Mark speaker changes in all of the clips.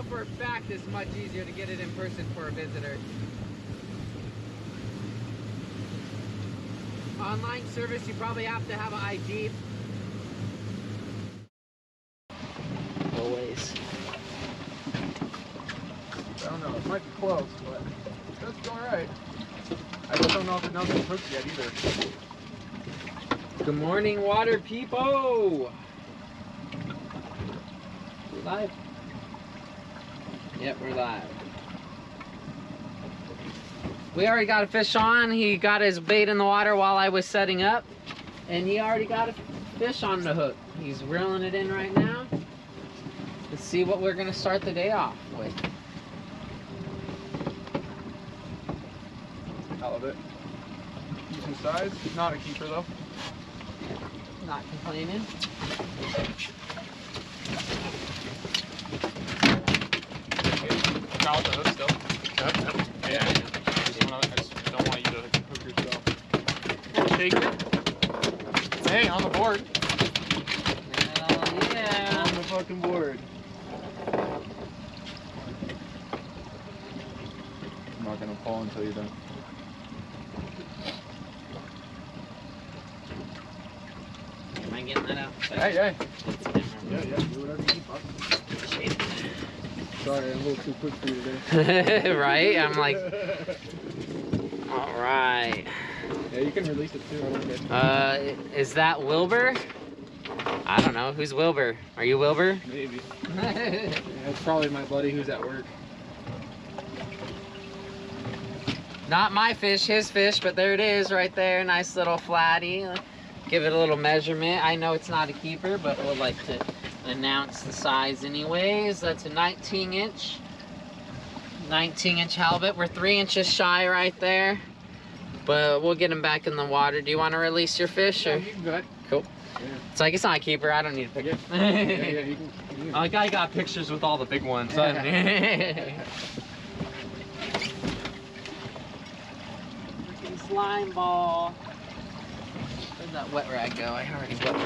Speaker 1: know for a fact it's much easier to get it in person for a visitor. Online service, you probably have to have an ID. Always.
Speaker 2: I don't know, it might be close, but that's alright. I just don't know if it knows it's hooked yet either.
Speaker 1: Good morning, water people! We live? Yep, we're live. We already got a fish on. He got his bait in the water while I was setting up, and he already got a fish on the hook. He's reeling it in right now. Let's see what we're gonna start the day off with.
Speaker 2: Halibut. Decent size. Not a keeper though.
Speaker 1: Not complaining.
Speaker 2: Got the hook still. Yep. Yeah. I just don't want you to hook yourself. Shake it. Hey, on the board.
Speaker 1: Hell yeah.
Speaker 2: On the fucking board. I'm not gonna fall until you're done.
Speaker 1: Am I getting that out?
Speaker 2: Hey, hey. Yeah, do whatever you want. Sorry, I'm a little too quick for you today.
Speaker 1: Right? I'm like, all right.
Speaker 2: Yeah, you can release it too. I don't care.
Speaker 1: Is that Wilbur? I don't know. Who's Wilbur? Are you Wilbur?
Speaker 2: Maybe. Yeah, it's probably my buddy who's at work.
Speaker 1: Not my fish, his fish, but there it is right there. Nice little flatty. Give it a little measurement. I know it's not a keeper, but we'll like to announce the size anyways. That's a 19-inch halibut. We're 3 inches shy right there, but we'll get him back in the water. Do you want to release your fish?
Speaker 2: Yeah,
Speaker 1: or?
Speaker 2: you can go ahead.
Speaker 1: Cool.
Speaker 2: Yeah.
Speaker 1: It's like it's not a keeper. I don't need to pick it.
Speaker 2: Yeah, you can.
Speaker 1: Like I got pictures with all the big ones. Freaking slime ball. Where'd that wet rag go? I already wet it.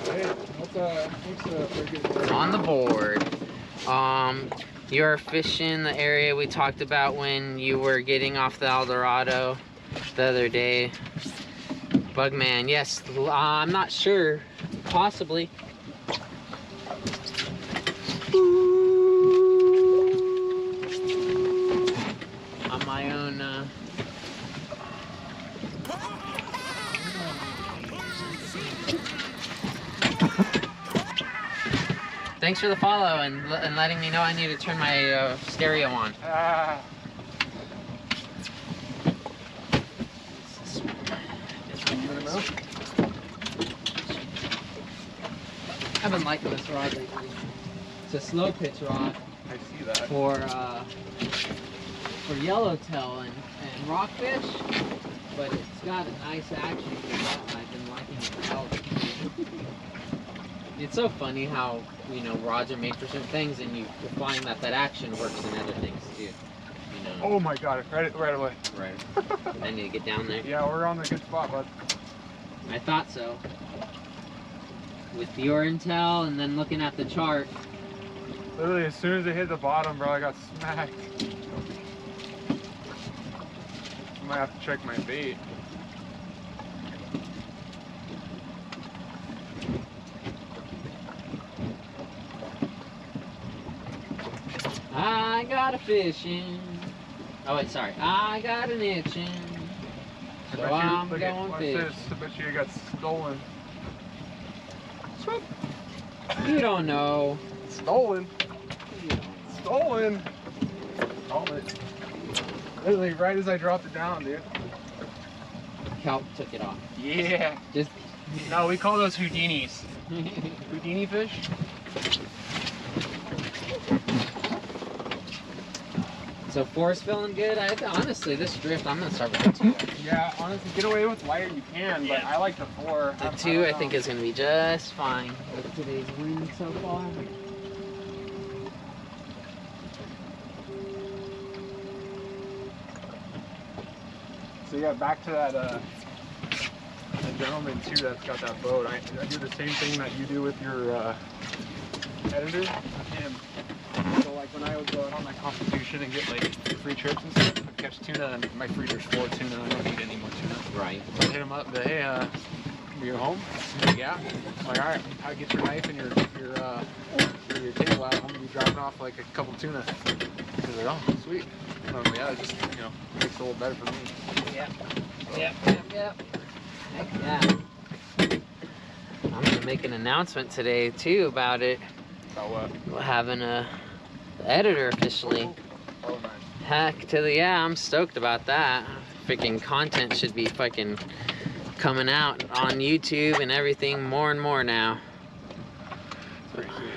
Speaker 2: Hey, what's
Speaker 1: It's on the board. You're fishing the area we talked about when you were getting off the Eldorado the other day. Bugman, yes. I'm not sure. Possibly. On my own. Thanks for the follow and letting me know I need to turn my stereo on. I've been liking this rod lately. It's a slow pitch rod.
Speaker 2: I see that.
Speaker 1: For yellowtail and rockfish, but it's got a nice action to it, and I've been liking it out. It's so funny how, you know, rods are made for certain things, and you find that action works in other things too. You know.
Speaker 2: Oh my god, right away.
Speaker 1: Right. I need to get down there.
Speaker 2: Yeah, we're on the good spot, bud.
Speaker 1: I thought so. With your intel and then looking at the chart.
Speaker 2: Literally, as soon as it hit the bottom, bro, I got smacked. I might have to check my bait.
Speaker 1: I got a fishing. Oh wait, sorry. I got an itching. So I'm going fish.
Speaker 2: This. I bet you got stolen.
Speaker 1: Swoop. You don't know.
Speaker 2: Stolen? Stolen? Call it. Literally right as I dropped it down, dude.
Speaker 1: Kelp took it off.
Speaker 2: Yeah.
Speaker 1: Just.
Speaker 2: No, we call those Houdinis. Houdini fish?
Speaker 1: So four's feeling good. Honestly, this drift, I'm gonna start with the 2.
Speaker 2: Yeah, honestly, get away with lighter you can, but I like the 4.
Speaker 1: The 2 I think is gonna be just fine with today's wind so far.
Speaker 2: So yeah, back to that gentleman too that's got that boat. I do the same thing that you do with your editor. Him. So like when I would go out on my competition and get like free trips and stuff, I'd catch tuna and my freezer's full of tuna. I don't need any more tuna.
Speaker 1: Right.
Speaker 2: So I'd hit them up, but hey, you're home? Like, yeah. I'm like, all right, I'll get your knife and your table out. I'm gonna be dropping off like a couple tuna. He's like, oh, sweet. And I was like, yeah, it just, you know, makes it a little better for me.
Speaker 1: Yep. Heck yeah. I'm gonna make an announcement today too about it.
Speaker 2: About what?
Speaker 1: We're having a editor officially.
Speaker 2: Oh, nice.
Speaker 1: Heck to the yeah, I'm stoked about that. Freaking content should be fucking coming out on YouTube and everything more and more now.
Speaker 2: Pretty sweet.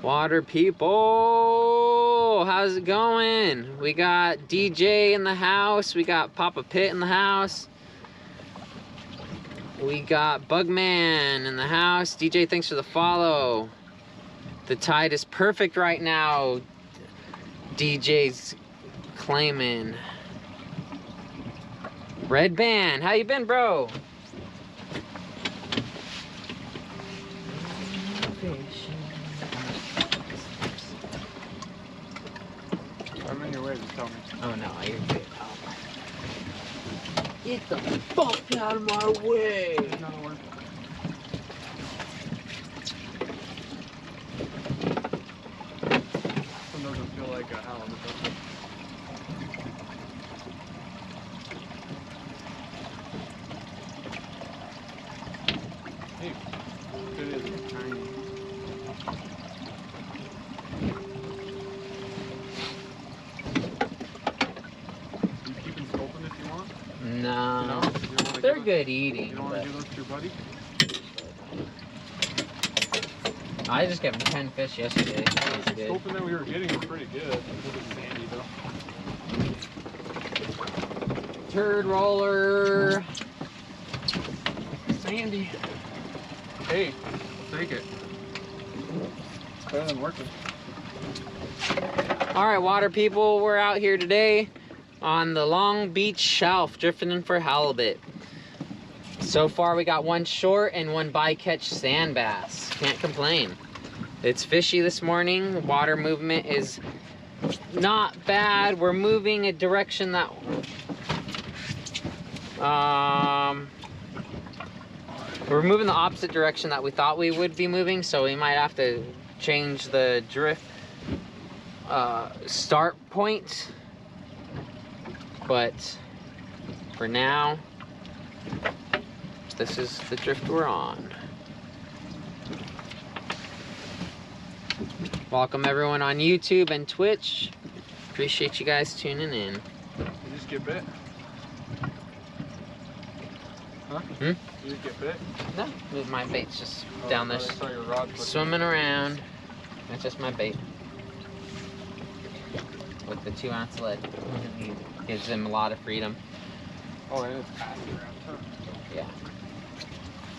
Speaker 1: Water people, how's it going? We got DJ in the house. We got Papa Pitt in the house. We got Bugman in the house. DJ, thanks for the follow. The tide is perfect right now. DJ's claiming. Red Band, how you been, bro?
Speaker 2: I'm in your way, just tell me.
Speaker 1: Oh no, you're good. Get the fuck out of my way!
Speaker 2: Another one. This one doesn't feel like a halibut, does it? Hey, it is tiny. You keeping Sculpin if you want?
Speaker 1: No,
Speaker 2: No? You don't wanna
Speaker 1: they're
Speaker 2: give
Speaker 1: good
Speaker 2: You
Speaker 1: eating.
Speaker 2: don't want to
Speaker 1: But
Speaker 2: give those to your buddy?
Speaker 1: I just got 10 fish yesterday. That was
Speaker 2: The
Speaker 1: good.
Speaker 2: Sculpin that we were getting were pretty good. It was sandy though.
Speaker 1: Turd roller.
Speaker 2: Sandy. Hey, take it. It's better than working.
Speaker 1: All right, water people, we're out here today on the Long Beach shelf drifting in for halibut. So far we got one short and one bycatch sand bass. Can't complain. It's fishy this morning. Water movement is not bad. We're moving a direction that we're moving the opposite direction that we thought we would be moving, so we might have to change the drift start point. But for now, this is the drift we're on. Welcome everyone on YouTube and Twitch. Appreciate you guys tuning in.
Speaker 2: You just get bit? Huh?
Speaker 1: Hmm?
Speaker 2: You just get bit?
Speaker 1: No, my bait's just down there
Speaker 2: I saw your rod flip.
Speaker 1: swimming around. That's just my bait. With the 2-ounce lead. Gives him a lot of freedom.
Speaker 2: Oh, and it's acid wrapped, huh?
Speaker 1: Yeah.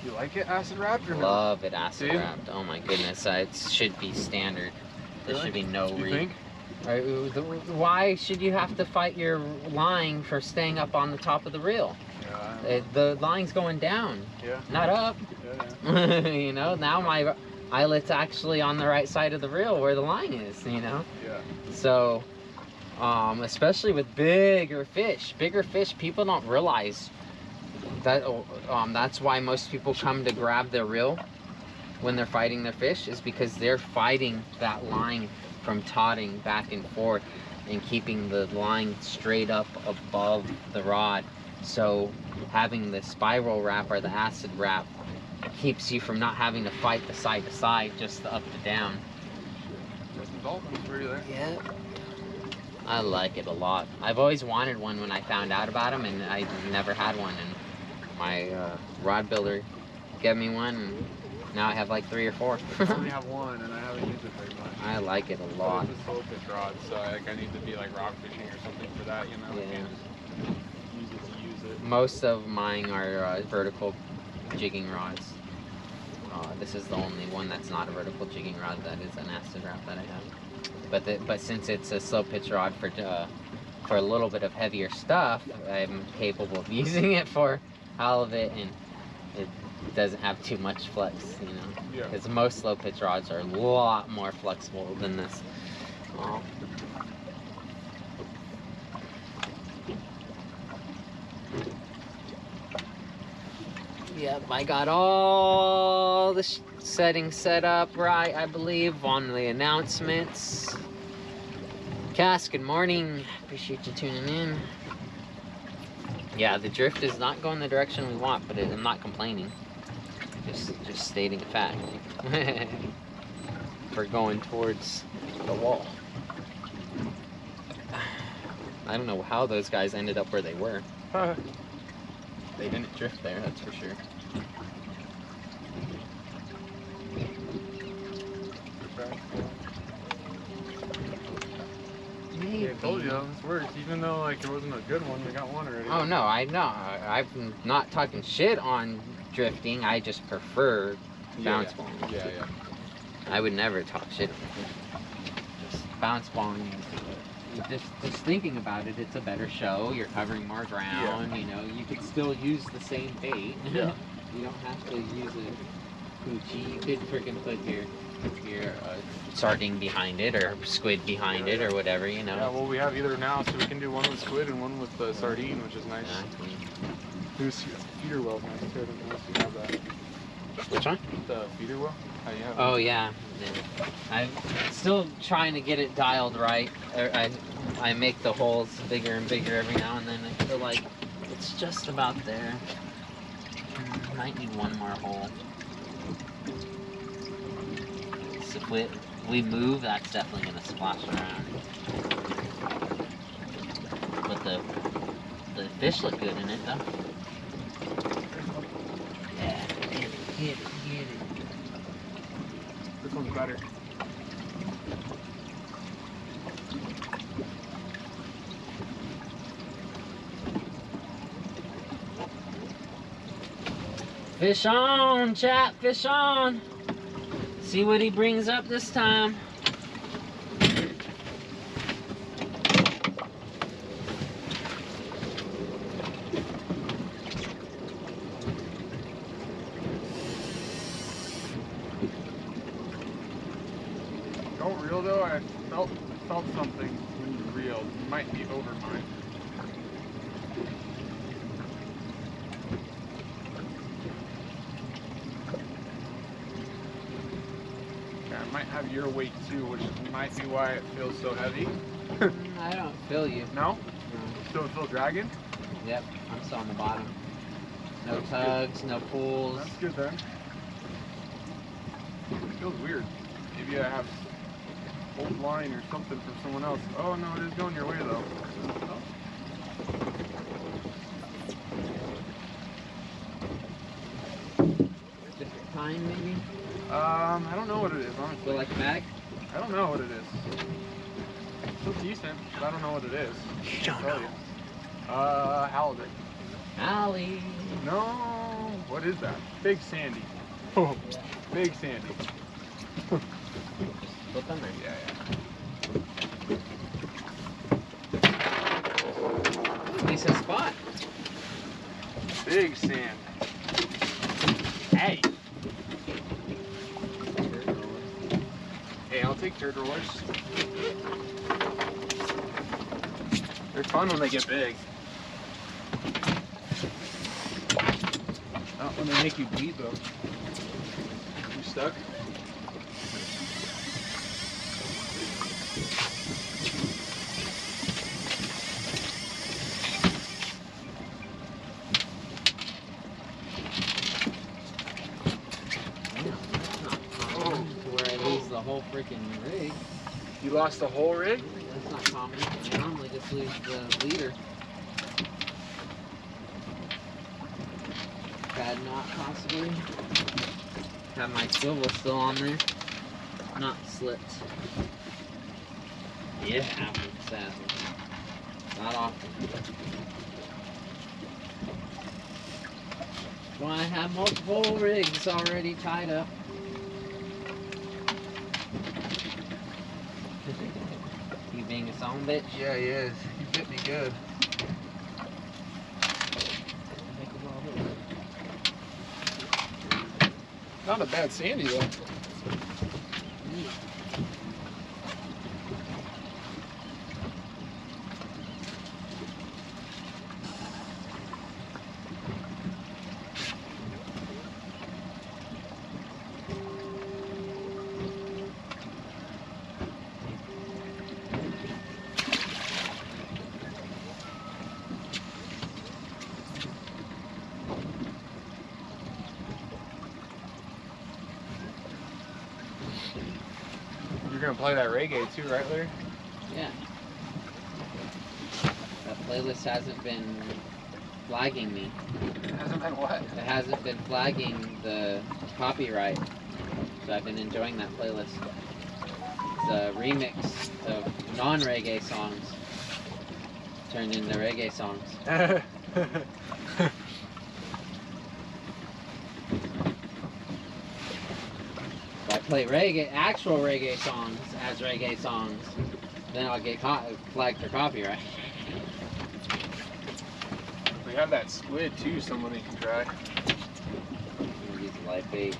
Speaker 2: You like it acid wrapped or no?
Speaker 1: Love it acid
Speaker 2: Do you?
Speaker 1: wrapped. Oh my goodness. It should be standard. There
Speaker 2: Really?
Speaker 1: should be no
Speaker 2: You think?
Speaker 1: Why should you have to fight your line for staying up on the top of the reel?
Speaker 2: Yeah.
Speaker 1: The line's going down,
Speaker 2: Yeah.
Speaker 1: not up.
Speaker 2: Yeah.
Speaker 1: You know, now my eyelet's actually on the right side of the reel where the line is, you know?
Speaker 2: Yeah.
Speaker 1: So, especially with bigger fish, people don't realize that that's why most people come to grab their reel when they're fighting their fish, is because they're fighting that line from totting back and forth and keeping the line straight up above the rod. So having the spiral wrap or the acid wrap keeps you from not having to fight the side to side, just the up to down.
Speaker 2: There's some dolphins for you there.
Speaker 1: Yeah. I like it a lot. I've always wanted one when I found out about them, and I never had one. And my rod builder gave me one, and now I have like 3 or 4.
Speaker 2: I only have one, and I haven't used it very much.
Speaker 1: I like it a lot.
Speaker 2: It's a slow pitch rod, so I need to be like rock fishing or something for that, you know? I
Speaker 1: Yeah.
Speaker 2: can't just use it to use it.
Speaker 1: Most of mine are vertical jigging rods. This is the only one that's not a vertical jigging rod that is an acid wrap that I have. But since it's a slow pitch rod for a little bit of heavier stuff, I'm capable of using it for halibut, and doesn't have too much flex, you know.
Speaker 2: Yeah.
Speaker 1: Because most slow pitch rods are a lot more flexible than this. Yep, I got all the settings set up right, I believe, on the announcements. Cass, good morning. Appreciate you tuning in. Yeah, the drift is not going the direction we want, but I'm not complaining. Just stating a fact. We're going towards the wall. I don't know how those guys ended up where they were. They didn't drift there, that's for sure. Maybe.
Speaker 2: Yeah, I told you this works. Even though like it wasn't a good one, we got one already.
Speaker 1: Oh no, I know. I'm not talking shit on drifting. I just prefer bounce balling.
Speaker 2: Yeah, yeah.
Speaker 1: I would never talk shit on it. Just bounce balling. Just thinking about it, it's a better show. You're covering more ground. You know, you could still use the same bait.
Speaker 2: Yeah.
Speaker 1: You don't have to use a Fuji. You could freaking put your sardine behind it or squid behind it or whatever, you know.
Speaker 2: Yeah, well, we have either now, so we can do one with squid and one with sardine, which is nice.
Speaker 1: Exactly.
Speaker 2: Who's feeder well nice too? I don't know if you have that.
Speaker 1: Which one?
Speaker 2: The feeder well? Oh, yeah.
Speaker 1: Oh yeah. I'm still trying to get it dialed right. I make the holes bigger and bigger every now and then. I feel like it's just about there. Might need one more hole. So if we move, that's definitely gonna splash around. But the fish look good in it though. Yeah, get it.
Speaker 2: This one's better.
Speaker 1: Fish on, chat, fish on. See what he brings up this time.
Speaker 2: Don't reel though, I felt something when you reeled. You might be over mine. I might have your weight too, which might be why it feels so heavy.
Speaker 1: I don't feel you.
Speaker 2: No?
Speaker 1: No.
Speaker 2: Still feel dragging?
Speaker 1: Yep, I'm still on the bottom. No
Speaker 2: That's
Speaker 1: tugs, no pulls.
Speaker 2: That's good then. It feels weird. Maybe I have old line or something from someone else. Oh no, it is going your way though.
Speaker 1: Different time maybe?
Speaker 2: I don't know what it is, honestly.
Speaker 1: Feel like a bag?
Speaker 2: I don't know what it is. It's still decent, but I don't know what it is.
Speaker 1: You
Speaker 2: Can't
Speaker 1: don't
Speaker 2: tell
Speaker 1: know.
Speaker 2: you. Halibut.
Speaker 1: Allie.
Speaker 2: No, what is that? Big Sandy. Oh, Big Sandy.
Speaker 1: Flip them there.
Speaker 2: Yeah.
Speaker 1: Decent spot.
Speaker 2: Big sand. Hey. Hey, I'll take turd rollers. They're fun when they get big. Not when they make you bleed though. You stuck?
Speaker 1: The whole freaking rig.
Speaker 2: You lost the whole rig?
Speaker 1: That's not common. I normally just lose the leader. Bad knot possibly. Have my silver still on there. Not slipped. Yeah, happens, sadly. Not often. Well, I have multiple rigs already tied up. You being a son bitch?
Speaker 2: Yeah, he is. He bit me good. Not a bad sandy though. You're gonna play that reggae too, right, Larry?
Speaker 1: Yeah. That playlist hasn't been flagging me.
Speaker 2: It hasn't been what?
Speaker 1: It hasn't been flagging the copyright, so I've been enjoying that playlist. It's a remix of non-reggae songs turned into reggae songs. If I play reggae, actual reggae songs as reggae songs, then I'll get flagged for copyright.
Speaker 2: We have that squid too, somebody can try.
Speaker 1: We'll use a live bait.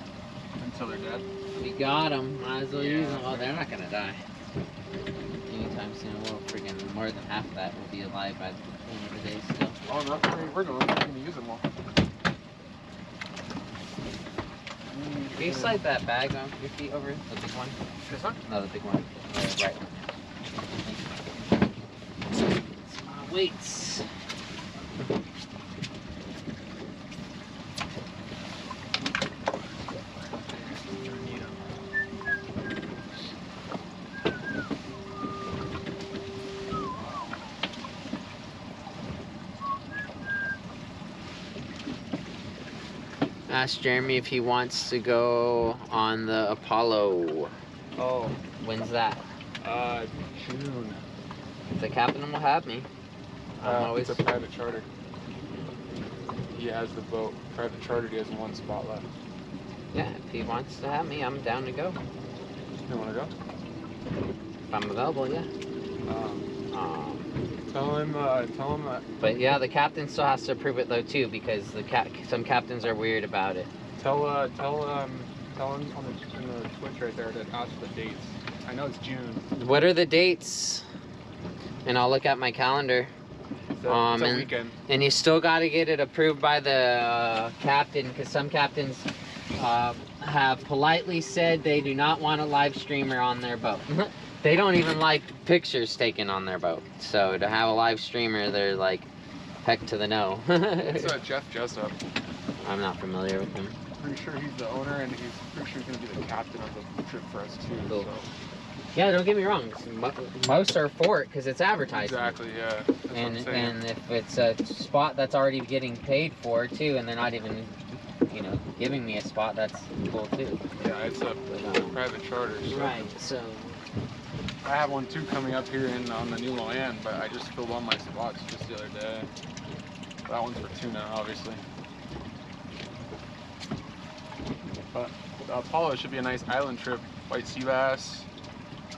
Speaker 2: Until they're dead.
Speaker 1: We got them. Might as well
Speaker 2: Yeah.
Speaker 1: use them. Oh, they're not gonna die anytime soon. We'll friggin' more than half of that will be alive by the end of the day still.
Speaker 2: Oh, nothing. We're going to use them all.
Speaker 1: Can you slide that bag on your feet over the big one?
Speaker 2: This one?
Speaker 1: No, the big one. Right. Weights. Ask Jeremy if he wants to go on the Apollo.
Speaker 2: Oh,
Speaker 1: When's that?
Speaker 2: June.
Speaker 1: The captain will have me. I'm always.
Speaker 2: It's a private charter. He has the boat. Private charter, he has one spot left.
Speaker 1: Yeah, if he wants to have me, I'm down to go.
Speaker 2: You want to go?
Speaker 1: If I'm available, yeah.
Speaker 2: Tell him that.
Speaker 1: But yeah, the captain still has to approve it though too, because some captains are weird about it.
Speaker 2: Tell him on the Twitch right there to ask the dates. I know it's June.
Speaker 1: What are the dates? And I'll look at my calendar.
Speaker 2: It's a weekend.
Speaker 1: And you still got to get it approved by the captain, because some captains have politely said they do not want a live streamer on their boat. They don't even like pictures taken on their boat. So to have a live streamer, they're like, heck to the no.
Speaker 2: It's Jeff Jessup.
Speaker 1: I'm not familiar with him.
Speaker 2: Pretty sure he's the owner, and he's pretty sure he's going to be the captain of the trip for us too.
Speaker 1: Cool.
Speaker 2: So.
Speaker 1: Yeah, don't get me wrong. Most are for it because it's advertising.
Speaker 2: Exactly, yeah. That's what I'm saying.
Speaker 1: And if it's a spot that's already getting paid for too, and they're not even, giving me a spot, that's cool too.
Speaker 2: Yeah, it's a private charter. So.
Speaker 1: Right. So.
Speaker 2: I have one too coming up here on the new land, but I just filled all my spots just the other day. That one's for tuna, obviously. But the Apollo should be a nice island trip. White sea bass.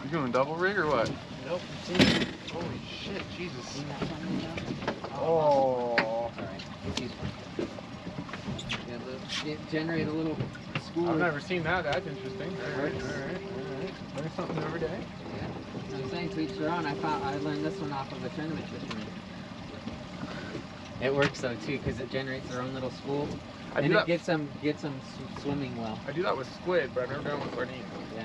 Speaker 2: You doing double rig or what?
Speaker 1: Nope.
Speaker 2: Holy shit, Jesus.
Speaker 1: Oh. Alright. Generate a little school.
Speaker 2: I've never seen that. That's interesting. Alright. Learn something every day.
Speaker 1: Yeah. I'm saying to each their own. I learned this one off of a tournament fisherman. It works though too, because it generates their own little school. And it gets them swimming well.
Speaker 2: I do that with squid, but I've never done it with sardines.
Speaker 1: Yeah.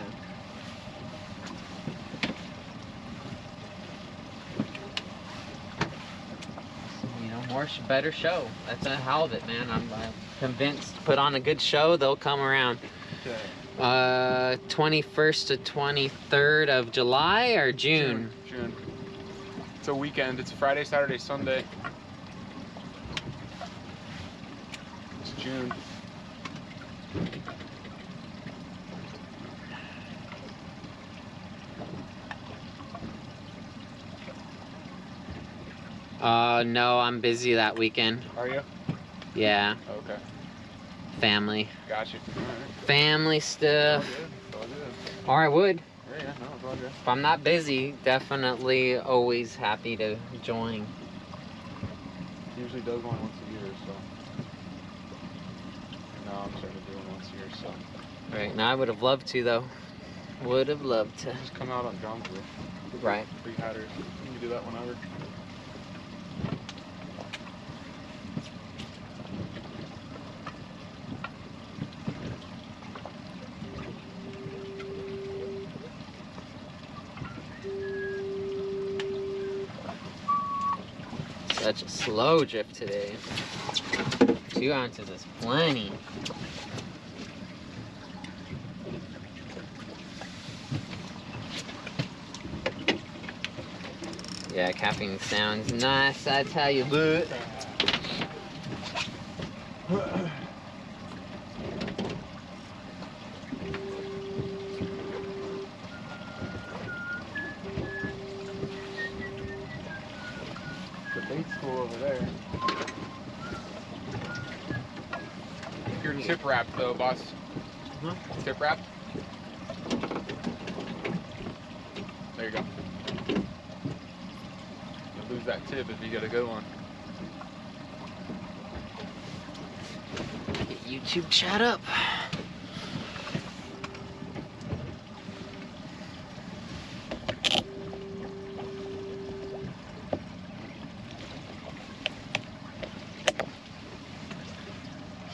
Speaker 1: Better show. That's a halibut, man. I'm convinced. Put on a good show, they'll come around.
Speaker 2: Okay.
Speaker 1: 21st to 23rd of July or June?
Speaker 2: June. It's a weekend. It's Friday, Saturday, Sunday. It's June.
Speaker 1: No, I'm busy that weekend.
Speaker 2: Are you?
Speaker 1: Yeah.
Speaker 2: Okay.
Speaker 1: Family.
Speaker 2: Gotcha. Alright.
Speaker 1: Family stuff.
Speaker 2: All good.
Speaker 1: Or I would.
Speaker 2: Yeah, no, it's all good.
Speaker 1: If I'm not busy, definitely always happy to join.
Speaker 2: Usually does one once a year, so. No, I'm starting to do it once this year, so.
Speaker 1: Right, now I would have loved to though. Would have loved to.
Speaker 2: Just come out on John Tour.
Speaker 1: Right.
Speaker 2: Free headers. You can do that whenever.
Speaker 1: Such a slow drip today. 2 ounces is plenty. Yeah, capping sounds nice, I tell you, but
Speaker 2: The bait school over there. You're tip wrapped though, boss.
Speaker 1: Huh?
Speaker 2: Tip wrapped? There you go. You'll lose that tip if you get a good one.
Speaker 1: get YouTube chat up.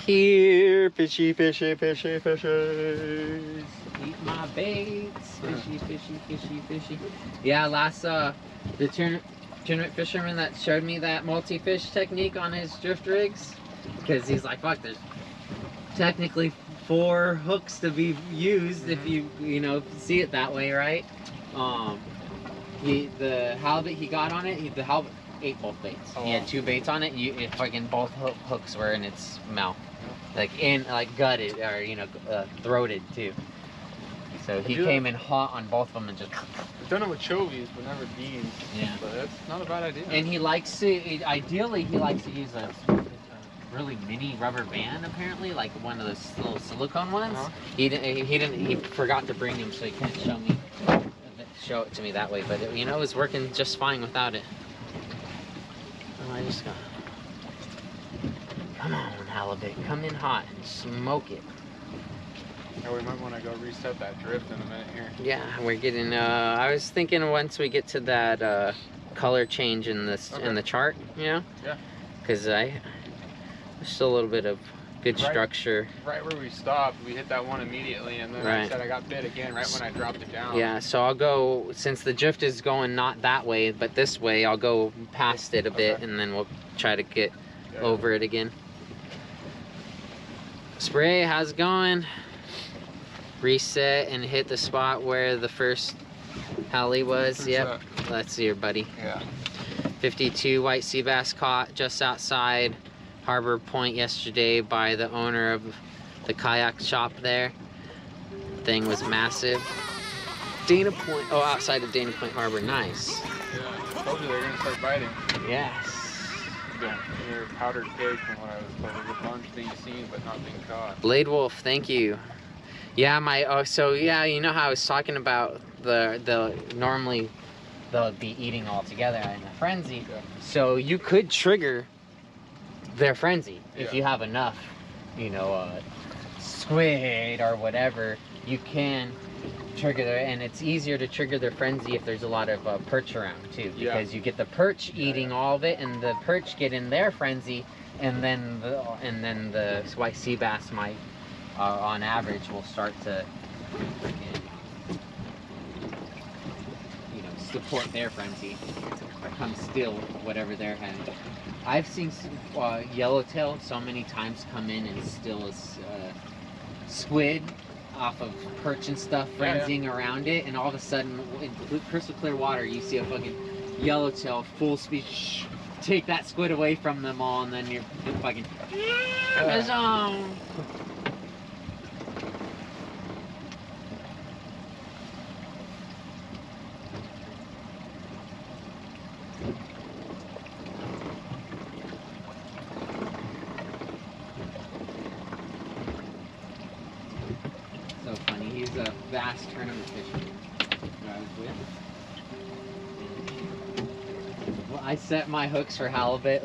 Speaker 1: Here, fishy, fishy, fishy, fishy. Eat my baits, fishy, fishy, fishy, fishy. Yeah, last the tournament fisherman that showed me that multi-fish technique on his drift rigs, because he's like, fuck, there's technically 4 hooks to be used if you see it that way, right? The halibut he got on it, the halibut ate both baits.
Speaker 2: Oh,
Speaker 1: he had
Speaker 2: wow.
Speaker 1: 2 baits on it. It fucking both hooks were in its mouth, like gutted or throated too. So he came in hot on both of them and just.
Speaker 2: I've done it with chovies, but never beans.
Speaker 1: Yeah.
Speaker 2: But that's not a bad idea.
Speaker 1: And he likes to, ideally, he likes to use a really mini rubber band. Apparently, like one of those little silicone ones. He forgot to bring him, so he couldn't show it to me that way. But it was working just fine without it. Oh, I just got. Come on, halibut, come in hot and smoke it.
Speaker 2: Yeah, we might want to go reset that drift in a minute here.
Speaker 1: Yeah, we're getting. I was thinking once we get to that color change in the chart,
Speaker 2: Yeah.
Speaker 1: because there's still a little bit of good structure.
Speaker 2: Right where we stopped, we hit that one immediately, and then I said I got bit again right when I dropped it down.
Speaker 1: Yeah, so I'll go, since the drift is going not that way, but this way, I'll go past it a bit, and then we'll try to get over it again. Spray, how's it going? Reset and hit the spot where the first Hallie was. Yep, that's your buddy.
Speaker 2: Yeah.
Speaker 1: 52 white sea bass caught just outside Harbor Point yesterday by the owner of the kayak shop there. Thing was massive. Dana Point, oh, outside of Dana Point Harbor, nice.
Speaker 2: Yeah, I told you they're gonna start biting.
Speaker 1: Yes.
Speaker 2: They're powdered pig from what I was told. There's a bunch being seen but not being caught.
Speaker 1: Blade Wolf, thank you. Yeah, so yeah, you know how I was talking about the normally they'll be eating all together in a frenzy.
Speaker 2: Yeah.
Speaker 1: So you could trigger their frenzy if you have enough, squid or whatever. You can trigger their, and it's easier to trigger their frenzy if there's a lot of perch around too, because you get the perch eating all of it, and the perch get in their frenzy, and then the white sea bass might, on average, will start to, support their frenzy, to become still whatever they're having. I've seen yellowtail so many times come in and still as squid off of perch and stuff frenzying around it, and all of a sudden in crystal clear water you see a fucking yellowtail full speed take that squid away from them all, and then you're fucking so funny. He's a vast tournament fisherman that I was with. Well, I set my hooks for halibut,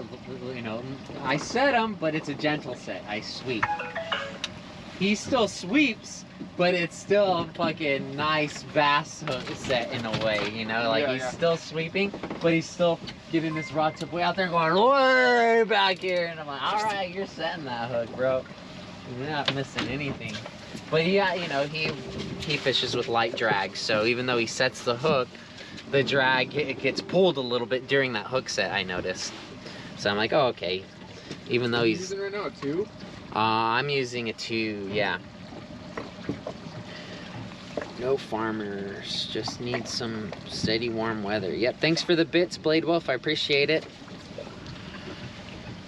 Speaker 1: I set them, but it's a gentle set. I sweep. he still sweeps, but it's still a fucking nice bass hook set in a way, you know? Like, he's still sweeping, but he's still getting this rod tip way out there and going way back here. And I'm like, all right, you're setting that hook, bro. You're not missing anything. But yeah, you know, he fishes with light drag, so even though he sets the hook, the drag, it gets pulled a little bit during that hook set, I noticed. So I'm like, oh, okay. Even though he's
Speaker 2: using right now, 2?
Speaker 1: I'm using a 2, yeah. No farmers, just need some steady warm weather. Yep, thanks for the bits, Blade Wolf, I appreciate it.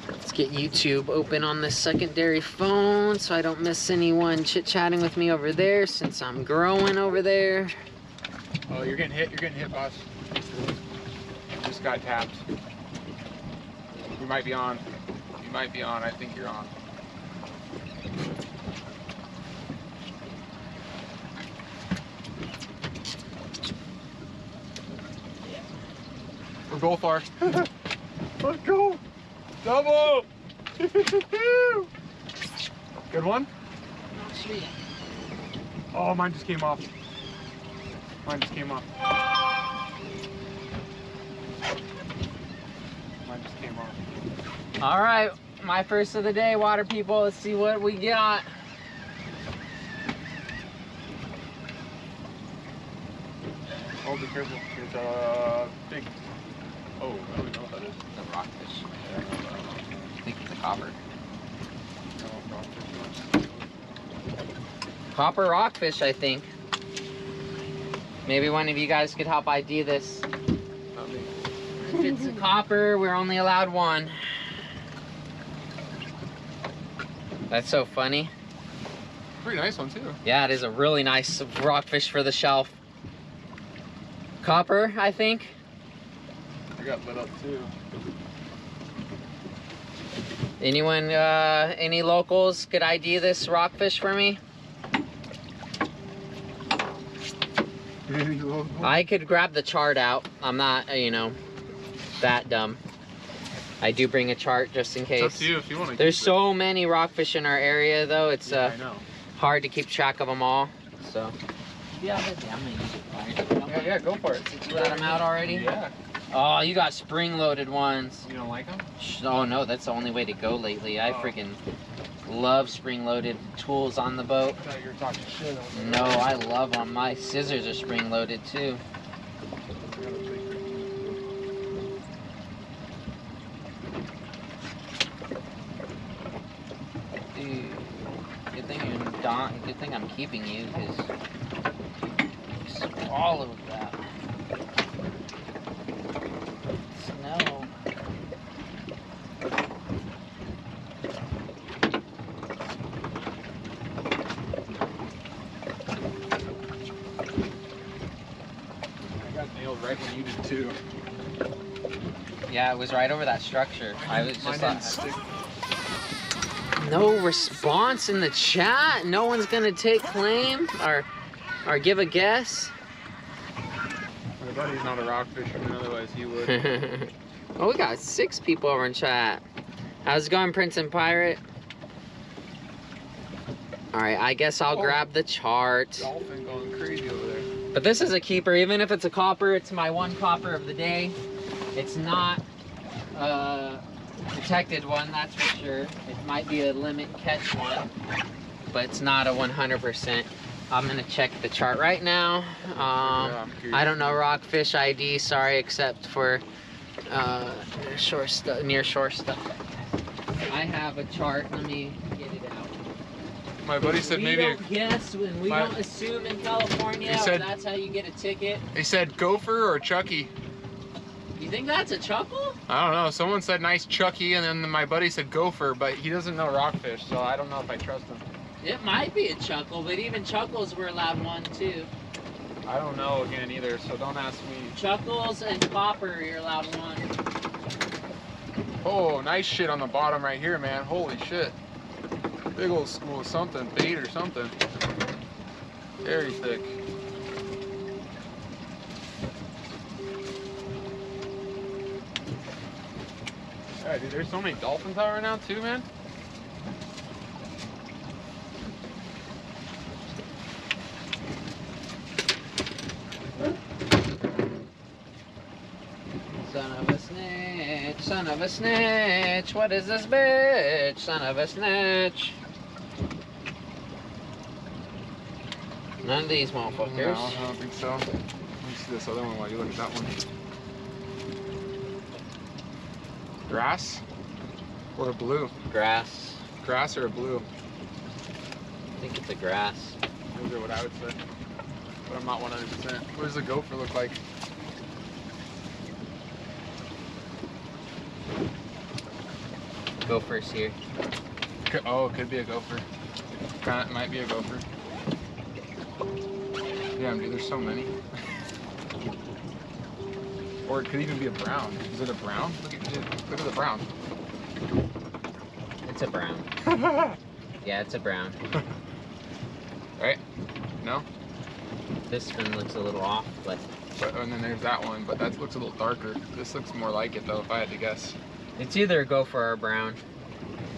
Speaker 1: Let's get YouTube open on this secondary phone so I don't miss anyone chit-chatting with me over there since I'm growing over there.
Speaker 2: Oh, you're getting hit, boss. Just got tapped. You might be on. You might be on, I think you're on. We're both are. Let's go! Double! Good one? Oh, mine just came off. Mine just came off. Mine just came off.
Speaker 1: All right, my first of the day, water people. Let's see what we got.
Speaker 2: Oh, be careful. There's a big. Oh, I don't know what that is.
Speaker 1: It's a rockfish. I think it's a copper.
Speaker 2: No, rockfish.
Speaker 1: Copper rockfish, I think. Maybe one of you guys could help ID this.
Speaker 2: Not me.
Speaker 1: If it's a copper, we're only allowed one. That's so funny.
Speaker 2: Pretty nice one, too.
Speaker 1: Yeah, it is a really nice rockfish for the shelf. Copper, I think.
Speaker 2: I got lit up, too.
Speaker 1: Anyone, any locals could ID this rockfish for me? I could grab the chart out. I'm not, you know, that dumb. I do bring a chart just in case.
Speaker 2: It's up to you if you want to.
Speaker 1: There's so many rockfish in our area, though. It's
Speaker 2: I know.
Speaker 1: hard to keep track of them all. So. Yeah, I'm gonna use it.
Speaker 2: Yeah, go for it.
Speaker 1: You got them out already?
Speaker 2: Yeah.
Speaker 1: Oh, you got spring-loaded ones.
Speaker 2: You don't like them?
Speaker 1: Oh no, that's the only way to go lately. I freaking love spring-loaded tools on the boat.
Speaker 2: I thought you were talking shit.
Speaker 1: No, I love them. My scissors are spring-loaded too. Dude, good thing I'm keeping you, because you swallowed that. Snow.
Speaker 2: I got nailed right when you did too.
Speaker 1: Yeah, it was right over that structure. I was just
Speaker 2: stick.
Speaker 1: No response in the chat. No one's gonna take claim or give a guess.
Speaker 2: My buddy's not a rock fisherman, otherwise he would.
Speaker 1: Oh, we got 6 people over in chat. How's it going, Prince and Pirate? All right, I guess I'll grab the chart.
Speaker 2: Dolphin going crazy over there.
Speaker 1: But this is a keeper. Even if it's a copper, it's my one copper of the day. It's not protected one, that's for sure. It might be a limit catch one, but it's not a 100%. I'm gonna check the chart right now. I don't know rockfish ID, sorry, except for near shore stuff. I have a chart. Let me get it out.
Speaker 2: My buddy said
Speaker 1: we don't guess and we don't assume in California. That's how you get a ticket.
Speaker 2: He said gopher or Chucky.
Speaker 1: You think that's a chuckle?
Speaker 2: I don't know. Someone said nice Chucky, and then my buddy said gopher, but he doesn't know rockfish, so I don't know if I trust him.
Speaker 1: It might be a chuckle, but even chuckles were allowed one too.
Speaker 2: I don't know again either, so don't ask me.
Speaker 1: Chuckles and copper, you're allowed one.
Speaker 2: Oh, nice shit on the bottom right here, man. Holy shit. Big old school of something, bait or something. Very thick. Yeah, dude, there's so many dolphins out right now too, man.
Speaker 1: Son of a snitch. What is this bitch? Son of a snitch. None of these motherfuckers.
Speaker 2: No, I don't think so. Let me see this other one while you look at that one. Grass or a blue?
Speaker 1: Grass.
Speaker 2: Grass or a blue?
Speaker 1: I think it's a grass.
Speaker 2: Those are what I would say. But I'm not 100%. What does the gopher look like?
Speaker 1: Gopher's here.
Speaker 2: Oh, it could be a gopher. It might be a gopher. Damn, dude, there's so many. Or it could even be a brown. Is it a brown? Look at the brown.
Speaker 1: It's a brown. Yeah, it's a brown.
Speaker 2: Right? No?
Speaker 1: This one looks a little off, but
Speaker 2: And then there's that one, but that looks a little darker. This looks more like it though, if I had to guess.
Speaker 1: it's either a gopher or a brown.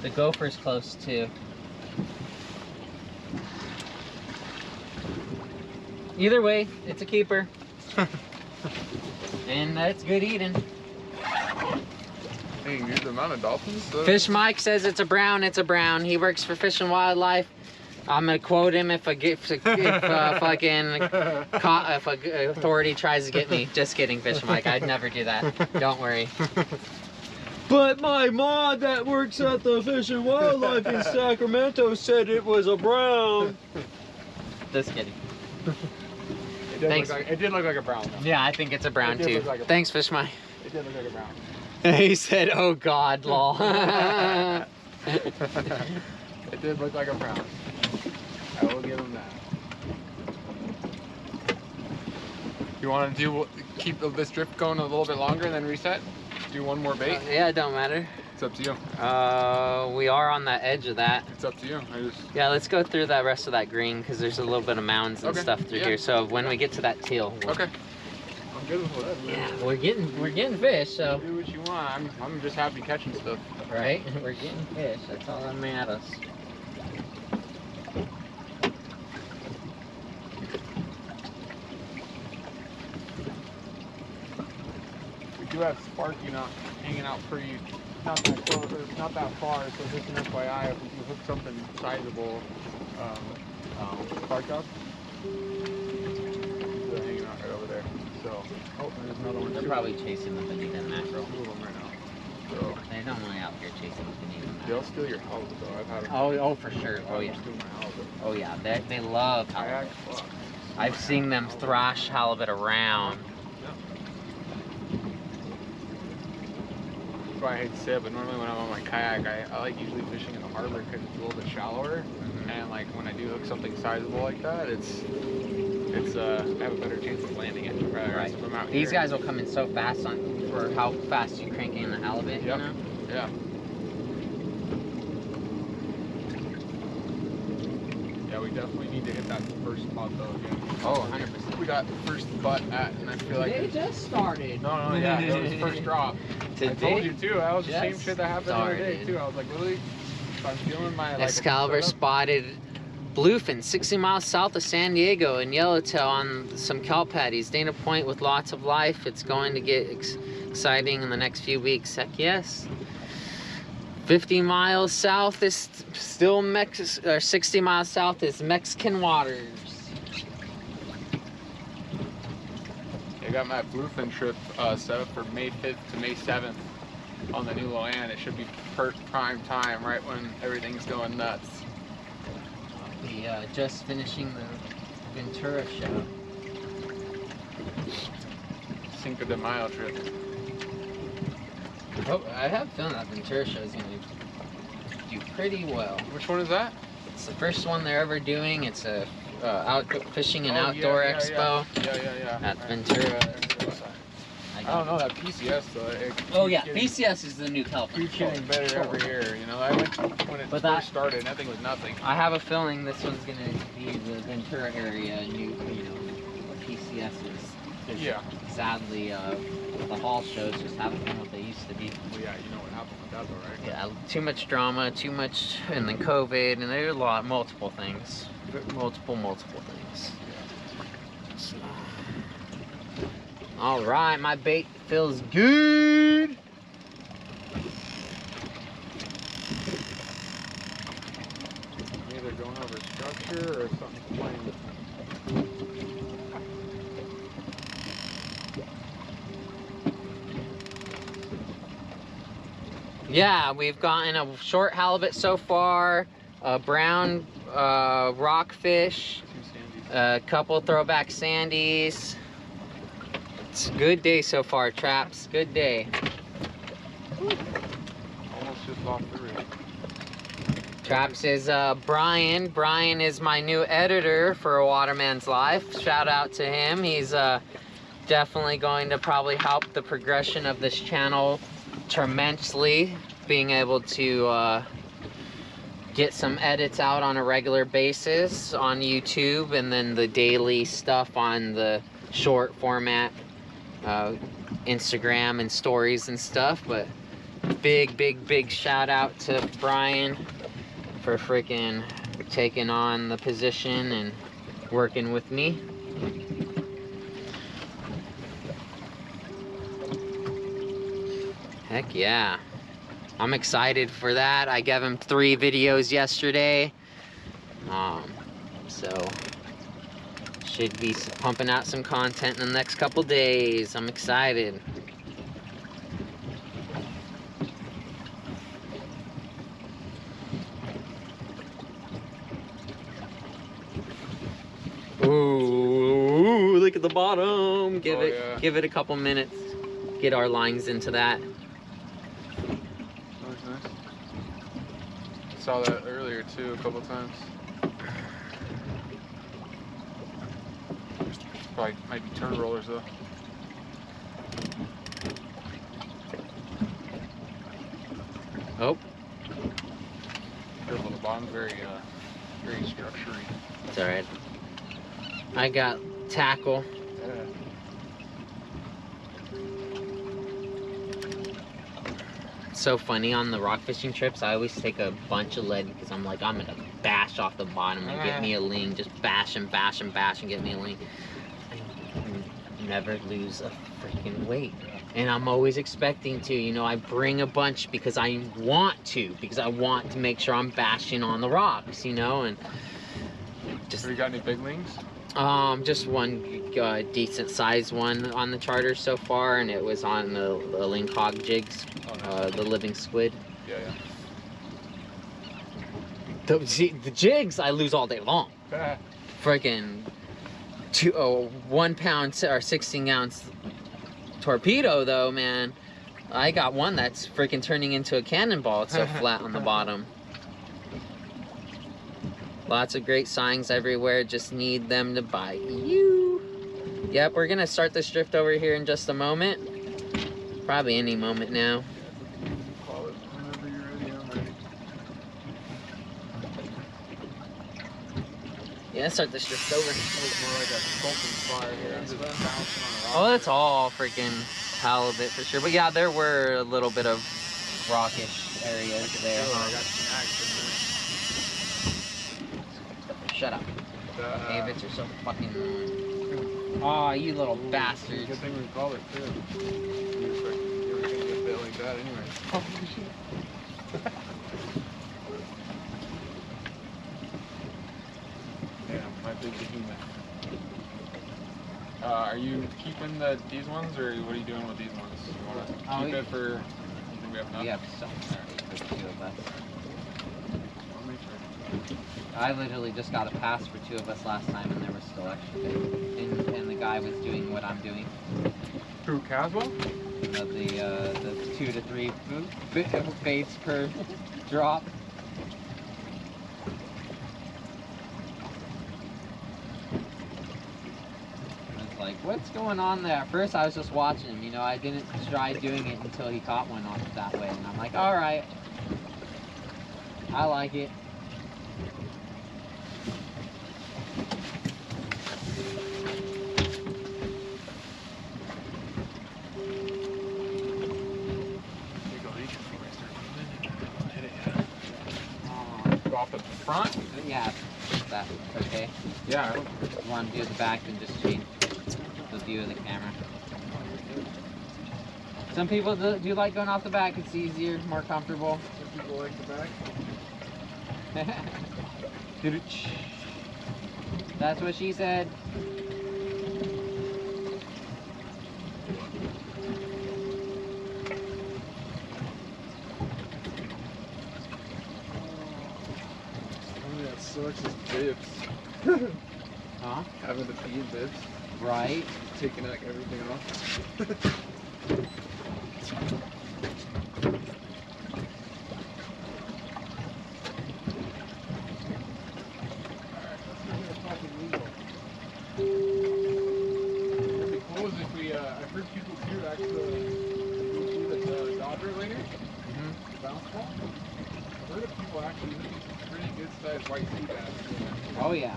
Speaker 1: The gopher's close too. Either way, it's a keeper. And that's good eating.
Speaker 2: Dang, dude, the amount of dolphins.
Speaker 1: Fish Mike says it's a brown, it's a brown. He works for Fish and Wildlife. I'm gonna quote him if a authority tries to get me. Just kidding, Fish Mike. I'd never do that. Don't worry. But my mom that works at the Fish and Wildlife in Sacramento said it was a brown. Just kidding. Thanks.
Speaker 2: It did look like a brown though.
Speaker 1: Yeah, I think it's a brown too.
Speaker 2: Like
Speaker 1: Thanks, Fish Mike.
Speaker 2: It did look like a brown.
Speaker 1: He said, "Oh God, lol."
Speaker 2: It did look like a brown. I will give him that. You want to keep this drift going a little bit longer and then reset? Do one more bait?
Speaker 1: Yeah, it don't matter.
Speaker 2: It's up to you.
Speaker 1: We are on the edge of that.
Speaker 2: It's up to you.
Speaker 1: Yeah, let's go through the rest of that green because there's a little bit of mounds and stuff through here. So when we get to that teal,
Speaker 2: okay. I'm good with whatever.
Speaker 1: Yeah, we're getting fish. So
Speaker 2: do what you want. I'm just happy catching stuff.
Speaker 1: Right? We're getting fish. That's all that matters.
Speaker 2: We do have Sparky hanging out pretty, not that close, or not that far, so just an FYI, if we can hook something sizable, Spark up. They're hanging out right over there. So, oh, there's another one.
Speaker 1: They're probably chasing the bonita mackerel.
Speaker 2: Two of them right now. So,
Speaker 1: They're normally out here chasing the bonita mackerel.
Speaker 2: they'll steal your halibut though. I've had them.
Speaker 1: Oh, for sure. Oh yeah.
Speaker 2: Steal my halibut.
Speaker 1: Oh yeah. They love
Speaker 2: Kayak,
Speaker 1: halibut.
Speaker 2: fuck.
Speaker 1: I've seen them thrash halibut around.
Speaker 2: That's why I hate to say it, but normally when I'm on my kayak, I like usually fishing in the harbor because it's a little bit shallower. And like when I do hook something sizable like that, I have a better chance of landing it.
Speaker 1: Right.
Speaker 2: If I'm out
Speaker 1: These
Speaker 2: here.
Speaker 1: guys will come in so fast for how fast you crank in the halibut.
Speaker 2: Yep.
Speaker 1: You know?
Speaker 2: Yeah. Yeah, we definitely need to hit that first spot though again.
Speaker 1: Oh, 100%.
Speaker 2: We got first butt at, and I feel like
Speaker 1: They just started.
Speaker 2: No, yeah, it was first drop. I told you too. That was the same shit that happened the other day too. I was like, really? If I'm feeling my like.
Speaker 1: Excalibur spotted bluefin 60 miles south of San Diego and yellowtail on some kelp patties. Dana Point with lots of life. It's going to get exciting in the next few weeks. Heck yes. 50 miles south is still 60 miles south is Mexican waters.
Speaker 2: I got my bluefin trip set up for May 5th to May 7th on the new Loan. It should be prime time, right when everything's going nuts.
Speaker 1: Just finishing the Ventura show.
Speaker 2: Cinco de Mayo trip.
Speaker 1: Oh, I have a feeling that Ventura show is going to do pretty well.
Speaker 2: Which one is that?
Speaker 1: It's the first one they're ever doing. It's a out fishing and outdoor expo
Speaker 2: Yeah.
Speaker 1: at Ventura.
Speaker 2: I don't know that PCS though.
Speaker 1: Oh yeah, PCS is the new kelp.
Speaker 2: Keeps getting better every year. You know, I went when it first started. Nothing was nothing.
Speaker 1: I have a feeling this one's gonna be the Ventura area. PCS is.
Speaker 2: Yeah.
Speaker 1: Sadly, the hall shows just haven't been what they used to be.
Speaker 2: Well, yeah, you know what happened with that though, right?
Speaker 1: Yeah, too much drama, too much, and then COVID, and there's multiple things. Multiple things. So. All right, my bait feels good.
Speaker 2: either going over structure or something playing with me.
Speaker 1: Yeah, we've gotten a short halibut so far, a brown rockfish, a couple throwback sandies. It's a good day so far, Traps. Good day.
Speaker 2: Almost just off the roof.
Speaker 1: Traps is Brian. Brian is my new editor for A Waterman's Life. Shout out to him. He's definitely going to probably help the progression of this channel tremendously, being able to get some edits out on a regular basis on YouTube, and then the daily stuff on the short format Instagram and stories and stuff. But big shout out to Brian for freaking taking on the position and working with me. Heck yeah. I'm excited for that. I gave him 3 videos yesterday. So should be pumping out some content in the next couple days. I'm excited. Ooh, look at the bottom. Give it a couple minutes. Get our lines into that.
Speaker 2: Nice. Saw that earlier too, a couple times. Probably might be turn rollers though.
Speaker 1: Oh.
Speaker 2: Careful, the bottom's very structury.
Speaker 1: It's alright. I got tackle.
Speaker 2: Yeah.
Speaker 1: So funny on the rock fishing trips. I always take a bunch of lead because I'm like, I'm gonna bash off the bottom and get me a ling. Just bash and bash and bash and get me a ling. I never lose a freaking weight. And I'm always expecting to, you know, I bring a bunch because I want to make sure I'm bashing on the rocks, you know, and just.
Speaker 2: Have you got any big lings?
Speaker 1: Just one decent sized one on the charter so far, and it was on the link hog jigs, the living squid.
Speaker 2: Yeah.
Speaker 1: The jigs I lose all day long. Freaking 1 pound or 16-ounce torpedo though, man. I got one that's freaking turning into a cannonball. It's so flat on the bottom. Lots of great signs everywhere, just need them to bite you. Yep, we're gonna start this drift over here in just a moment. Probably any moment now.
Speaker 2: Call it whenever you're ready, I'm ready.
Speaker 1: Yeah, let's start this drift over.
Speaker 2: It was more like a Sculpin fire here. I'm just bouncing on a rock.
Speaker 1: Oh, that's all freaking halibut for sure. But yeah, there were a little bit of rockish areas there.
Speaker 2: Oh, I got snagged.
Speaker 1: Shut up. Davids are so fucking annoying. Aw, you little bastards.
Speaker 2: Good thing we called it too. You were gonna get bit like that anyway. Oh shit. Damn, my big behemoth. Are you keeping these ones, or what are you doing with these ones? You want to keep it for? You think we have enough?
Speaker 1: We have some already for 2 of us.
Speaker 2: I'll make sure.
Speaker 1: I literally just got a pass for 2 of us last time, and there was still extra bait. And the guy was doing what I'm doing.
Speaker 2: Who, Caswell?
Speaker 1: The 2 to 3 baits per drop. I was like, what's going on there? At first I was just watching him, you know, I didn't try doing it until he caught one off that way, and I'm like, alright. I like it.
Speaker 2: Off the front?
Speaker 1: Yeah, that's okay.
Speaker 2: Yeah.
Speaker 1: You want to do the back and just change the view of the camera. Some people do like going off the back. It's easier, more comfortable.
Speaker 2: Some people like the back.
Speaker 1: That's what she said.
Speaker 2: Only that sucks is bibs.
Speaker 1: Huh?
Speaker 2: Having to pee in bibs.
Speaker 1: Right.
Speaker 2: Taking like everything off. It'd be cool if we, I've heard people too actually go see the Dodger later. Bounce ball. I've heard of people actually looking some pretty good sized white sea bass.
Speaker 1: Oh yeah.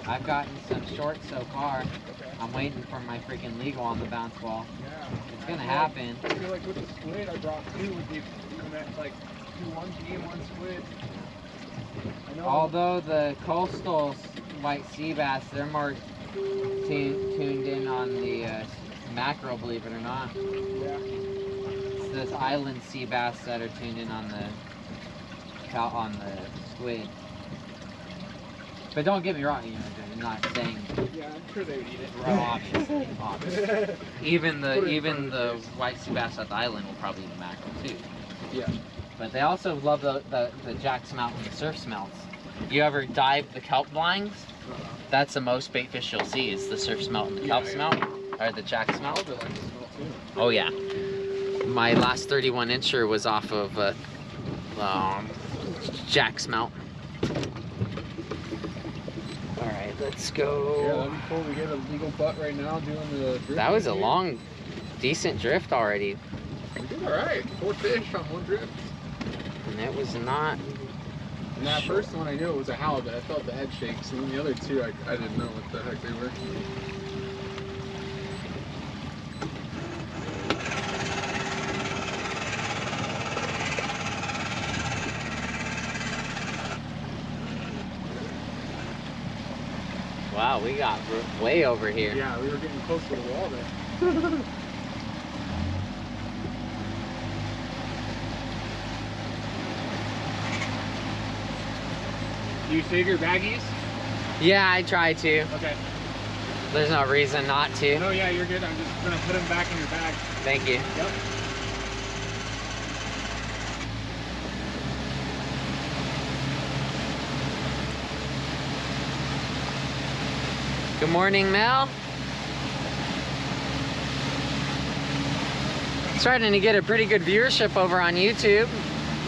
Speaker 1: I've gotten some short so far.
Speaker 2: Okay.
Speaker 1: I'm waiting for my freaking legal on the bounce ball.
Speaker 2: Yeah.
Speaker 1: It's gonna happen.
Speaker 2: I feel like with the squid I brought two would be even at like 1 beam, 1 squid. I know.
Speaker 1: Although the coastal white sea bass, they're more tuned in on the mackerel, believe it or not.
Speaker 2: Yeah.
Speaker 1: It's this island sea bass that are tuned in on the squid. But don't get me wrong, you know, I'm not saying.
Speaker 2: Yeah, I'm sure they would eat it.
Speaker 1: Obviously, obviously. Even the white sea bass at the island will probably eat the mackerel too.
Speaker 2: Yeah.
Speaker 1: But they also love the jack smelt and the surf smelts. You ever dive the kelp blinds? That's the most bait fish you'll see is the surf smelt and the kelp smelt, or the jack smelt. Oh yeah. My last 31 incher was off of jack smelt. All right, let's go.
Speaker 2: Yeah, that'd be cool. We get a legal butt right now doing the drift.
Speaker 1: That was a long, decent drift already.
Speaker 2: We did all right. 4 fish on 1 drift.
Speaker 1: And it was not.
Speaker 2: And that first one I knew it was a halibut. I felt the head shake. So then the other 2 I didn't know what the heck they were.
Speaker 1: Wow, we got way over here.
Speaker 2: Yeah, we were getting close to the wall there. Do you save your baggies?
Speaker 1: Yeah, I try to.
Speaker 2: Okay.
Speaker 1: There's no reason not to.
Speaker 2: No, yeah, you're good. I'm just gonna put them back in your bag.
Speaker 1: Thank you.
Speaker 2: Yep.
Speaker 1: Good morning, Mel. Starting to get a pretty good viewership over on YouTube.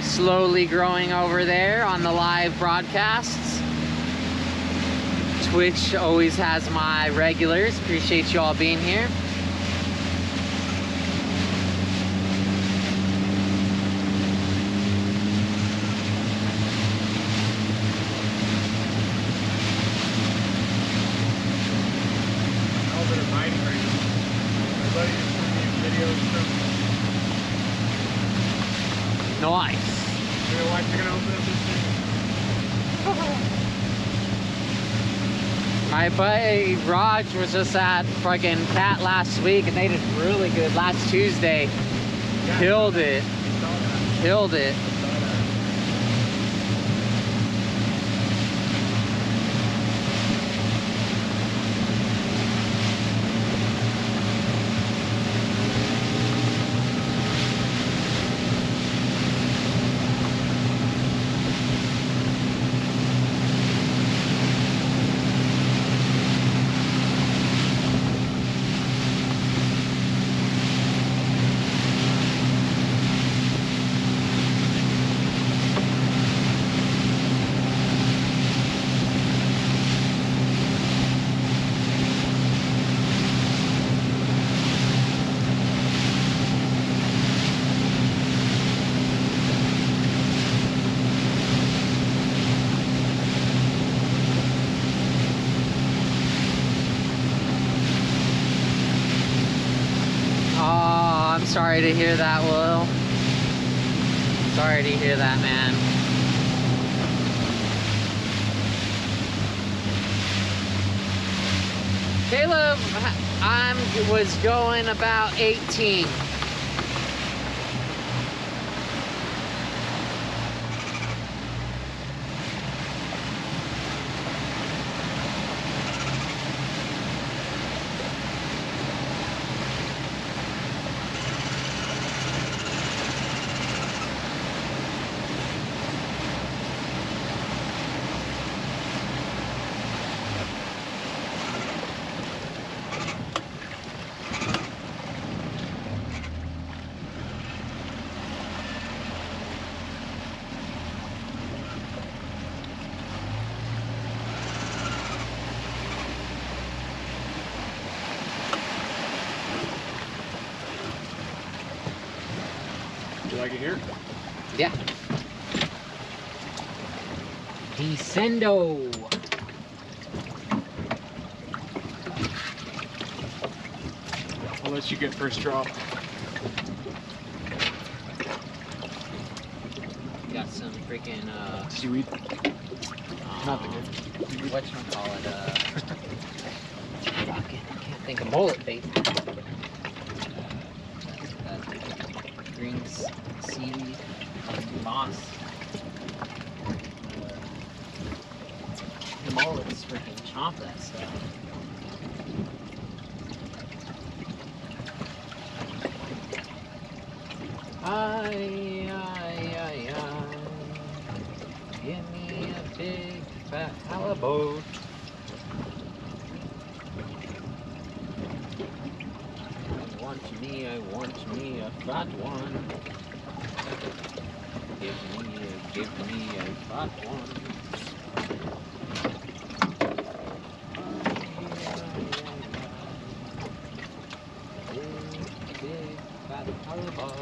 Speaker 1: Slowly growing over there on the live broadcasts. Twitch always has my regulars. Appreciate you all being here. Nice.
Speaker 2: Your wife's gonna open up this thing.
Speaker 1: My buddy Raj was just at fucking Cat last week and they did really good last Tuesday.
Speaker 2: Yeah,
Speaker 1: Killed it. Killed it. Sorry to hear that, Will. Sorry to hear that, man. Caleb, was going about 18.
Speaker 2: You like it here?
Speaker 1: Yeah. Descendo.
Speaker 2: I'll let you get first drop.
Speaker 1: Got some freaking
Speaker 2: Seaweed. Not the good.
Speaker 1: whatchamacallit, fucking, I can't think of mullet bait. Green seaweed, moss. The mullets freaking chomp that stuff. Aye, aye, aye, aye. Give me a big fat halibut. I want me a fat one. Give me a fat one. Big fat halibut.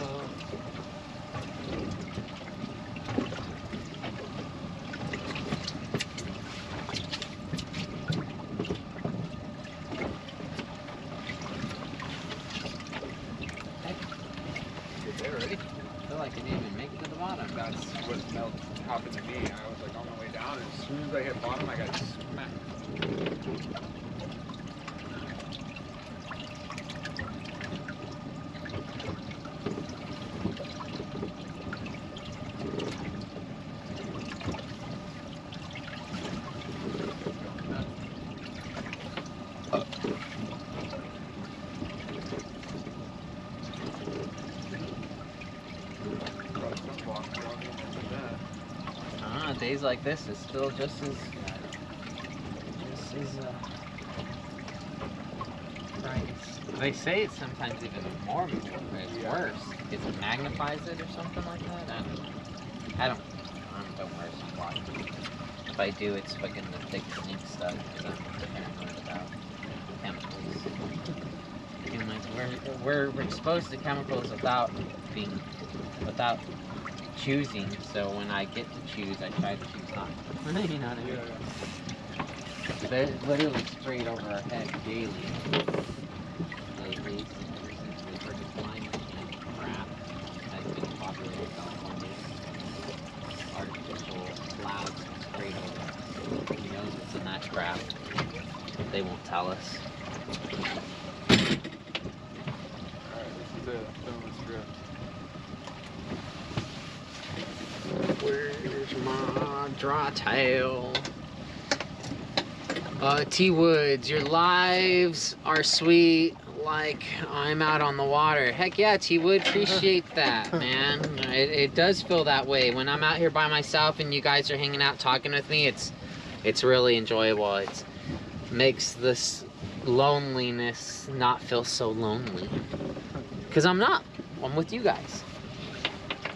Speaker 2: That's what happened to me. I was like on my way down, and as soon as I hit bottom, I got smacked.
Speaker 1: Days like this is still just as price. They say it's sometimes even more, it's worse. It magnifies it or something like that. I don't wear sunblock. If I do, it's fucking the thick zinc stuff because I'm paranoid about chemicals. Humans, we're exposed to chemicals without choosing, so when I get to choose, I try to choose not. You know what I mean? Yeah. They're literally sprayed over our head daily. Lately, since the freaking climate crap has been popular in California. Artificial clouds sprayed over us. Who knows what's in that crap? They won't tell us.
Speaker 2: Alright, this is it. Filmless drift.
Speaker 1: Where's my dry tail? T Woods, your lives are sweet like I'm out on the water. Heck yeah, T Wood, appreciate that, man. It does feel that way when I'm out here by myself and you guys are hanging out talking with me. It's really enjoyable. It makes this loneliness not feel so lonely. Cause I'm not. I'm with you guys.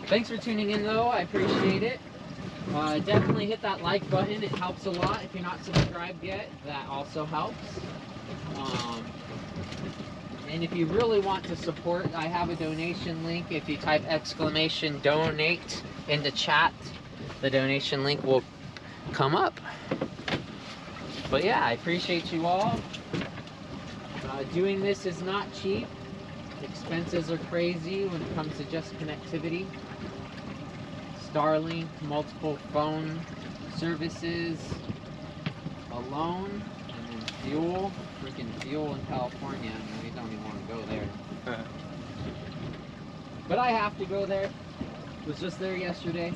Speaker 1: Thanks for tuning in though, I appreciate it. Definitely hit that like button, it helps a lot. If you're not subscribed yet, that also helps. And if you really want to support, I have a donation link. If you type !donate into chat, the donation link will come up. But yeah, I appreciate you all. Doing this is not cheap. Expenses are crazy when it comes to just connectivity. Starlink, multiple phone services alone, and then fuel. Freaking fuel in California, and we don't even want to go there. But I have to go there. Was just there yesterday.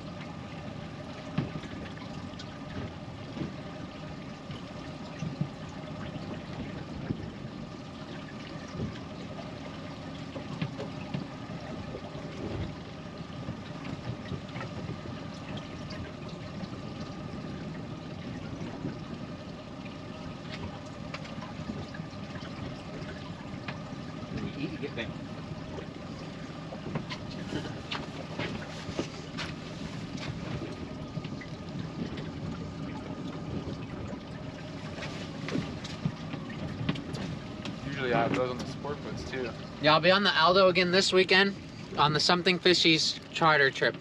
Speaker 2: Usually I have those on the sport boats too.
Speaker 1: Yeah, I'll be on the Aldo again this weekend. On the Something Fishies charter trip.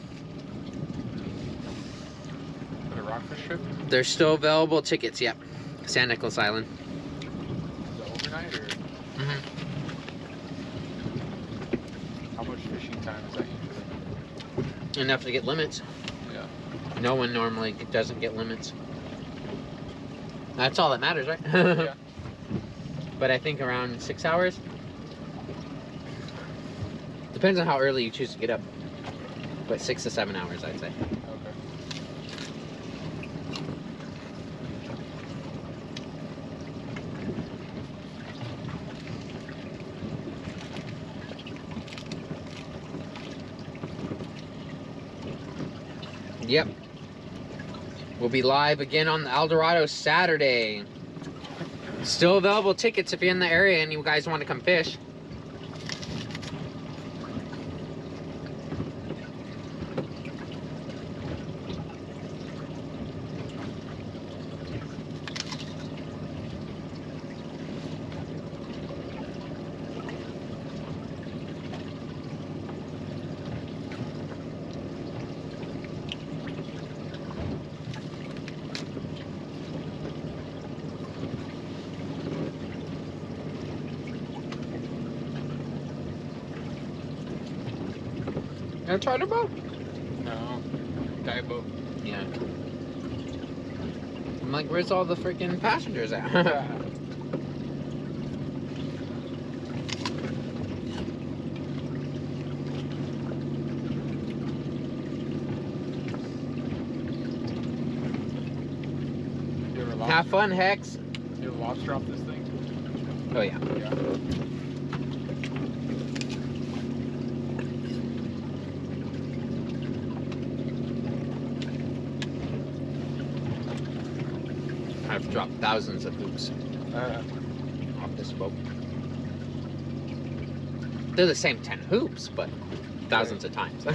Speaker 2: For the Rockfish trip?
Speaker 1: There's still available tickets, yep. San Nicolas Island.
Speaker 2: Is it overnight or?
Speaker 1: Mm-hmm.
Speaker 2: How much fishing time is that usually?
Speaker 1: Enough to get limits.
Speaker 2: Yeah.
Speaker 1: No one normally doesn't get limits. That's all that matters, right?
Speaker 2: Yeah.
Speaker 1: But I think around 6 hours. Depends on how early you choose to get up. But 6 to 7 hours, I'd say.
Speaker 2: Okay.
Speaker 1: Yep. We'll be live again on the El Dorado Saturday. Still available tickets if you're in the area and you guys want to come fish. A charter boat?
Speaker 2: No. Dive boat.
Speaker 1: Yeah. I'm like, where's all the freaking passengers at?
Speaker 2: You ever
Speaker 1: Have fun, Hex.
Speaker 2: You ever lobster off this thing?
Speaker 1: Oh, yeah.
Speaker 2: Yeah.
Speaker 1: I've dropped thousands of hoops off this boat. They're the same 10 hoops, but thousands of times.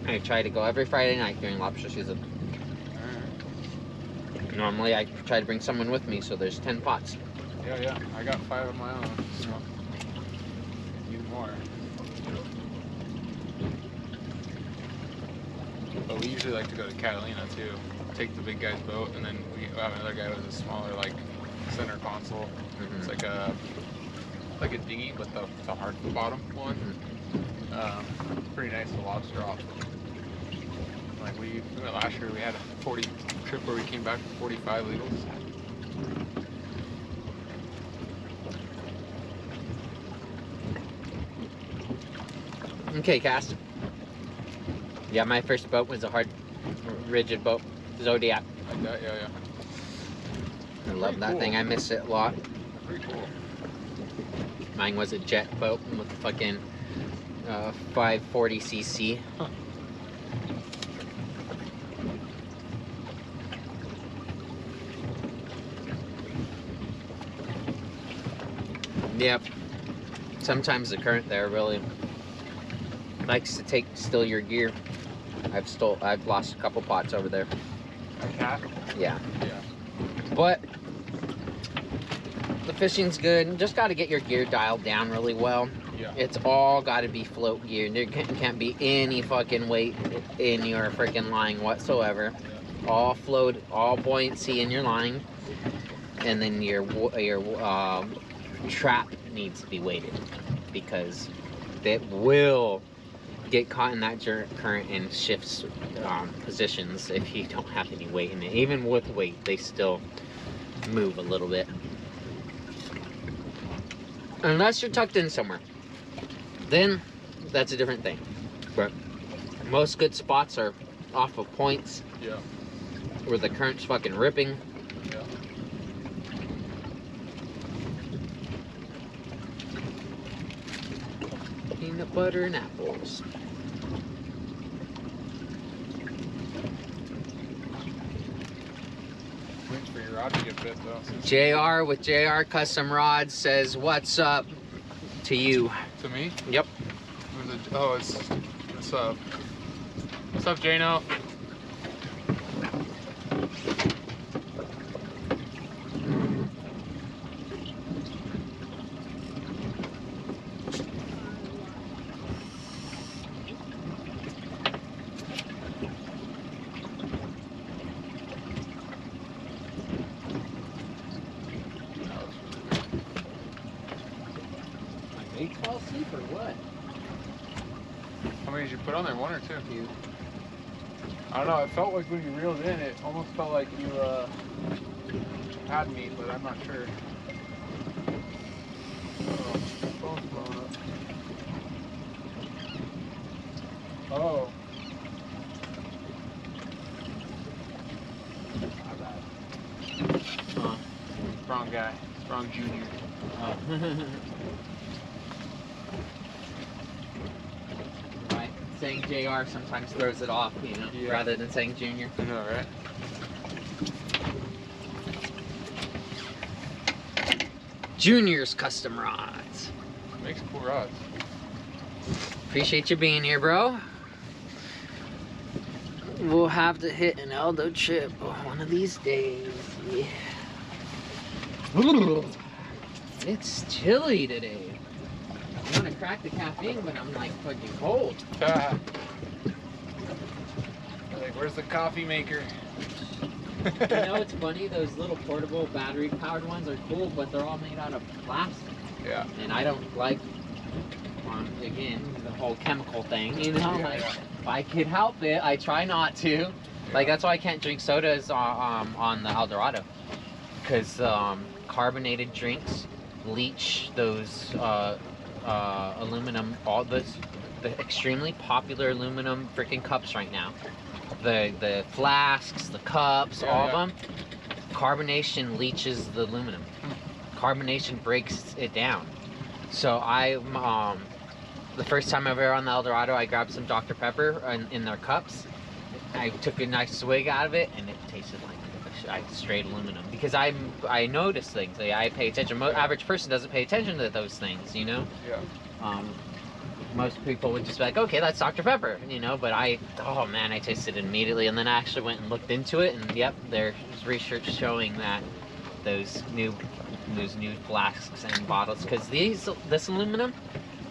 Speaker 1: I try to go every Friday night during lobster season. Normally I try to bring someone with me, so there's 10 pots.
Speaker 2: Yeah. I got 5 of my own. So need more. But we usually like to go to Catalina too. Take the big guy's boat, and then we have another guy with a smaller, like, center console.
Speaker 1: Mm-hmm.
Speaker 2: It's like a dinghy, but the hard bottom one.
Speaker 1: Mm-hmm.
Speaker 2: Pretty nice to lobster off. Like we went last year, we had a 40 trip where we came back with 45 legals.
Speaker 1: Okay, cast. Yeah, my first boat was a hard, rigid boat, Zodiac.
Speaker 2: Like that, yeah.
Speaker 1: I love that thing. I miss it a lot.
Speaker 2: Pretty cool.
Speaker 1: Mine was a jet boat with fucking 540cc.
Speaker 2: Huh.
Speaker 1: Yep. Sometimes the current there really likes to steal your gear. I've lost a couple pots over there.
Speaker 2: A cat?
Speaker 1: Yeah.
Speaker 2: Yeah.
Speaker 1: But the fishing's good. Just got to get your gear dialed down really well.
Speaker 2: Yeah.
Speaker 1: It's all got to be float gear. There can't be any fucking weight in your freaking line whatsoever.
Speaker 2: Yeah.
Speaker 1: All float, all buoyancy in your line, and then your trap needs to be weighted because it will get caught in that current and shifts positions if you don't have any weight in it. Even with weight, they still move a little bit. Unless you're tucked in somewhere. Then that's a different thing. But most good spots are off of points.
Speaker 2: Yeah.
Speaker 1: Where the current's fucking ripping.
Speaker 2: Yeah.
Speaker 1: Peanut butter and apples.
Speaker 2: Waiting for your rod to get bit though.
Speaker 1: JR with JR Custom Rods says, "What's up?" to you.
Speaker 2: To me?
Speaker 1: Yep.
Speaker 2: What's up? What's up, Jano? put on there 1 or 2. I don't know. It felt like when you reeled in, it almost felt like you had meat, but I'm not sure. Oh, phone's blowing up. Oh. Not bad. Wrong guy. Wrong junior.
Speaker 1: Oh. Right. Saying JR sometimes throws it off, you know,
Speaker 2: Yeah.
Speaker 1: rather than saying junior.
Speaker 2: I know, right?
Speaker 1: Junior's custom rods.
Speaker 2: Makes cool rods.
Speaker 1: Appreciate you being here, bro. We'll have to hit an Aldo chip one of these days. Yeah. It's chilly today. I want to crack the caffeine, but I'm like fucking cold.
Speaker 2: Like, where's the coffee maker?
Speaker 1: You know, it's funny, those little portable battery powered ones are cool, but they're all made out of plastic.
Speaker 2: Yeah.
Speaker 1: And I don't like, again, the whole chemical thing, you know?
Speaker 2: Yeah,
Speaker 1: like,
Speaker 2: yeah.
Speaker 1: if I could help it, I try not to.
Speaker 2: Yeah.
Speaker 1: Like, that's why I can't drink sodas on the Eldorado. Because carbonated drinks leach those aluminum, all the extremely popular aluminum freaking cups right now. The flasks, the cups,
Speaker 2: Yeah,
Speaker 1: all
Speaker 2: yeah.
Speaker 1: of them, carbonation leaches the aluminum. Carbonation breaks it down. So the first time I was on the Eldorado, I grabbed some Dr. Pepper in their cups. I took a nice swig out of it, and it tasted like straight aluminum. Because I notice things. I pay attention. Average person doesn't pay attention to those things, you know.
Speaker 2: Yeah.
Speaker 1: Most people would just be like, okay, that's Dr. Pepper, you know, but oh man, I tasted it immediately, and then I actually went and looked into it, and yep, there's research showing that those new flasks and bottles, because this aluminum,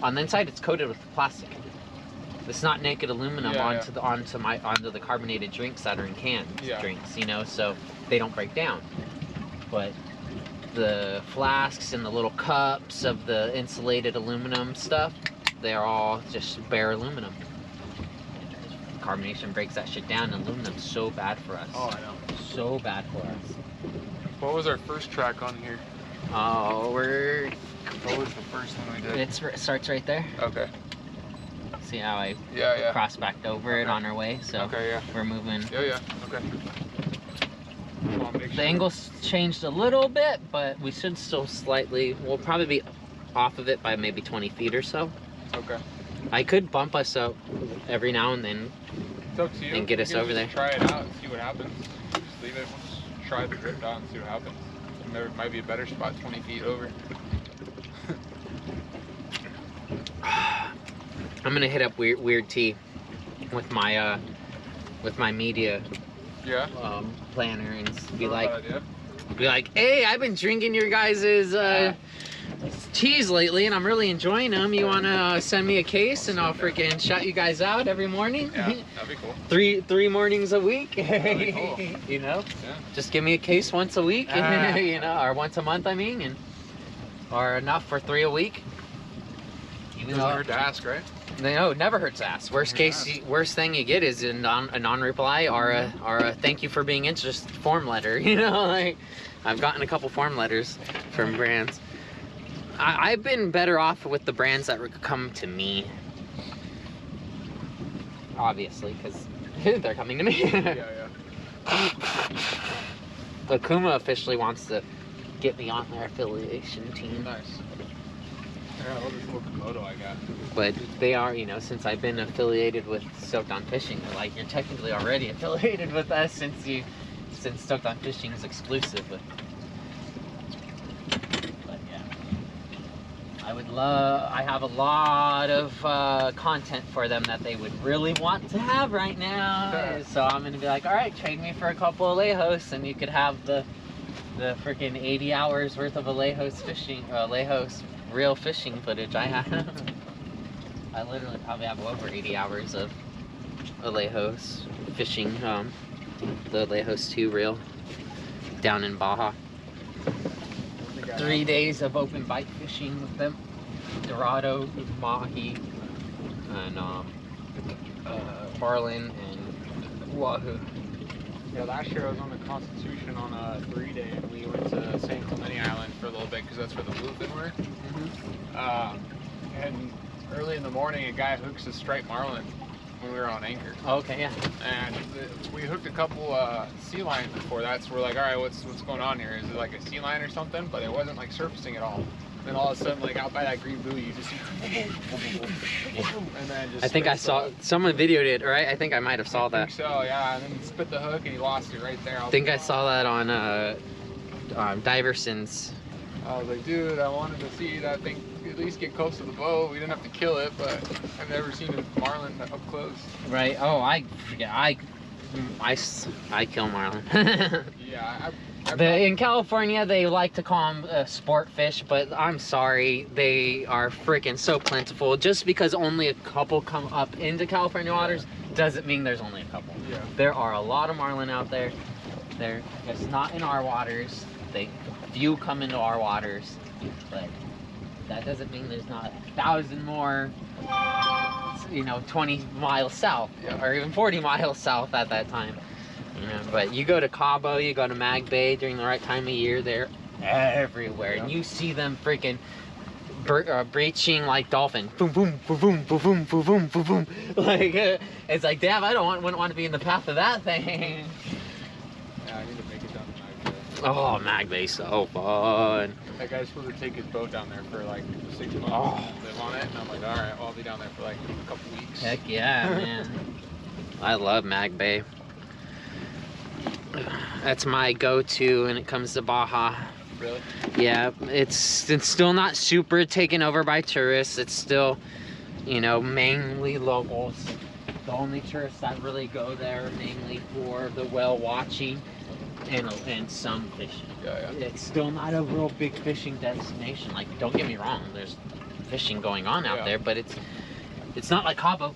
Speaker 1: on the inside, it's coated with plastic. It's not naked aluminum onto the carbonated drinks that are in cans drinks, you know, so they don't break down. But the flasks and the little cups of the insulated aluminum stuff, they're all just bare aluminum. Carbonation breaks that shit down, and aluminum's so bad for us.
Speaker 2: Oh, I know.
Speaker 1: So bad for us.
Speaker 2: What was our first track on here?
Speaker 1: Oh,
Speaker 2: What was the first one we did?
Speaker 1: it starts right there.
Speaker 2: Okay.
Speaker 1: See how I
Speaker 2: Yeah.
Speaker 1: crossed back over it on our way? So
Speaker 2: Okay, yeah.
Speaker 1: we're moving.
Speaker 2: Yeah. Okay.
Speaker 1: The angle's changed a little bit, but we should still we'll probably be off of it by maybe 20 feet or so.
Speaker 2: Okay.
Speaker 1: I could bump us up every now and then
Speaker 2: It's up to you.
Speaker 1: and get us over there.
Speaker 2: Try it out and see what happens. Just leave it. We'll just try the drift out and see what happens. And there might be a better spot 20 feet over.
Speaker 1: I'm gonna hit up weird tea with my media
Speaker 2: Yeah.
Speaker 1: planner and be
Speaker 2: Not a
Speaker 1: like,
Speaker 2: bad idea.
Speaker 1: hey, I've been drinking your guys' teas lately, and I'm really enjoying them. You wanna send me a case, and I'll freaking shout you guys out every morning?
Speaker 2: Yeah, that'd be cool.
Speaker 1: three mornings a week.
Speaker 2: That'd be cool.
Speaker 1: You know,
Speaker 2: Yeah.
Speaker 1: just give me a case once a week, you know, or once a month, I mean, or enough for 3 a week. Even
Speaker 2: Doesn't hurt to ask, right?
Speaker 1: No, it never hurts to ask. Worst thing you get is a non-reply or a thank you for being interested form letter. You know, like I've gotten a couple form letters from brands. I've been better off with the brands that come to me, obviously, because they're coming to me.
Speaker 2: Yeah.
Speaker 1: Akuma officially wants to get me on their affiliation team.
Speaker 2: Nice. Yeah, I love this little Komodo I got.
Speaker 1: But they are, you know, since I've been affiliated with Stoked on Fishing, they're like, you're technically already affiliated with us since Stoked on Fishing is exclusive. But yeah, I have a lot of content for them that they would really want to have right now.
Speaker 2: Sure.
Speaker 1: So I'm gonna be like, all right, trade me for a couple of Lejos, and you could have the freaking 80 hours worth of Lejos real fishing footage I have. I literally probably have over 80 hours of Alejos fishing, the Alejos 2 reel down in Baja. 3 days of open bite fishing with them, Dorado, mahi, and marlin and wahoo.
Speaker 2: Yeah, last year I was on the Constitution on a 3-day, and we went to St. Clement Island for a little bit because that's where the bluefin were. And early in the morning, a guy hooks a striped marlin when we were on anchor.
Speaker 1: Okay, yeah.
Speaker 2: And we hooked a couple sea lions before that, so we're like, all right, what's going on here? Is it like a sea lion or something? But it wasn't like surfacing at all. Then all of a sudden, like out by that green buoy, you just see, and then just.
Speaker 1: I think I saw someone videoed it, right? I think I might have saw that.
Speaker 2: I think so, yeah. And then he spit the hook and he lost it right there.
Speaker 1: I think I saw that on Diverson's.
Speaker 2: I was like, dude, I wanted to see that thing at least get close to the boat. We didn't have to kill it, but I've never seen a marlin up close.
Speaker 1: Right. Oh, I forget. I kill marlin.
Speaker 2: Yeah.
Speaker 1: In California, they like to call them sport fish, but I'm sorry, they are freaking so plentiful. Just because only a couple come up into California waters doesn't mean there's only a couple.
Speaker 2: Yeah.
Speaker 1: There are a lot of marlin out there. They're just not in our waters. Few come into our waters, but that doesn't mean there's not 1,000 more, 20 miles south, or even 40 miles south at that time. But you go to Cabo, you go to Mag Bay during the right time of year, they're everywhere. And you see them freaking breaching like dolphin. Boom, boom, boom, boom, boom, boom, boom, boom, boom, boom. Like, it's like, damn, wouldn't want to be in the path of that thing.
Speaker 2: Yeah, I need to make it down to Mag Bay.
Speaker 1: Oh, Mag Bay's so fun.
Speaker 2: That guy's supposed to take his boat down there for like 6 months, live on it, and I'm like, all right, well, I'll be down there for like a couple weeks.
Speaker 1: Heck yeah, man. I love Mag Bay. That's my go-to when it comes to Baja.
Speaker 2: Really?
Speaker 1: Yeah, it's still not super taken over by tourists. It's still, mainly locals. The only tourists that really go there, mainly for the whale watching and some fishing.
Speaker 2: Yeah.
Speaker 1: It's still not a real big fishing destination. Like, don't get me wrong, there's fishing going on out there, but it's not like Cabo.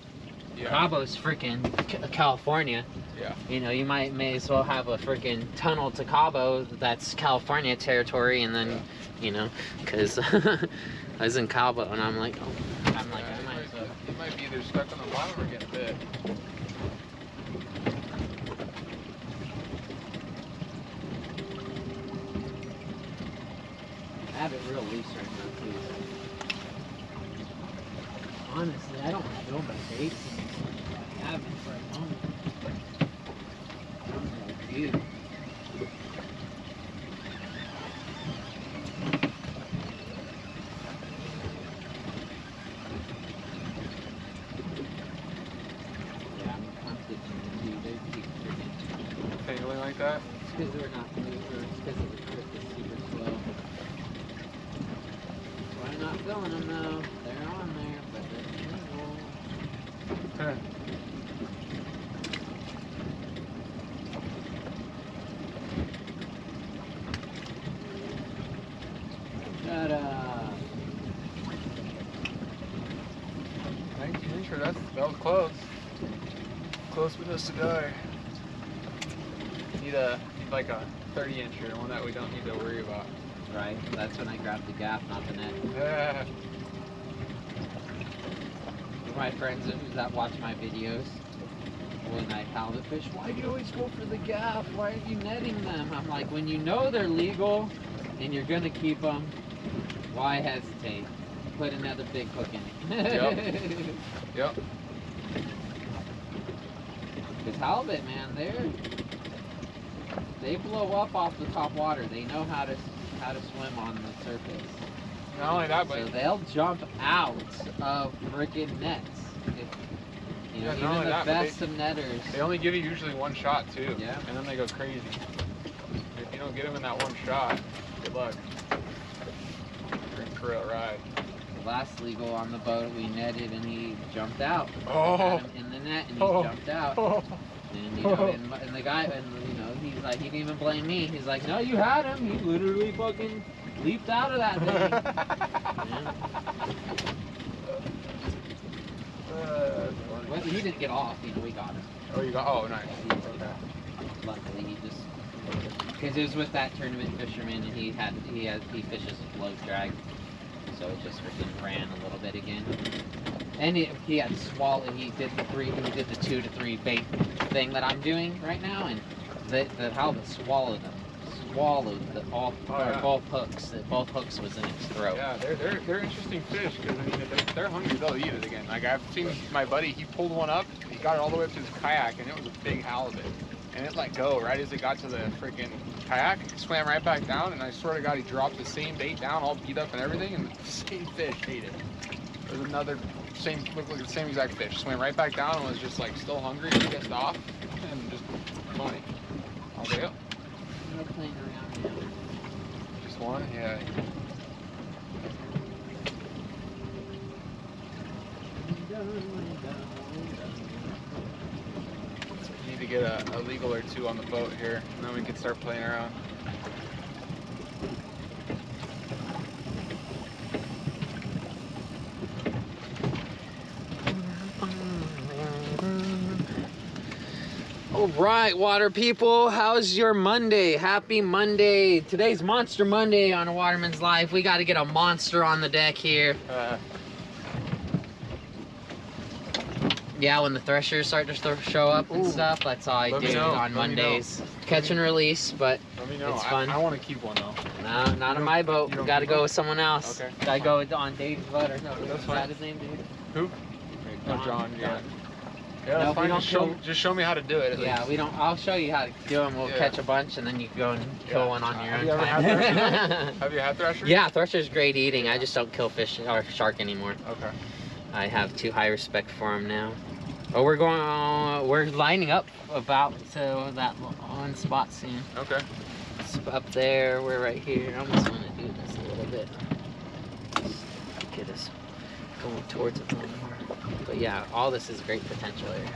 Speaker 2: Yeah.
Speaker 1: Cabo's freaking California.
Speaker 2: Yeah.
Speaker 1: You may as well have a freaking tunnel to Cabo that's California territory, and then, because I was in Cabo and I'm like, I might as well.
Speaker 2: You might be either stuck on the bottom or getting bit.
Speaker 1: I have it real loose right now, too. Honestly, I don't feel my baits I have been for a moment. Dude. Yeah, I'm tempted to do
Speaker 2: Tangling like that?
Speaker 1: It's because they're not moving, or it's because the trip is super slow. So I'm not filling them though. They're on there, but they're single. Shut up.
Speaker 2: 19 incher, that was close. Close with us to die. Need like a 30 incher, one that we don't need to worry about.
Speaker 1: Right, that's when I grab the gaff, not the net.
Speaker 2: Yeah.
Speaker 1: My friends that watch my videos, when I halibut fish, why do you always go for the gaff? Why are you netting them? I'm like, when you know they're legal and you're gonna keep them, why hesitate? Put another big hook in it.
Speaker 2: Yep.
Speaker 1: Because halibut, man, they blow up off the top water. They know how to swim on the surface.
Speaker 2: Not only that, but
Speaker 1: so they'll jump out of freaking nets. Even the best of netters.
Speaker 2: They only give you usually one shot too.
Speaker 1: Yeah.
Speaker 2: And then they go crazy. If you don't get them in that one shot, good luck. You're in for a ride.
Speaker 1: The last legal on the boat, we netted and he jumped out.
Speaker 2: Oh.
Speaker 1: Had him in the net and he jumped out.
Speaker 2: Oh.
Speaker 1: And and the guy, he's like, he didn't even blame me. He's like, no, you had him. He literally fucking leaped out of that thing. Well, he didn't get off. We got him.
Speaker 2: Oh, you got? Oh, nice. Okay.
Speaker 1: Luckily, he just because it was with that tournament fisherman, and he fishes float drag, so it just freaking ran a little bit again. And he had swallowed. He did the 2 to 3 bait thing that I'm doing right now, and the halibut swallowed them. Swallowed both hooks. Both hooks was in its throat.
Speaker 2: Yeah, they're interesting fish because I mean if they're hungry, they'll eat it again. Like I've seen my buddy, he pulled one up, he got it all the way up to his kayak, and it was a big halibut, and it let go right as it got to the freaking kayak, swam right back down, and I swear to God, he dropped the same bait down, all beat up and everything, and the same fish ate it. There's another looked like the same exact fish, swam right back down and was just like still hungry, pissed off, and just funny. I was like, oh.
Speaker 1: No playing around now.
Speaker 2: Just one? Yeah. Need to get a legal or two on the boat here, and then we can start playing around.
Speaker 1: All right, water people, how's your Monday? Happy Monday. Today's Monster Monday on A Waterman's Life. We got to get a monster on the deck here. Yeah, when the threshers start to show up and stuff, that's all I do on Mondays. Catch and release, but it's fun.
Speaker 2: I want to keep one though.
Speaker 1: No, not on my boat. Got to go with someone else.
Speaker 2: Okay.
Speaker 1: Got to go on Dave's boat. No,
Speaker 2: that's
Speaker 1: is
Speaker 2: fine.
Speaker 1: that his name, Dave?
Speaker 2: Who?
Speaker 1: John.
Speaker 2: John, yeah.
Speaker 1: John.
Speaker 2: Yeah, that's fine.
Speaker 1: No,
Speaker 2: just show me how to do it.
Speaker 1: Yeah, we don't. I'll show you how to do them. We'll catch a bunch, and then you can go and kill one on your own
Speaker 2: Have you ever
Speaker 1: time.
Speaker 2: had thresher? Have you had thresher?
Speaker 1: Yeah, thresher's great eating. I just don't kill fish or shark anymore.
Speaker 2: Okay.
Speaker 1: I have too high respect for them now. Oh, we're going. We're lining up about to that one spot soon.
Speaker 2: Okay.
Speaker 1: It's up there. We're right here. I almost want to do this a little bit. Just get us going towards it more. But yeah, all this is great potential area.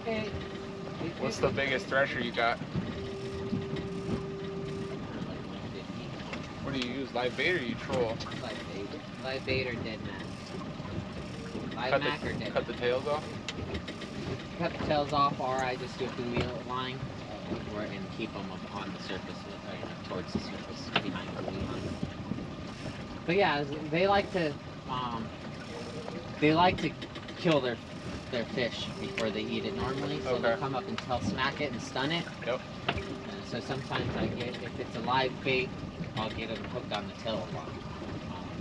Speaker 1: Hey.
Speaker 2: What's the biggest thresher you got? What do you use? Live bait or you troll?
Speaker 1: Live bait or dead mac. Live mac or dead.
Speaker 2: Cut the tails off?
Speaker 1: Cut the tails off, or I just do a buoy line and keep them up on the surface, towards the surface, behind the buoy line. But yeah, they like to kill their fish before they eat it normally. So they'll come up and smack it and stun it.
Speaker 2: Yep.
Speaker 1: So sometimes if it's a live bait, I'll get them hooked on the tail line.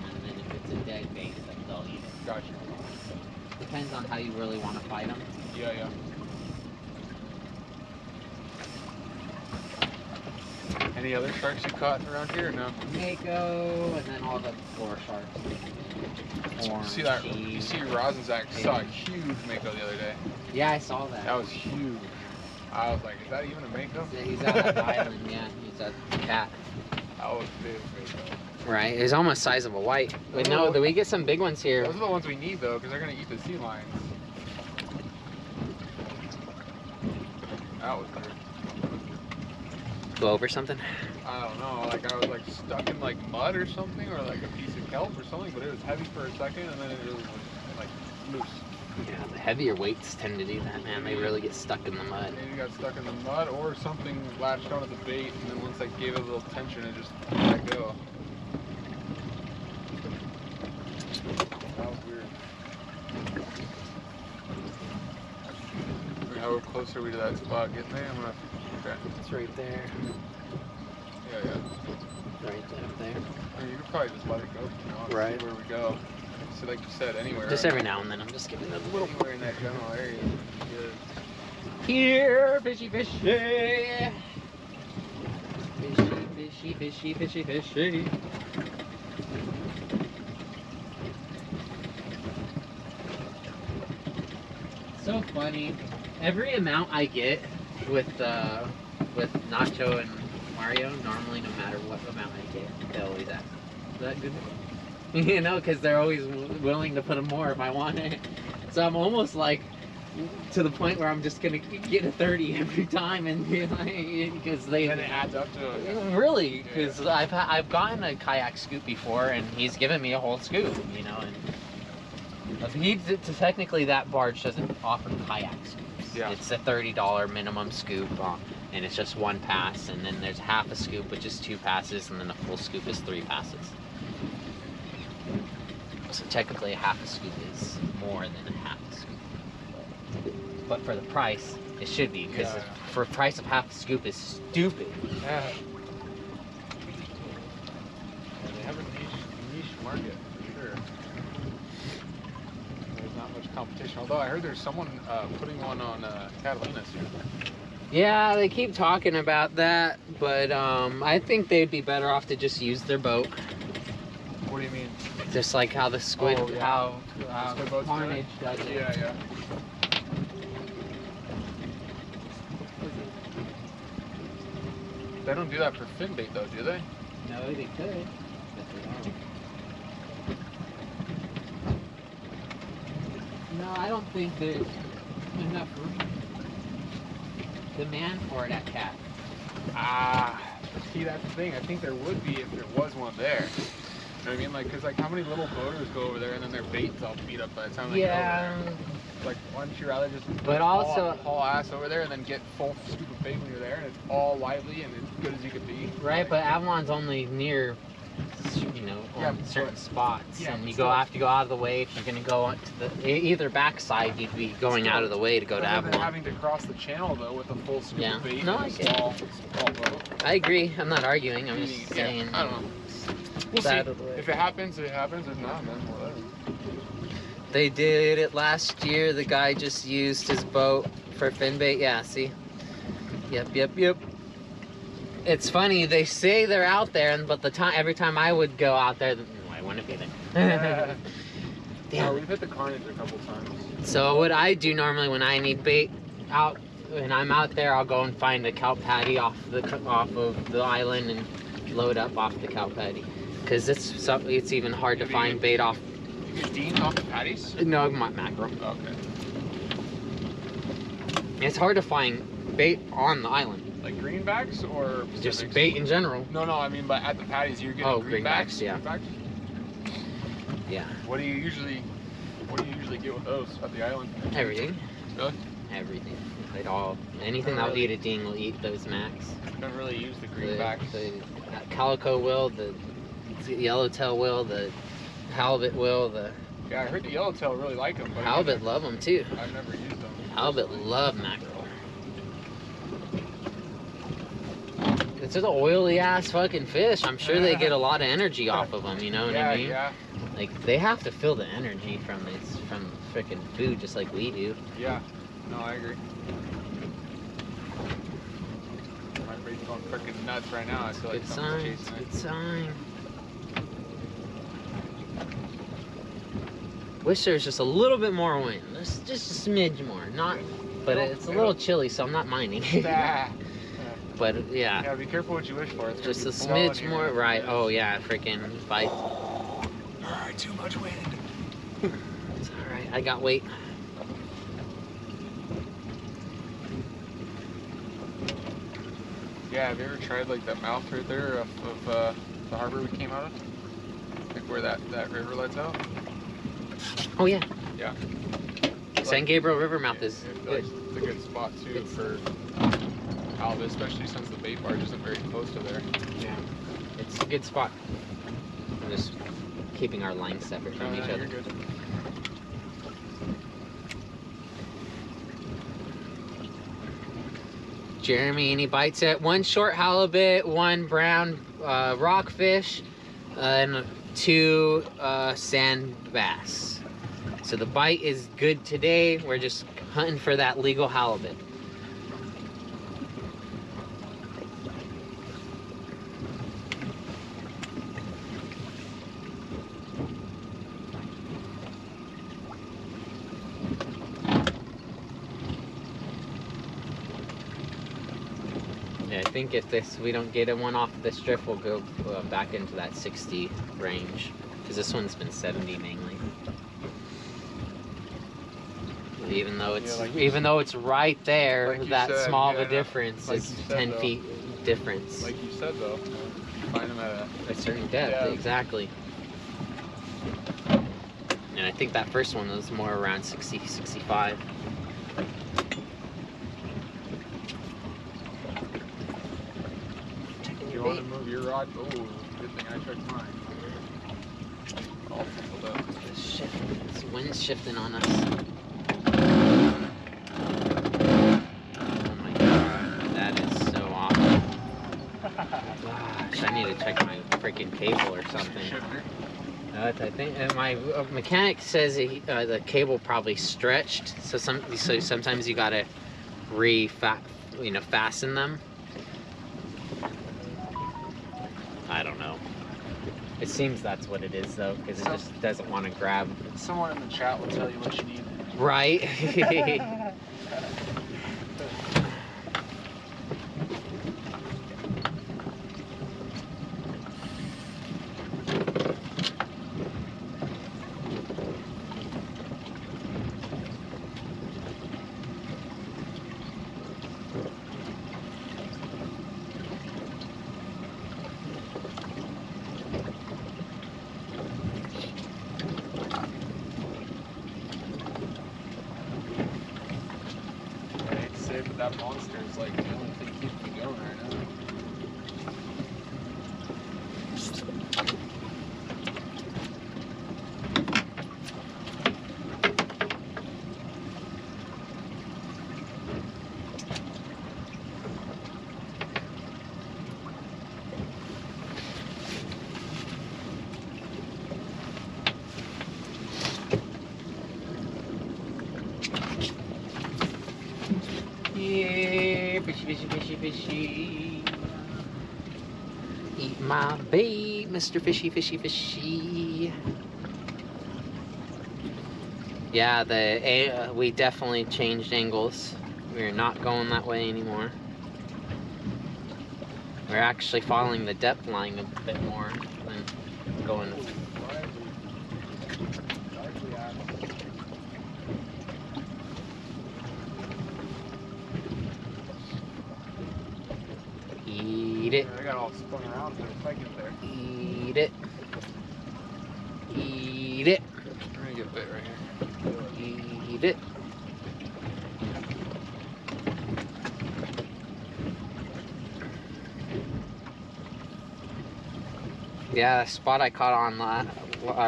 Speaker 1: And then if it's a dead bait, then they'll eat it.
Speaker 2: Gotcha.
Speaker 1: Depends on how you really want to fight them.
Speaker 2: Yeah, yeah. Any other sharks you caught around here or no?
Speaker 1: Mako, and then all the floor sharks. Orange,
Speaker 2: see that? You see Rosensack saw a huge Mako the other day.
Speaker 1: Yeah, I saw that.
Speaker 2: That was huge. I was like, is that even a Mako?
Speaker 1: He's at the island, yeah. He's a cat.
Speaker 2: That was big Mako.
Speaker 1: Right, it's almost size of a white. But no, we get some big ones here.
Speaker 2: Those are the ones we need though, because they're gonna eat the sea lions. That was weird.
Speaker 1: Go over something?
Speaker 2: I don't know, like I was like stuck in like mud or something, or like a piece of kelp or something, but it was heavy for a second and then it really was like loose.
Speaker 1: Yeah, the heavier weights tend to do that, man. They really get stuck in the mud.
Speaker 2: Maybe got stuck in the mud or something latched onto the bait, and then once I gave it a little tension, it just let go. That was weird. How close are we to that spot? Getting there? I'm gonna. Okay.
Speaker 1: It's right there.
Speaker 2: Yeah, yeah.
Speaker 1: Right there.
Speaker 2: I mean, you could probably just let it go, you know, and
Speaker 1: Right.
Speaker 2: see where we go. So, like you said, anywhere.
Speaker 1: Just every now and then, I'm just giving it a little.
Speaker 2: Anywhere in that general area. Good.
Speaker 1: Here, fishy, fishy. Fishy, fishy, fishy, fishy, fishy. So funny. Every amount I get with Nacho and Mario, normally no matter what amount I get, they always ask, is that good? You know, because they're always willing to put in more if I want it. So I'm almost like to the point where I'm just gonna get a 30 every time, and be like, because they.
Speaker 2: And it adds up to it.
Speaker 1: Really, because I've gotten a kayak scoop before, and he's given me a whole scoop, you know, and technically that barge doesn't offer kayak scoops.
Speaker 2: Yeah.
Speaker 1: It's a $30 minimum scoop. and it's just one pass, and then there's half a scoop, which is 2 passes, and then a full scoop is 3 passes. So technically a half a scoop is more than a half a scoop. But for the price, it should be, because for a price of half a scoop is stupid.
Speaker 2: Yeah. They have a niche market for sure. There's not much competition. Although I heard there's someone putting one on Catalina soon.
Speaker 1: Yeah, they keep talking about that, but I think they'd be better off to just use their boat.
Speaker 2: What do you mean?
Speaker 1: Just like how the squid, how
Speaker 2: Squid boats do it?
Speaker 1: Carnage does it.
Speaker 2: Yeah. They don't do that for fin bait though, do they?
Speaker 1: No, they could. But they don't. No, I don't think there's enough demand for it at Cat.
Speaker 2: See, that's the thing. I think there would be if there was one there. You know what I mean? Like, cause like how many little boaters go over there and then their bait's all beat up by the time they get over there? Like, why don't you rather just haul ass over there and then get full scoop of bait when you're there and it's all lively and as good as you could be?
Speaker 1: Right,
Speaker 2: like,
Speaker 1: but Avalon's only near, you know, on certain spots, and you have to go out of the way if you're gonna go onto the either backside. You'd be going out of the way to go to Avalon.
Speaker 2: Than having to cross the channel though with a full scoop of bait.
Speaker 1: No, I get it.
Speaker 2: Small boat.
Speaker 1: I agree. I'm not arguing. I'm just saying.
Speaker 2: I don't know. We'll see. If it happens, it happens. If not, then whatever.
Speaker 1: They did it last year. The guy just used his boat for fin bait. Yeah, see? Yep. It's funny. They say they're out there, but every time I would go out there, I wouldn't be there.
Speaker 2: Yeah, we've hit the Carnage a couple times.
Speaker 1: So what I do normally when I need bait out, when I'm out there, I'll go and find a kelp patty off of the island and load up off the kelp patty. Because it's even hard to find bait off.
Speaker 2: You get deans off the patties?
Speaker 1: No, mackerel.
Speaker 2: Okay.
Speaker 1: It's hard to find bait on the island.
Speaker 2: Like greenbacks or
Speaker 1: just
Speaker 2: specifics?
Speaker 1: bait in general?
Speaker 2: No, I mean, but at the patties, you're getting greenbacks.
Speaker 1: Yeah.
Speaker 2: Greenbacks?
Speaker 1: Yeah.
Speaker 2: What do you usually get with those at the island?
Speaker 1: Everything.
Speaker 2: Really?
Speaker 1: Everything. Anything that'll eat a ding will eat those macs.
Speaker 2: Don't really use the greenbacks.
Speaker 1: The calico will, the yellowtail will, the halibut will,
Speaker 2: Yeah, I heard the yellowtail really like them. But
Speaker 1: halibut love them too.
Speaker 2: I've never used them.
Speaker 1: Halibut love mackerel. It's just an oily ass fucking fish. I'm sure they get a lot of energy off of them. You know what I mean?
Speaker 2: Yeah.
Speaker 1: Like they have to feel the energy from freaking food, just like we do.
Speaker 2: Yeah. No, I agree. My brain's going freaking nuts right now. I feel like something's chasing it.
Speaker 1: Good sign. Wish there was just a little bit more wind. Just a smidge more. But it's a little chilly, so I'm not minding. But yeah.
Speaker 2: Yeah, be careful what you wish for. It's
Speaker 1: just a smidge more. Right. Oh yeah, freaking bite.
Speaker 2: Alright, too much wind.
Speaker 1: It's alright. I got weight.
Speaker 2: Yeah, have you ever tried like that mouth right there of the harbor we came out of? Like where that river lets out?
Speaker 1: Oh yeah.
Speaker 2: Yeah.
Speaker 1: San Gabriel River mouth is good.
Speaker 2: It's a good spot too for halibut, especially since the bait barge isn't very close to there.
Speaker 1: Yeah. It's a good spot. We're just keeping our lines separate from each other.
Speaker 2: Good.
Speaker 1: Jeremy, any bites at one short halibut, one brown rockfish, and 2 sand bass. So the bite is good today. We're just hunting for that legal halibut. Yeah, I think if we don't get one off this drift, we'll go back into that 60 range, because this one's been 70 mainly. Even though it's right there,
Speaker 2: like
Speaker 1: that
Speaker 2: said,
Speaker 1: small of a difference
Speaker 2: like
Speaker 1: is
Speaker 2: said,
Speaker 1: 10 feet difference.
Speaker 2: Like you said though, find them at
Speaker 1: a certain depth, exactly. And I think that first one was more around 60, 65.
Speaker 2: rod. Oh, good thing I checked mine. All filled up.
Speaker 1: This wind's shifting on us. Oh my god, that is so awful. Gosh, I need to check my freaking cable or something. I think my mechanic says the cable probably stretched, so sometimes you gotta fasten them. I don't know. It seems that's what it is though, because it just doesn't want to grab.
Speaker 2: Someone in the chat will tell you what you need.
Speaker 1: Right.
Speaker 2: But that monster is like the only thing keeping me going right now.
Speaker 1: Yeah, fishy, fishy, fishy, fishy. Eat my bait, Mr. Fishy, fishy, fishy. Yeah, we definitely changed angles. We're not going that way anymore. We're actually following the depth line a bit more than going. Eat it.
Speaker 2: I got all spun around if I get there.
Speaker 1: Eat it. Eat it.
Speaker 2: I'm gonna get bit right here.
Speaker 1: Eat it. Yeah, the spot I caught on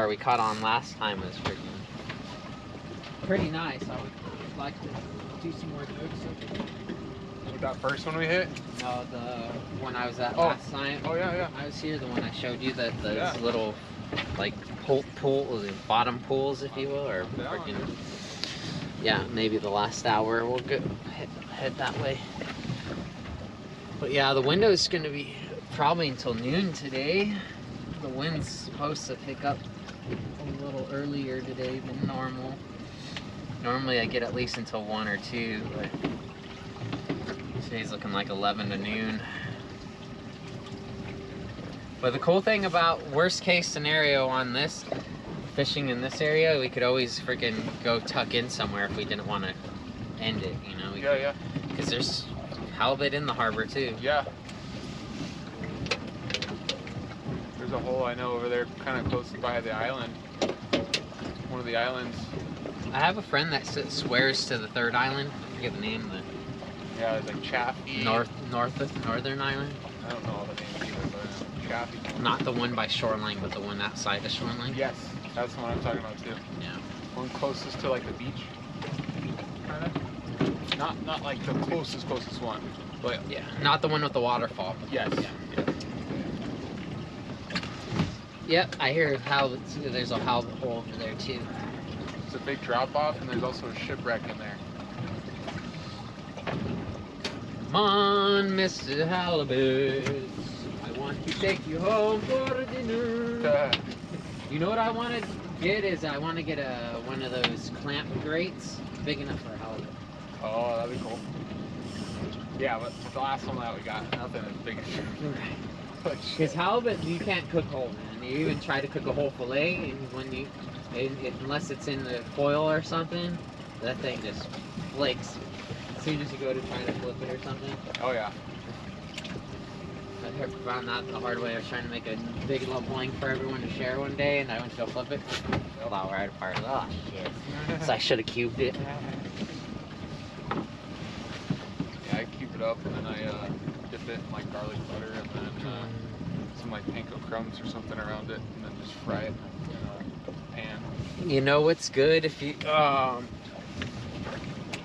Speaker 1: we caught on last time was pretty nice. I would like to do some more trips.
Speaker 2: With that first one we hit?
Speaker 1: No, the one I was at last time.
Speaker 2: Oh yeah.
Speaker 1: I was here, the one I showed you, those little like pool, bottom pools, if you will, or freaking. Yeah, maybe the last hour we'll head that way. But yeah, the window's gonna be probably until noon today. The wind's supposed to pick up a little earlier today than normal. Normally I get at least until 1 or 2, but today's looking like 11 to noon. But the cool thing about worst case scenario on this, fishing in this area, we could always freaking go tuck in somewhere if we didn't want to end it, you know?
Speaker 2: Yeah.
Speaker 1: Because there's halibut in the harbor too.
Speaker 2: Yeah. There's a hole I know over there kind of close by the island. One of the islands.
Speaker 1: I have a friend that swears to the third island. I forget the name.
Speaker 2: Yeah, it's like Chaffee.
Speaker 1: Northern Island.
Speaker 2: I don't know all the names either, but Chaffee.
Speaker 1: Not the one by shoreline, but the one outside the shoreline.
Speaker 2: Yes, that's the one I'm talking about too.
Speaker 1: Yeah.
Speaker 2: One closest to like the beach. Kinda. Not like the closest one, but
Speaker 1: yeah. Not the one with the waterfall.
Speaker 2: Yes.
Speaker 1: Yeah. Yep, I hear there's a halibut hole over there too.
Speaker 2: It's a big drop off, and there's also a shipwreck in there.
Speaker 1: Come on, Mr. Halibut, I want to take you home for dinner. You know what I want to get is I want to get one of those clamp grates, big enough for a halibut.
Speaker 2: Oh, that'd be cool. Yeah, but the last one that we got, nothing as big as
Speaker 1: because halibut, you can't cook whole, man. You even try to cook a whole fillet, and unless it's in the foil or something, that thing just flakes as soon as you go to try to flip it or something.
Speaker 2: Oh yeah.
Speaker 1: I found that the hard way. I was trying to make a big little blank for everyone to share one day, and I went to go flip it. Fell out right apart. Oh shit! So I should have cubed it.
Speaker 2: Yeah, I cube it up and then I dip it in like garlic butter and then like panko crumbs or something around it, and then just fry it in a pan.
Speaker 1: You know what's good if you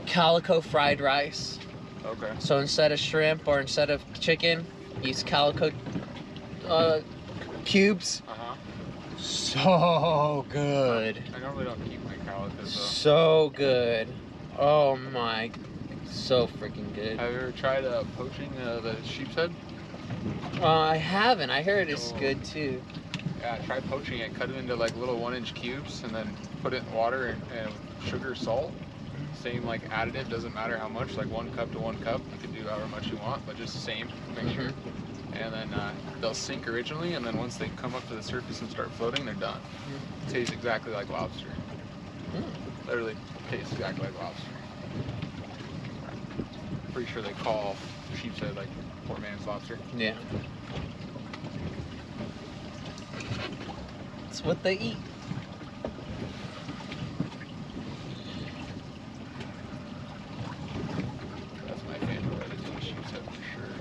Speaker 1: calico fried rice.
Speaker 2: Okay.
Speaker 1: So instead of shrimp or instead of chicken, use calico cubes. So good.
Speaker 2: I normally don't keep my calicos though.
Speaker 1: So good. Oh my, so freaking good.
Speaker 2: Have you ever tried poaching the sheep's head?
Speaker 1: I haven't. I heard it's good too.
Speaker 2: Yeah, try poaching it. Cut it into like little 1-inch cubes, and then put it in water and sugar, salt. Same like additive, doesn't matter how much. Like 1 cup to 1 cup. You can do however much you want, but just same. Make sure. And then they'll sink originally, and then once they come up to the surface and start floating, they're done. Tastes exactly like lobster. Literally tastes exactly like lobster. Pretty sure they call sheep's head like poor man's lobster.
Speaker 1: Yeah. It's what they eat.
Speaker 2: That's my favorite way to do sheep's head for sure.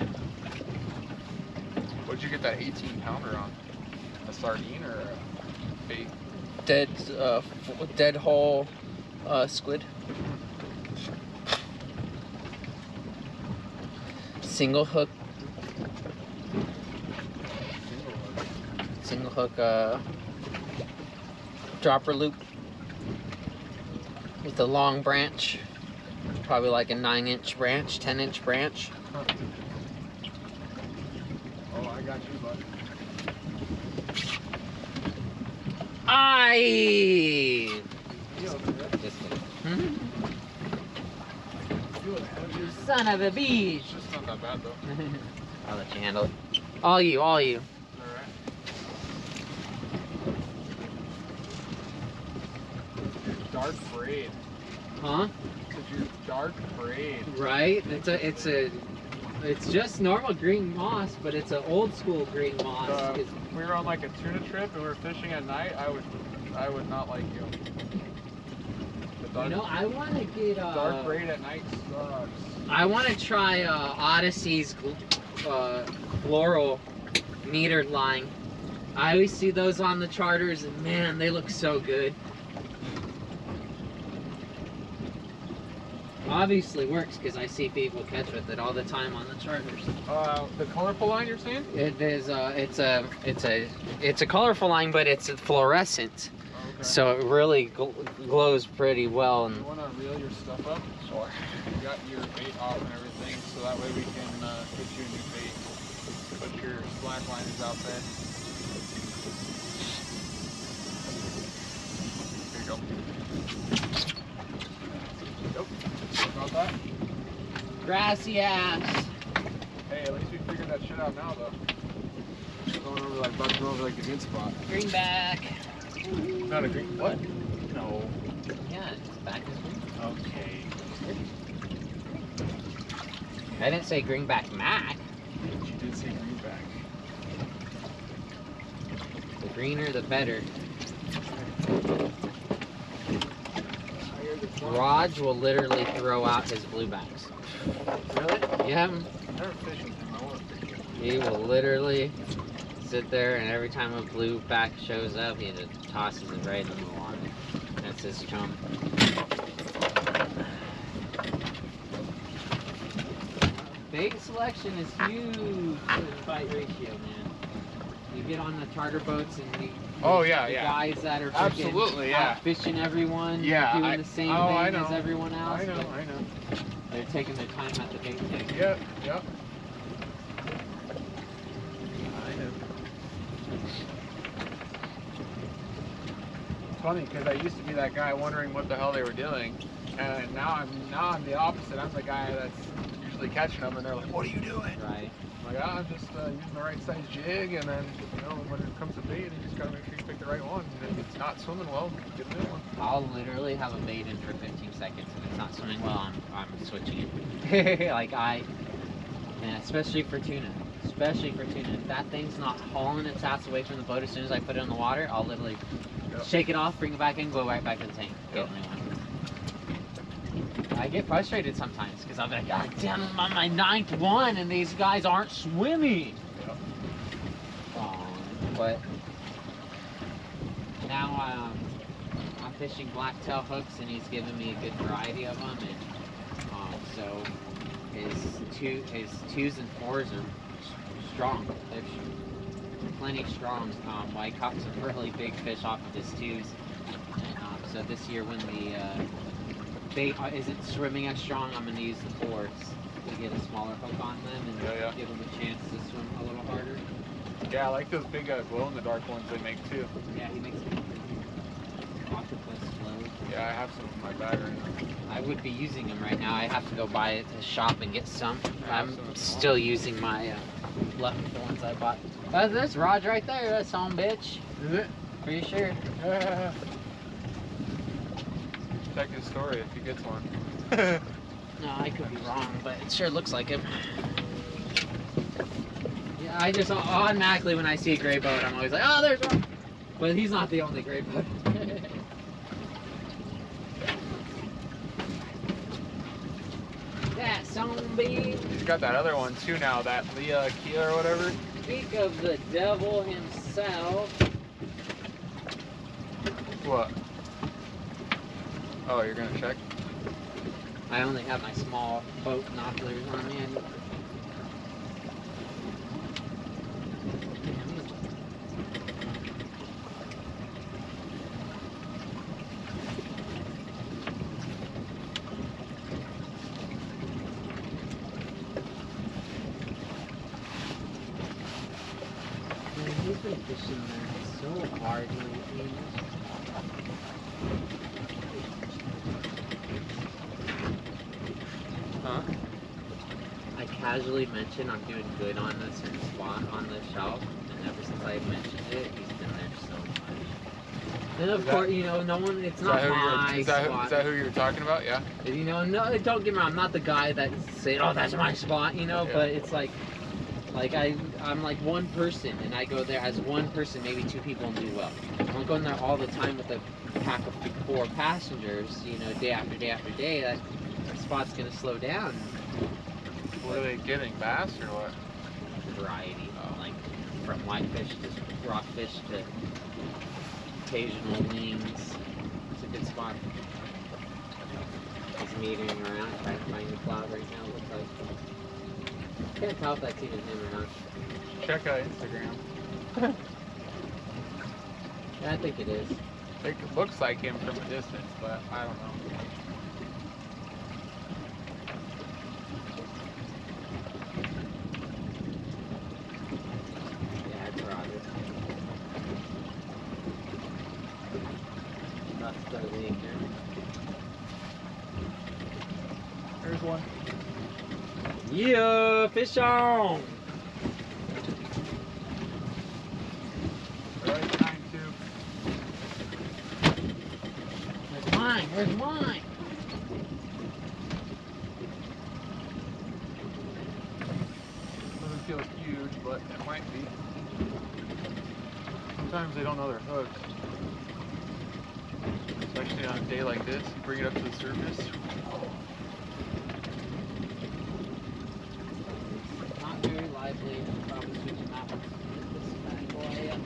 Speaker 2: What'd you get that 18-pounder on? A sardine or a bait?
Speaker 1: Dead whole squid. Single hook dropper loop with a long branch, probably like a 9-inch branch, 10-inch branch.
Speaker 2: Oh, I got you, bud.
Speaker 1: Just kidding. You son of a beach.
Speaker 2: It's just not that bad though.
Speaker 1: I'll let you handle it. All you.
Speaker 2: Alright. Dark braid.
Speaker 1: Huh?
Speaker 2: It's your dark braid.
Speaker 1: Right? It's just normal green moss, but it's an old school green moss.
Speaker 2: If we were on like a tuna trip and we were fishing at night, I would not like you.
Speaker 1: You know, I want to get
Speaker 2: dark braid at night sucks.
Speaker 1: I want to try Odyssey's floral metered line. I always see those on the charters, and man, they look so good. Obviously works because I see people catch with it all the time on the charters.
Speaker 2: The colorful line you're saying?
Speaker 1: It is. It's a colorful line, but it's fluorescent.
Speaker 2: Okay.
Speaker 1: So it really glows pretty well. And
Speaker 2: you want to reel your stuff up? Sure. You got your bait off and everything, so that way we can get you a new bait. Put your black liners out there. There you go. Nope. About that?
Speaker 1: grassy ass.
Speaker 2: Hey, at least we figured that shit out now, though. Going over like bucking over like a good spot.
Speaker 1: Greenback.
Speaker 2: Not a green. What? No.
Speaker 1: Yeah, it's back is green.
Speaker 2: Okay.
Speaker 1: I didn't say greenback Mac.
Speaker 2: You did say greenback.
Speaker 1: The greener, the better. Raj will literally throw out his bluebacks.
Speaker 2: Really?
Speaker 1: Yeah.
Speaker 2: I've never fished with him. I want to fish with him.
Speaker 1: He will literally sit there, and every time a blueback shows up, he just tosses it right in the water. That's his chum. Bait selection is huge for the bite ratio, man. You get on the charter boats and the guys that are
Speaker 2: absolutely, yeah,
Speaker 1: fishing everyone, doing the same thing as everyone else.
Speaker 2: I know.
Speaker 1: They're taking their time at the bait thing.
Speaker 2: Yep.
Speaker 1: I know.
Speaker 2: It's funny because I used to be that guy wondering what the hell they were doing, and now I'm the opposite. I'm the guy that's usually catching them, and they're like, "What are you doing?"
Speaker 1: Right.
Speaker 2: I'm like, I'm just using the right size jig, and then when it comes to bait, you just gotta make sure you pick the right one. And if it's not swimming well, get a new one.
Speaker 1: I'll literally have a bait in for 15 seconds. If it's not swimming well, I'm switching it. Especially for tuna. Especially for tuna. If that thing's not hauling its ass away from the boat as soon as I put it in the water, I'll literally shake it off, bring it back in, go right back to the tank. Get a new one. I get frustrated sometimes because I'm like, God damn, I'm on my 9th one and these guys aren't swimming.
Speaker 2: Yep.
Speaker 1: Oh. But now I'm fishing blacktail hooks, and he's giving me a good variety of them, and so his twos and fours are strong. They're plenty strong. I caught some really big fish off of his twos, and so this year when the bait isn't swimming as strong, I'm going to use the fours to get a smaller hook on them and give them a chance to swim a little harder.
Speaker 2: Yeah, I like those big glow-in-the-dark ones they make too.
Speaker 1: Yeah, he makes octopus float.
Speaker 2: Yeah, I have some in my bag right now.
Speaker 1: I would be using them right now. I have to go buy it to shop and get some. I'm still using my the ones I bought. This rod's right there. That's on, bitch.
Speaker 2: Is it?
Speaker 1: Pretty sure.
Speaker 2: Check his story if he gets one.
Speaker 1: No, I could be wrong, but it sure looks like him. Yeah, I just automatically when I see a gray boat, I'm always like, oh, there's one. But he's not the only gray boat. That zombie.
Speaker 2: He's got that other one too now, that Leah Kia or whatever.
Speaker 1: Speak of the devil himself.
Speaker 2: What? Oh, you're gonna check?
Speaker 1: I only have my small boat binoculars on me. He's been fishing there so hard lately.
Speaker 2: Huh?
Speaker 1: I casually mentioned I'm doing good on a certain spot on the shelf, and ever since I mentioned it, he's been there so much. And of course, you know, no one, it's not my spot.
Speaker 2: Is that who you were talking about? Yeah.
Speaker 1: You know, no, don't get me wrong, I'm not the guy that's saying, oh, that's my spot, you know, but it's like I'm like one person, and I go there as one person, maybe two people, and do well. I'm going there all the time with a pack of 4 passengers, you know, day after day after day. That spot's gonna slow down.
Speaker 2: What are they getting? Bass or what?
Speaker 1: Variety, like from whitefish to rockfish to occasional wings. It's a good spot. He's metering around, trying to find the cloud right now. Looks like. Can't tell if that's even him or not.
Speaker 2: Check Instagram.
Speaker 1: Yeah, I think it is.
Speaker 2: It looks like him from a distance, but I don't know.
Speaker 1: Yeah, it's Roger. That's the link here.
Speaker 2: There's one.
Speaker 1: Yeah, fish on!
Speaker 2: Right behind two.
Speaker 1: Where's mine? Where's mine?
Speaker 2: Doesn't feel huge, but it might be. Sometimes they don't know their hooks. Especially on a day like this, you bring it up to the surface.
Speaker 1: Not very lively. Probably switch them out with this bad boy.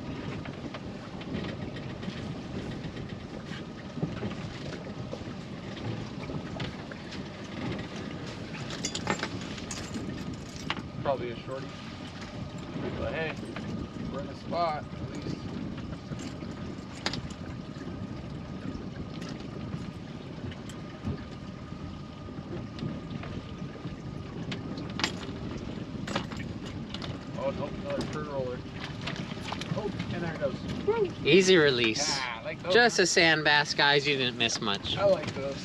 Speaker 2: Probably a shorty. But hey, we're in a spot at least. Oh nope, another turd roller. Oh, and there it goes. Woo.
Speaker 1: Easy release.
Speaker 2: Yeah, I like those.
Speaker 1: Just a sand bass, guys. You didn't miss much.
Speaker 2: I like those.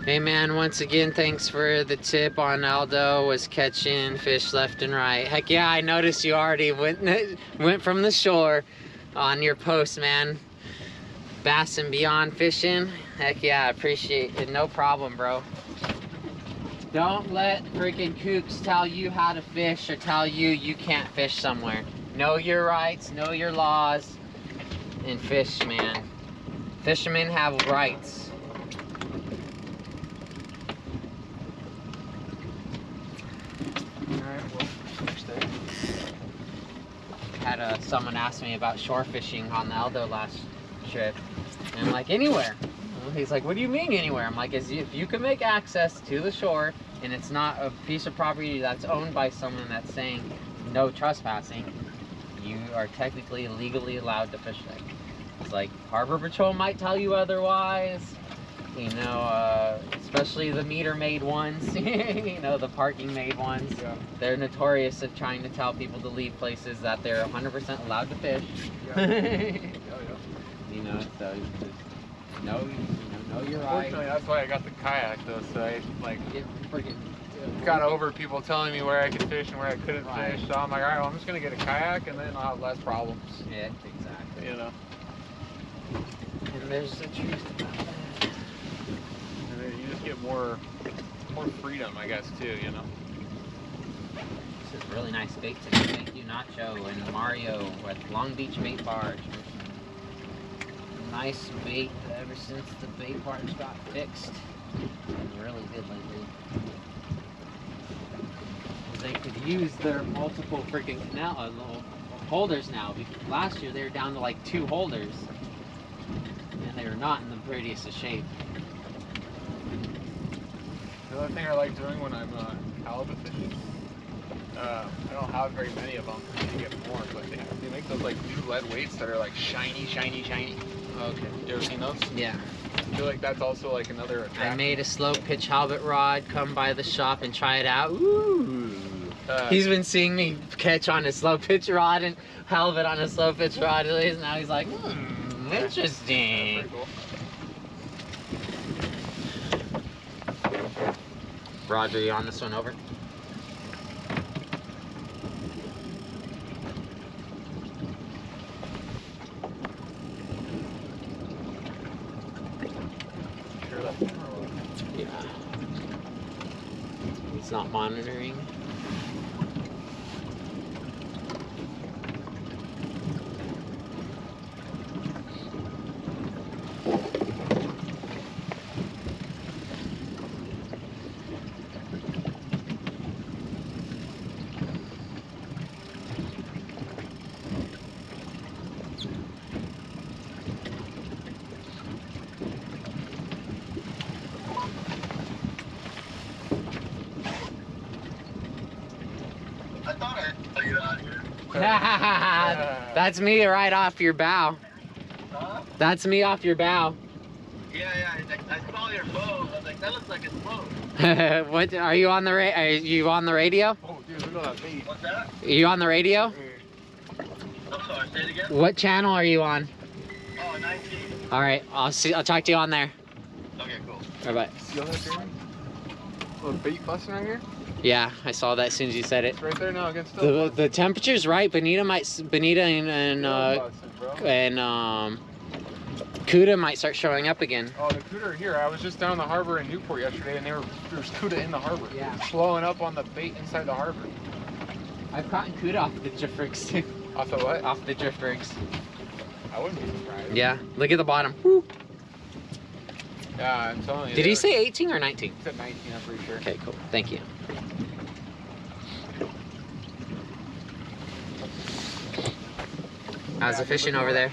Speaker 1: Hey man, once again, thanks for the tip on Aldo. Was catching fish left and right. Heck yeah, I noticed you already went from the shore on your post, man. Bass and beyond fishing. Heck yeah, I appreciate it. No problem, bro. Don't let freaking kooks tell you how to fish or tell you you can't fish somewhere. Know your rights, know your laws, and fish, man. Fishermen have rights.
Speaker 2: Alright, well, next day.
Speaker 1: Had someone ask me about shore fishing on the Eldo last trip. And I'm like, anywhere. He's like, what do you mean anywhere? I'm like, if you can make access to the shore and it's not a piece of property that's owned by someone that's saying no trespassing, you are technically legally allowed to fish there. It's like, Harbor Patrol might tell you otherwise, you know, especially the meter-made ones, you know, the parking-made ones.
Speaker 2: Yeah.
Speaker 1: They're notorious of trying to tell people to leave places that they're 100% allowed to fish.
Speaker 2: Yeah.
Speaker 1: You know, so just know you're right.
Speaker 2: Unfortunately, that's why I got the kayak though, so I like
Speaker 1: Get freaking
Speaker 2: got over people telling me where I could fish and where I couldn't
Speaker 1: Right.
Speaker 2: fish. So I'm like, all right, well, I'm just gonna get a kayak and then I'll have less problems.
Speaker 1: Yeah, exactly.
Speaker 2: You know.
Speaker 1: And there's the truth about that.
Speaker 2: And then you just get more freedom, I guess, too. You know.
Speaker 1: This is really nice bait today. Thank you, Nacho and Mario at Long Beach Bait Barge. Nice bait ever since the bait barge got fixed. Been really good lately. They could use their multiple freaking canal holders now. Last year they were down to like 2 holders, and they were not in the prettiest of shape.
Speaker 2: The other thing I like doing when I'm halibut fishing, I don't have very many of them. I need to get more, but they make those like new lead weights that are like shiny.
Speaker 1: Okay.
Speaker 2: You ever seen those?
Speaker 1: Yeah.
Speaker 2: I feel like that's also like another attraction.
Speaker 1: I made a slow pitch halibut rod. Come by the shop and try it out. Ooh. He's been seeing me catch on a slow pitch rod and halibut on a slow pitch rod. And now he's like, interesting.
Speaker 2: Pretty cool.
Speaker 1: Roger, you on this one over?
Speaker 2: Sure that camera will.
Speaker 1: Yeah. He's not monitoring. That's me right off your bow.
Speaker 3: Huh?
Speaker 1: That's me off your bow.
Speaker 3: Yeah, I saw your boat. I was like, that looks like it's boat.
Speaker 1: What are you on the are you on the radio?
Speaker 2: Oh, dude, look at that bait.
Speaker 3: What's that?
Speaker 1: Are you on the radio?
Speaker 3: I'm sorry, say it again?
Speaker 1: What channel are you on?
Speaker 3: Oh, 19.
Speaker 1: All right, I'll talk to you on there.
Speaker 3: Okay, cool.
Speaker 1: All right, bye.
Speaker 2: See all that, Jeremy? Little bait busting right here?
Speaker 1: Yeah, I saw that as soon as you said it.
Speaker 2: It's right there now against the
Speaker 1: The temperature's right. Bonita and Cuda might start showing up again.
Speaker 2: Oh, the cuda are here. I was just down the harbor in Newport yesterday, and there was cuda in the harbor.
Speaker 1: Yeah.
Speaker 2: Flowing up on the bait inside the harbor.
Speaker 1: I've caught Cuda off the drift rigs.
Speaker 2: Off the what?
Speaker 1: Off the drift rigs.
Speaker 2: I wouldn't be surprised.
Speaker 1: Yeah, look at the bottom. Woo.
Speaker 2: Yeah, I'm telling you.
Speaker 1: Did he say 18 or 19?
Speaker 2: He said 19, I'm pretty sure.
Speaker 1: Okay, cool. Thank you. How's the fishing over there?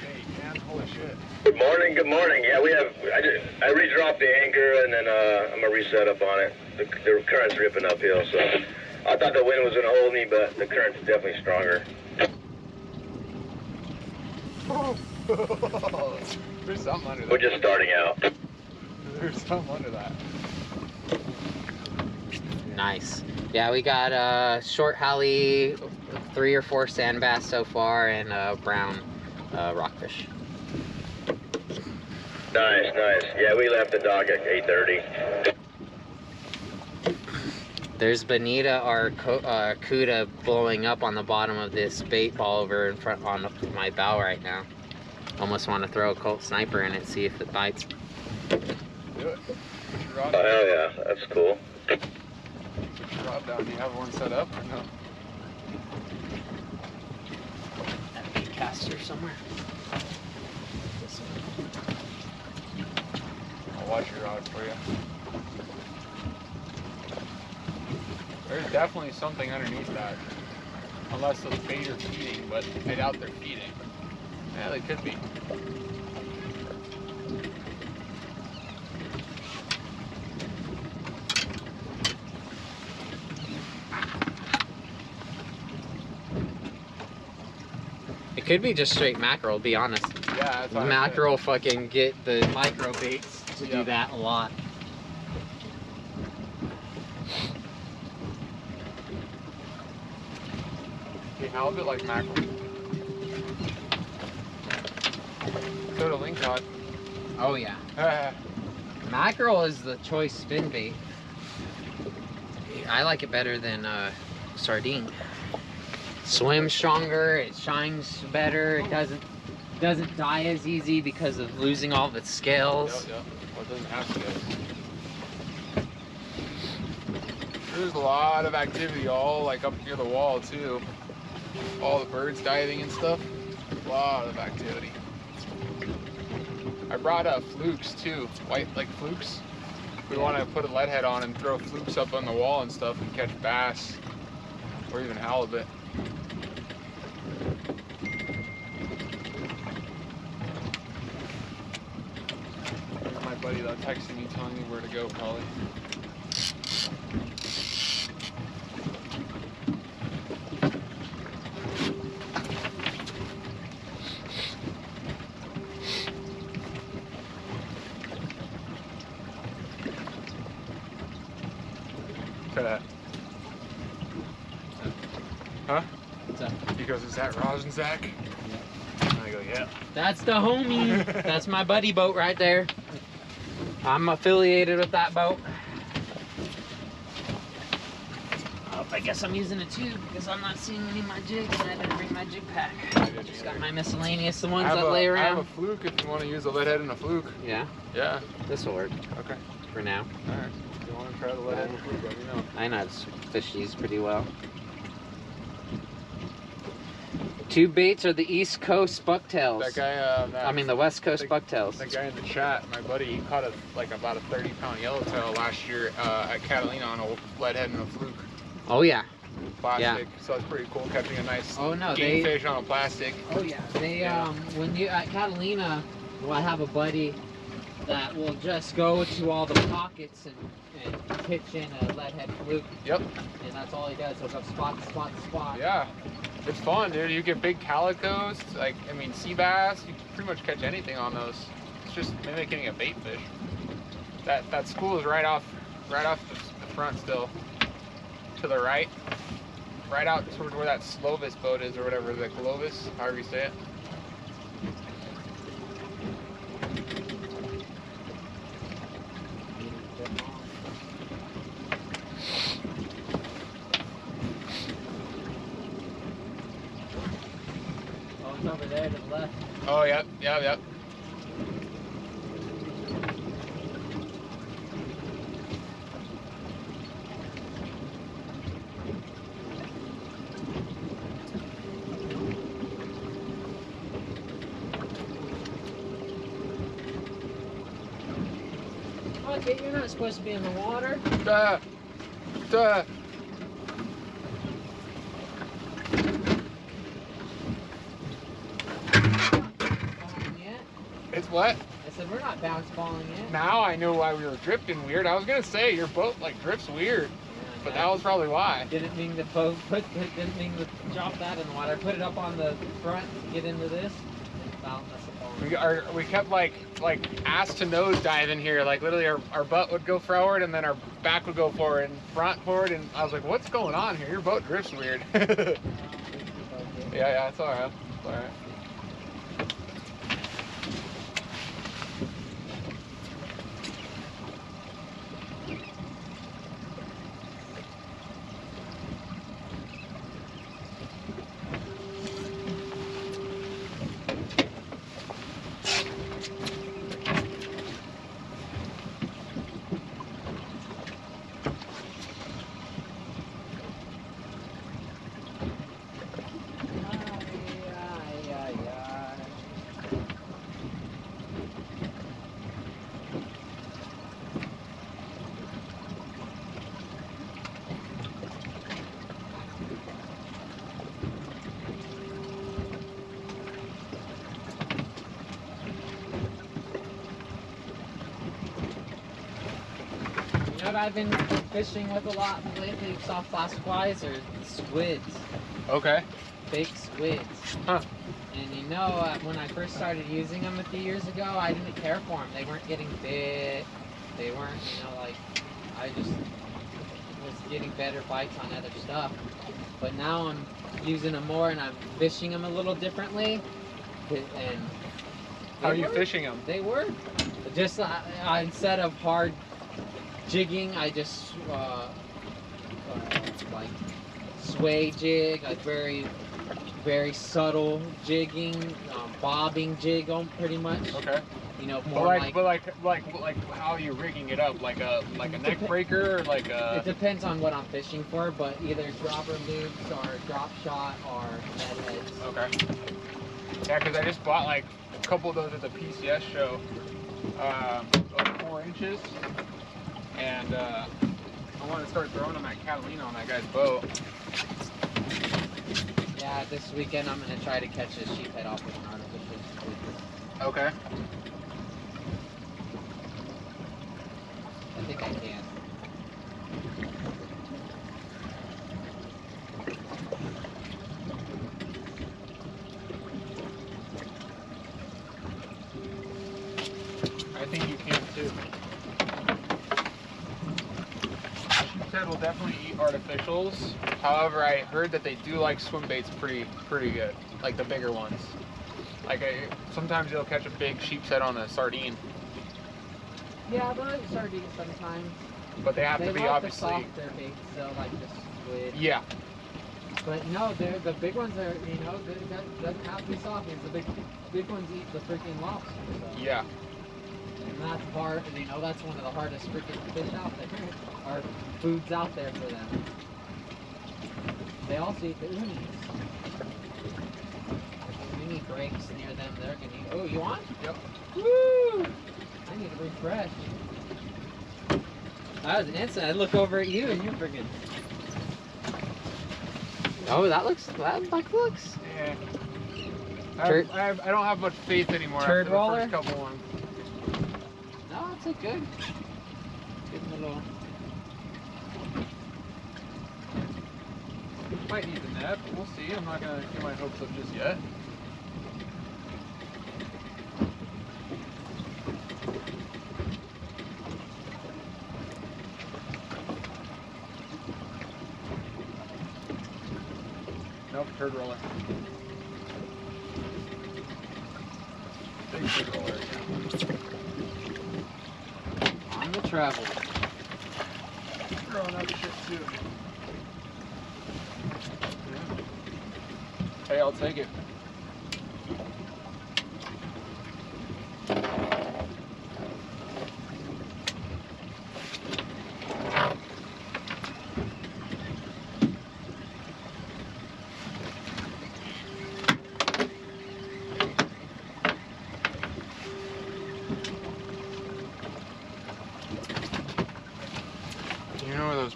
Speaker 2: Holy shit.
Speaker 3: Good morning, good morning. Yeah, I redropped the anchor and then I'm gonna reset up on it. The current's ripping uphill, so I thought the wind was gonna hold me, but the current's definitely stronger.
Speaker 2: There's something under that.
Speaker 3: We're just starting out.
Speaker 2: There's something under that.
Speaker 1: Nice. Yeah, we got short halie, 3 or 4 sand bass so far, and brown rockfish.
Speaker 3: Nice. Yeah, we left the dock at 8:30.
Speaker 1: There's bonita or cuda blowing up on the bottom of this bait ball over in front on my bow right now. Almost want to throw a Colt Sniper in it, see if it bites.
Speaker 2: Do it. Put your rod
Speaker 3: Oh, hell yeah, that's cool.
Speaker 2: Put your rod down. Do you have one set up or no?
Speaker 1: That bait caster somewhere. This one.
Speaker 2: I'll watch your rod for you. There's definitely something underneath that. Unless those bait are feeding, but I doubt they're feeding. Yeah, they could be.
Speaker 1: It could be just straight mackerel, to be honest.
Speaker 2: Yeah, that's
Speaker 1: The
Speaker 2: what I
Speaker 1: mackerel fucking get the micro baits to do
Speaker 2: Yep.
Speaker 1: that a lot.
Speaker 2: said. Halibut like mackerel. So do lingcod.
Speaker 1: Oh yeah. Mackerel is the choice spin bait. I like it better than sardine. Swims stronger, it shines better, it doesn't die as easy because of losing all of its scales.
Speaker 2: Yep. Well, it doesn't have scales. There's a lot of activity all like up near the wall too. All the birds diving and stuff. A lot of activity. I brought flukes too, white like flukes. We want to put a lead head on and throw flukes up on the wall and stuff and catch bass or even halibut. My buddy that texted me telling me where to go probably. Huh?
Speaker 1: What's up?
Speaker 2: He goes, is that Raj and Zach? And I go, yeah.
Speaker 1: That's the homie. That's my buddy boat right there. I'm affiliated with that boat. Oh, I guess I'm using a tube because I'm not seeing any of my jigs and I didn't bring my jig pack. Just got my miscellaneous, the ones that lay
Speaker 2: I
Speaker 1: around.
Speaker 2: have a fluke if you want to use a lead head and a fluke.
Speaker 1: Yeah,
Speaker 2: Yeah.
Speaker 1: this will work
Speaker 2: Okay.
Speaker 1: for now.
Speaker 2: Alright. If you want to try the lead head and a fluke, let me know.
Speaker 1: I know how to fish these pretty well. Two baits are the East Coast bucktails.
Speaker 2: That guy,
Speaker 1: I mean the West Coast bucktails.
Speaker 2: That guy in the chat, my buddy, he caught about a 30-pound yellowtail last year at Catalina on a lead head and a fluke.
Speaker 1: Oh yeah.
Speaker 2: Plastic. So it's pretty cool catching a nice
Speaker 1: they,
Speaker 2: fish on a plastic.
Speaker 1: Oh yeah. They when you at Catalina, well, I have a buddy that will just go to all the pockets and pitch in a lead head fluke.
Speaker 2: Yep.
Speaker 1: And that's all he does. He'll go spot to spot to spot.
Speaker 2: Yeah. It's fun, dude. You get big calicos, sea bass. You can pretty much catch anything on those. It's just mimicking a bait fish. That school is right off the front still. To the right. Right out towards where that Slovis boat is or whatever, the Glovis, however you say it.
Speaker 1: Over there to the left.
Speaker 2: Oh, yep.
Speaker 1: Okay, you're not supposed to be in the water.
Speaker 2: Duh. It's what?
Speaker 1: I said we're not bounce balling yet.
Speaker 2: Now I know why we were drifting weird. I was gonna say your boat drifts weird, but that was probably why.
Speaker 1: Didn't mean to didn't mean to drop that in the water. I put it up on the front to get into this.
Speaker 2: We kept like ass to nose diving here. Like literally our butt would go forward and then our back would go forward and front forward. And I was like, what's going on here? Your boat drifts weird. Yeah, it's all right. It's all right.
Speaker 1: I've been fishing with a lot lately, soft plastic wise, are squids.
Speaker 2: Okay.
Speaker 1: Fake squids.
Speaker 2: Huh.
Speaker 1: And you know, when I first started using them a few years ago, I didn't care for them. They weren't getting bit. They weren't, you know, like, I just was getting better bites on other stuff. But now I'm using them more and I'm fishing them a little differently. And
Speaker 2: how are you fishing them?
Speaker 1: They work. Just instead of hard jigging, I just like sway jig, like very subtle jigging, bobbing jig on pretty much.
Speaker 2: Okay.
Speaker 1: You know,
Speaker 2: more but like how are you rigging it up? Like a neck breaker or like a?
Speaker 1: It depends on what I'm fishing for, but either dropper loops or drop shot or net heads.
Speaker 2: Okay. Yeah, because I just bought like a couple of those at the PCS show, like 4 inches, and I want to start throwing them at Catalina on that guy's boat.
Speaker 1: Yeah, this weekend I'm gonna try to catch a sheephead off with an artificial squid.
Speaker 2: Okay.
Speaker 1: I think I can.
Speaker 2: I think you can too. Sheephead will definitely eat artificials. However, I heard that they do like swim baits pretty good, like the bigger ones. Like sometimes you'll catch a big sheephead on a sardine.
Speaker 1: Yeah, but like sardines sometimes.
Speaker 2: But they have to be
Speaker 1: like
Speaker 2: obviously.
Speaker 1: The softer baits, so like the squid.
Speaker 2: Yeah.
Speaker 1: But no, the big ones are, you know, that doesn't have to be soft. The big ones eat the freaking lobster. So.
Speaker 2: Yeah.
Speaker 1: And that's hard, you know, that's one of the hardest freaking fish out there, or foods out there for them. They also eat the unis. If uni breaks near them, they're gonna eat. Oh, you want?
Speaker 2: Yep.
Speaker 1: Woo! I need to refresh. That was instant. I look over at you and you freaking. Oh, that looks.
Speaker 2: Yeah. I don't have much faith anymore
Speaker 1: Turd
Speaker 2: after
Speaker 1: roller?
Speaker 2: the first couple ones.
Speaker 1: No, it's a good little.
Speaker 2: Might need the net, but we'll see. I'm not gonna get my hopes up just yet. Nope, turd roller. Big turd roller, yeah.
Speaker 1: On the travel.
Speaker 2: Throwing up shit too. Yeah. Hey, I'll take it.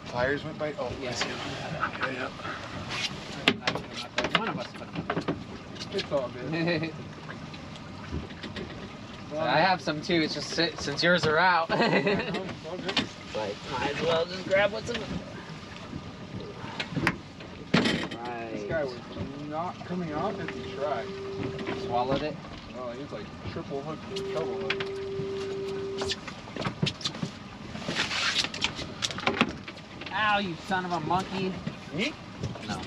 Speaker 2: Pliers went by. Oh,
Speaker 1: Yeah.
Speaker 2: I see them. Yeah,
Speaker 1: One of us put them up.
Speaker 2: It's all good.
Speaker 1: Well, I have some too. It's just since yours are out.
Speaker 2: Yeah, no, it's all good.
Speaker 1: Like, might as well just grab what's in it. Right.
Speaker 2: This guy was not coming off as he tried.
Speaker 1: Swallowed it.
Speaker 2: Oh, he was like triple hook, double hook.
Speaker 1: Ow, you son of a monkey.
Speaker 2: Me?
Speaker 1: No.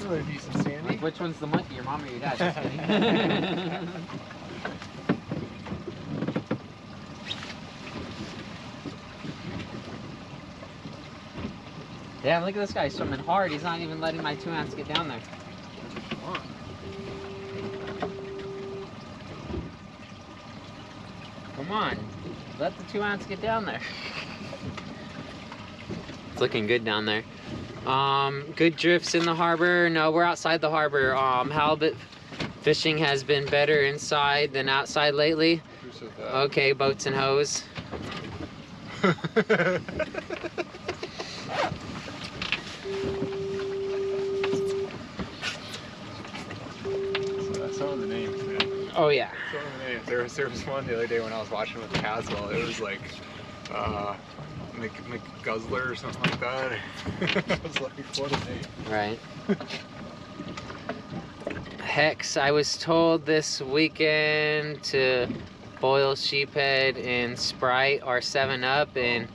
Speaker 2: Really decent, Sandy.
Speaker 1: Like, which one's the monkey, your mom or your dad? Just kidding. Damn, look at this guy swimming hard. He's not even letting my 2 ounce get down there. Come on. Let the 2 ounce get down there. It's looking good down there. Good drifts in the harbor. No, we're outside the harbor. Halibut fishing has been better inside than outside lately.
Speaker 2: Who said that?
Speaker 1: Okay, boats and hoes.
Speaker 2: Some of the names, man.
Speaker 1: Oh yeah.
Speaker 2: So many. There was one the other day when I was watching with Caswell. It was like McGuzzler or something like that. I was like, what a name.
Speaker 1: Right. Hex, I was told this weekend to boil sheephead in Sprite or 7-Up and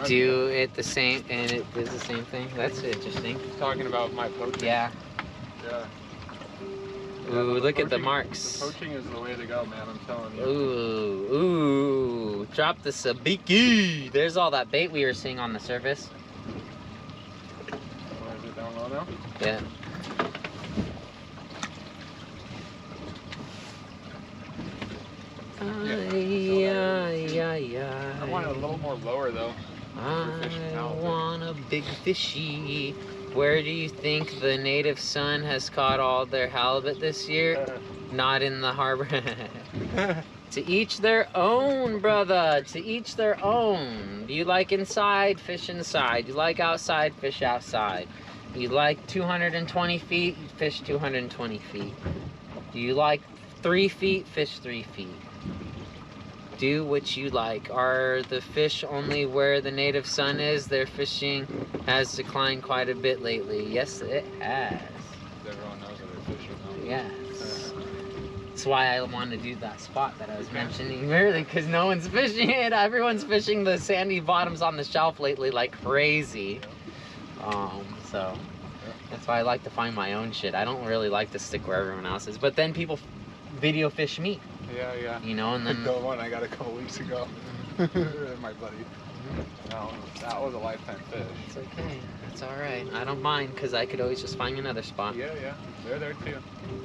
Speaker 1: do it the same, and it does the same thing. That's interesting.
Speaker 2: Talking about my poaching.
Speaker 1: Yeah.
Speaker 2: Yeah.
Speaker 1: Ooh, look at the
Speaker 2: poaching,
Speaker 1: marks.
Speaker 2: The poaching is the way to go, man, I'm telling you.
Speaker 1: Ooh, ooh. Drop the sabiki. There's all that bait we were seeing on the surface.
Speaker 2: Where is it, down low now?
Speaker 1: Yeah.
Speaker 2: I want it a little more lower, though.
Speaker 1: I want a big fishy. Where do you think the native son has caught all their halibut this year? Not in the harbor. To each their own, brother. To each their own. Do you like inside? Fish inside. You like outside? Fish outside. You like 220 feet? Fish 220 feet. Do you like 3 feet? Fish 3 feet. Do what you like. Are the fish only where the native sun is? Their fishing has declined quite a bit lately. Yes, it has.
Speaker 2: Everyone knows that they're fishing, though.
Speaker 1: Yes. That's why I want to do that spot that I was mentioning earlier, because no one's fishing it. Everyone's fishing the sandy bottoms on the shelf lately like crazy. So that's why I like to find my own shit. I don't really like to stick where everyone else is. But then people video fish me.
Speaker 2: Yeah, yeah.
Speaker 1: You know, and then
Speaker 2: the one I got a couple weeks ago. My buddy. That was a lifetime fish.
Speaker 1: it's okay. It's all right. I don't mind because I could always just find another spot.
Speaker 2: Yeah, yeah. They're there too.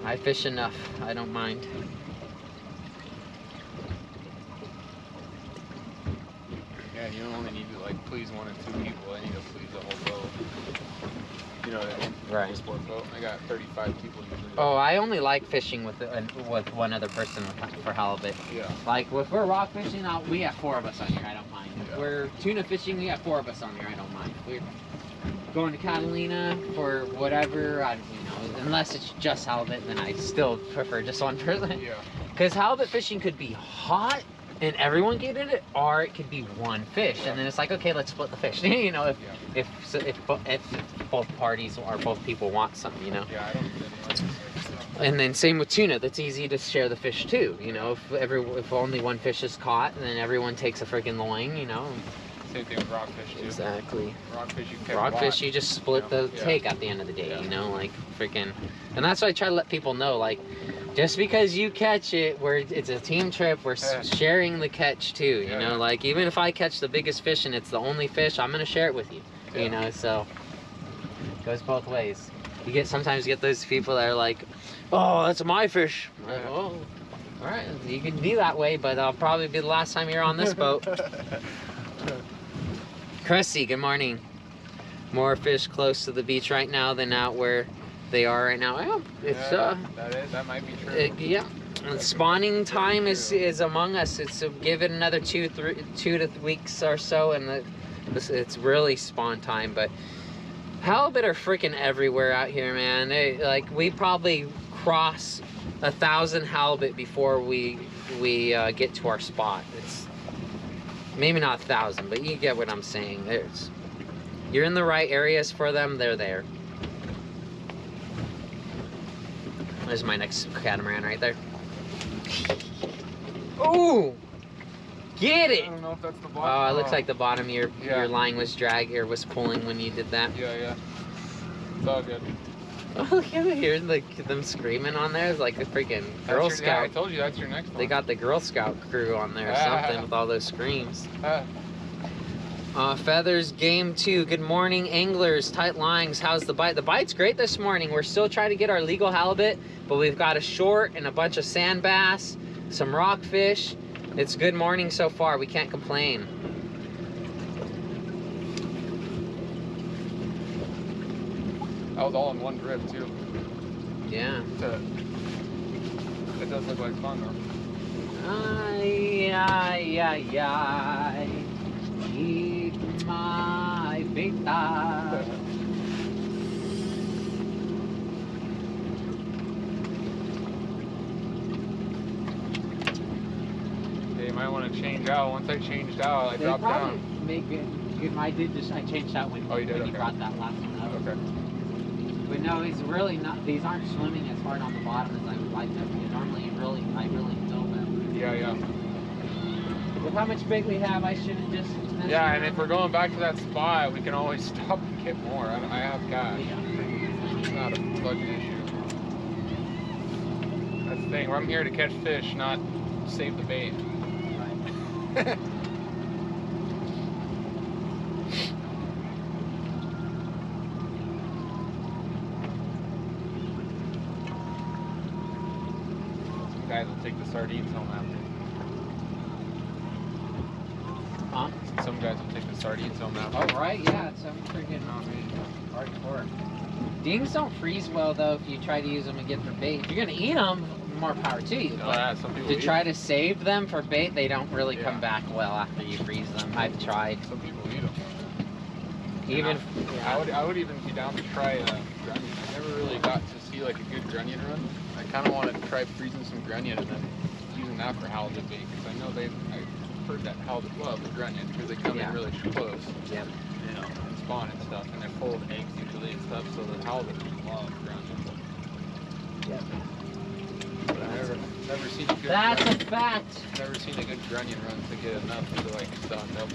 Speaker 1: I fish enough. I don't mind.
Speaker 2: Yeah, you don't only need to like please 1 or 2 people. I need to please the whole boat. You know what I mean?
Speaker 1: Right.
Speaker 2: Sport boat. I got 35 people usually.
Speaker 1: Oh, I only like fishing with one other person for halibut.
Speaker 2: Yeah.
Speaker 1: Like if we're rock fishing, we have 4 of us on here. I don't mind. If
Speaker 2: Yeah.
Speaker 1: we're tuna fishing, we have 4 of us on here. I don't mind. If we're going to Catalina for whatever, unless it's just halibut, then I still prefer just one person.
Speaker 2: Yeah.
Speaker 1: Because halibut fishing could be hot and everyone get in it, or it could be one fish, and then it's like, okay, let's split the fish. You know, if both parties or both people want something, you know.
Speaker 2: Yeah, I don't get any like so.
Speaker 1: And then same with tuna, that's easy to share the fish too. You know, if only one fish is caught, then everyone takes a freaking loin. You know.
Speaker 2: Same thing with rockfish too.
Speaker 1: Exactly.
Speaker 2: Rockfish, you can
Speaker 1: Rockfish, you just split the
Speaker 2: Yeah.
Speaker 1: take at the end of the day. You know, like freaking, and that's why I try to let people know, like, just because you catch it, it's a team trip, we're sharing the catch too. You know, like even if I catch the biggest fish and it's the only fish, I'm gonna share it with you.
Speaker 2: Yeah.
Speaker 1: You know, so it goes both ways. You sometimes get those people that are like, oh, that's my fish. Like, oh, all right, you can be that way, but I'll probably be the last time you're on this boat. Cressy, good morning. More fish close to the beach right now than out where they are right now. Well, it's
Speaker 2: that might be true.
Speaker 1: yeah. And spawning time is among us. It's give it another 2 to 3 weeks or so, and it's really spawn time. But halibut are freaking everywhere out here, man. We probably cross 1,000 halibut before we get to our spot. It's maybe not 1,000, but you get what I'm saying. You're in the right areas for them. They're there. There's my next catamaran right there. Ooh! Get it!
Speaker 2: I don't know if that's the bottom.
Speaker 1: Oh, it looks like the bottom of your line was was pulling when you did that.
Speaker 2: Yeah, yeah. It's all good.
Speaker 1: Oh, look at here, them screaming on there. It's like a freaking Girl Scout.
Speaker 2: Yeah, I told you that's your next one.
Speaker 1: They got the Girl Scout crew on there or something with all those screams. Feathers game 2. Good morning, anglers. Tight lines. How's the bite? The bite's great this morning. We're still trying to get our legal halibut, but we've got a short and a bunch of sand bass, some rockfish. It's good morning so far. We can't complain.
Speaker 2: That was all in one drip too.
Speaker 1: Yeah.
Speaker 2: It does look like fun though.
Speaker 1: Ay, ay, ay, ay. Keep my beta.
Speaker 2: might want to change out. Once I changed out, I
Speaker 1: They
Speaker 2: dropped
Speaker 1: probably
Speaker 2: down.
Speaker 1: make it. I did just. I changed out when,
Speaker 2: Oh, you did?
Speaker 1: when
Speaker 2: Okay.
Speaker 1: you brought that last one up.
Speaker 2: Okay.
Speaker 1: But no, it's really not. These aren't swimming as hard on the bottom as I would like them to. Normally, I really feel that.
Speaker 2: Yeah, yeah.
Speaker 1: With how much bait we have, I shouldn't just.
Speaker 2: Yeah, and if we're going back to that spot, we can always stop and get more. I have cash. It's not a budget issue. That's the thing. I'm here to catch fish, not save the bait.
Speaker 1: Right.
Speaker 2: Some guys will take the sardines home after.
Speaker 1: Huh?
Speaker 2: Some guys will take the sardines home after.
Speaker 1: Oh, right, yeah, it's some freaking hardcore. Dings don't freeze well, though, if you try to use them again for bait. If you're going to eat them, more power to you.
Speaker 2: Oh, yeah, some people
Speaker 1: To
Speaker 2: eat
Speaker 1: try
Speaker 2: them.
Speaker 1: to save them for bait, they don't really
Speaker 2: Yeah.
Speaker 1: come back well after you freeze them. I've tried.
Speaker 2: Some people eat them.
Speaker 1: Even,
Speaker 2: I would even be down to try grunion. I never really got to see like a good grunion run. I kind of wanted to try freezing some grunion and then using that for halibut bait because I know I've heard that halibut love the grunion because they come in really close.
Speaker 1: Yeah.
Speaker 2: You know, and spawn and stuff, and they're full of eggs usually and stuff. So the halibut love grunion.
Speaker 1: Yeah.
Speaker 2: But I never seen a good.
Speaker 1: That's
Speaker 2: grunion.
Speaker 1: a fact.
Speaker 2: Never seen a good grunion run to get enough to like stand up.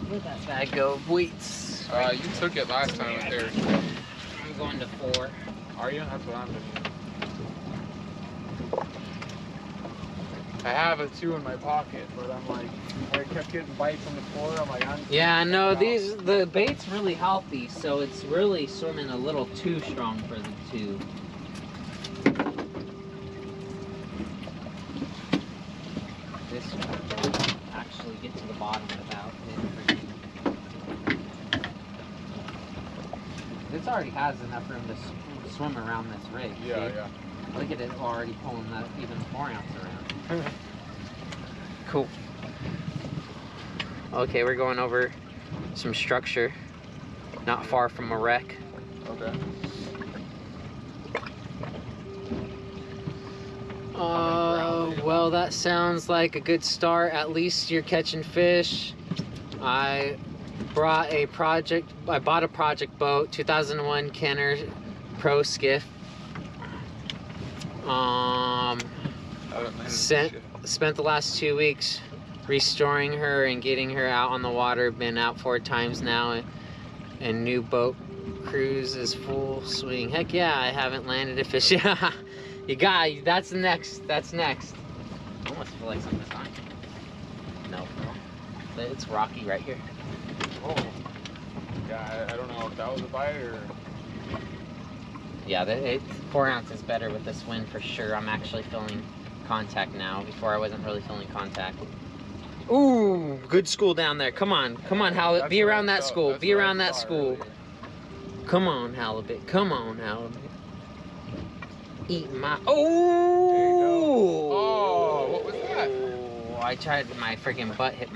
Speaker 1: Where'd that bag go of weights?
Speaker 2: You took it last time up there.
Speaker 1: I'm going to 4.
Speaker 2: Are you? That's what I'm doing. I have a 2 in my pocket, but I'm like, I kept getting bites on the floor. I'm like,
Speaker 1: Yeah, no, the bait's really healthy, so it's really swimming a little too strong for the 2. This one actually get to the bottom without it. This already has enough room to swim around this rig.
Speaker 2: Yeah,
Speaker 1: see?
Speaker 2: yeah.
Speaker 1: Look at it already pulling that even 4 ounce around. Cool. Okay, we're going over some structure, not far from a wreck.
Speaker 2: Okay.
Speaker 1: Well, that sounds like a good start. At least you're catching fish. I bought a project boat, 2001 Kenner Pro Skiff. Spent the last 2 weeks restoring her and getting her out on the water. Been out 4 times now, and new boat cruise is full swing. Heck yeah, I haven't landed a fish. Yeah, you got. That's next. That's next. I almost feel like something's on. No, it's rocky right here.
Speaker 2: Oh. Yeah, I don't know if that was a bite or.
Speaker 1: Yeah, 4 ounce is better with this wind for sure. I'm actually feeling contact now. Before I wasn't really feeling contact. Ooh, good school down there. Come on, Halibut. Be around that school. Be around that school. Come on, Halibut. Come on, Halibut. Eat my. Oh!
Speaker 2: There you go. Oh, what was that?
Speaker 1: Oh, I tried. My freaking butt hit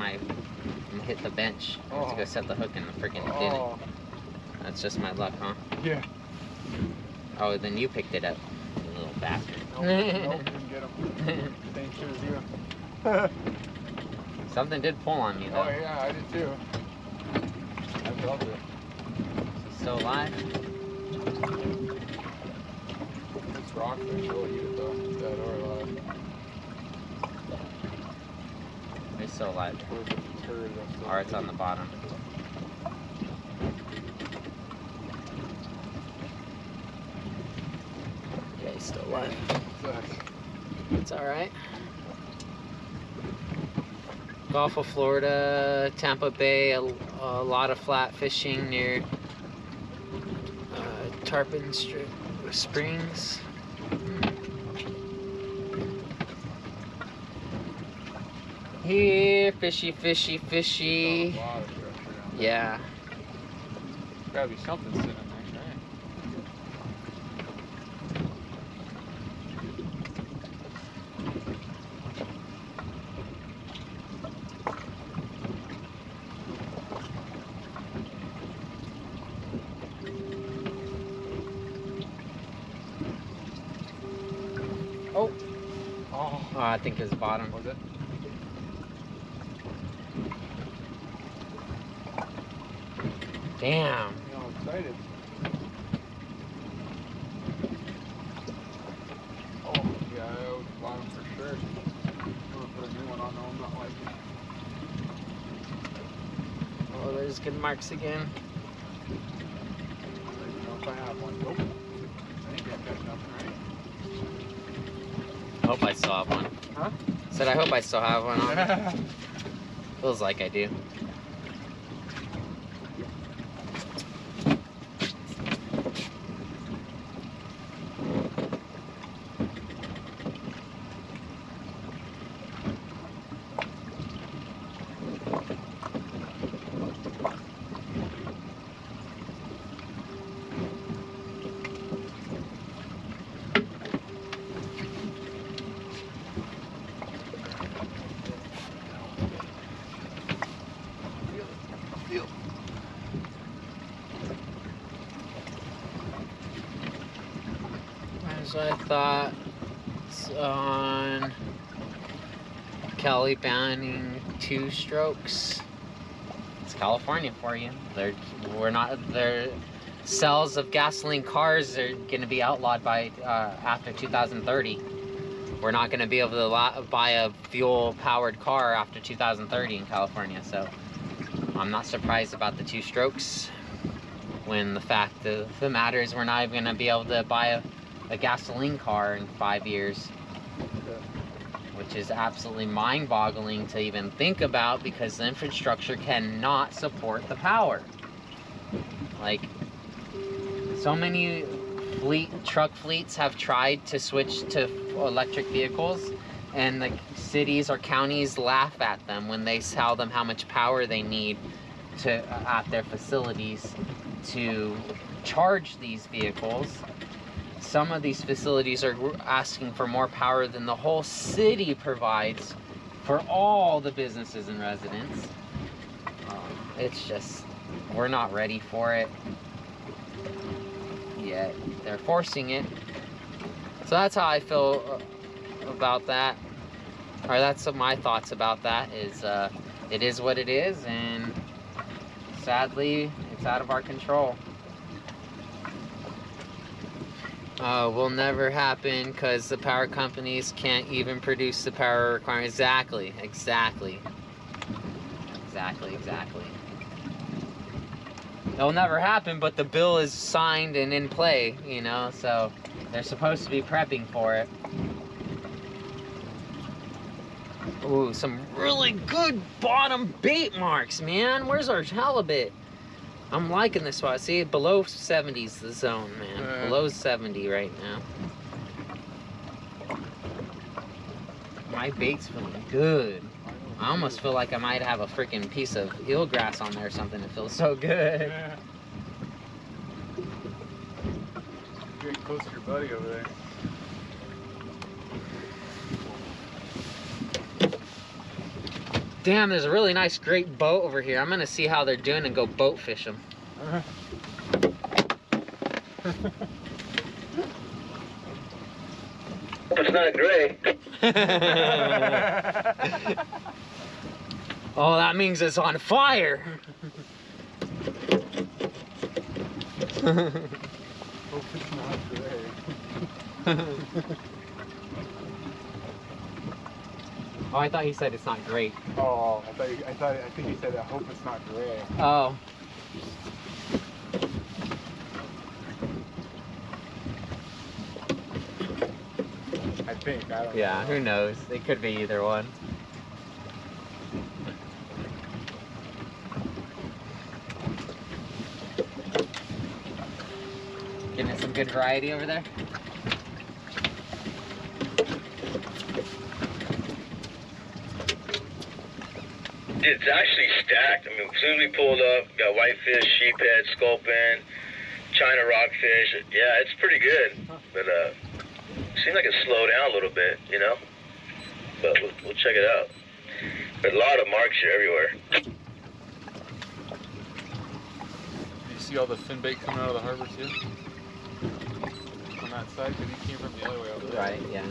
Speaker 1: the bench. I had to go set the hook and the freaking didn't. That's just my luck, huh?
Speaker 2: Yeah.
Speaker 1: Oh, then you picked it up, you little bastard.
Speaker 2: Nope, didn't get him. Same shit as you.
Speaker 1: Something did pull on me though.
Speaker 2: Oh yeah, I did too. I felt it.
Speaker 1: Is it still alive?
Speaker 2: It's rockfish. I'll eat it though. Dead or alive.
Speaker 1: It's still alive.
Speaker 2: Where's the turd?
Speaker 1: Or it's on the bottom. Yeah, he's still alive. It's alright. Gulf of Florida, Tampa Bay, a lot of flat fishing near Tarpon Springs. Here, fishy, fishy, fishy.
Speaker 2: Oh, a lot of structure down there.
Speaker 1: Yeah.
Speaker 2: Gotta be something sitting there, right?
Speaker 1: Oh.
Speaker 2: Oh.
Speaker 1: I think it's bottom.
Speaker 2: Was it?
Speaker 1: Damn.
Speaker 2: You know, I'm excited. Oh, yeah, I was bottom for sure. I'm gonna put a new one on though, I'm not liking it.
Speaker 1: Oh, there's good marks again.
Speaker 2: I don't even know if I have one. Nope. I think I've got nothing, right?
Speaker 1: I hope I still have one.
Speaker 2: Huh?
Speaker 1: Said I hope I still have one on. Feels like I do. As I thought on Kelly banning 2 strokes. It's California for you. Their sales of gasoline cars are going to be outlawed by after 2030. We're not going to be able to buy a fuel-powered car after 2030 in California. So I'm not surprised about the 2 strokes. When the fact of the matter is, we're not even going to be able to buy a gasoline car in 5 years, which is absolutely mind-boggling to even think about because the infrastructure cannot support the power. Like, so many truck fleets have tried to switch to electric vehicles, and the cities or counties laugh at them when they tell them how much power they need to at their facilities to charge these vehicles. Some of these facilities are asking for more power than the whole city provides for all the businesses and residents. It's just, we're not ready for it yet. They're forcing it. So that's how I feel about that. Or that's my thoughts about that is, it is what it is, and sadly, it's out of our control. Will never happen because the power companies can't even produce the power requirements. Exactly. It'll never happen, but the bill is signed and in play, you know, so they're supposed to be prepping for it. Ooh, some really good bottom bait marks, man. Where's our halibut? I'm liking this spot. See, below 70 is the zone, man. Below 70 right now. My bait's feeling good. I almost feel like I might have a freaking piece of eelgrass on there or something. It feels so good.
Speaker 2: Yeah. You're getting close to your buddy over there.
Speaker 1: Damn, there's a really nice great boat over here. I'm gonna see how they're doing and go boat fish them.
Speaker 3: It's not gray.
Speaker 1: Oh, that means it's on fire.
Speaker 2: Hope it's not gray.
Speaker 1: Oh, I thought he said it's not great.
Speaker 2: Oh, I think he said I hope it's not gray.
Speaker 1: Oh.
Speaker 2: I think, I don't know.
Speaker 1: Yeah, who knows? It could be either one. Getting some good variety over there?
Speaker 3: It's actually stacked. I mean, as soon as we pulled up, got whitefish, sheephead, sculpin, China rockfish. Yeah, it's pretty good. But seems like it slowed down a little bit, you know. But we'll check it out. There's a lot of marks here everywhere.
Speaker 2: Do you see all the fin bait coming out of the harbor too? On that side, because he came from the other way over there.
Speaker 1: Right, yeah.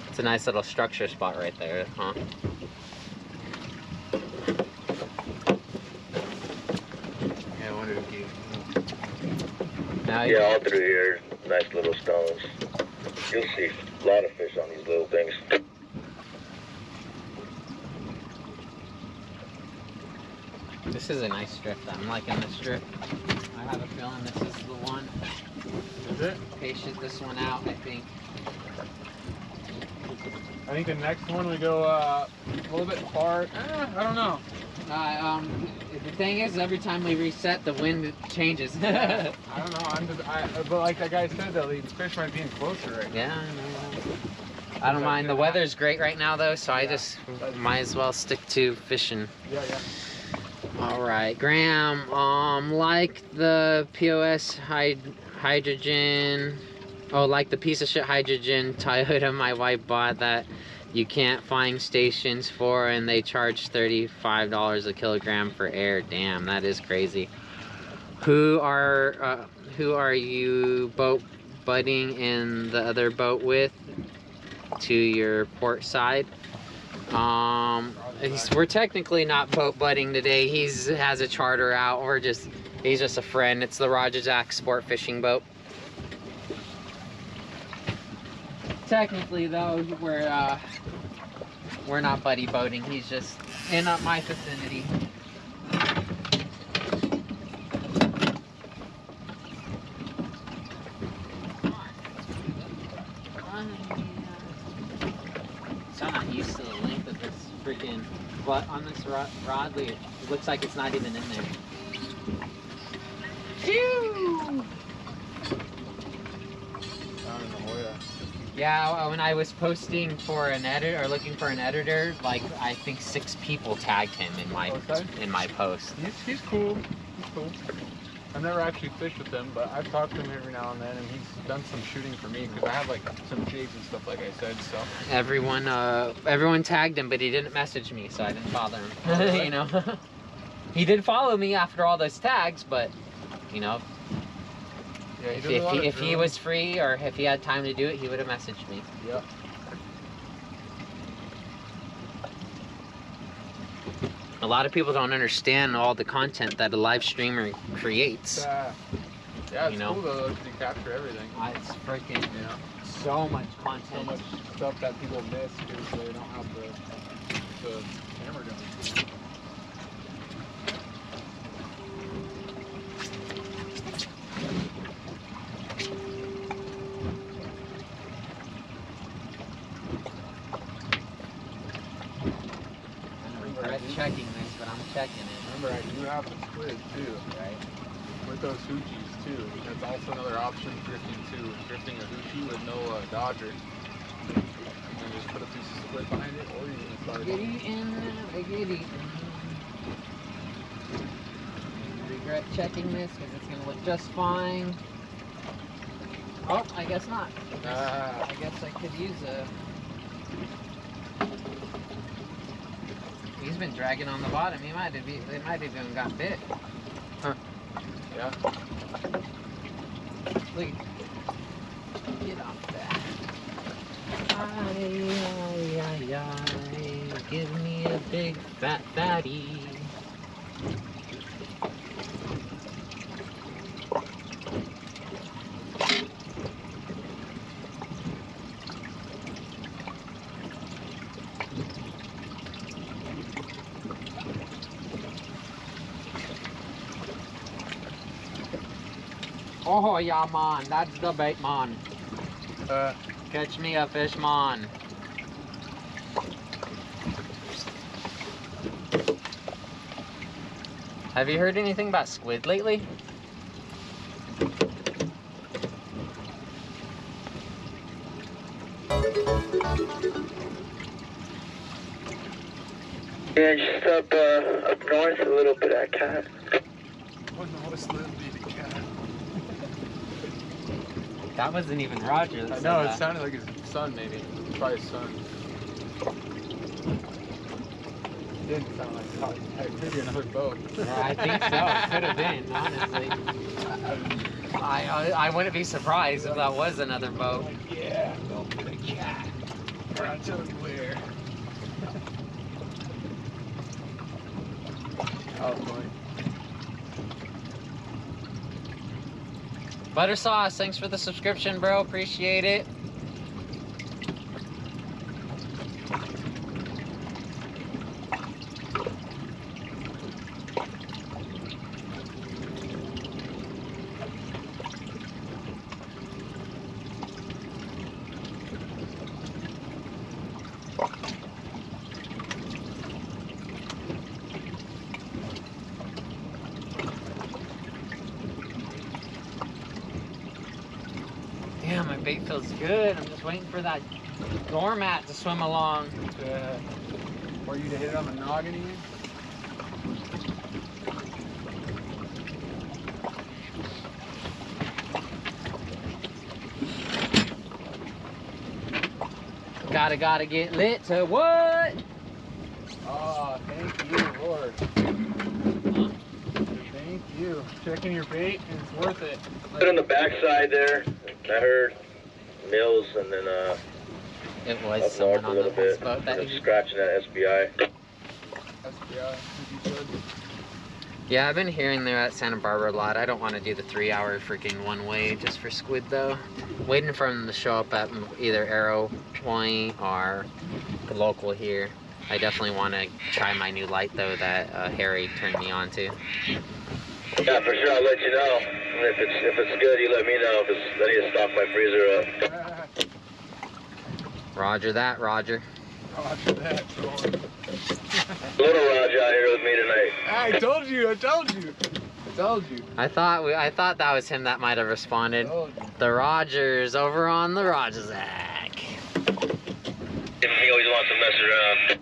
Speaker 1: It's a nice little structure spot right there, huh? No,
Speaker 3: Yeah, all through here, nice little stones. You'll see a lot of fish on these little things.
Speaker 1: This is a nice strip. I'm liking this strip. I have a feeling this is the one.
Speaker 2: Is it?
Speaker 1: Patient this one out, I think.
Speaker 2: I think the next one we go a little bit far. I don't know.
Speaker 1: The thing is, every time we reset, the wind changes.
Speaker 2: I don't know. But like that guy said, though, the fish might be in closer right now.
Speaker 1: Yeah, I know. I don't mind. The weather's great right now, though, so I just might as well stick to fishing.
Speaker 2: Yeah.
Speaker 1: All right, Graham. Like the POS hydrogen. Oh, like the piece of shit hydrogen Toyota my wife bought that you can't find stations for, and they charge $35 a kilogram for air. Damn, that is crazy. Who are you boat budding in the other boat with? To your port side. We're technically not boat budding today. Has a charter out. He's just a friend. It's the Roger Jack sport fishing boat. Technically, though, we're not buddy boating. He's just in my vicinity. So I'm not used to the length of this freaking butt on this rod. It looks like it's not even in there. Phew! Yeah, when I was posting for an editor, or looking for an editor, like I think 6 people tagged him in my post.
Speaker 2: He's cool. He's cool. I've never actually fished with him, but I've talked to him every now and then, and he's done some shooting for me because I have like some jigs and stuff, like I said. So
Speaker 1: everyone tagged him, but he didn't message me, so I didn't bother him. You know, he did follow me after all those tags, but you know. Yeah, if he was free or if he had time to do it, he would have messaged me.
Speaker 2: Yep.
Speaker 1: A lot of people don't understand all the content that a live streamer creates.
Speaker 2: Yeah, it's cool though to capture everything.
Speaker 1: It's freaking so much content.
Speaker 2: So much stuff that people miss because they don't have the camera going.
Speaker 1: Checking this, but I'm checking it.
Speaker 2: Remember, I do have the squid too, right? With those hoochies too. That's also another option, drifting too. Drifting a hoochie with no dodger. And then just put a piece of squid behind it, or you can start
Speaker 1: get eaten, get eaten. Regret checking this because it's gonna look just fine. Oh, I guess not. I guess I could use a. He's been dragging on the bottom. They might have even got bit.
Speaker 2: Huh. Yeah.
Speaker 1: Look. Get off that. Ay. Give me a big fat fatty. Oh yeah, man, that's the bait, man. Catch me a fish, man. Have you heard anything about squid lately?
Speaker 3: Yeah, just up north a little bit, I can't.
Speaker 1: That wasn't even Roger.
Speaker 2: I know, it sounded like his son, maybe. Probably his son. It didn't sound like maybe another boat.
Speaker 1: Yeah, I think so. It could have been, honestly. I wouldn't be surprised if that was another boat.
Speaker 2: Like, yeah, go for the cat. We're not telling you where. Oh, boy.
Speaker 1: Butter Sauce, thanks for the subscription, bro. Appreciate it. Damn, my bait feels good. I'm just waiting for that doormat to swim along.
Speaker 2: For you to hit it on the noggin again?
Speaker 1: Gotta get lit to what?
Speaker 2: Oh, thank you, Lord. Thank you. Checking your bait, and it's worth it.
Speaker 3: Put on the backside there. I heard Mills, and then
Speaker 1: It
Speaker 3: up
Speaker 1: was
Speaker 3: north
Speaker 1: someone
Speaker 3: a
Speaker 1: on
Speaker 3: little
Speaker 1: the
Speaker 3: bit.
Speaker 1: boat that
Speaker 3: Just scratching that SBI.
Speaker 2: SBI, you should.
Speaker 1: Yeah, I've been hearing they're at Santa Barbara a lot. I don't want to do the 3-hour freaking one way just for squid though. Waiting for them to show up at either Arrow Point or the local here. I definitely want to try my new light though that Harry turned me on to.
Speaker 3: Yeah, for sure. I'll let you know. If it's good, you let me know. Because I need to stock my freezer up.
Speaker 1: Roger that, Roger.
Speaker 2: Roger that, Lord.
Speaker 3: Little Roger out here with me tonight.
Speaker 2: I told you. I told you.
Speaker 1: I thought that was him that might have responded. The Rogers over on the Rogersack.
Speaker 3: He always wants to mess around.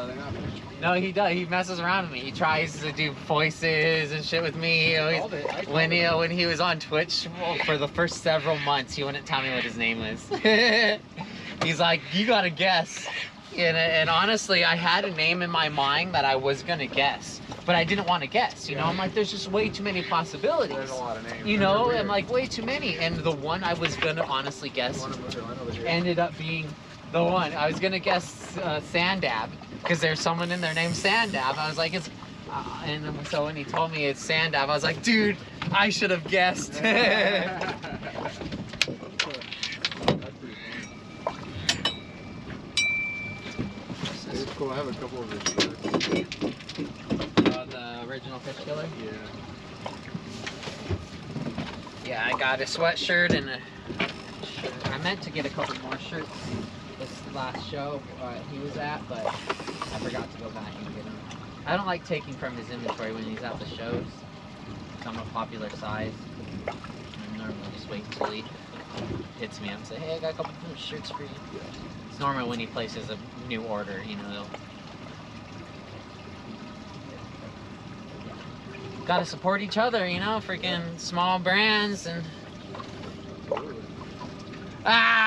Speaker 2: They're not fish.
Speaker 1: No, he does. He messes around with me. He tries to do voices and shit with me. He always, when he was on Twitch for the first several months, he wouldn't tell me what his name was. He's like, you gotta guess. And honestly, I had a name in my mind that I was gonna guess, but I didn't want to guess. You know, I'm like, there's just way too many possibilities.
Speaker 2: There's a lot of names.
Speaker 1: You know, I'm like, way too many. And the one I was gonna honestly guess ended up being the one. I was gonna guess Sandab, because there's someone in there named Sandab. I was like, it's, and so when he told me it's Sandab, I was like, dude, I should have guessed.
Speaker 2: It's cool. I have a couple of his shirts.
Speaker 1: The original fish killer?
Speaker 2: Yeah.
Speaker 1: Yeah, I got a sweatshirt and a shirt. I meant to get a couple more shirts this last show he was at, but I forgot to go back and get them. I don't like taking from his inventory when he's at the shows. I'm a popular size. I normally just wait until he hits me up and say, hey, I got a couple new shirts for you. It's normally when he places a new order, you know, gotta support each other, you know, freaking small brands. And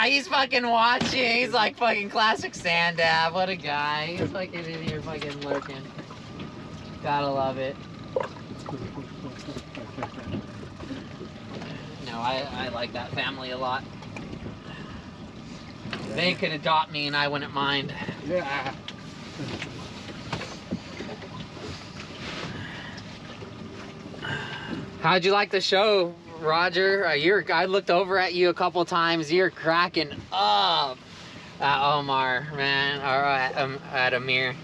Speaker 1: he's fucking watching. He's like fucking classic Sandab. What a guy. He's fucking in here fucking lurking. Gotta love it. No, I like that family a lot. They could adopt me and I wouldn't mind.
Speaker 2: Yeah.
Speaker 1: How'd you like the show, Roger? I looked over at you a couple times. You're cracking up at Omar, man, or at Amir.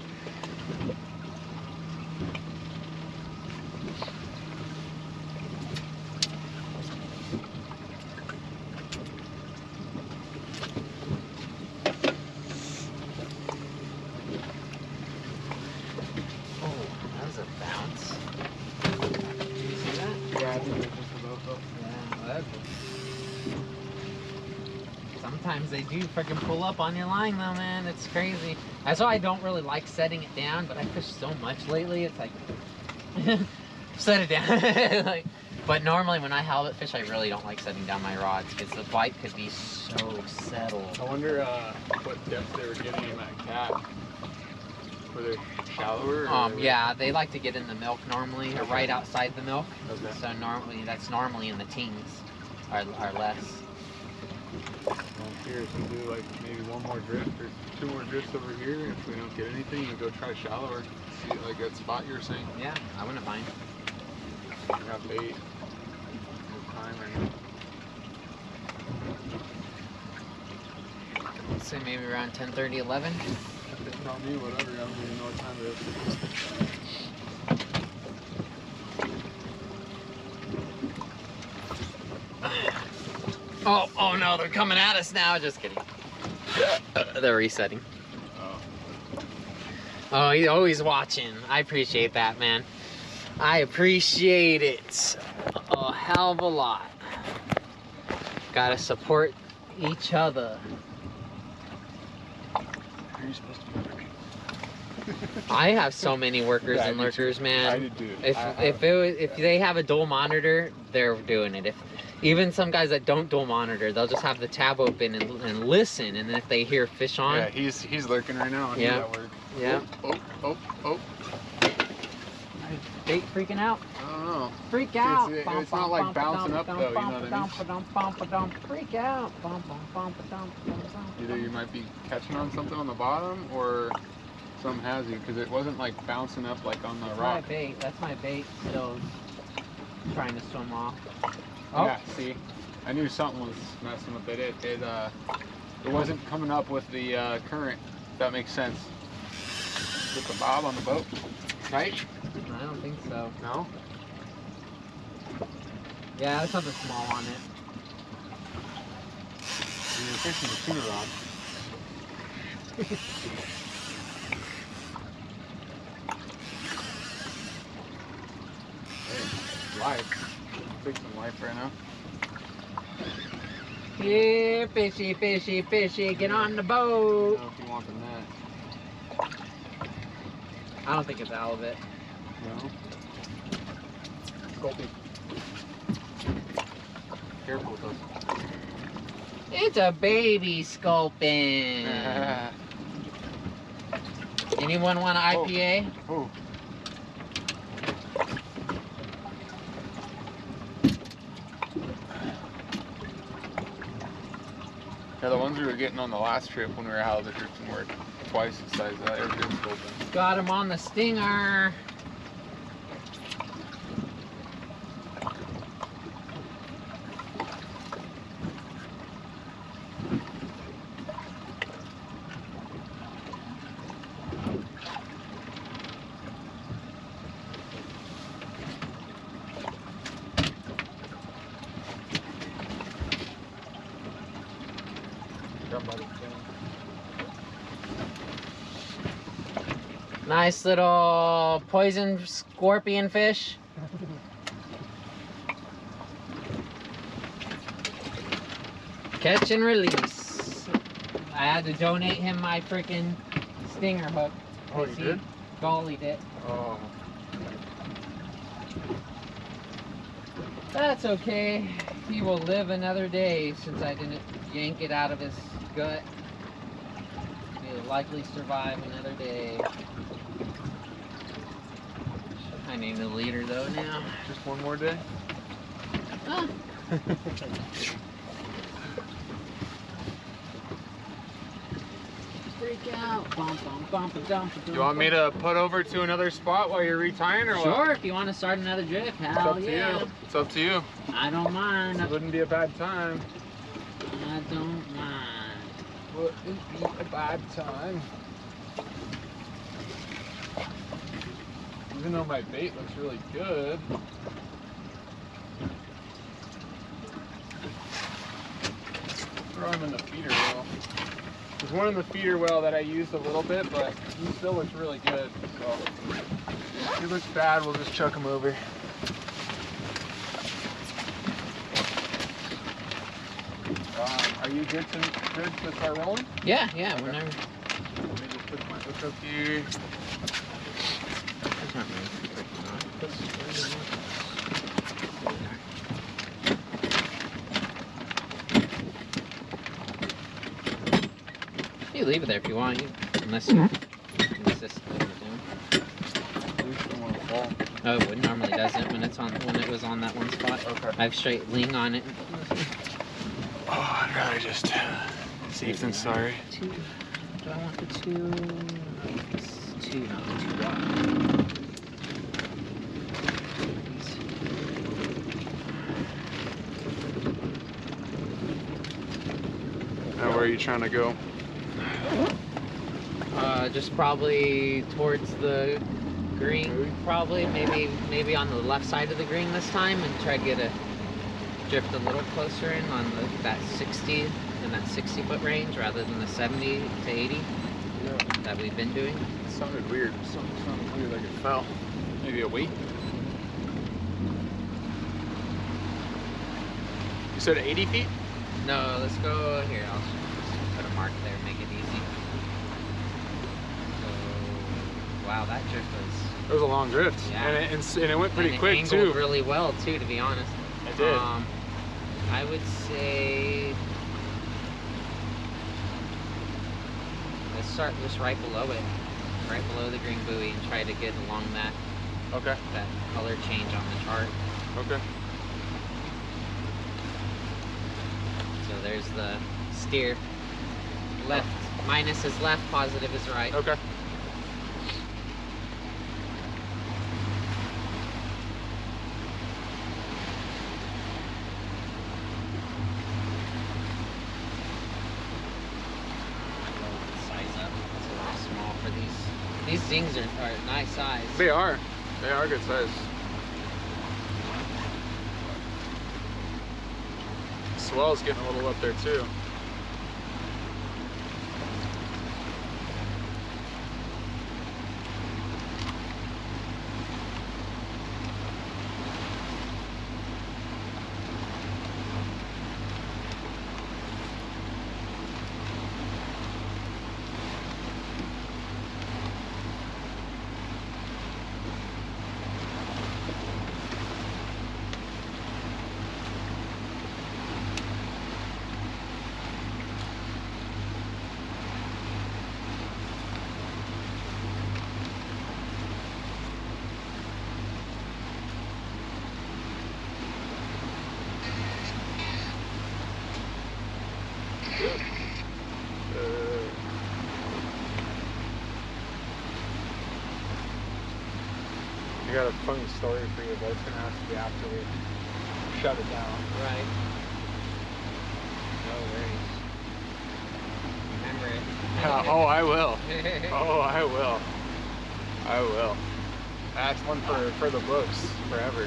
Speaker 1: Sometimes they do freaking pull up on your line though, man. It's crazy. That's why I don't really like setting it down, but I fish so much lately, it's like, set it down. Like, but normally when I halibut fish, I really don't like setting down my rods because the bite could be so settled.
Speaker 2: I wonder what depth they were getting in that cat. Were they shallower?
Speaker 1: Yeah, they like to get in the milk normally, or right outside the milk.
Speaker 2: Okay.
Speaker 1: So normally, that's normally in the teens, or less.
Speaker 2: I'm curious, we'll do like maybe one more drift or two more drifts over here. If we don't get anything, we'll go try shallower. See like that spot you were saying?
Speaker 1: Yeah, I wouldn't mind.
Speaker 2: I got bait. time. And
Speaker 1: Let's say maybe around 10:30, 11.
Speaker 2: just tell me whatever. I don't even know what time it is.
Speaker 1: Oh no, they're coming at us now. Just kidding. They're resetting. Oh, he's always watching. I appreciate that, man. I appreciate it a hell of a lot. Gotta support each other.
Speaker 2: Are you supposed to be working?
Speaker 1: I have so many workers and lurkers, man.
Speaker 2: I did too.
Speaker 1: If they have a dual monitor, they're doing it. Even some guys that don't dual monitor, they'll just have the tab open and listen, and then if they hear fish on,
Speaker 2: Yeah, he's lurking right now. And
Speaker 1: Yeah.
Speaker 2: He's at work.
Speaker 1: yeah.
Speaker 2: Oh.
Speaker 1: Bait freaking out.
Speaker 2: I don't know.
Speaker 1: Freak out.
Speaker 2: It's not like bouncing up though, you know what I mean?
Speaker 1: Freak out.
Speaker 2: Either you might be catching on something on the bottom or something has you, because it wasn't like bouncing up like on the rock.
Speaker 1: That's my bait still trying to swim off.
Speaker 2: Yeah, see, I knew something was messing with it. It wasn't coming up with the current, if that makes sense. Get the bob on the boat. Tight?
Speaker 1: I don't think so.
Speaker 2: No?
Speaker 1: Yeah, there's something small on it.
Speaker 2: You're fishing the tuna rod. Hey, life. Take some life right now.
Speaker 1: Yeah, fishy, fishy, fishy, get on the
Speaker 2: I
Speaker 1: boat.
Speaker 2: don't know if you want the net.
Speaker 1: I don't think it's halibut.
Speaker 2: No? Sculpin. Careful with those.
Speaker 1: It's a baby sculpin. Anyone want an IPA?
Speaker 2: Oh. Yeah, the ones we were getting on the last trip when we were halibut drifting were twice the size of that evergreen sculpin.
Speaker 1: Got him on the stinger. Nice little poison scorpion fish. Catch and release. I had to donate him my freaking stinger hook.
Speaker 2: Oh, you did?
Speaker 1: Gollied it.
Speaker 2: Oh.
Speaker 1: That's okay. He will live another day since I didn't yank it out of his gut. He'll likely survive another day. I need the leader though now.
Speaker 2: Just one more day?
Speaker 1: Ah. Freak out. Bump, bump, bump, bump, bump,
Speaker 2: You want me to put over to another spot while you're retying or what?
Speaker 1: Sure, if you want to start another drift, hell
Speaker 2: It's up to
Speaker 1: yeah.
Speaker 2: you. It's up to you.
Speaker 1: I don't mind.
Speaker 2: It wouldn't be a bad time.
Speaker 1: I don't mind.
Speaker 2: Wouldn't be a bad time. Even though my bait looks really good. Throw him in the feeder well. There's one in the feeder well that I used a little bit, but he still looks really good. So if he looks bad, we'll just chuck him over. Are you good to start rolling?
Speaker 1: Yeah, whenever.
Speaker 2: Let me just put my hook up here.
Speaker 1: That's not really freaking You leave it there if you want, unless you insist on it doing.
Speaker 2: At least I don't want to fall.
Speaker 1: Oh, it normally doesn't when it was on that one spot.
Speaker 2: Okay.
Speaker 1: I have straight lean on it.
Speaker 2: Oh, I'd rather just safe than sorry.
Speaker 1: Two. Do I want the two? It's two, not the two wide.
Speaker 2: where are you trying to go?
Speaker 1: Just probably towards the green, probably maybe on the left side of the green this time, and try to get a drift a little closer in on that 60 and that 60-foot range rather than the 70 to 80 that we've been doing.
Speaker 2: It sounded weird. Something sounded weird, like it fell. Maybe a weight. You said 80 feet?
Speaker 1: No, let's go here. I'll just put a mark there, make it easy. So, wow, that drift was.
Speaker 2: It was a long drift,
Speaker 1: Yeah.
Speaker 2: and it went pretty quick
Speaker 1: angled
Speaker 2: too.
Speaker 1: Really well too, to be honest.
Speaker 2: It did.
Speaker 1: I would say let's start just right below it, right below the green buoy, and try to get along that
Speaker 2: Okay.
Speaker 1: that color change on the chart.
Speaker 2: Okay.
Speaker 1: So there's the steer. Left minus is left, positive is right.
Speaker 2: Okay.
Speaker 1: Size up. It's a little small for these. These zings are nice size.
Speaker 2: They are. They are good size. Swell's getting a little up there too. I got a funny story for you, but it's gonna have to be after we shut it down.
Speaker 1: Right. No worries. Remember it.
Speaker 2: Oh, I will. Oh, I will. I will. That's one for the books forever.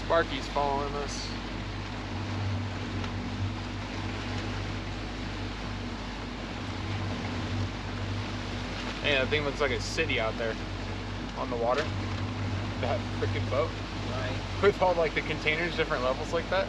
Speaker 2: Sparky's following us. Hey, that thing looks like a city out there on the water. That freaking boat.
Speaker 1: Right.
Speaker 2: With all like the containers, different levels like that.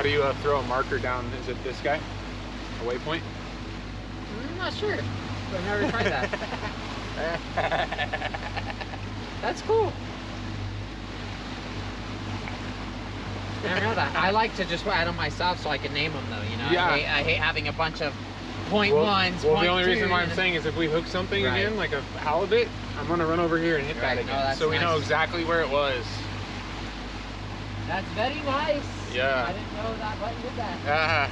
Speaker 2: How do you throw a marker down? Is it this guy? A waypoint?
Speaker 1: I'm not sure. I've never tried that. That's cool. I never know that. I like to just add them myself so I can name them though, you know?
Speaker 2: Yeah.
Speaker 1: I hate having a bunch of point
Speaker 2: Well,
Speaker 1: ones,
Speaker 2: well
Speaker 1: point
Speaker 2: the only reason
Speaker 1: twos,
Speaker 2: why I'm
Speaker 1: and-
Speaker 2: saying is if we hook something
Speaker 1: Right.
Speaker 2: again, like a halibut, I'm gonna run over here and hit
Speaker 1: Right.
Speaker 2: that
Speaker 1: No,
Speaker 2: again.
Speaker 1: that's
Speaker 2: So we know
Speaker 1: nice.
Speaker 2: exactly where it was.
Speaker 1: That's very nice.
Speaker 2: Yeah.
Speaker 1: I didn't know that button did that.
Speaker 2: Ah.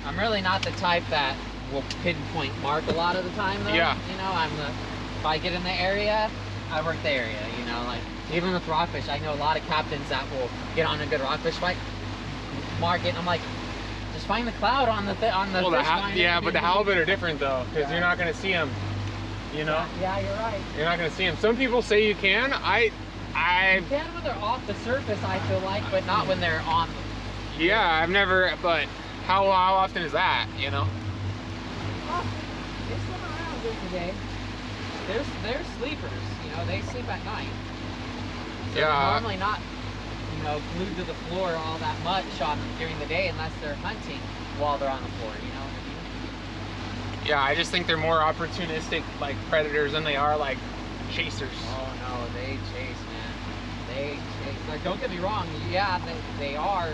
Speaker 1: I'm really not the type that will pinpoint mark a lot of the time though.
Speaker 2: Yeah.
Speaker 1: You know, if I get in the area, I work the area, you know, like even with rockfish, I know a lot of captains that will get on a good rockfish fight, mark it, and I'm like, just find the cloud on the fish line.
Speaker 2: Yeah, but the halibut are different though, because you're not going to see them, you know?
Speaker 1: Yeah, you're right.
Speaker 2: You're not going to see them. Some people say you can.
Speaker 1: You can when they're off the surface, I feel like, but not when they're on the...
Speaker 2: Yeah, I've never, but how often is that, you know?
Speaker 1: They swim around during the day. They're sleepers, you know, they sleep at night. So
Speaker 2: Yeah.
Speaker 1: they're normally not, you know, glued to the floor all that much during the day unless they're hunting while they're on the floor, you know what I mean?
Speaker 2: Yeah, I just think they're more opportunistic, like, predators than they are, like, chasers.
Speaker 1: Oh no, they chase, man. They chase. Like, don't get me wrong, yeah, they are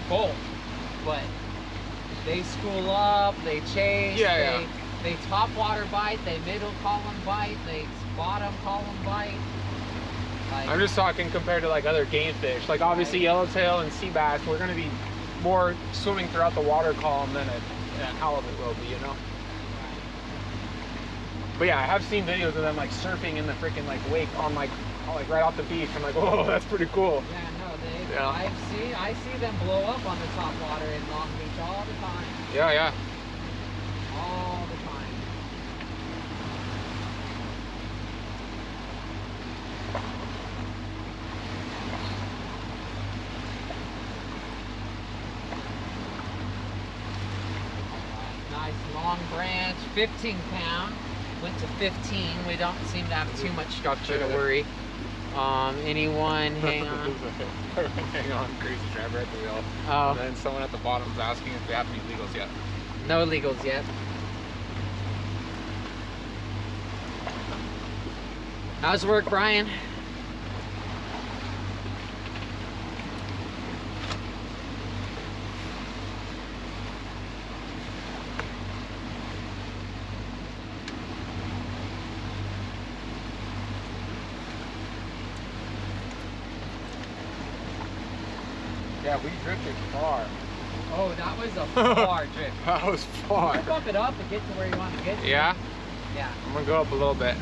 Speaker 1: both, but they school up, they chase, they top water bite, they middle column bite, they bottom column bite. Like,
Speaker 2: I'm just talking compared to like other game fish. Like obviously yellowtail and sea bass, we're gonna be more swimming throughout the water column than a halibut will be, you know? But yeah, I have seen videos of them like surfing in the freaking like wake on like right off the beach. I'm like, whoa, that's pretty cool.
Speaker 1: Yeah, no, I see them blow up on the top water in Long Beach all the time.
Speaker 2: Yeah, yeah.
Speaker 1: All the time. Nice long branch, 15 pound. Went to 15. We don't seem to have too much structure to worry. Anyone, hang on.
Speaker 2: Hang on, crazy crab right at the wheel.
Speaker 1: Oh.
Speaker 2: And then someone at the bottom is asking if they have any legals yet.
Speaker 1: No legals yet. How's work, Brian?
Speaker 2: Yeah, we drifted far.
Speaker 1: Oh, that was a far drift.
Speaker 2: That was far.
Speaker 1: You bump it up and get to where you want to get to.
Speaker 2: Yeah?
Speaker 1: Yeah.
Speaker 2: I'm gonna go up a little bit.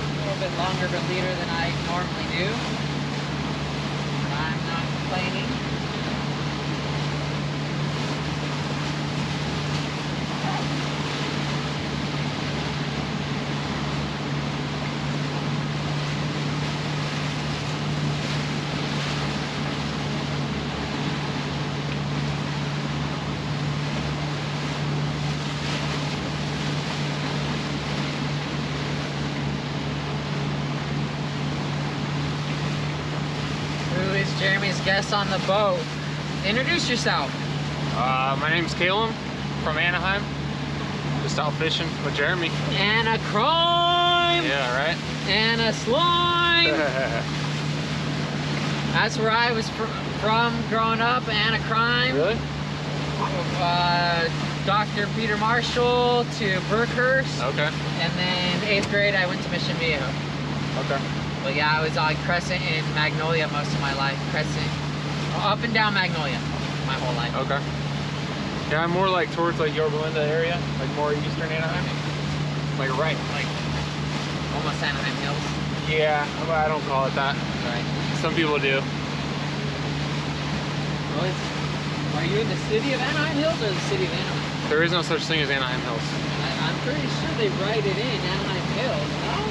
Speaker 1: A little bit longer of a leader than I normally do. But I'm not complaining. Jeremy's guest on the boat. Introduce yourself.
Speaker 2: My name's Kalem from Anaheim. Just out fishing with Jeremy.
Speaker 1: And a crime.
Speaker 2: Yeah, right?
Speaker 1: And a slime. That's where I was from growing up, and a crime.
Speaker 2: Really?
Speaker 1: Dr. Peter Marshall to Berkhurst.
Speaker 2: Okay.
Speaker 1: And then 8th grade, I went to Mission Viejo.
Speaker 2: Okay.
Speaker 1: But yeah, I was on Crescent and Magnolia most of my life. Crescent, up and down Magnolia, my whole life.
Speaker 2: Okay. Yeah, I'm more like towards like Yorba Linda area, like more eastern Anaheim. Like right, like
Speaker 1: Almost Anaheim Hills.
Speaker 2: yeah, but I don't call it that.
Speaker 1: Right.
Speaker 2: Some people do.
Speaker 1: Well, are you in the city of Anaheim Hills or the city of Anaheim?
Speaker 2: There is no such thing as Anaheim Hills.
Speaker 1: I'm pretty sure they write it in Anaheim Hills, no?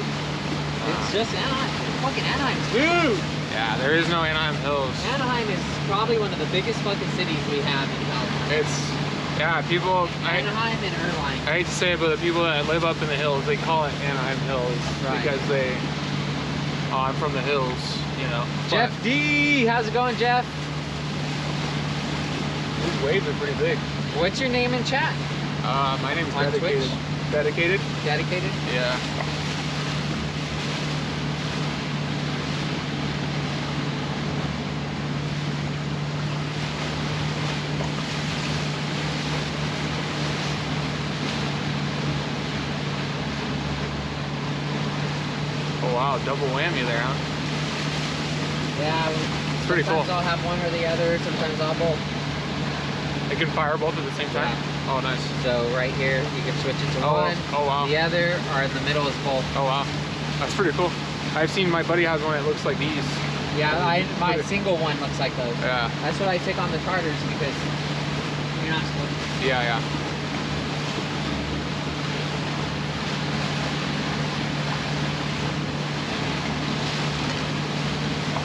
Speaker 1: It's just Anaheim. Fucking Anaheim's huge!
Speaker 2: Yeah, there is no Anaheim Hills.
Speaker 1: Anaheim is probably one of the biggest fucking cities we have in California.
Speaker 2: It's, yeah, people,
Speaker 1: Anaheim and Irvine.
Speaker 2: I hate to say it, but the people that live up in the hills, they call it Anaheim Hills.
Speaker 1: Right.
Speaker 2: Because they, I'm from the hills, you know.
Speaker 1: Jeff D! How's it going, Jeff?
Speaker 2: These waves are pretty big.
Speaker 1: What's your name in chat?
Speaker 2: My name's
Speaker 1: On
Speaker 2: Dedicated.
Speaker 1: Twitch?
Speaker 2: Dedicated?
Speaker 1: Dedicated?
Speaker 2: Yeah. Oh wow, double whammy there, huh?
Speaker 1: Yeah,
Speaker 2: It's pretty cool.
Speaker 1: sometimes I'll have one or the other, sometimes I'll both.
Speaker 2: It can fire both at the same time? Yeah. Oh, nice.
Speaker 1: So right here, you can switch it to one.
Speaker 2: Oh, wow.
Speaker 1: The other, or in the middle is both.
Speaker 2: Oh, wow. That's pretty cool. I've seen my buddy has one that looks like these.
Speaker 1: Yeah, my single one looks like those.
Speaker 2: Yeah.
Speaker 1: That's what I take on the charters because you're not supposed to.
Speaker 2: Yeah, yeah.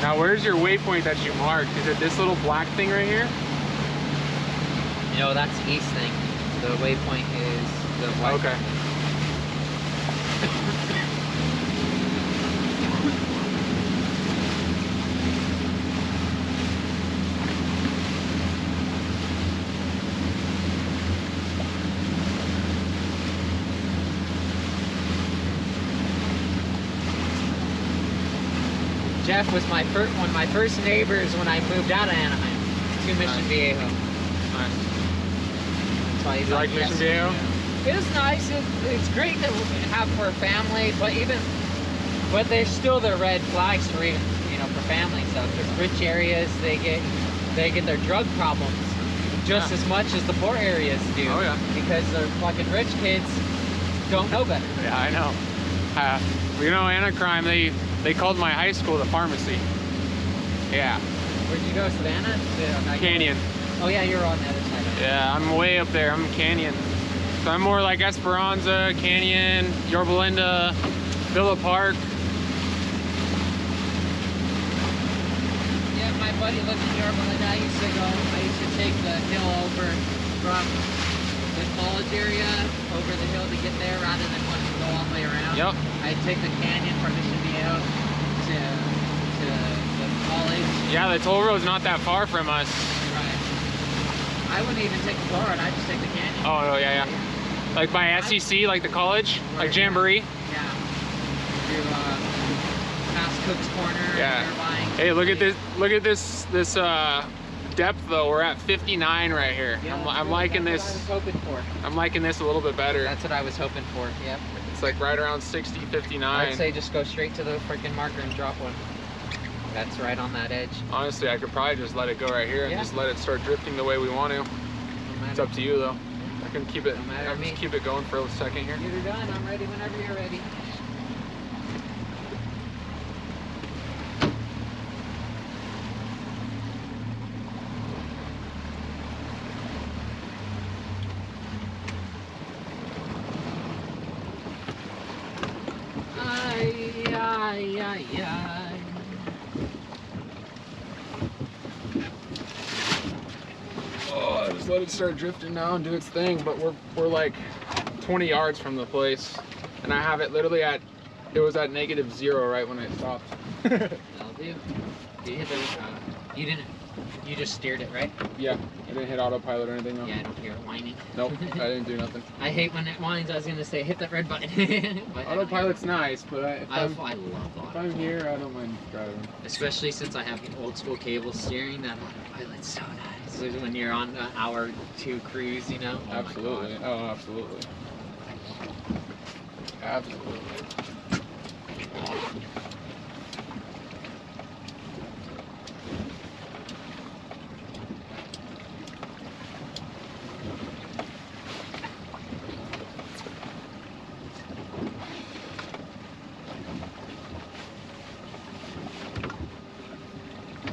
Speaker 2: Now, where's your waypoint that you marked? Is it this little black thing right here?
Speaker 1: No, that's the east thing. The waypoint is the white.
Speaker 2: Okay.
Speaker 1: Jeff was one of my first neighbors when I moved out of Anaheim to Mission Viejo.
Speaker 2: Nice.
Speaker 1: That's why he's
Speaker 2: You like
Speaker 1: yes.
Speaker 2: Mission Viejo?
Speaker 1: It was nice. It's great to have for a family, but there's still the red flags for even, for family stuff. Because rich areas, they get their drug problems just as much as the poor areas do.
Speaker 2: Oh yeah.
Speaker 1: Because the fucking rich kids don't know better.
Speaker 2: Yeah, I know. Anacrime, they called my high school the pharmacy. Yeah.
Speaker 1: Where'd you go, Savannah?
Speaker 2: Canyon.
Speaker 1: Oh yeah, you're on the other side.
Speaker 2: Yeah, I'm way up there. I'm Canyon. So I'm more like Esperanza, Canyon, Yorba Linda, Villa Park.
Speaker 1: Yeah, my buddy lived in Yorba Linda. I used to take the hill over from the college area over the hill to get there rather than wanting to go all the way around.
Speaker 2: Yep.
Speaker 1: I'd take the canyon from Mission Viejo to the college.
Speaker 2: Yeah, the toll road's not that far from us.
Speaker 1: Right. I wouldn't even take the toll road. I'd just take the canyon.
Speaker 2: Oh, yeah. Like by SEC, like the college,
Speaker 1: Right,
Speaker 2: like Jamboree.
Speaker 1: Yeah. Through past Cook's Corner.
Speaker 2: Yeah.
Speaker 1: Irvine.
Speaker 2: Hey, look at this. Look at this depth though. We're at 59 right here.
Speaker 1: Yeah,
Speaker 2: I'm liking this.
Speaker 1: That's what I was hoping for.
Speaker 2: I'm liking this a little bit better.
Speaker 1: That's what I was hoping for. Yep.
Speaker 2: It's like right around 60, 59.
Speaker 1: I'd say just go straight to the freaking marker and drop one. That's right on that edge.
Speaker 2: Honestly, I could probably just let it go right here and just let it start drifting the way we want to. It's up to you though. I can keep it. I'll just keep it going for a second here.
Speaker 1: You're done. I'm ready whenever you're ready.
Speaker 2: Oh, just let it start drifting now and do its thing. But we're like 20 yards from the place, and I have it literally at. It was at -0 right when it stopped.
Speaker 1: That'll do. You hit the. You didn't. You just steered it, right?
Speaker 2: Yeah, I didn't hit autopilot or anything though.
Speaker 1: Yeah, I don't hear it whining.
Speaker 2: Nope, I didn't do nothing.
Speaker 1: I hate when it whines. I was gonna say hit that red button.
Speaker 2: Autopilot's nice, but
Speaker 1: I love
Speaker 2: if I'm here, I don't mind driving.
Speaker 1: Especially since I have the old school cable steering. That autopilot's so nice. When you're on an hour 2 cruise, Oh
Speaker 2: absolutely. Oh, absolutely. Absolutely.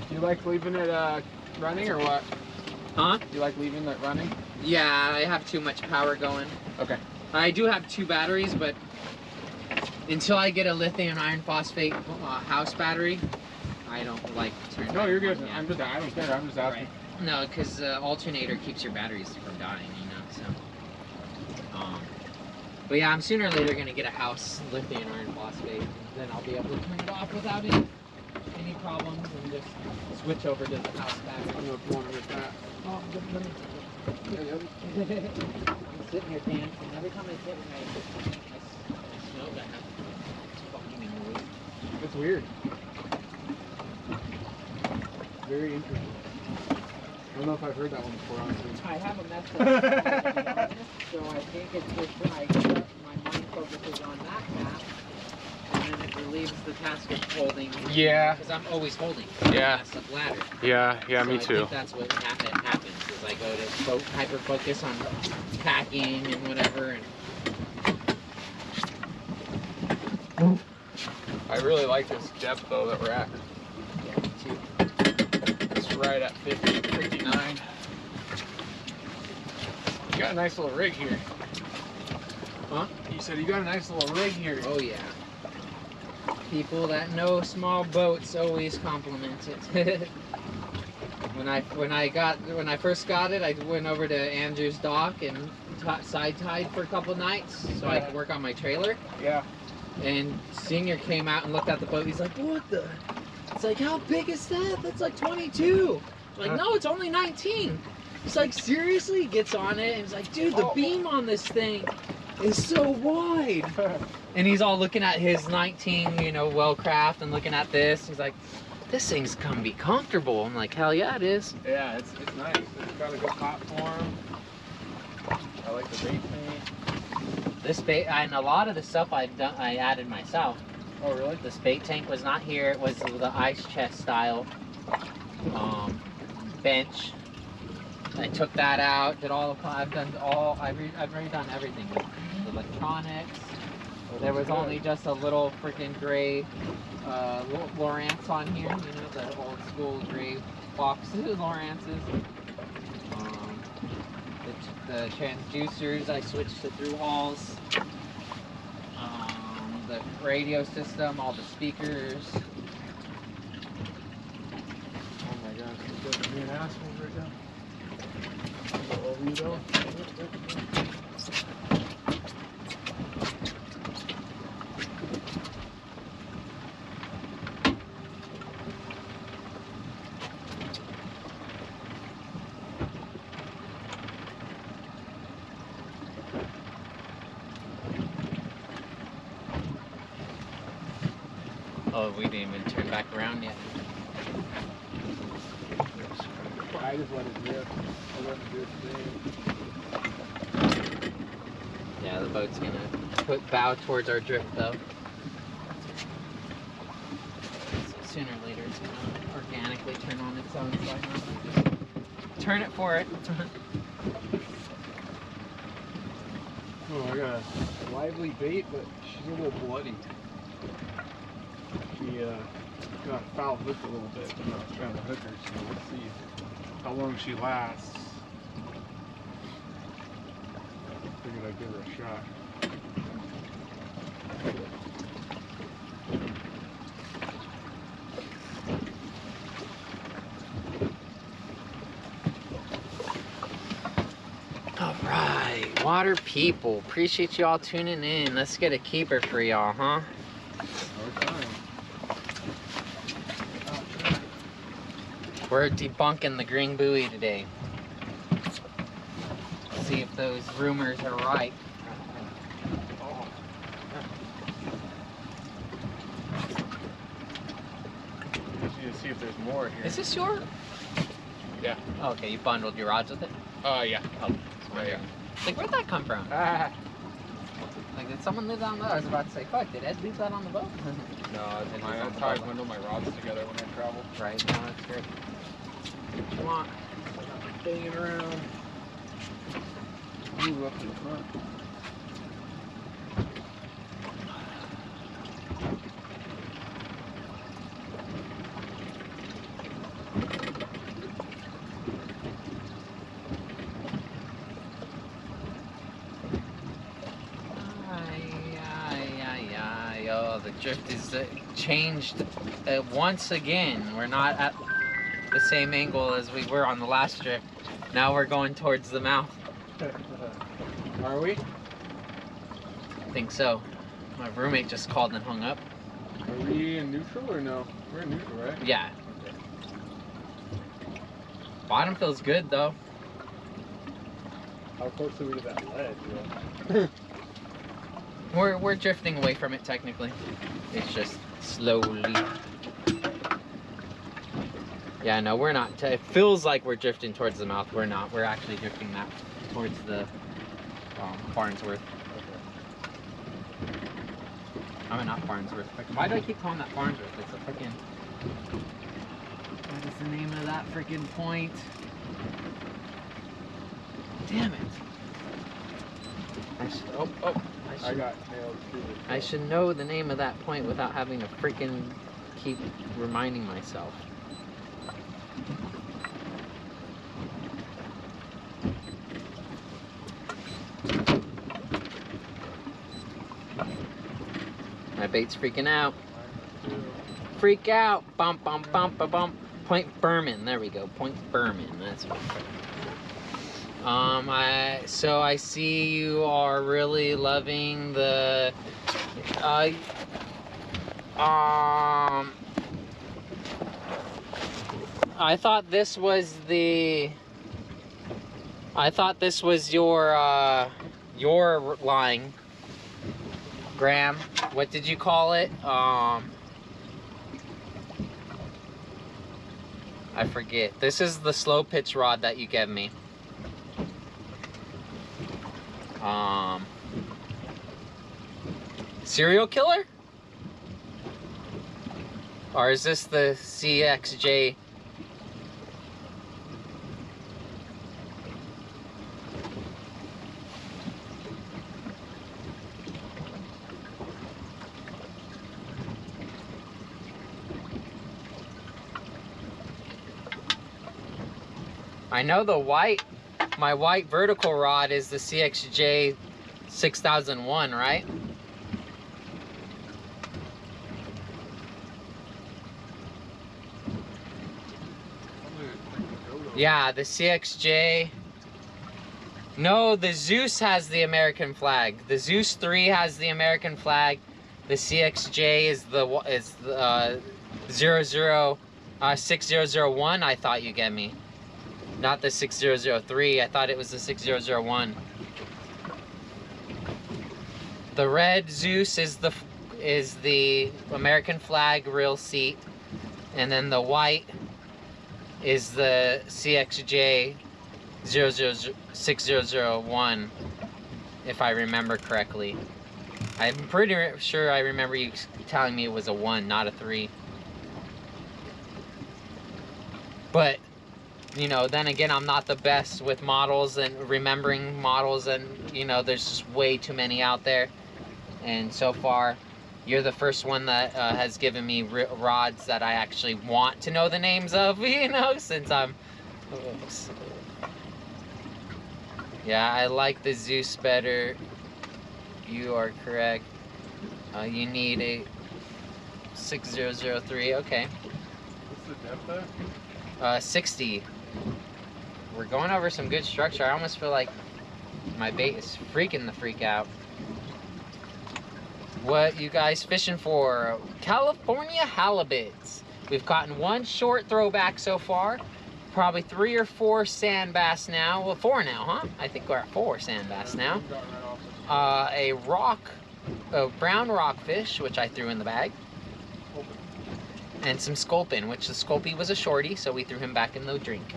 Speaker 2: Do you like leaving it running or what?
Speaker 1: Huh?
Speaker 2: Do you like leaving it running?
Speaker 1: Yeah, I have too much power going.
Speaker 2: Okay.
Speaker 1: I do have 2 batteries, but until I get a lithium iron phosphate house battery, I don't like turning.
Speaker 2: No, you're good. I don't care. I'm just asking.
Speaker 1: Right. No, because the alternator keeps your batteries from dying, So. But yeah, I'm sooner or later gonna get a house lithium iron phosphate. Then I'll be able to turn it off without any problems and just switch over to the house battery.
Speaker 2: I don't know if you want to get that.
Speaker 1: Oh, let me I'm sitting here dancing. Every time I sit with my snow that it's fucking annoying.
Speaker 2: It's weird. Very interesting. I don't know if I've heard that one before, honestly.
Speaker 1: I have a messed up so I think it's just my mind focuses on that map, and then it relieves the task of holding.
Speaker 2: Yeah.
Speaker 1: Because I'm always holding.
Speaker 2: Yeah.
Speaker 1: That's the ladder.
Speaker 2: Yeah,
Speaker 1: So
Speaker 2: me
Speaker 1: I
Speaker 2: too.
Speaker 1: think that's what happens. Is I go to hyper focus on packing and whatever. And
Speaker 2: I really like this depth though that we're at.
Speaker 1: yeah, me too.
Speaker 2: It's right at 50, 59. You got a nice little rig here.
Speaker 1: Huh?
Speaker 2: You said you got a nice little rig here.
Speaker 1: Oh yeah. People that know small boats always compliment it. when I first got it, I went over to Andrew's dock and side tied for a couple nights so I could work on my trailer.
Speaker 2: Yeah.
Speaker 1: And Senior came out and looked at the boat. He's like, "What the?" It's like, "How big is that? That's like 22." I'm like, "No, it's only 19." He's like, "Seriously?" He gets on it and he's like, "Dude, the beam on this thing is so wide." And he's all looking at his 19, Wellcraft and looking at this. He's like, "This thing's gonna be comfortable." I'm like, "Hell yeah, it is."
Speaker 2: Yeah, it's nice. It's got a good platform. I like the bait thing.
Speaker 1: This bait, and a lot of the stuff I added myself.
Speaker 2: Oh, really?
Speaker 1: This bait tank was not here. It was the ice chest style bench. I took that out. Did all the. I've already done everything. The electronics. There was only just a little freaking gray Lowrance on here. The old school gray boxes Lowrances. The transducers, I switched to through hauls. The radio system, all the speakers.
Speaker 2: Oh my gosh, he's got me an asshole right now. Over you go.
Speaker 1: Oh, we didn't even turn back around yet.
Speaker 2: I just let it drift. I let it drift.
Speaker 1: Yeah, the boat's gonna bow towards our drift though. So sooner or later it's gonna organically turn on its own, so I normally just turn it for it.
Speaker 2: Oh, I got a lively bait, but she's a little bloody. She got foul hooked a little bit when I was trying to hook her, so let's see how long she lasts. Figured I'd give her a shot.
Speaker 1: Alright, water people. Appreciate y'all tuning in. Let's get a keeper for y'all, huh? We're debunking the green buoy today. See if those rumors are right.
Speaker 2: Just need to see if there's more here.
Speaker 1: Is this your?
Speaker 2: Yeah.
Speaker 1: Oh, okay, you bundled your rods with it?
Speaker 2: Yeah.
Speaker 1: Oh,
Speaker 2: Right here.
Speaker 1: like, where'd that come from?
Speaker 2: Ah.
Speaker 1: Like, did someone leave that on the boat? I was about to say, fuck, did Ed leave that on the boat?
Speaker 2: No, that's how I bundle my rods together when I travel.
Speaker 1: Right, no, that's great. What you want?
Speaker 2: Banging around. Ooh, up in the front.
Speaker 1: Oh, the drift is changed once again. We're not at the same angle as we were on the last drift. Now we're going towards the mouth.
Speaker 2: Are we?
Speaker 1: I think so. My roommate just called and hung up.
Speaker 2: Are we in neutral or no? We're in neutral, right?
Speaker 1: Yeah. Bottom feels good though.
Speaker 2: How close are we to that ledge, bro?
Speaker 1: We're drifting away from it technically. It's just slowly. Yeah, no, we're not. It feels like we're drifting towards the mouth. We're not. We're actually drifting that towards the Farnsworth. I mean, not Farnsworth. Why do I keep calling that Farnsworth? It's a freaking... What is the name of that freaking point? Damn it. I should know the name of that point without having to freaking keep reminding myself. My bait's freaking out. Freak out. Bump, bump, bump, bump, bump. Point Berman. There we go. Point Berman. That's what so I see you are really loving the I thought this was your line, Graham. What did you call it? I forget. This is the slow pitch rod that you gave me. Serial killer? Or is this the CXJ? I know the white, my white vertical rod is the CXJ 6001, right? Yeah, the CXJ. No, the Zeus has the American flag. The Zeus 3 has the American flag. The CXJ is the 6001. I thought you get me. Not the 6003. I thought it was the 6001. The red Zeus is the American flag reel seat, and then the white is the CXJ 6001, if I remember correctly. I'm pretty sure I remember you telling me it was a 1, not a 3. But, you know, then again, I'm not the best with models and remembering models, and, you know, there's just way too many out there. And so far, you're the first one that has given me rods that I actually want to know the names of, you know, since I'm... Yeah, I like the Zeus better. You are correct. You need a 6003, okay.
Speaker 2: What's the depth there?
Speaker 1: 60. We're going over some good structure. I almost feel like my bait is freaking the freak out. What you guys fishing for? California halibuts. We've gotten one short throwback so far. Probably 3 or 4 sand bass now. Well, 4 now, huh? I think we're at 4 sand bass now. A brown rockfish, which I threw in the bag. And some Sculpin, which the Sculpin was a shorty, so we threw him back in the drink.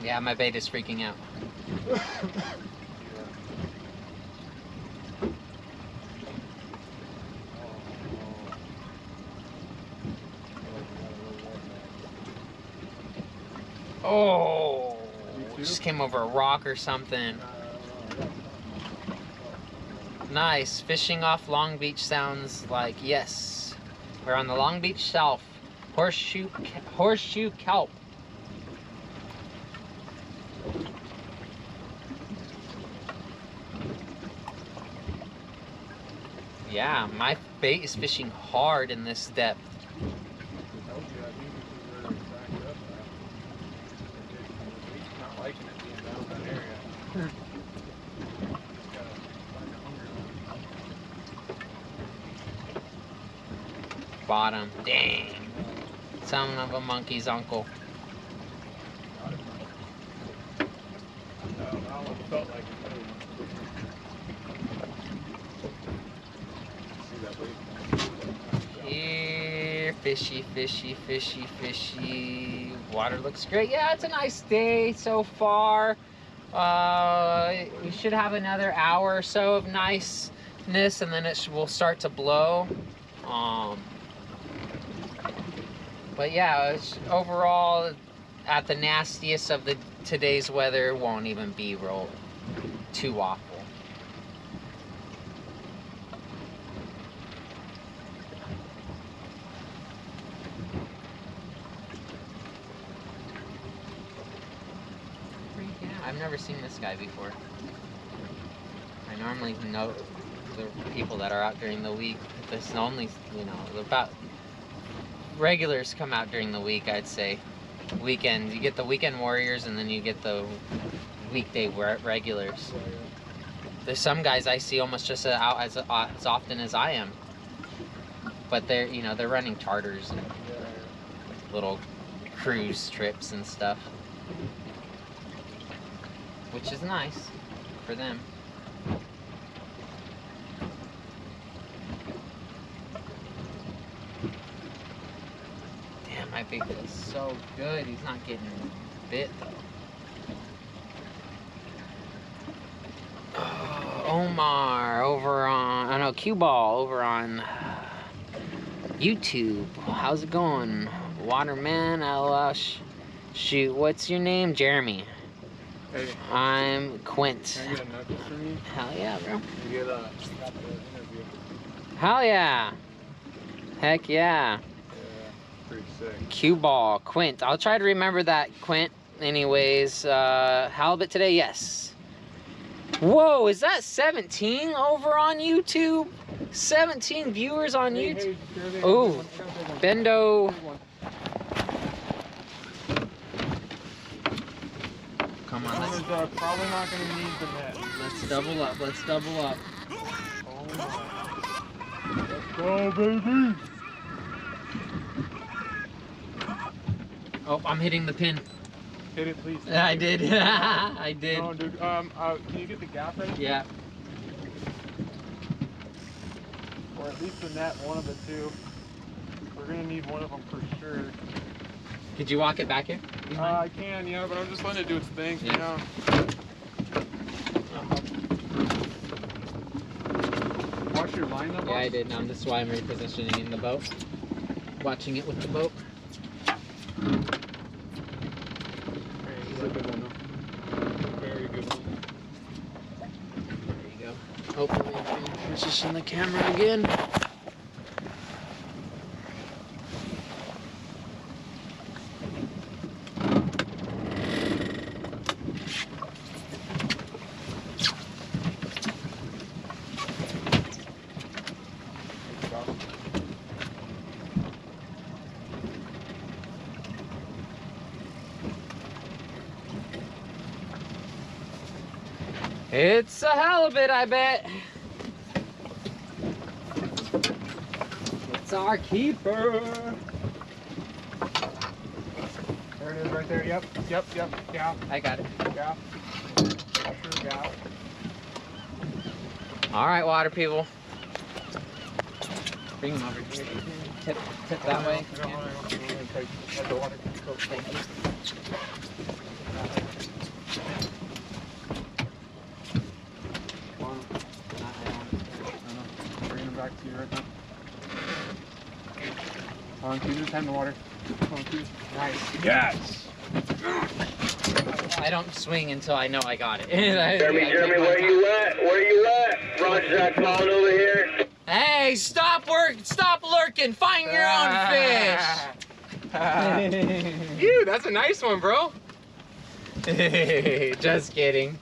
Speaker 1: Yeah, my bait is freaking out. Oh, just came over a rock or something. Nice. Fishing off Long Beach sounds like yes. We're on the Long Beach Shelf. Horseshoe kelp. Yeah, my bait is fishing hard in this depth. Bottom. Dang. Son of a monkey's uncle. Fishy, fishy, fishy, fishy. Water looks great. Yeah, it's a nice day so far. We should have another hour or so of niceness, and then it will start to blow. But yeah, it's overall at the nastiest of today's weather. Won't even be too awful. I've never seen this guy before. I normally know the people that are out during the week. This only, you know, about regulars come out during the week, I'd say. Weekend, you get the weekend warriors, and then you get the weekday regulars. There's some guys I see almost just out as often as I am, but they're, you know, they're running charters and little cruise trips and stuff, which is nice for them. Damn, my big is so good. He's not getting bit though. Omar over on, I know, Cue Ball over on YouTube. How's it going? Waterman, shoot, what's your name? Jeremy.
Speaker 2: Hey.
Speaker 1: I'm Quint.
Speaker 2: Can I get a knuckles from you?
Speaker 1: Hell yeah, bro.
Speaker 2: You get got the interview.
Speaker 1: Hell yeah. Heck yeah.
Speaker 2: Yeah, pretty sick.
Speaker 1: Cue Ball, Quint. I'll try to remember that, Quint. Anyways, halibut today, yes. Whoa, is that 17 over on YouTube? 17 viewers on YouTube? Oh, Bendo. Come on, let's
Speaker 2: probably not going to need the net.
Speaker 1: Let's double up, let's double up.
Speaker 2: Oh my. Let's go, baby.
Speaker 1: Oh, I'm hitting the pin.
Speaker 2: Hit it, please.
Speaker 1: I did. I did.
Speaker 2: No, dude. Can you get the gaff ready?
Speaker 1: Yeah.
Speaker 2: Or at least the net, one of the two. We're gonna need one of them for sure.
Speaker 1: Could you walk it back here?
Speaker 2: I can, yeah, but I'm just letting it do its thing.
Speaker 1: Yeah.
Speaker 2: You know. Watch your line up.
Speaker 1: Yeah, I did. Now this is why I'm repositioning in the boat. Watching it with the boat.
Speaker 2: This is a good one, though. Very good one.
Speaker 1: There you go. Hopefully I can position the camera again. It's a halibut, I bet. It's our keeper.
Speaker 2: There it is right there. Yep. Yeah.
Speaker 1: I got it.
Speaker 2: Yeah. Yeah.
Speaker 1: All right, water people. Bring them over here. Tip that way. Thank you.
Speaker 2: Back to you right now. Come on, Q, just hand the water. Come on, Q. Nice. Yes!
Speaker 1: I don't swing until I know I got it.
Speaker 3: Jeremy, where you at? Where you at? Roger that clown over here.
Speaker 1: Hey, stop lurking. Find your own fish.
Speaker 2: Ew, that's a nice one, bro.
Speaker 1: Just kidding.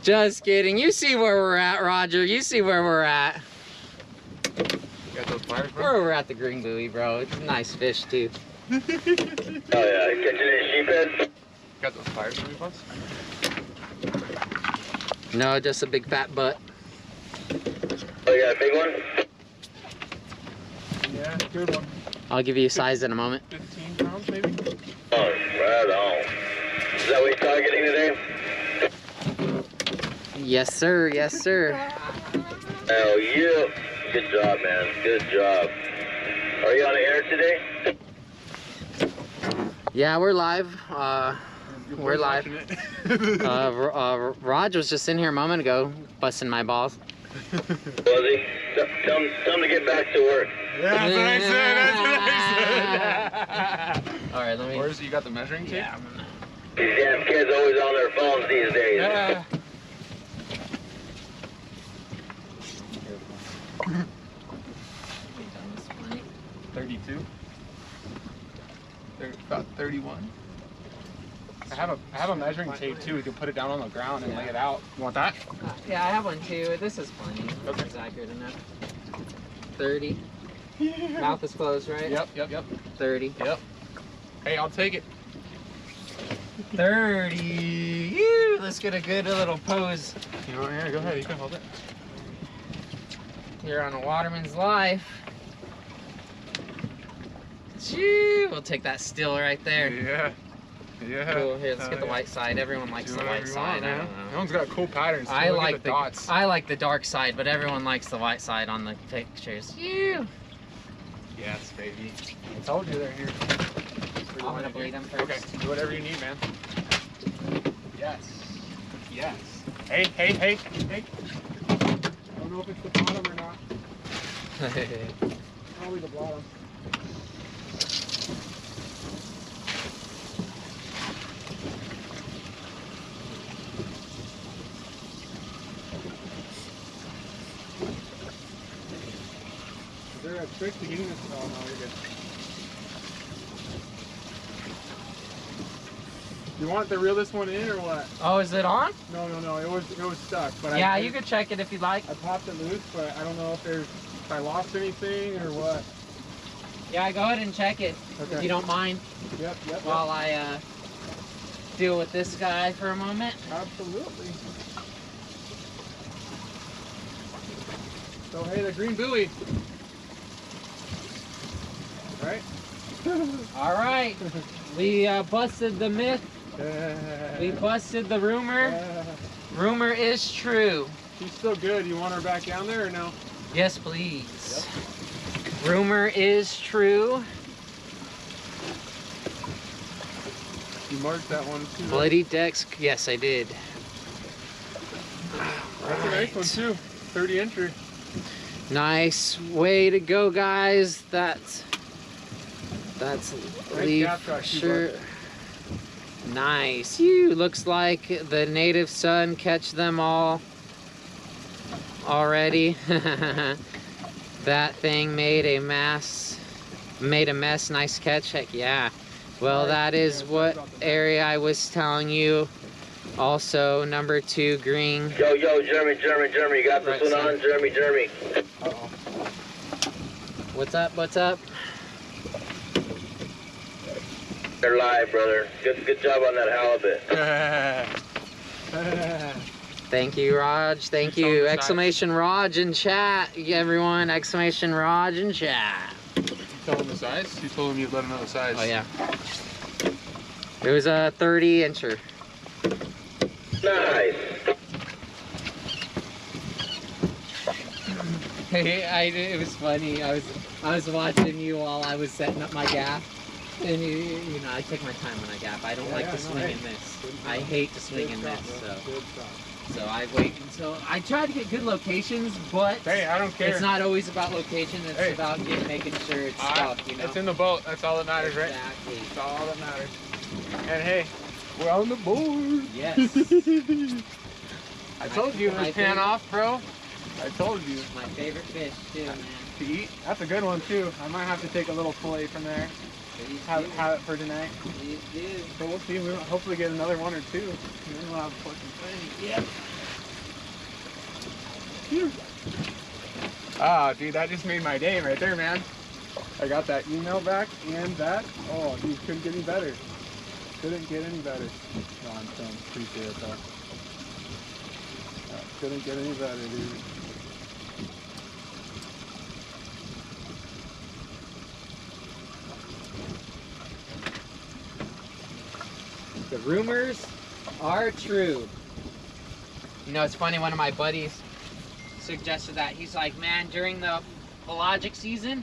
Speaker 1: Just kidding. You see where we're at, Roger. You see where we're at.
Speaker 2: Got those pliers, bro?
Speaker 1: We're over at the green buoy, bro. It's a nice fish, too.
Speaker 3: Oh yeah, catching a sheephead.
Speaker 2: Got those pliers for me, once?
Speaker 1: No, just a big fat butt.
Speaker 3: Oh, you got a big one?
Speaker 2: Yeah, good one.
Speaker 1: I'll give you a size in a moment.
Speaker 2: 15 pounds, maybe?
Speaker 3: Oh, right on. Is that what you're targeting today?
Speaker 1: Yes, sir. Yes, sir.
Speaker 3: Hell yeah. Good job, man. Good job. Are you on the air today?
Speaker 1: Yeah, we're live. We're live.
Speaker 2: It.
Speaker 1: Raj was just in here a moment ago, busting my balls.
Speaker 3: Was he? Tell him to get back to work.
Speaker 2: Yeah, that's what I said. That's what I said.
Speaker 1: All right, let me.
Speaker 2: Where's you got the measuring tape?
Speaker 1: Yeah, I'm gonna.
Speaker 3: These damn kids always on their phones these days.
Speaker 2: Yeah. 32. About 31. I have a measuring tape too. We can put it down on the ground and lay it out. You want that?
Speaker 1: Yeah, I have one too. This is plenty.
Speaker 2: Okay.
Speaker 1: It's accurate enough. 30. Mouth is closed, right?
Speaker 2: Yep.
Speaker 1: 30.
Speaker 2: Yep. Hey, I'll take it.
Speaker 1: 30. Ew, let's get a good little pose
Speaker 2: You know, yeah, go ahead. You can hold it.
Speaker 1: here on a waterman's life. Gee, we'll take that still right there.
Speaker 2: Yeah. Yeah.
Speaker 1: Cool. Here, let's get the white side. Everyone likes the white side. I don't know.
Speaker 2: Everyone's got cool patterns. Too.
Speaker 1: I
Speaker 2: Look at
Speaker 1: like
Speaker 2: the dots.
Speaker 1: I like the dark side, but everyone likes the white side on the pictures. Ew.
Speaker 2: Yes, baby. I told you they're here.
Speaker 1: I'm gonna bleed them first.
Speaker 2: Okay, do whatever you need, man. Yes. Yes. Hey. I don't know if it's the bottom or not. Probably the bottom. Is there a trick to getting this? Oh, no, you're good. You want to reel this one in or what?
Speaker 1: Oh, is it on?
Speaker 2: No, it was stuck. But
Speaker 1: Yeah, you could check it if you'd like.
Speaker 2: I popped it loose, but I don't know if I lost anything or what.
Speaker 1: Yeah, go ahead and check it if
Speaker 2: Okay.
Speaker 1: you don't mind.
Speaker 2: Yep.
Speaker 1: While I deal with this guy for a moment.
Speaker 2: Absolutely. So hey, the green buoy. Right?
Speaker 1: All right, we busted the myth. We busted the rumor. Rumor is true.
Speaker 2: She's still good. You want her back down there or no?
Speaker 1: Yes, please. Rumor is true.
Speaker 2: You marked that one too.
Speaker 1: Bloody decks. Yes, I did.
Speaker 2: That's a nice one too. 30 incher.
Speaker 1: Nice way to go, guys. That's leaf
Speaker 2: gap
Speaker 1: for
Speaker 2: shot,
Speaker 1: sure. Nice. You looks like the native sun catch them all already. That thing made a mess. Nice catch. Heck yeah. Well, that is what area I was telling you. Also, number 2 green.
Speaker 3: Yo, Jeremy, you got this one on? Jeremy.
Speaker 2: Uh-oh.
Speaker 1: What's up?
Speaker 3: They're live, brother. Good job on that halibut.
Speaker 1: Thank you, Raj. Thank you. Exclamation Raj in chat. Everyone, exclamation Raj in chat.
Speaker 2: You told him the size? You told him you'd let him know the size.
Speaker 1: Oh, yeah. It was a 30 incher.
Speaker 3: Nice.
Speaker 1: It was funny. I was watching you while I was setting up my gaff. And you know, I take my time when I gaff. I don't like to swing in this. I hate to swing in this. So I wait until I try to get good locations, but
Speaker 2: Hey, I don't care.
Speaker 1: it's not always about location. It's
Speaker 2: Hey.
Speaker 1: about making sure it's stuck. You know.
Speaker 2: It's in the boat. That's all that matters, right?
Speaker 1: Exactly.
Speaker 2: That's all that matters. And hey, we're on the board.
Speaker 1: Yes.
Speaker 2: I told you it was pan off, bro. I told you.
Speaker 1: My favorite fish too, man.
Speaker 2: To eat. That's a good one too. I might have to take a little fillet from there. Have it for tonight.
Speaker 1: Please do.
Speaker 2: So we'll see. We'll hopefully get another one or two. And then we'll have a fucking thing. Yep. Ah, dude, that just made my day right there, man. I got that email back and that. Oh, dude, couldn't get any better. Couldn't get any better. No, I'm saying, appreciate it though. Couldn't get any better, dude.
Speaker 1: The rumors are true. You know, it's funny, one of my buddies suggested that. He's like, man, during the pelagic season,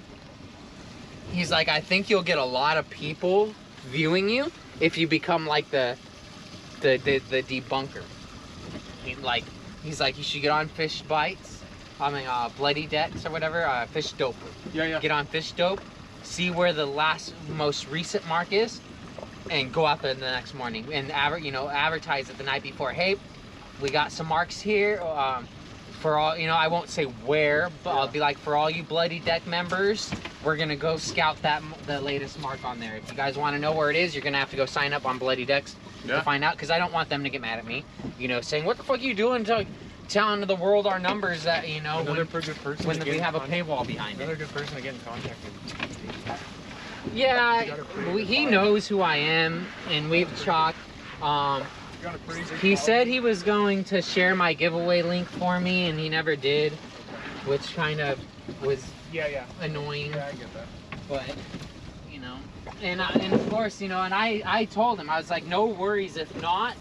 Speaker 1: he's like, I think you'll get a lot of people viewing you if you become like the debunker. He's like, you should get on Fish Bites. I mean, Bloody Decks or whatever. Fish Dope.
Speaker 2: Yeah.
Speaker 1: Get on Fish Dope. See where the most recent mark is, and go out there the next morning and advertise it the night before. Hey, we got some marks here. For all, I won't say where, but I'll be like, for all you Bloody Deck members, we're gonna go scout the latest mark on there. If you guys want to know where it is, you're gonna have to go sign up on Bloody Decks to find out, because I don't want them to get mad at me, saying, what the fuck are you doing telling the world our numbers that, when we have a paywall behind it.
Speaker 2: Another good person to get in contact with.
Speaker 1: Yeah, he knows who I am, and we've talked. He said he was going to share my giveaway link for me, and he never did, which kind of was annoying.
Speaker 2: Yeah, I get that.
Speaker 1: But, and of course, and I told him, I was like, no worries if not,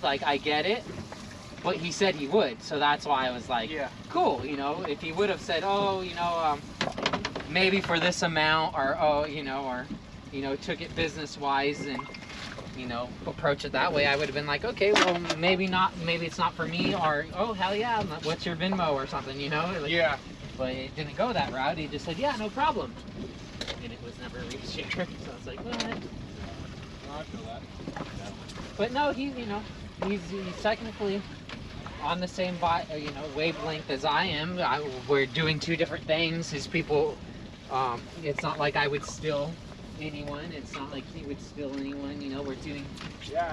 Speaker 1: like, I get it. But he said he would, so that's why I was like, cool, if he would have said, oh, maybe for this amount, or, took it business-wise and, approach it that way, I would have been like, okay, well, maybe it's not for me, or, oh, hell yeah, what's your Venmo or something, Like, but it didn't go that route. He just said, yeah, no problem. And it was never reshared, so I was like, what?
Speaker 2: I feel that.
Speaker 1: But no, he's technically on the same wavelength as I am. We're doing two different things. His people, it's not like I would steal anyone. It's not like he would steal anyone. We're doing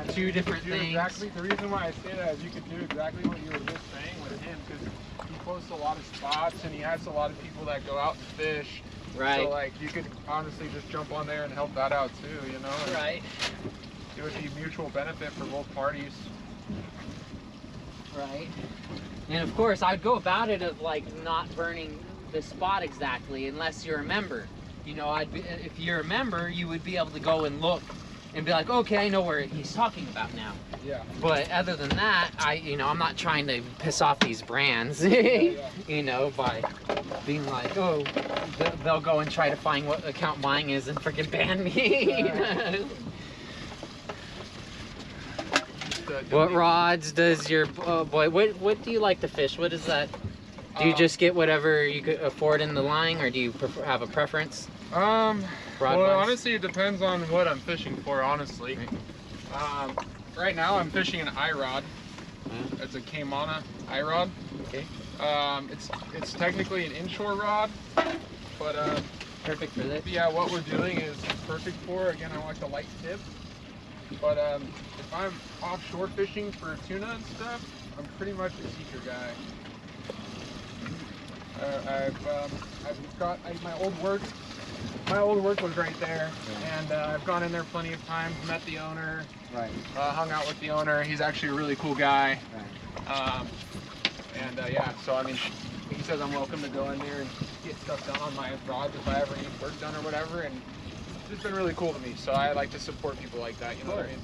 Speaker 1: two different things.
Speaker 2: Exactly. The reason why I say that is you could do exactly what you were just saying with him, because he posts a lot of spots and he has a lot of people that go out and fish.
Speaker 1: Right.
Speaker 2: So like you could honestly just jump on there and help that out too, And
Speaker 1: right.
Speaker 2: It would be mutual benefit for both parties.
Speaker 1: Right. And of course, I'd go about it of like not burning the spot exactly unless you're a member. If you're a member, you would be able to go and look and be like, okay, I know where he's talking about now.
Speaker 2: Yeah.
Speaker 1: But other than that, I'm not trying to piss off these brands, by being like, oh, they'll go and try to find what account mine is and freaking ban me. What rods does your boy? What do you like to fish? What is that? Do you just get whatever you could afford in the line, or do you have a preference?
Speaker 2: Well, honestly, it depends on what I'm fishing for. Honestly, right now I'm fishing an I-rod. It's a Kaimana I-rod.
Speaker 1: Okay.
Speaker 2: It's technically an inshore rod, but
Speaker 1: perfect for this.
Speaker 2: Yeah, what we're doing is perfect for. Again, I like the light tip. But if I'm offshore fishing for tuna and stuff, I'm pretty much a seeker guy. I've got my old work. My old work was right there, and I've gone in there plenty of times. Met the owner.
Speaker 1: Right.
Speaker 2: Hung out with the owner. He's actually a really cool guy.
Speaker 1: Right.
Speaker 2: So I mean, he says I'm welcome to go in there and get stuff done on my rods if I ever need work done or whatever, and it's just been really cool to me. So I like to support people like that. You know what I mean?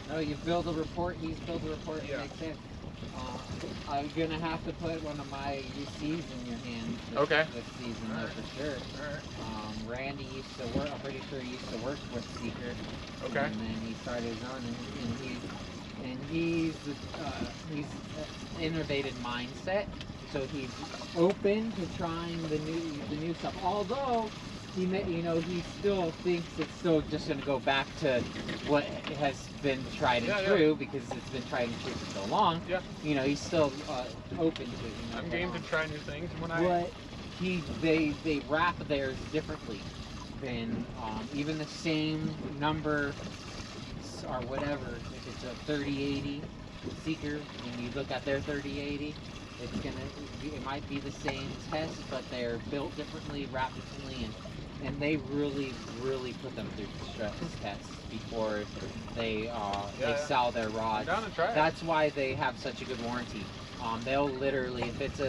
Speaker 1: No, you build a report. He's built a report. It makes sense. I'm gonna have to put one of my UCs in your hands this season, though, for sure.
Speaker 2: All right.
Speaker 1: Randy used to work. I'm pretty sure he used to work with Seeker.
Speaker 2: Okay.
Speaker 1: And then he started his own, and he's innovative mindset. So he's open to trying the new stuff. Although he he still thinks it's still just going to go back to what has been tried and true because it's been tried and true for so long.
Speaker 2: Yeah.
Speaker 1: He's still open to it.
Speaker 2: I'm game to try new things.
Speaker 1: But they wrap theirs differently than even the same number or whatever. If it's a 3080 Seeker and you look at their 3080, it might be the same test, but they're built differently, wrapped differently, and they really put them through stress tests before they sell their rods. That's why they have such a good warranty. They'll literally, if it's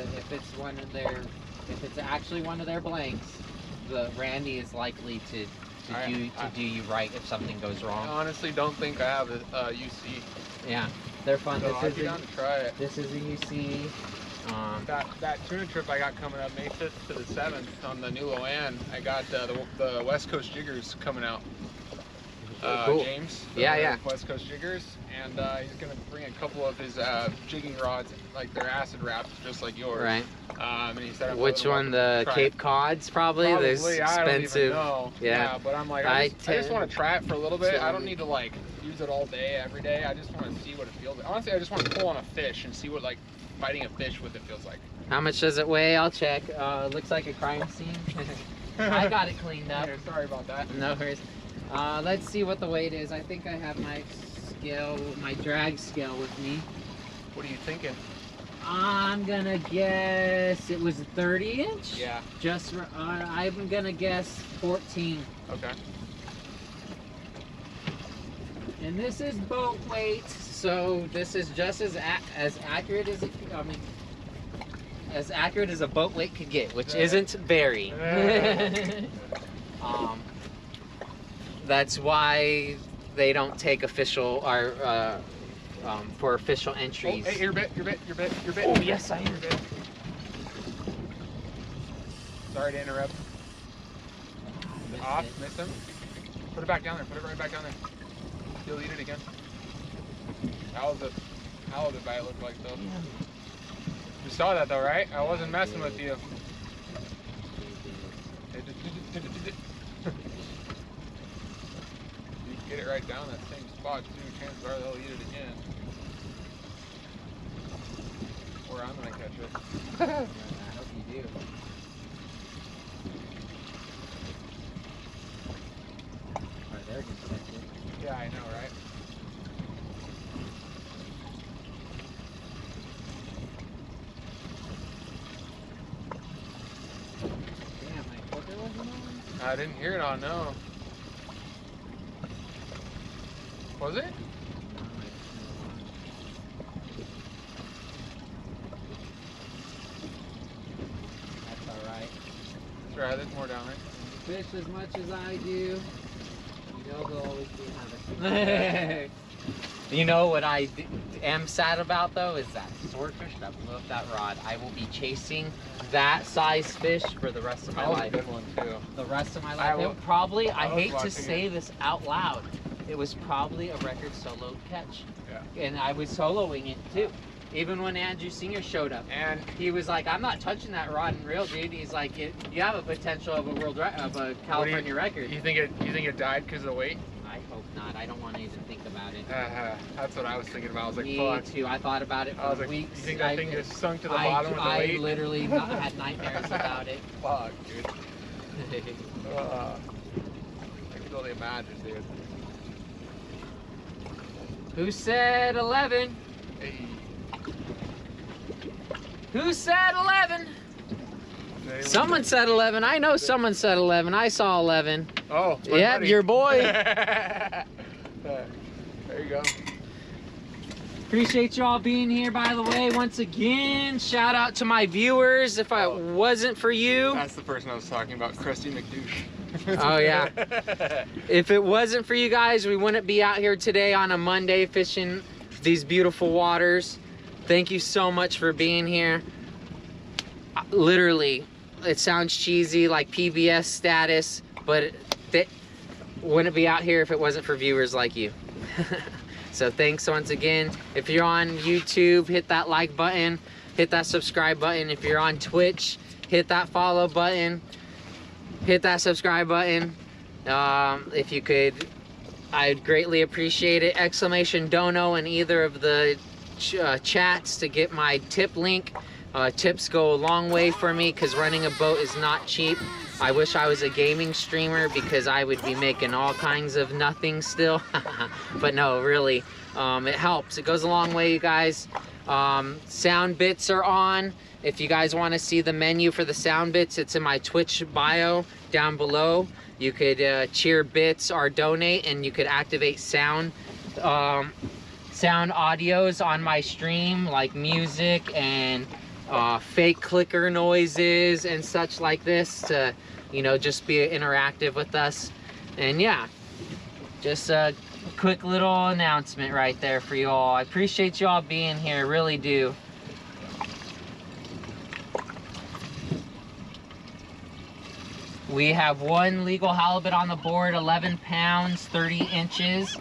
Speaker 1: actually one of their blanks, the Randy is likely to do you right if something goes wrong.
Speaker 2: I honestly don't think I have a UC.
Speaker 1: Yeah, they're fun.
Speaker 2: So I'd be down to try it.
Speaker 1: This is a UC.
Speaker 2: That tuna trip I got coming up May 5th to the 7th on the new Loan. I got the West Coast Jiggers coming out.
Speaker 1: Cool.
Speaker 2: James.
Speaker 1: Yeah.
Speaker 2: West Coast Jiggers, and he's gonna bring a couple of his jigging rods, like they're acid wrapped, just like yours.
Speaker 1: Right.
Speaker 2: And he said,
Speaker 1: Which one? The Cape Cods, probably. There's
Speaker 2: I don't even
Speaker 1: expensive.
Speaker 2: know.
Speaker 1: Yeah.
Speaker 2: But I'm like, I just want to try it for a little bit. I don't need to like use it all day, every day. I just want to see what it feels like. Honestly, I just want to pull on a fish and see what like fighting a fish with it feels like.
Speaker 1: How much does it weigh? I'll check. Looks like a crime scene. I got it cleaned up.
Speaker 2: Here, sorry about that.
Speaker 1: No worries. Let's see what the weight is. I think I have my scale, my drag scale with me.
Speaker 2: What are you thinking?
Speaker 1: I'm gonna guess it was a 30-inch.
Speaker 2: Yeah.
Speaker 1: I'm gonna guess 14.
Speaker 2: Okay.
Speaker 1: And this is boat weight, so this is just as accurate as as accurate as a boat weight could get, which isn't very. That's why they don't take official for official entries.
Speaker 2: Oh, hey, your bit.
Speaker 1: Oh, yes, I am.
Speaker 2: Sorry to interrupt. Missed him. Put it back down there. Put it right back down there. He'll eat it again. How was it by it look like though? Yeah. You saw that though, right? I wasn't messing with you. You can get it right down that same spot too. Chances are they'll eat it again. Or I'm gonna catch it.
Speaker 1: I hope you do. Right there, just catch it.
Speaker 2: Yeah, I know, right?
Speaker 1: Damn, my clicker wasn't on?
Speaker 2: I didn't hear it on, no. Was it?
Speaker 1: That's alright.
Speaker 2: That's right, there's more down there.
Speaker 1: Fish as much as I do, you know they'll always be another. You know what I am sad about though is that swordfish that blew up that rod. I will be chasing that size fish for the rest of my life.
Speaker 2: That was a good one too.
Speaker 1: The rest of my life. I hate to say this out loud, it was probably a record solo catch.
Speaker 2: Yeah.
Speaker 1: And I was soloing it too. Even when Andrew Singer showed up, and he was like, "I'm not touching that rod and reel, dude." He's like, "You have a potential of a California record."
Speaker 2: You think it died because of the weight?
Speaker 1: I hope not. I don't want to even think about it.
Speaker 2: That's what I was thinking about. I was like,
Speaker 1: Me
Speaker 2: fuck.
Speaker 1: too. I thought about it for weeks.
Speaker 2: You think that thing just sunk to the bottom with the weight?
Speaker 1: I literally had nightmares about it.
Speaker 2: Fuck, dude. I can totally imagine, dude.
Speaker 1: Who said 11?
Speaker 2: Hey.
Speaker 1: Who said 11? Someone said 11. I know someone said 11. I saw 11.
Speaker 2: Oh,
Speaker 1: yeah,
Speaker 2: buddy.
Speaker 1: your boy.
Speaker 2: There you go.
Speaker 1: Appreciate y'all being here, by the way. Once again, shout out to my viewers. If it wasn't for you.
Speaker 2: That's the person I was talking about, Krusty McDouche.
Speaker 1: Oh, yeah. If it wasn't for you guys, we wouldn't be out here today on a Monday fishing these beautiful waters. Thank you so much for being here. Literally, it sounds cheesy, like PBS status, but they wouldn't be out here if it wasn't for viewers like you. So thanks once again. If you're on YouTube, hit that like button, hit that subscribe button. If you're on Twitch, hit that follow button, hit that subscribe button. If you could, I'd greatly appreciate it. Exclamation dono in either of the chats to get my tip link. Tips go a long way for me because running a boat is not cheap. I wish I was a gaming streamer because I would be making all kinds of nothing still. But no, really, it helps. It goes a long way, you guys. Sound bits are on. If you guys want to see the menu for the sound bits, it's in my Twitch bio down below. You could cheer bits or donate, and you could activate sound audios on my stream, like music and fake clicker noises and such like this to, you know, just be interactive with us. And yeah, just a quick little announcement right there for you all. I appreciate you all being here, really do. We have one legal halibut on the board, 11 pounds, 30 inches.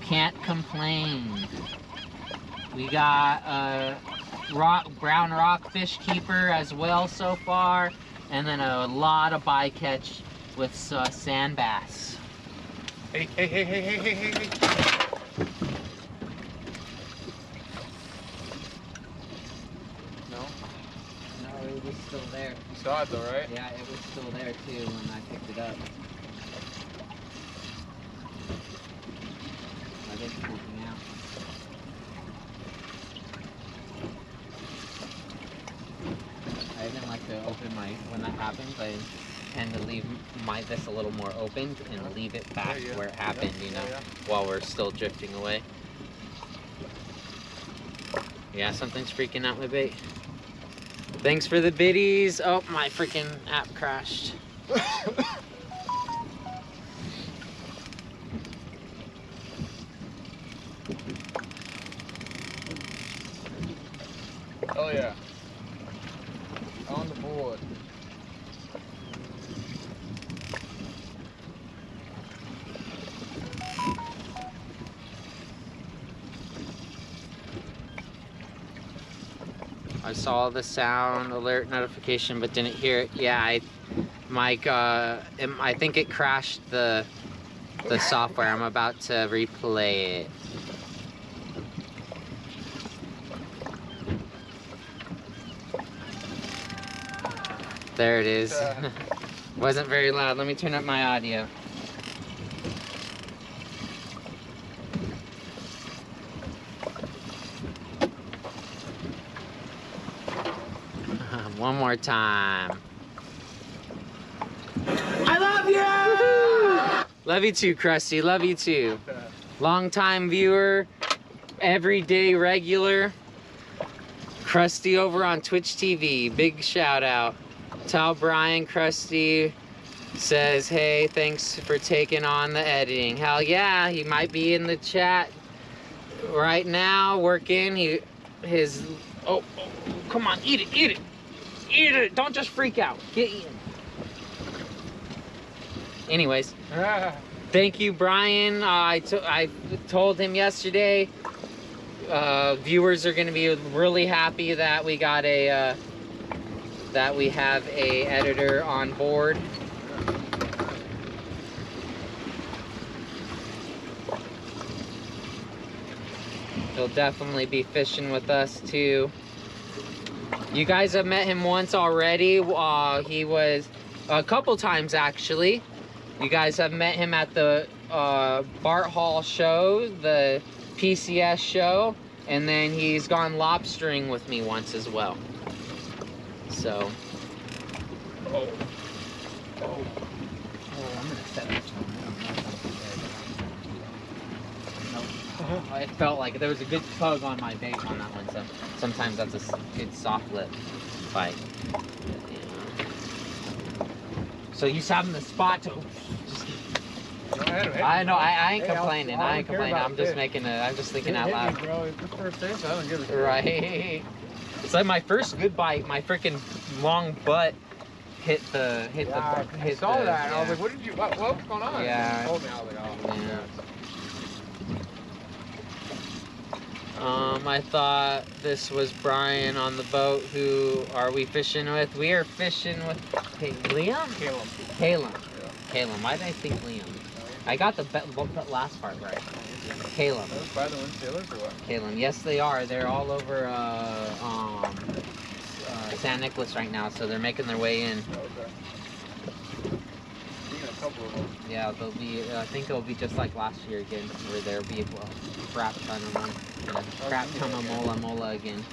Speaker 1: Can't complain. We got a brown rockfish keeper as well so far, and then a lot of bycatch with sand bass.
Speaker 2: Hey. No,
Speaker 1: it was still there.
Speaker 2: you saw it though, right?
Speaker 1: Yeah, it was still there too when I picked it up. I think it's freaking out. I didn't like to open when that happens, I tend to leave this a little more opened and leave it back where it happened, you know, while we're still drifting away. Yeah, something's freaking out my bait. Thanks for the biddies. Oh, my freaking app crashed.
Speaker 2: Oh yeah. On the board.
Speaker 1: I saw the sound alert notification but didn't hear it. Yeah, Mike, I think it crashed the software. I'm about to replay it. There it is. Wasn't very loud. Let me turn up my audio. One more time. I love you! Love you too, Krusty. Love you too. Long-time viewer, everyday regular. Krusty over on Twitch TV. Big shout out. Tell Brian Krusty says, hey, thanks for taking on the editing. Hell yeah, he might be in the chat right now working. Oh, come on, eat it, eat it. Eat it, don't just freak out. Get eaten. Anyways, thank you, Brian. I told him yesterday, viewers are gonna be really happy that we got that we have a editor on board. He'll definitely be fishing with us too. You guys have met him once already. He was a couple times actually. You guys have met him at the Bart Hall show, the PCS show, and then he's gone lobstering with me once as well. So.
Speaker 2: Oh,
Speaker 1: I'm gonna set this one. Nope. It felt like there was a good tug on my bait on that one, so sometimes that's a good soft lip bite. So you having the spot to. I know. I ain't complaining. I ain't complaining. I'm just making a. I'm just thinking out loud.
Speaker 2: Bro, it's the first fish. I don't give a shit.
Speaker 1: Right. It's like my first good bite. My freaking long butt hit the.
Speaker 2: I saw that. Yeah. I was like, what did you? What's going on?
Speaker 1: Yeah.
Speaker 2: You told me. I was like, oh.
Speaker 1: Yeah. I thought this was Brian on the boat. Who are we fishing with? We are fishing with Liam? Kalem. Kalem. Why did I think Liam? I got the last part right. Kalem.
Speaker 2: Those by the wind sailors or what?
Speaker 1: Kalem. Yes, they are. They're all over San Nicolas right now, so they're making their way in.
Speaker 2: Okay. Seeing a couple of them.
Speaker 1: Yeah, they'll be. I think it'll be just like last year again, where there'll be a crap ton of them. Crap ton of mola again.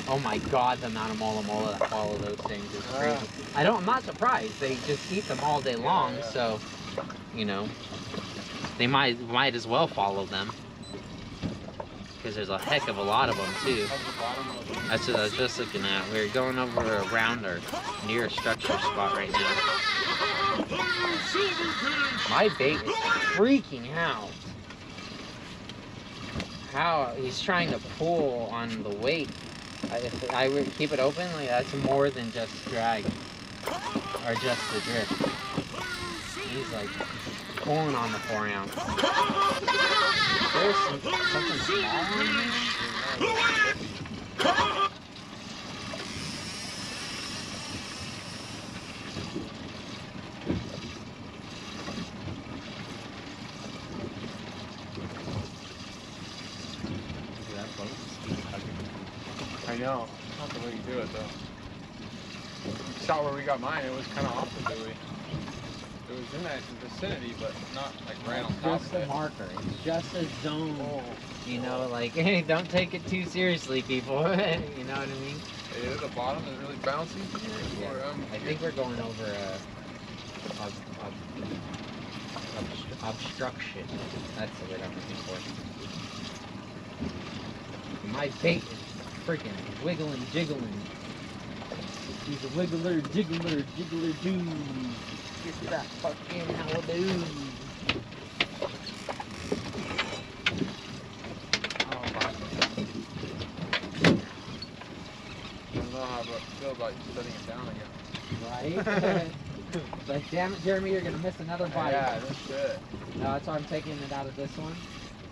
Speaker 1: Oh my God, the amount of mola that follow those things is crazy. I'm not surprised. They just eat them all day long, so you know they might as well follow them because there's a heck of a lot of them too. That's what I was just looking at. We're going over around our nearest structure spot right now. My bait is freaking out. How he's trying to pull on the weight. If I would keep it open, like that's more than just drag. Or just the drift. He's like pulling on the 4 ounce. There's something small in here?
Speaker 2: I know. Not the way you do it though. You saw where we got mine, it was kind of off the buoy. It was in that vicinity, but not like right on top
Speaker 1: Just
Speaker 2: of
Speaker 1: a
Speaker 2: it.
Speaker 1: marker. It's just a zone.
Speaker 2: Oh.
Speaker 1: You know, like, hey, don't take it too seriously, people. You know what I mean?
Speaker 2: Hey, at the bottom is really bouncy here.
Speaker 1: Yeah.
Speaker 2: Or,
Speaker 1: I think we're going over a obstruction. That's the word I'm looking for. My bait is freaking wiggling, jiggling. He's a wiggler, jiggler, jiggler dude. Get that fucking Halibut.
Speaker 2: I don't know how I feel about you setting it down again.
Speaker 1: Right? Like, damn it, Jeremy, you're gonna miss another bite.
Speaker 2: Yeah, no shit.
Speaker 1: No, that's why I'm taking it out of this one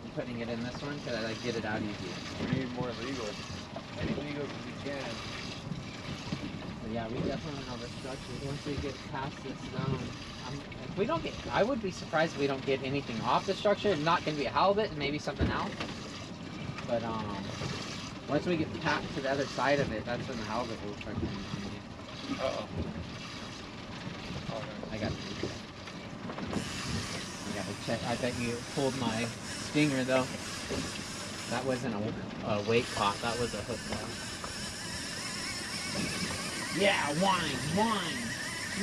Speaker 1: and putting it in this one because I like get it out easier.
Speaker 2: We need more legal. Any legals as we can.
Speaker 1: But yeah, we definitely went over structures once we get past this zone. If we don't get, I would be surprised if we don't get anything off the structure. It's not gonna be a halibut and maybe something else. But once we get past to the other side of it, that's when the halibut will start coming in.
Speaker 2: Uh-oh. Oh,
Speaker 1: I got to check. I bet you pulled my stinger though. That wasn't a weight caught. That was a hook caught. Yeah, whine.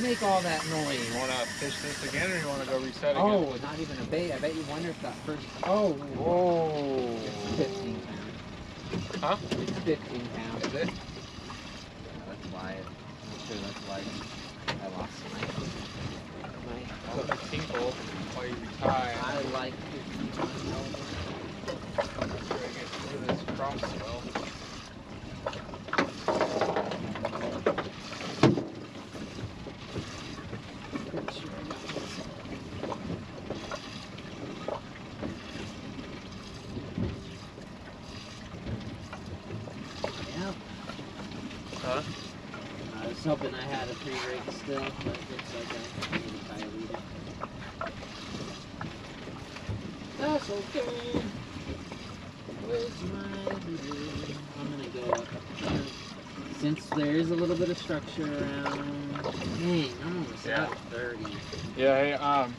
Speaker 1: Make all that noise.
Speaker 2: You want to fish this again, or you want to go reset again?
Speaker 1: Oh, not even a bait. I bet you wonder if that first. Oh.
Speaker 2: Whoa.
Speaker 1: It's 15 pounds.
Speaker 2: Huh?
Speaker 1: It's 15 pounds.
Speaker 2: Is it?
Speaker 1: Yeah, that's why. I'm sure that's why I lost my
Speaker 2: I'll let the tinkle while you retie.
Speaker 1: I like 15 pounds.
Speaker 2: Make sure I get through this cross swell. Huh?
Speaker 1: I was hoping I had a pre-rig still, but it looks like I need to tie a leader. That's okay. Where's my leader? I'm gonna go up front. Since there is a little bit of structure around. Dang, I'm almost out of 30.
Speaker 2: Yeah, hey, I'm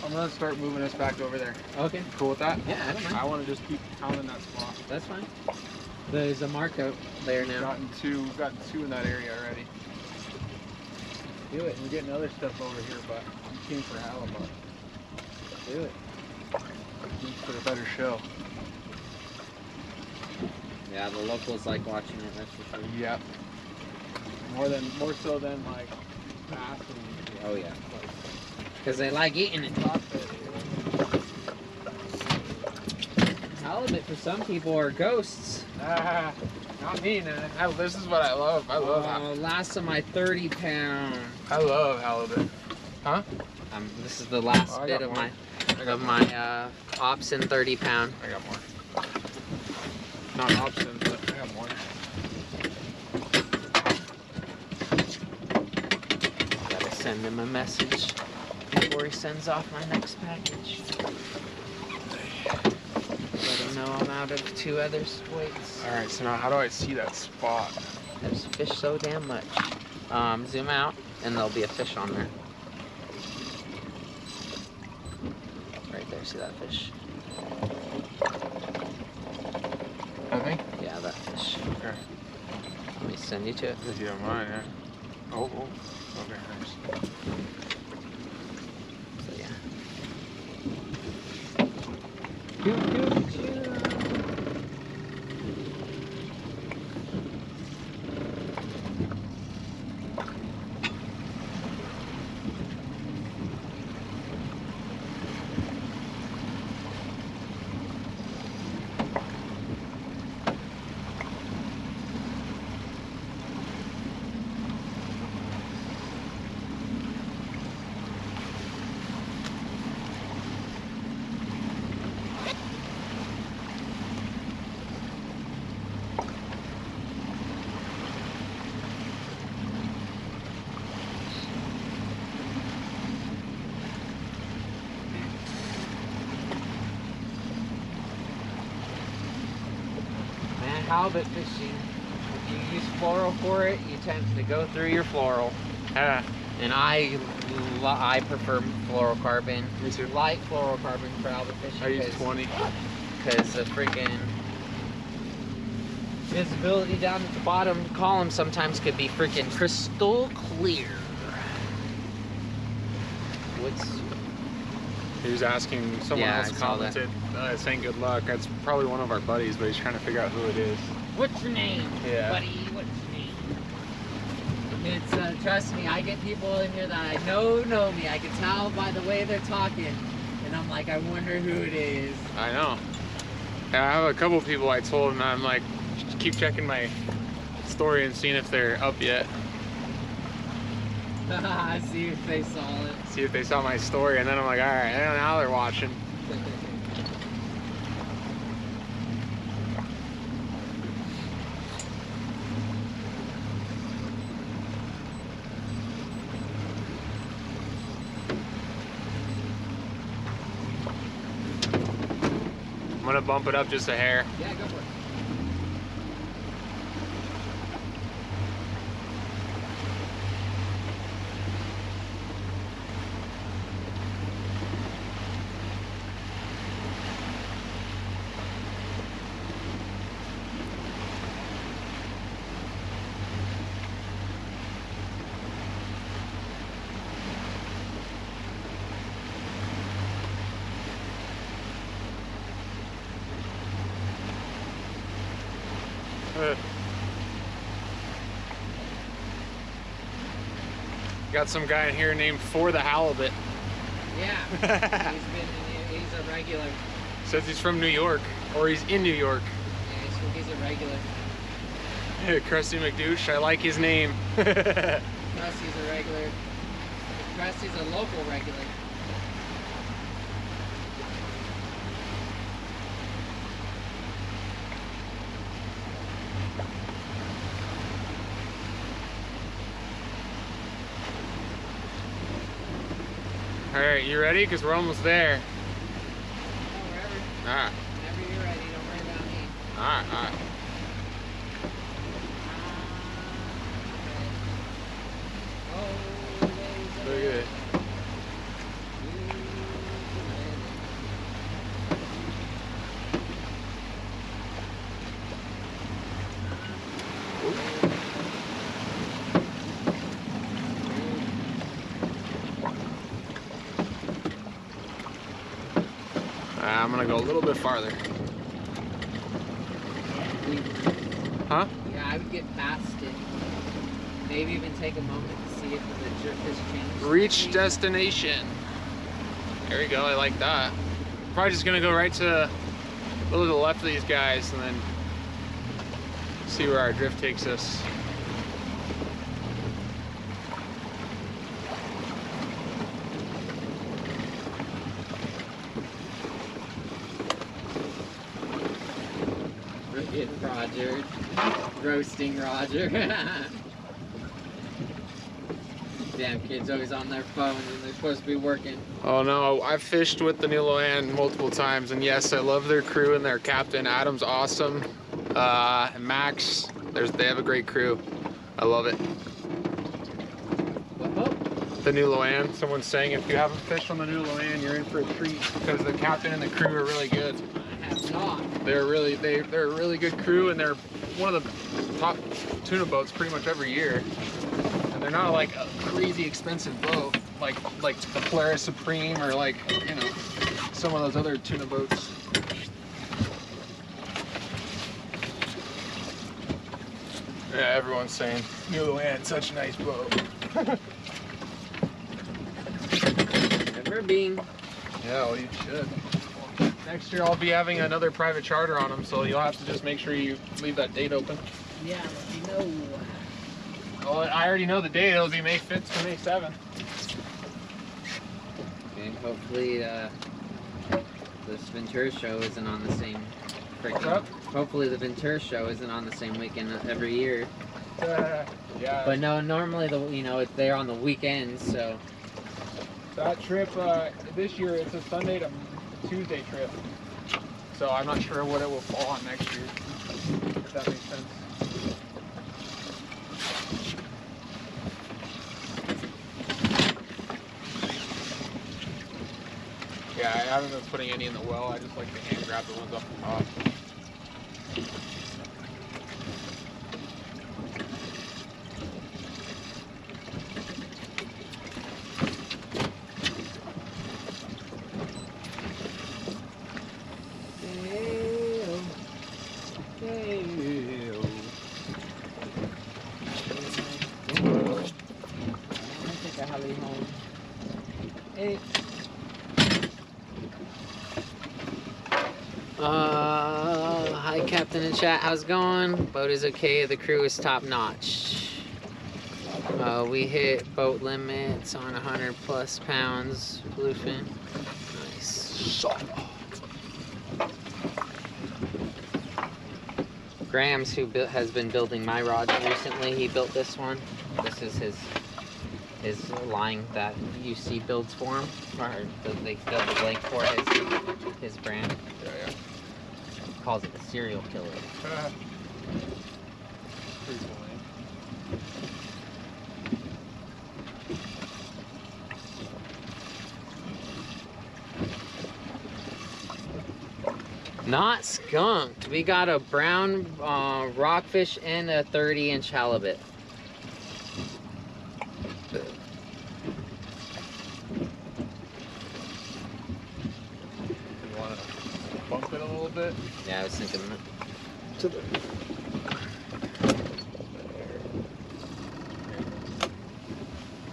Speaker 2: gonna start moving us back over there.
Speaker 1: Okay.
Speaker 2: Cool with that?
Speaker 1: Yeah, I don't mind.
Speaker 2: I want to just keep pounding that spot.
Speaker 1: That's fine. There's a mark out there
Speaker 2: We've
Speaker 1: now.
Speaker 2: gotten two in that area already. Do it. We're getting other stuff over here, but we came for halibut.
Speaker 1: Do it.
Speaker 2: Just for a better show.
Speaker 1: Yeah, the locals like watching it, that's for sure.
Speaker 2: Yep. More so than like bass and
Speaker 1: Oh yeah. Because they like eating it.
Speaker 2: crawfish.
Speaker 1: Halibut for some people are ghosts.
Speaker 2: Ah, not me, man. This is what I love. I love
Speaker 1: Last of my 30 pound.
Speaker 2: I love halibut. Huh?
Speaker 1: This is the last
Speaker 2: I
Speaker 1: bit
Speaker 2: got
Speaker 1: of
Speaker 2: more.
Speaker 1: my Opsin 30 pound.
Speaker 2: I got more. Not Opsin, but I got more.
Speaker 1: Gotta send him a message before he sends off my next package. Let him know I'm out of 2 other weights.
Speaker 2: All right, so now how do I see that spot?
Speaker 1: There's fish so damn much. Zoom out and there'll be a fish on there. Right there, see that fish?
Speaker 2: I think.
Speaker 1: Yeah, that fish.
Speaker 2: Okay.
Speaker 1: Let me send you to it.
Speaker 2: If you don't mind, yeah. Oh. Okay, nice.
Speaker 1: So yeah. halibut fishing, if you use fluoro for it, you tend to go through your fluoro. And I prefer fluorocarbon.
Speaker 2: Me too.
Speaker 1: Light fluorocarbon for halibut fishing.
Speaker 2: I use 20.
Speaker 1: Because the freaking visibility down at the bottom column sometimes could be freaking crystal clear.
Speaker 2: He was asking, someone else commented, saying good luck. That's probably one of our buddies, but he's trying to figure out who it is.
Speaker 1: What's your name,
Speaker 2: Yeah.
Speaker 1: buddy? What's your name? It's, trust me, I get people in here that I know me. I can tell by the way they're talking. And I'm like, I wonder who it is.
Speaker 2: I know. Yeah, I have a couple of people I told, and I'm like, just keep checking my story and seeing if they're up yet.
Speaker 1: See if they saw it.
Speaker 2: See if they saw my story, and then I'm like, all right, now they're watching. I'm gonna bump it up just a hair.
Speaker 1: Yeah, go for it.
Speaker 2: Got some guy in here named For the Halibut.
Speaker 1: Yeah, he's a regular.
Speaker 2: Says he's from New York, or he's in New York.
Speaker 1: Yeah, he's a regular.
Speaker 2: Krusty McDouche, I like his name.
Speaker 1: Krusty's a regular. Krusty's a local regular.
Speaker 2: All right, you ready? Because we're almost there.
Speaker 1: Oh, wherever.
Speaker 2: All right.
Speaker 1: Whenever you're ready, don't worry about me.
Speaker 2: All right, all right. Look at it. I'm gonna go a little bit farther. Huh?
Speaker 1: Yeah, I would get past it. Maybe even take a moment to see if the drift has changed.
Speaker 2: Reach destination. There we go, I like that. Probably just gonna go right to a little to the left of these guys and then see where our drift takes us.
Speaker 1: Roger. Roasting Roger. Damn kids always on their phones and they're supposed to be working.
Speaker 2: Oh no, I've fished with the New Loan multiple times, and yes, I love their crew and their captain. Adam's awesome. And Max, they have a great crew. I love it.
Speaker 1: What?
Speaker 2: The New Loan. Someone's saying if you haven't fished on the New Loan, you're in for a treat because the captain and the crew are really good.
Speaker 1: I have not.
Speaker 2: They're a really good crew, and they're one of the top tuna boats pretty much every year. And they're not like a crazy expensive boat like the Polaris Supreme or like, you know, some of those other tuna boats. Yeah, everyone's saying New Loan, such a nice boat.
Speaker 1: Never been.
Speaker 2: Yeah, well, you should. Next year I'll be having another private charter on them, so you'll have to just make sure you leave that date open.
Speaker 1: Yeah, let me know.
Speaker 2: Well, I already know the date. It'll be May 5th to May 7th.
Speaker 1: And hopefully this Ventura show isn't on the same freaking...
Speaker 2: What's up?
Speaker 1: Hopefully the Ventura show isn't on the same weekend every year.
Speaker 2: Yeah.
Speaker 1: But no, normally they're on the weekends, so...
Speaker 2: That trip, this year, it's a Sunday to Tuesday trip. So I'm not sure what it will fall on next year. if that makes sense. Yeah, I haven't been putting any in the well. I just like to hand grab the ones off the top.
Speaker 1: Hi Captain in chat, how's it going? Boat is okay, the crew is top notch. We hit boat limits on 100 plus pounds bluefin. Nice. Graham's who has been building my rods recently, he built this one. This is his line that UC builds for him, or they build the blank for his brand.
Speaker 2: Yeah, yeah.
Speaker 1: Calls it the serial killer.
Speaker 2: Pretty cool name.
Speaker 1: Not skunked. We got a brown rockfish and a 30-inch halibut.
Speaker 2: You want to bump it a little bit?
Speaker 1: Yeah, I was thinking that.
Speaker 2: To the...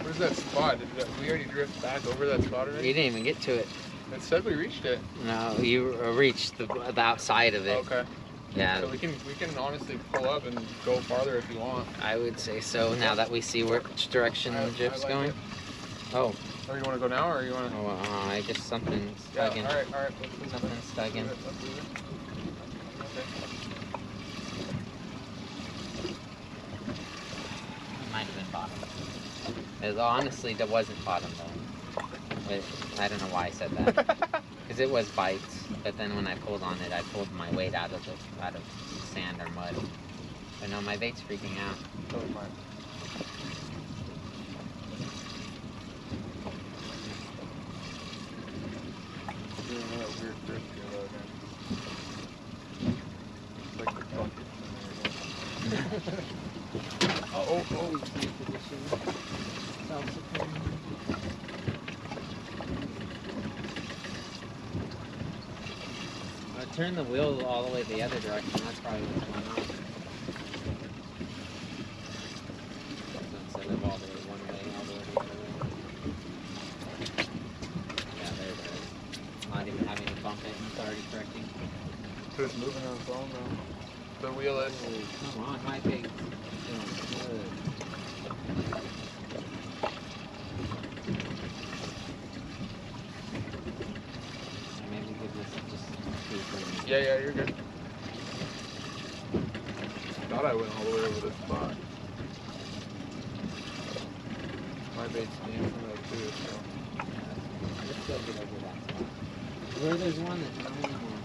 Speaker 2: Where's that spot? We already drift back over that spot already?
Speaker 1: You didn't even get to it.
Speaker 2: It said we reached it.
Speaker 1: No, you reached the outside of it.
Speaker 2: Okay.
Speaker 1: Yeah.
Speaker 2: So we can honestly pull up and go farther if you want.
Speaker 1: I would say so. Now that we see which direction the drift's
Speaker 2: like
Speaker 1: going.
Speaker 2: It.
Speaker 1: Oh.
Speaker 2: Oh, you want to go now or you want to?
Speaker 1: Oh, I guess something's tugging.
Speaker 2: Yeah, all right. Let's do
Speaker 1: Something's tugging.
Speaker 2: Let's do it. Okay.
Speaker 1: It might have been bottom. Honestly, that wasn't bottom though. I don't know why I said that. Because it was bites, but then when I pulled on it, I pulled my weight out of sand or mud. But no, my bait's freaking out.
Speaker 2: Totally fine. Doing that weird drift here though again. It's like the bucket. Oh.
Speaker 1: I turned the wheel all the way the other direction. That's probably what's going on. Instead of all the way one way, all the way the other way. Yeah, there it is. Not even having to bump it. It's already correcting.
Speaker 2: So it's moving on its own now. The wheel is.
Speaker 1: Oh, come on, my pig. Doing good. Maybe give this just 2 seconds.
Speaker 2: Yeah, you're good. Thought I went all the way over this spot. My bait's dancing though too, so.
Speaker 1: Let's go get over that spot. Where there's one that's not anymore.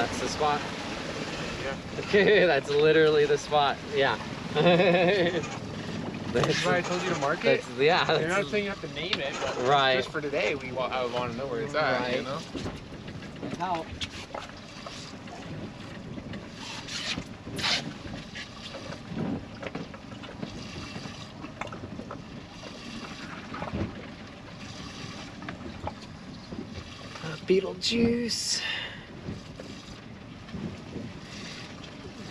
Speaker 1: That's the spot.
Speaker 2: Yeah.
Speaker 1: That's literally the spot. Yeah.
Speaker 2: That's why I told you to mark it.
Speaker 1: Yeah.
Speaker 2: You're not saying you have to name it, but
Speaker 1: right.
Speaker 2: just for today, I want to know where it's at.
Speaker 1: Right.
Speaker 2: You know.
Speaker 1: It helps. Beetlejuice.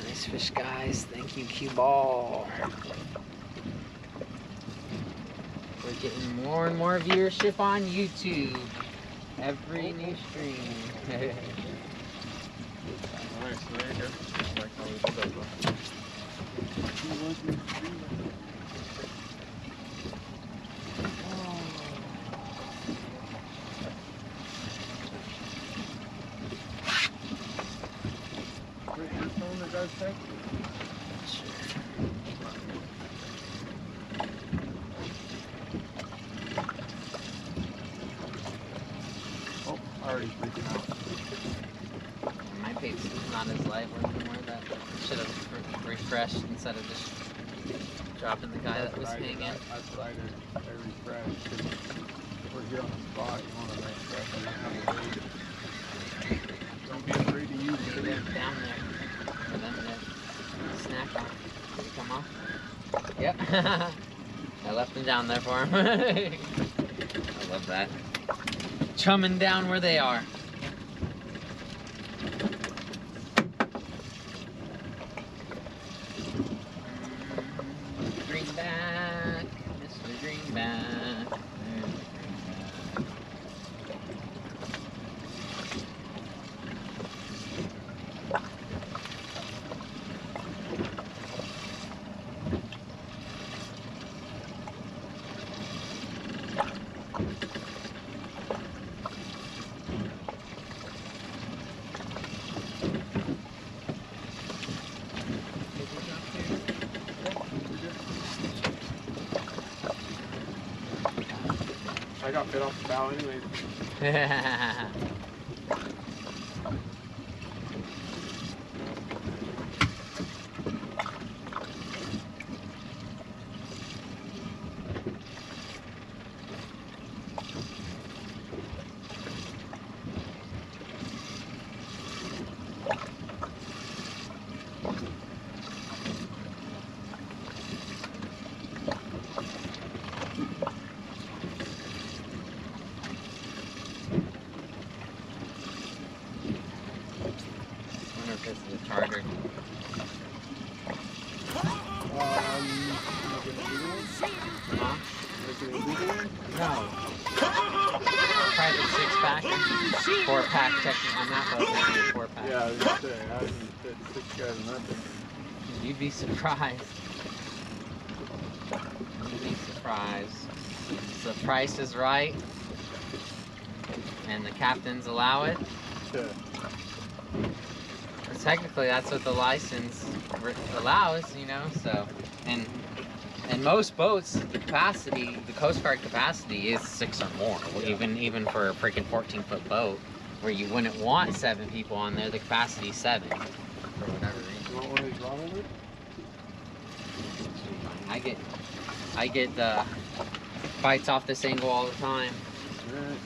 Speaker 1: Nice fish, guys. Thank you, Cue Ball. We're getting more and more viewership on YouTube. Every new stream.
Speaker 2: Nice, there you go. Like how we did that, oh, already freaking out.
Speaker 1: My page's not as lively anymore. That should have refreshed instead of just dropping the guy that was hanging.
Speaker 2: That's what I did. I refreshed. We're here on the spot. You want to refresh. Don't be afraid to use it.
Speaker 1: Put them down there for them to snack on. Did he come off? Yep. I left them down there for him. I love that. Chumming down where they are. Greenback, Mr. Greenback.
Speaker 2: I got bit off the bow anyways.
Speaker 1: This is a tartar. Huh? No. Private 6-pack. 4-pack technically on that boat. 4-pack.
Speaker 2: Yeah, I was gonna say, I haven't fit 6 guys in that thing.
Speaker 1: You'd be surprised. You'd be surprised. The price is right, and the captains allow it.
Speaker 2: Yeah.
Speaker 1: Technically, that's what the license allows, you know. So, and most boats, the capacity, the Coast Guard capacity is 6 or more.
Speaker 2: Yeah.
Speaker 1: Even for a freaking 14-foot boat, where you wouldn't want 7 people on there, the capacity is 7 for whatever reason.
Speaker 2: You want one of these raw ones?
Speaker 1: I get the bites off this angle all the time.
Speaker 2: Alright.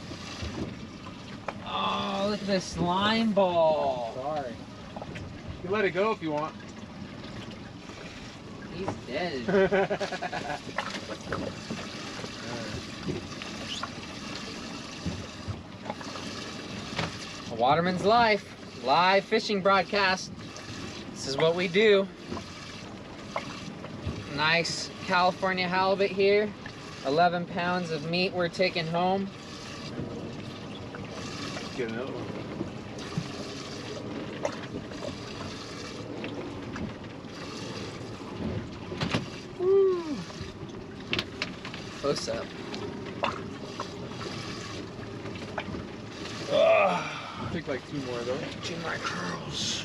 Speaker 1: Oh, look at this slime ball.
Speaker 2: Sorry. You can let it go if you want.
Speaker 1: He's dead. A waterman's life. Live fishing broadcast. This is what we do. Nice California halibut here. 11 pounds of meat we're taking home.
Speaker 2: Get another one.
Speaker 1: Woo. Close up.
Speaker 2: Take like 2 more though.
Speaker 1: 2 more curls.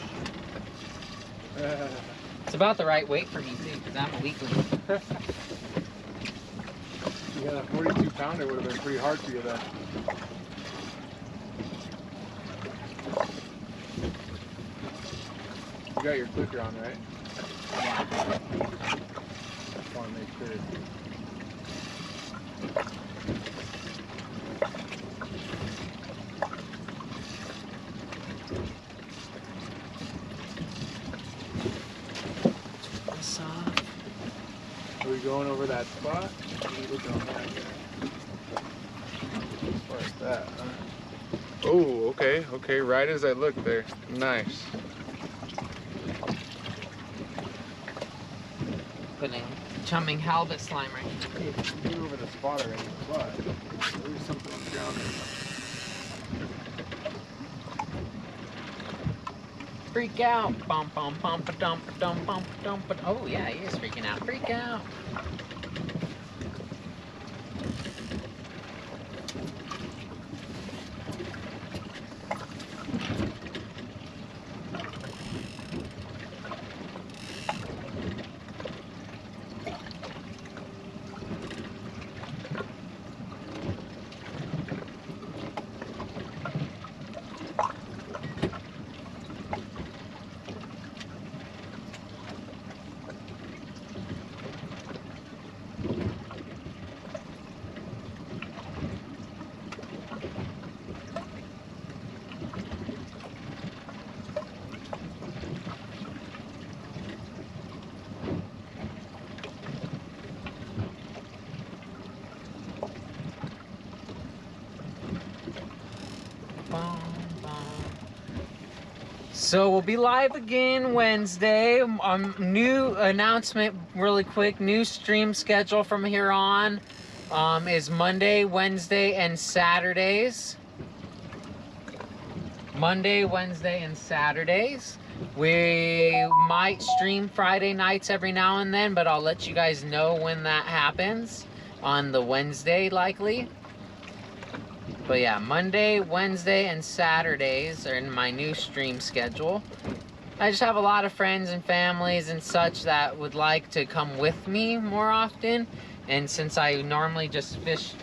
Speaker 1: It's about the right weight for me too, because I'm a weakling.
Speaker 2: Yeah, a 42 pounder would have been pretty hard for you then. You got your clicker on, right?
Speaker 1: Yeah.
Speaker 2: Just want to make sure. Are we going over that spot? What are you looking on that there? As far as that, huh? Oh, okay, okay, right as I look there. Nice.
Speaker 1: Putting chumming halibut slime right here.
Speaker 2: Hey, you went over the spot already, but there's something on the ground there.
Speaker 1: Freak out. Bum bum bum ba dum ba dum bum ba dum ba. Oh yeah, he is freaking out. Freak out. So we'll be live again Wednesday. New announcement really quick. New stream schedule from here on is Monday, Wednesday, and Saturdays. Monday, Wednesday, and Saturdays. We might stream Friday nights every now and then, but I'll let you guys know when that happens. On the Wednesday, likely. But yeah, Monday, Wednesday, and Saturdays are in my new stream schedule. I just have a lot of friends and families and such that would like to come with me more often. And since I normally just fish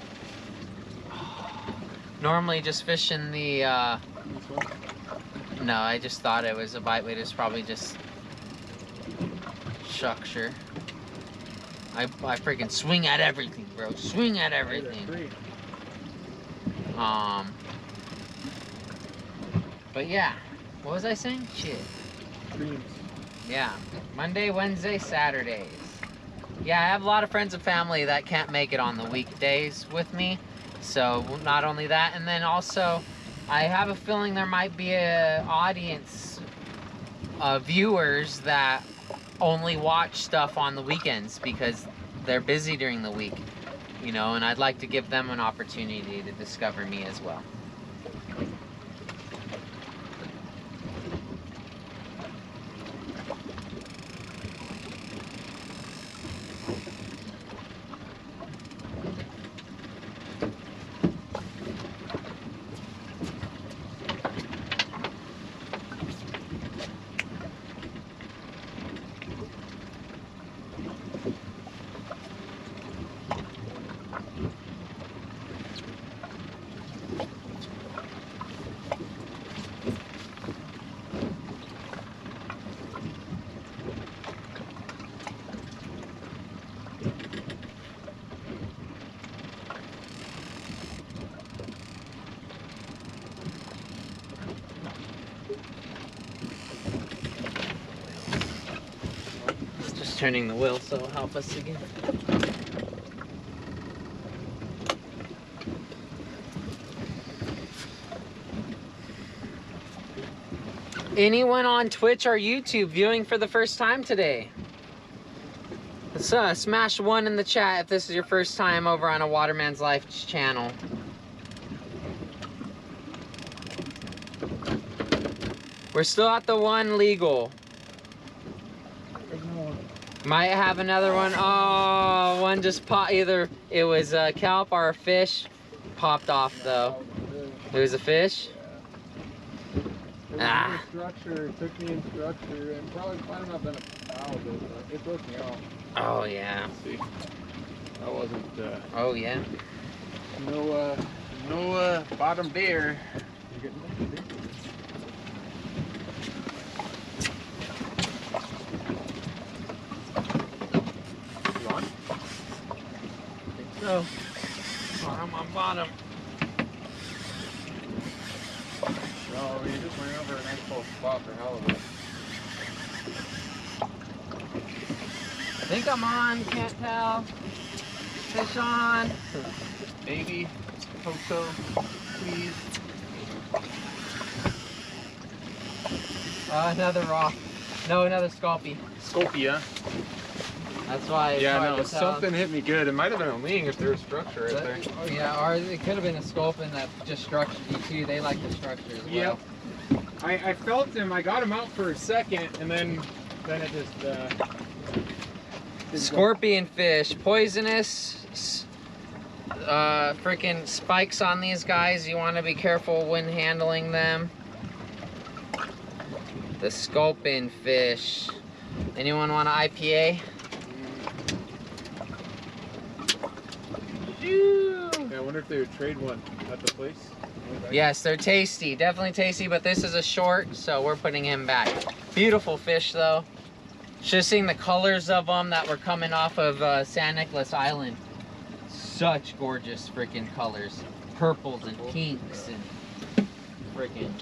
Speaker 1: in the, no, I just thought it was a bite weight. It's probably just shucksher. I freaking swing at everything, bro. Swing at everything. But yeah, what was I saying? Shit.
Speaker 2: Streams.
Speaker 1: Yeah, Monday, Wednesday, Saturdays. Yeah, I have a lot of friends and family that can't make it on the weekdays with me. So not only that, and then also I have a feeling there might be a audience of viewers that only watch stuff on the weekends because they're busy during the week. You know, and I'd like to give them an opportunity to discover me as well. Turning the wheel, so it'll help us again. Anyone on Twitch or YouTube viewing for the first time today? Let's smash 1 in the chat if this is your first time over on a Waterman's Life channel. We're still at the 1 legal. Might have another one. Oh, one just popped. Either it was a kelp or a fish. Popped off though. It was a fish?
Speaker 2: Ah. Structure, it took me in structure, and probably might not been a foul, but it broke me off.
Speaker 1: Oh yeah.
Speaker 2: Let's see. That wasn't.
Speaker 1: Oh yeah.
Speaker 2: No bottom there. You're getting there?
Speaker 1: so I'm on bottom.
Speaker 2: No, you just went over a nice little spot for halibut.
Speaker 1: I think I'm on, can't tell. Fish on.
Speaker 2: Baby, hope so, please.
Speaker 1: Another raw. No, another Sculpin.
Speaker 2: Sculpia.
Speaker 1: That's why it's
Speaker 2: Yeah,
Speaker 1: hard
Speaker 2: no,
Speaker 1: to tell.
Speaker 2: something hit me good. It might have been a ling if there was structure right there.
Speaker 1: Oh yeah, or it could have been a Sculpin that just structured you too. They like the structure as well.
Speaker 2: Yep. I felt him. I got him out for a second, and then it just.
Speaker 1: Scorpion fish, poisonous. Freaking spikes on these guys. You want to be careful when handling them. The Sculpin fish. Anyone want an IPA?
Speaker 2: Yeah, I wonder if they would trade one at the place.
Speaker 1: Yes, they're tasty. Definitely tasty, but this is a short, so we're putting him back. Beautiful fish, though. Just seeing the colors of them that were coming off of San Nicolas Island. Such gorgeous freaking colors. Purples and pinks and freaking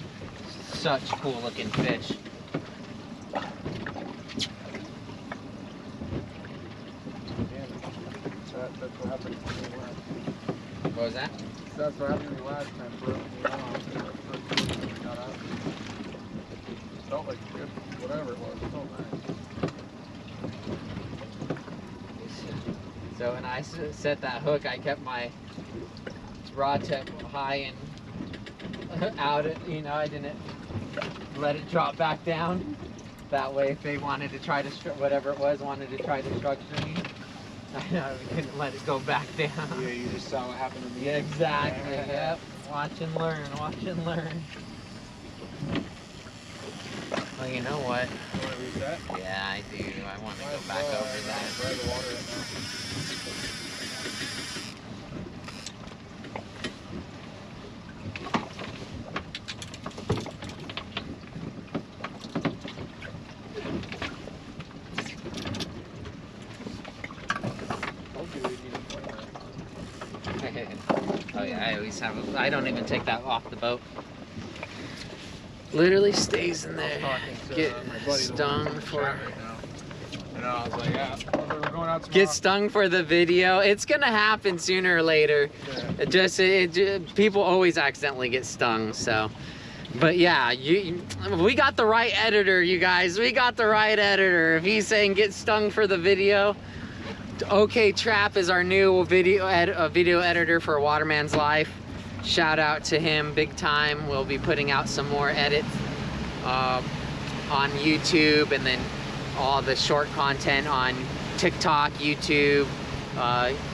Speaker 1: such cool looking fish.
Speaker 2: That's what happened to me last.
Speaker 1: What was that?
Speaker 2: That's what happened to me last time. Broke me off. Got out. Felt like good, whatever it was. It felt nice.
Speaker 1: So when I set that hook, I kept my rod tip high and out. You know, I didn't let it drop back down. That way, if they wanted to try to whatever it was, wanted to try to structure me, I know we couldn't let it go back down.
Speaker 2: Yeah, you just saw what happened to me.
Speaker 1: Yeah, exactly. Yep. Watch and learn. Watch and learn. Well, you know what?
Speaker 2: You want to reset?
Speaker 1: Yeah, I do. I want to go back over that.
Speaker 2: Dry the water right now.
Speaker 1: Oh yeah, I always have a, I don't even take that off the boat. Literally stays in there. Get stung for.
Speaker 2: And I was like, yeah, we're going out tomorrow.
Speaker 1: Get stung for the video. It's gonna happen sooner or later.
Speaker 2: Yeah.
Speaker 1: People always accidentally get stung. So, but yeah, we got the right editor, you guys. We got the right editor. If he's saying get stung for the video, OK Trap is our new video editor for Waterman's Life. Shout out to him big time. We'll be putting out some more edits on YouTube, and then all the short content on TikTok, YouTube,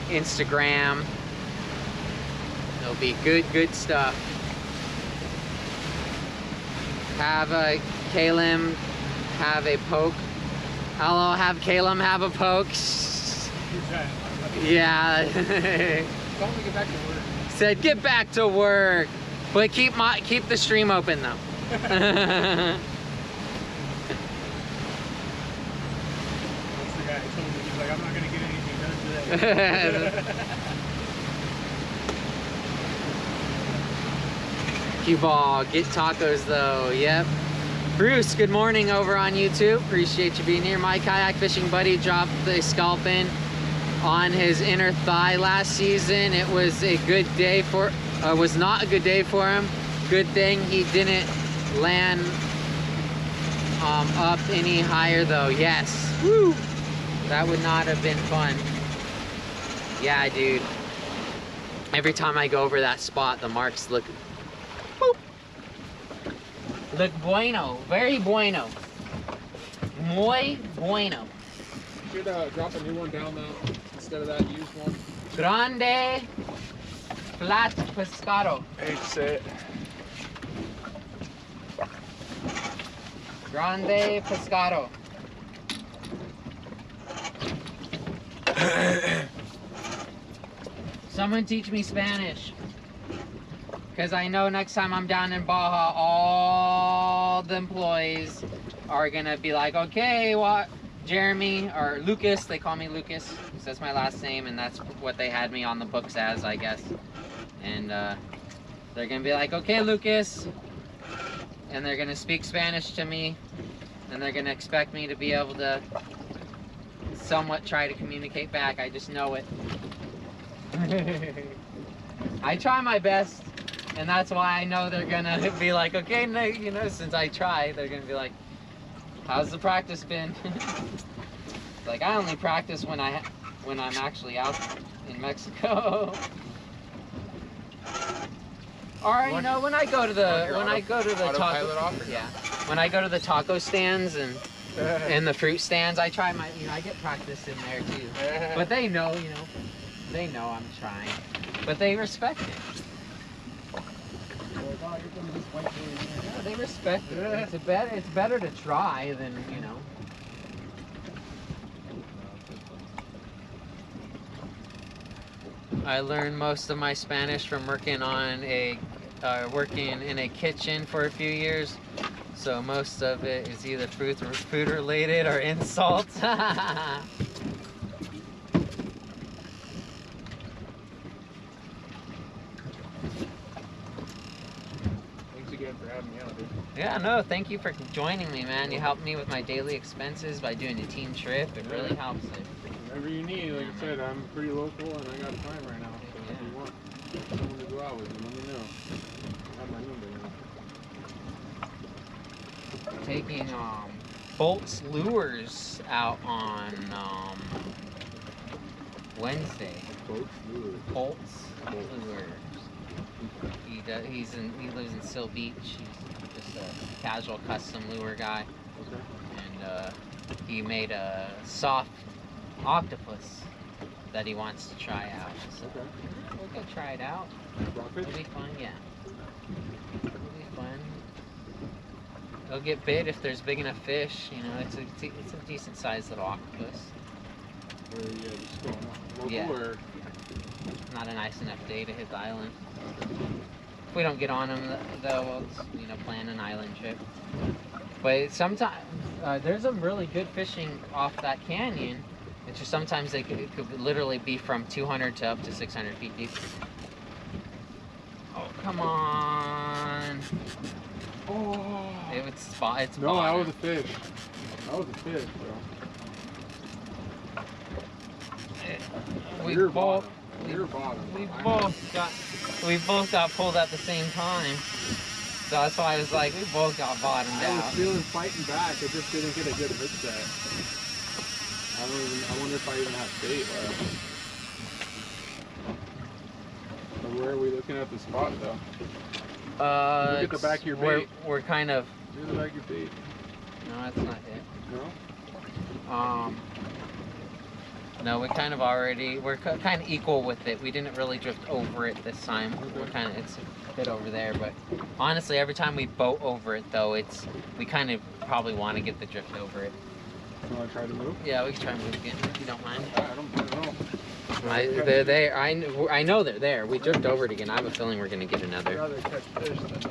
Speaker 1: Instagram. It'll be good stuff. Have a Kalem have a poke. Hello, have Kalem have a poke. Yeah.
Speaker 2: Tell him to get back to work.
Speaker 1: Said get back to work, but keep the stream open though.
Speaker 2: That's the guy. I told him, he's like, I'm not gonna get anything done today.
Speaker 1: Cue ball, get tacos though. Yep. Bruce, good morning over on YouTube. Appreciate you being here. My kayak fishing buddy dropped the Sculpin on his inner thigh last season. It was a good day for, was not a good day for him. Good thing he didn't land up any higher though. Yes. Woo! That would not have been fun. Yeah, dude. Every time I go over that spot, the marks look, boop. Look bueno. Very bueno. Muy bueno.
Speaker 2: You should drop a new one down though, instead of that used one.
Speaker 1: Grande flat pescado.
Speaker 2: Hey, say it.
Speaker 1: Grande pescado. Someone teach me Spanish. Because I know next time I'm down in Baja, all the employees are going to be like, okay, Jeremy, or Lucas, they call me Lucas, because that's my last name, and that's what they had me on the books as, I guess. And they're gonna be like, okay, Lucas, and they're gonna speak Spanish to me, and they're gonna expect me to be able to somewhat try to communicate back. I just know it. I try my best, and that's why I know they're gonna be like, okay, you know, since I try, they're gonna be like, how's the practice been? Like, I only practice when I'm actually out in Mexico. Or you know, when I go to the taco stands and the fruit stands, I try my, you know, I get practice in there too. But they know, you know, they know I'm trying, but they respect it. Yeah, they respect it. It's better to try than, you know. I learned most of my Spanish from working in a kitchen for a few years. So most of it is either food related or insults.
Speaker 2: For having me out, dude.
Speaker 1: Yeah, no, thank you for joining me, man. You helped me with my daily expenses by doing a team trip. It really helps it.
Speaker 2: Whatever you need, like I said, I'm pretty local and I got time right now. So if you want someone to go out with, let me know. I have my number now.
Speaker 1: Taking Bolt's Lures out on Wednesday. Bolt's Lures. He lives in Seal Beach. He's just a casual custom lure guy.
Speaker 2: Okay.
Speaker 1: And he made a soft octopus that he wants to try out. So
Speaker 2: Okay.
Speaker 1: we'll go try it out.
Speaker 2: Rockfish?
Speaker 1: It'll be fun, yeah. It'll be fun. It'll get bit if there's big enough fish. You know, it's a decent sized little octopus.
Speaker 2: Or yeah, just going local
Speaker 1: Yeah.
Speaker 2: or
Speaker 1: Not a nice enough day to hit the island. If we don't get on them, though, we'll just, you know, plan an island trip. But sometimes there's some really good fishing off that canyon. It's just sometimes it could literally be from 200 to up to 600 feet deep. Oh, come on!
Speaker 2: oh,
Speaker 1: It's
Speaker 2: no,
Speaker 1: bottom.
Speaker 2: that was a fish. That was a fish, bro.
Speaker 1: We
Speaker 2: Your
Speaker 1: both.
Speaker 2: bottom. Your bottom.
Speaker 1: We both got pulled at the same time. So that's why I was like, we both got bottomed
Speaker 2: I was
Speaker 1: out.
Speaker 2: feeling fighting back. I just didn't get a good hook set. I wonder if I even have bait left. So where are we looking at the spot though? Look at the back of your bait.
Speaker 1: We're kind of.
Speaker 2: Look at the back of your bait.
Speaker 1: No, that's not it.
Speaker 2: No?
Speaker 1: No, we're kind of equal with it. We didn't really drift over it this time.
Speaker 2: Okay.
Speaker 1: It's a bit over there, but honestly, every time we boat over it though, we kind of probably want to get the drift over it.
Speaker 2: You want to try to move?
Speaker 1: Yeah, we can try and move again if you don't mind.
Speaker 2: I don't know.
Speaker 1: They're there. I know they're there. We drift over it again. I have a feeling we're gonna get
Speaker 2: I'd
Speaker 1: another.
Speaker 2: rather catch fish than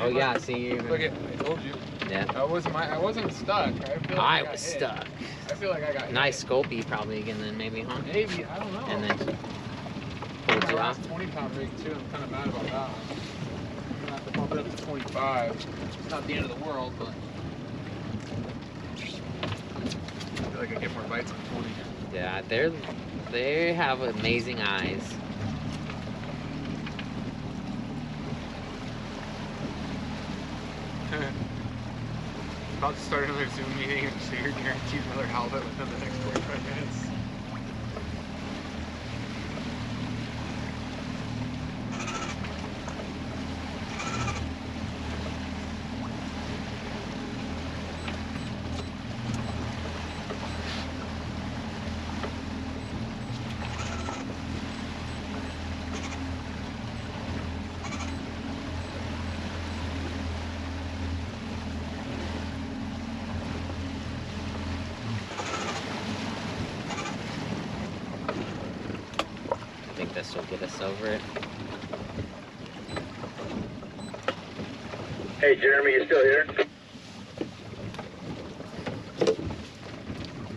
Speaker 1: Oh yeah, see.
Speaker 2: Look at, I told you.
Speaker 1: Yeah.
Speaker 2: I wasn't stuck.
Speaker 1: I was stuck.
Speaker 2: I feel like I got
Speaker 1: Nice Sculpin probably again then maybe, huh?
Speaker 2: Maybe, I don't know.
Speaker 1: And then pulled
Speaker 2: My
Speaker 1: you
Speaker 2: last
Speaker 1: off.
Speaker 2: 20-pound rig too. I'm kind of mad about that one. I'm gonna have to bump it up to 25. It's not the end of the world, but I feel like I get more bites on 20.
Speaker 1: Yeah, they have amazing eyes.
Speaker 2: About to start another Zoom meeting, so you're guaranteed another halibut within the next 45 minutes.
Speaker 1: I think this will get us over it.
Speaker 3: Hey, Jeremy, you still here?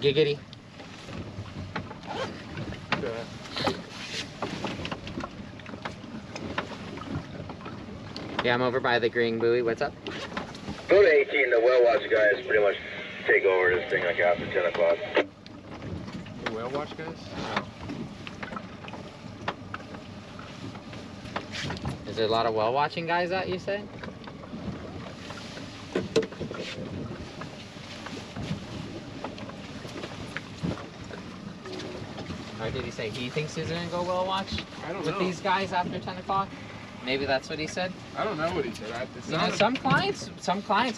Speaker 1: Giggity. Yeah, I'm over by the green buoy. What's up?
Speaker 3: Go to 18. The whale watch guys pretty much take over this thing like after 10 o'clock.
Speaker 2: The whale watch guys?
Speaker 1: Is there a lot of whale watching guys out, you said? Or did he say he thinks he's gonna go whale watch
Speaker 2: I don't
Speaker 1: with
Speaker 2: know.
Speaker 1: these guys after 10 o'clock? Maybe that's what he said.
Speaker 2: I don't know what he said.
Speaker 1: You know, some clients,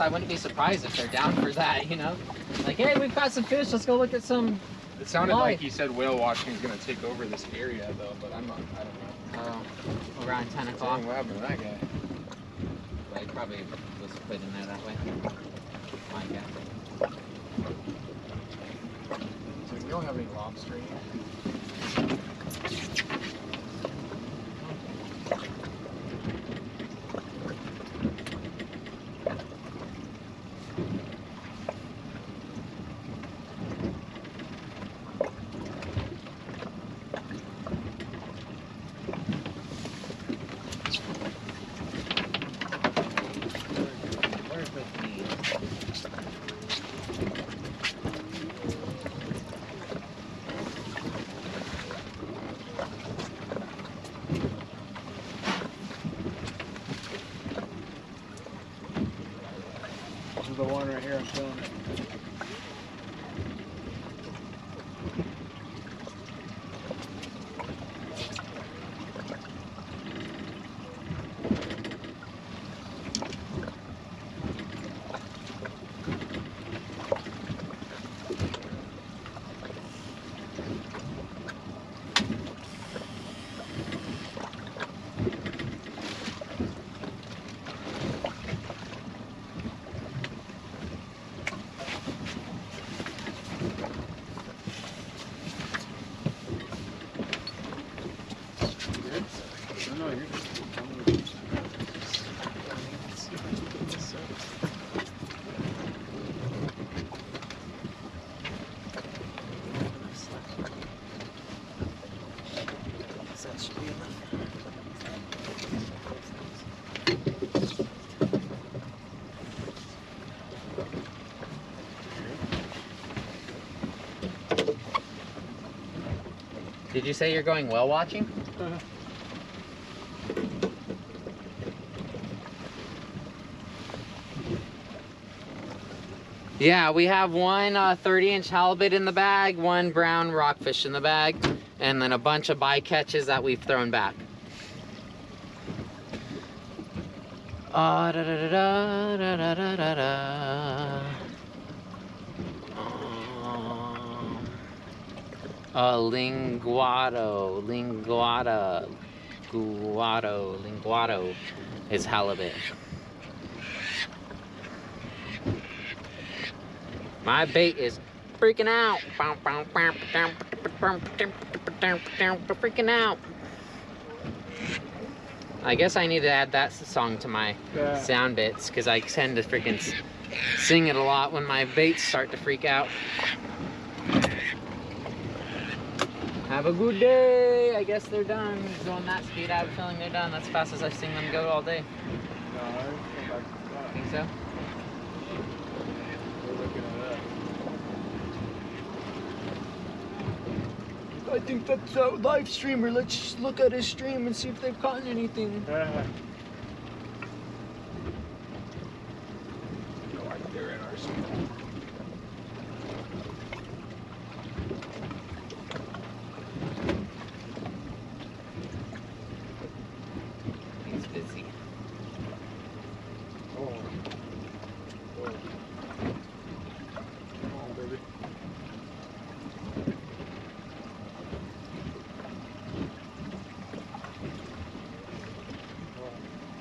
Speaker 1: I wouldn't be surprised if they're down for that, you know? Like, hey, we've got some fish, let's go look at some.
Speaker 2: It sounded
Speaker 1: life.
Speaker 2: like he said whale watching is going to take over this area, though, but I don't know.
Speaker 1: Oh, around 10 o'clock.
Speaker 2: What happened to that guy?
Speaker 1: Well, he probably was put in there that way. My guess.
Speaker 2: So we don't have any lobster here. This is the one right here, I'm feeling it. No, you're
Speaker 1: That should be enough. Did you say you're going whale watching? Yeah, we have one 30-inch halibut in the bag, one brown rockfish in the bag, and then a bunch of bycatches that we've thrown back. Linguado is halibut. My bait is freaking out. Freaking out. I guess I need to add that song to my sound bits because I tend to freaking sing it a lot when my baits start to freak out. Have a good day. I guess they're done. Going that speed, I have a feeling they're done. That's as fast as I've seen them go all day. Think so? I think that's a live streamer. Let's look at his stream and see if they've caught anything.
Speaker 2: They're in our stream.
Speaker 1: He's busy.
Speaker 2: Oh. Oh. Come on, baby.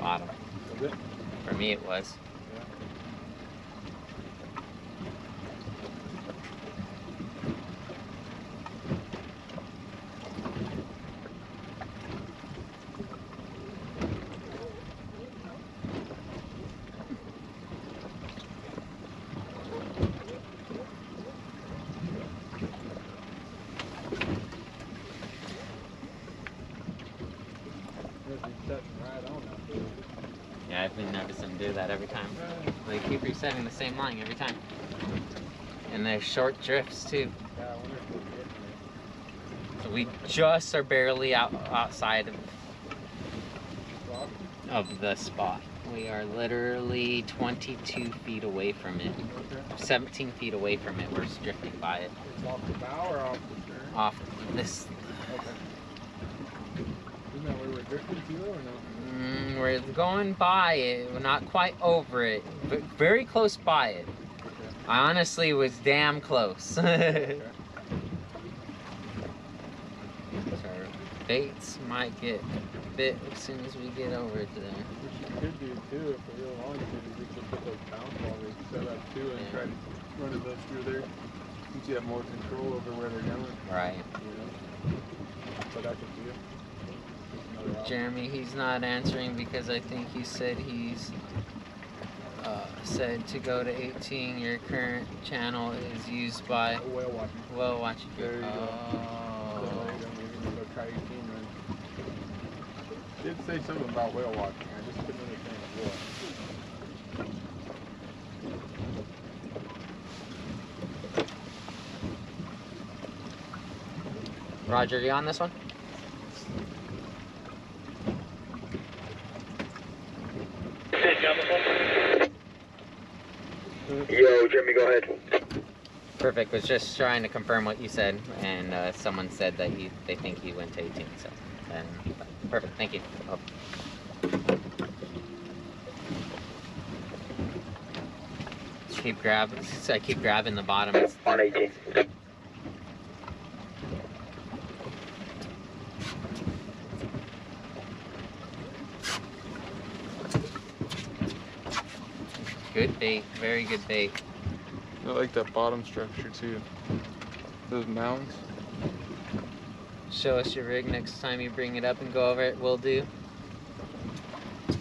Speaker 1: Bottom.
Speaker 2: Was it?
Speaker 1: For me, it was.
Speaker 2: Yeah.
Speaker 1: do that every time. They keep resetting the same line every time. And they're short drifts too.
Speaker 2: Yeah, I wonder if we'll get there.
Speaker 1: So we just are barely outside of the spot. We are literally 22 feet away from it.
Speaker 2: Okay.
Speaker 1: 17 feet away from it. We're drifting by it.
Speaker 2: It's off the bow or off the stern?
Speaker 1: Off this.
Speaker 2: Okay. Isn't that where we're drifting to or no?
Speaker 1: We're going by it. We're not quite over it, but very close by it.
Speaker 2: Okay.
Speaker 1: I honestly was damn close.
Speaker 2: Okay.
Speaker 1: So our baits might get bit as soon as we get over to there.
Speaker 2: What you could do too, if we really wanted to, is we could put those bounce ball rigs set up too and try to run those through there. Since you have more control over where they're going.
Speaker 1: Right.
Speaker 2: You know? But that's up to you. Another option.
Speaker 1: Jeremy, he's not answering because I think he said he's said to go to 18. Your current channel is used by
Speaker 2: Whale watching.
Speaker 1: whale watching.
Speaker 2: There you go.
Speaker 1: Oh.
Speaker 2: So there you go. We're gonna go try 18 then. Did say something about whale watching. I just couldn't understand what.
Speaker 1: Roger, you on this one?
Speaker 3: Yo, Jimmy, go ahead.
Speaker 1: Perfect. Was just trying to confirm what you said, and someone said that they think he went to 18. So, then perfect. Thank you. Oh. Keep grabbing. So I keep grabbing the bottom. It's
Speaker 3: On 18.
Speaker 1: good bait. Very good bait.
Speaker 2: I like that bottom structure too. Those mounds.
Speaker 1: Show us your rig next time you bring it up and go over it. Will do.
Speaker 2: So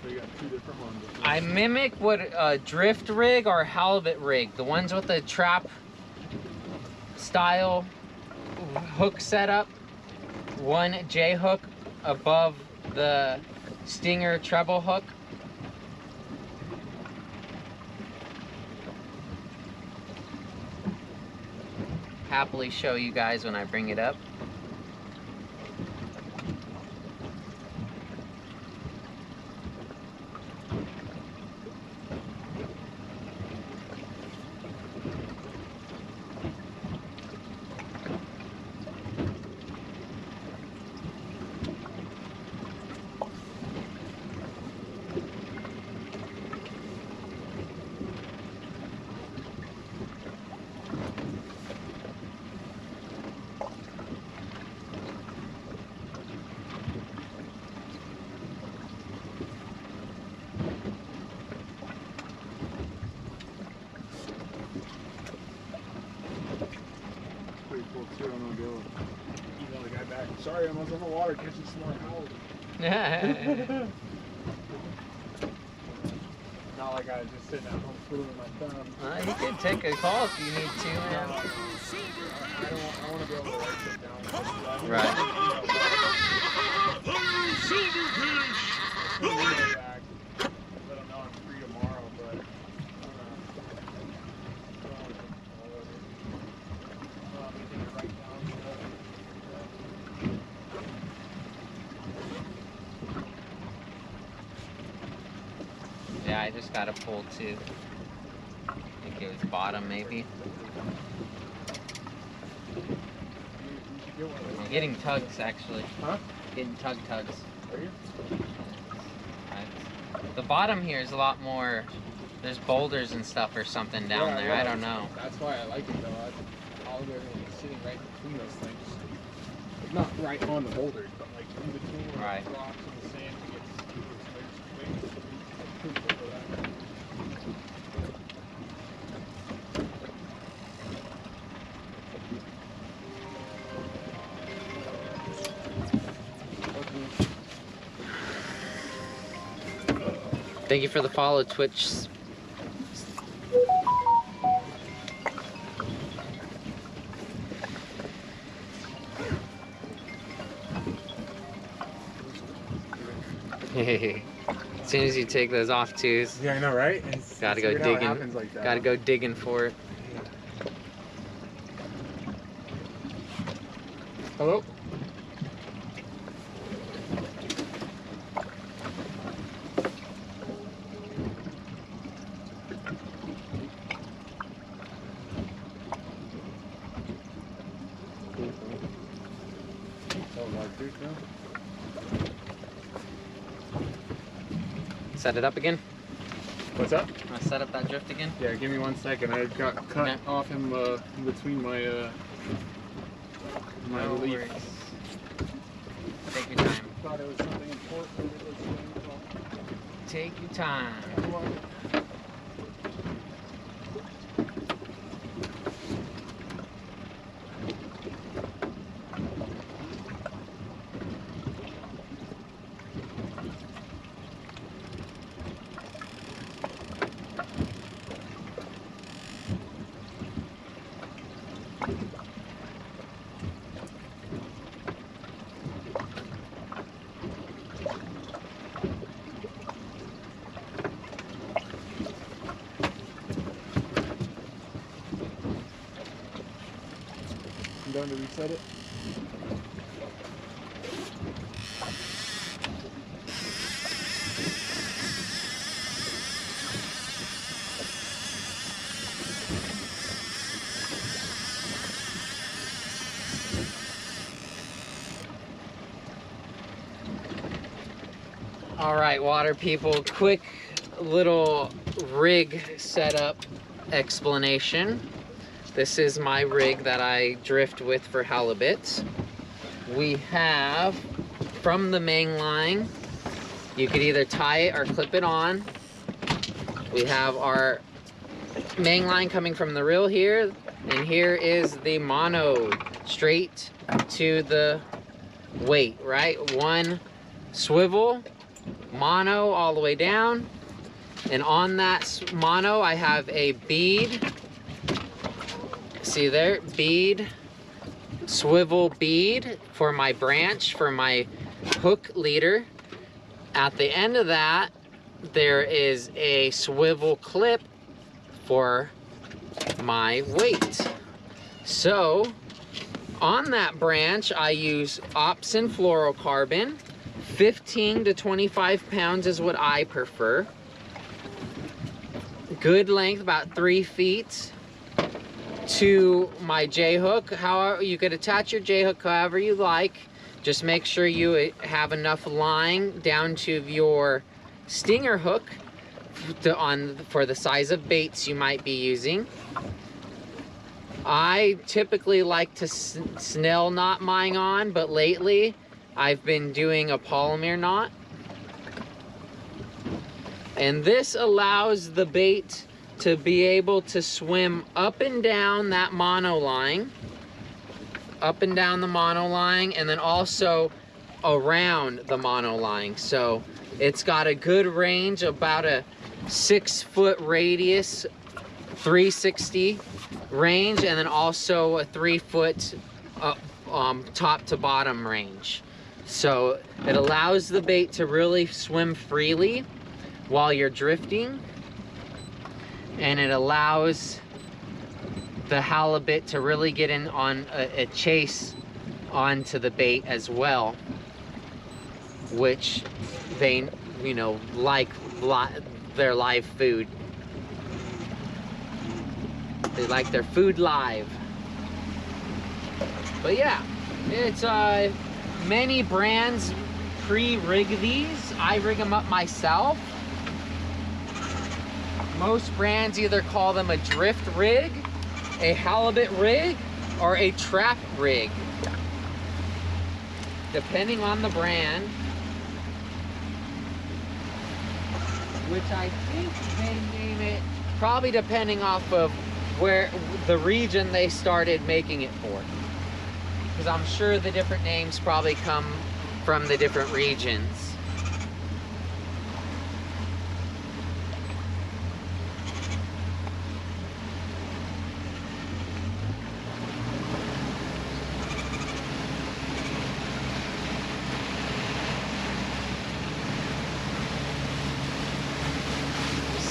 Speaker 2: you got two different ones.
Speaker 1: I mimic what a drift rig or halibut rig. The ones with the trap style hook setup. One J hook above the stinger treble hook. Happily show you guys when I bring it up.
Speaker 2: Pretty cool too. I'm gonna be able to email the guy back. Sorry, I was on the water catching some more halibut. Not like I was just sitting at home twiddling my thumbs.
Speaker 1: You can take a call if you need to, man.
Speaker 2: I want to be able to write shit down.
Speaker 1: Right.
Speaker 2: Let them know I'm free tomorrow, but
Speaker 1: Yeah, I just got a pull too. I think it was bottom maybe. I'm getting tugs actually.
Speaker 2: Huh?
Speaker 1: Getting tugs.
Speaker 2: Are you?
Speaker 1: The bottom here is a lot more. There's boulders and stuff or something down there. I don't know.
Speaker 2: That's why I like it though. All of everything is sitting right between those things. Like, not right on the boulders, but like in between where
Speaker 1: Right.
Speaker 2: the rocks and the sand gets pretty cool for that.
Speaker 1: Thank you for the follow, Twitch. As soon as you take those off too,
Speaker 2: Yeah, I know, right?
Speaker 1: gotta go digging.
Speaker 2: Like that,
Speaker 1: Gotta go digging for it.
Speaker 2: Hello?
Speaker 1: Set it up again.
Speaker 2: What's up?
Speaker 1: Wanna set up that drift again?
Speaker 2: Yeah, give me 1 second. I got cut off him in between my my
Speaker 1: No
Speaker 2: relief.
Speaker 1: worries. Take your time.
Speaker 2: Thought it was something important.
Speaker 1: Take your time.
Speaker 2: I'm going to reset it.
Speaker 1: All right, water people, quick little rig setup explanation. This is my rig that I drift with for halibut. We have, from the main line, you could either tie it or clip it on. We have our main line coming from the reel here, and here is the mono, straight to the weight, right? One swivel, mono all the way down, and on that mono I have a bead. See there, bead, swivel bead for my branch, for my hook leader. At the end of that, there is a swivel clip for my weight. So on that branch, I use Opsin Fluorocarbon. 15 to 25 pounds is what I prefer. Good length, about 3 feet. To my J-hook. However, you could attach your J-hook however you like. Just make sure you have enough line down to your stinger hook for the size of baits you might be using. I typically like to snell knot mine on, but lately I've been doing a polymer knot. And this allows the bait to be able to swim up and down that monoline, up and down the monoline, and then also around the monoline. So it's got a good range, about a 6-foot radius, 360 range, and then also a 3-foot top to bottom range. So it allows the bait to really swim freely while you're drifting, and it allows the halibut to really get in on a chase onto the bait as well, which they, you know, like their live food. They like their food live. But yeah, it's many brands pre-rig these. I rig them up myself. Most brands either call them a drift rig, a halibut rig, or a trap rig, depending on the brand, which I think they name it, probably depending off of where the region they started making it for. Because I'm sure the different names probably come from the different regions.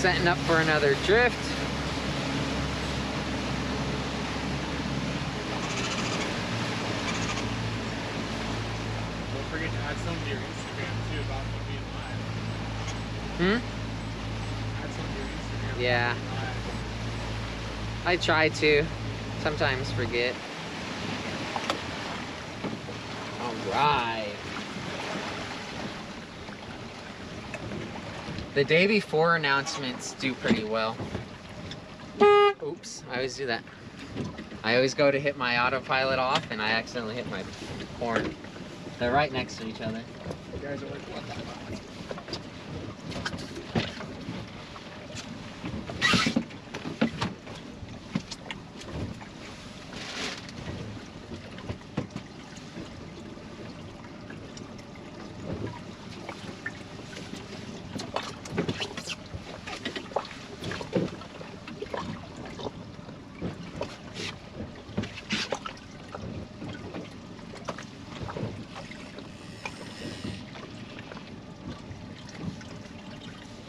Speaker 1: setting up for another drift.
Speaker 2: Don't forget to add some to your Instagram too about being live. Add some to your Instagram.
Speaker 1: Yeah. I try to. Sometimes forget. Alright. The day before announcements do pretty well. Oops, I always do that. I always go to hit my autopilot off and I accidentally hit my horn. They're right next to each other.
Speaker 2: You guys are like, what the fuck?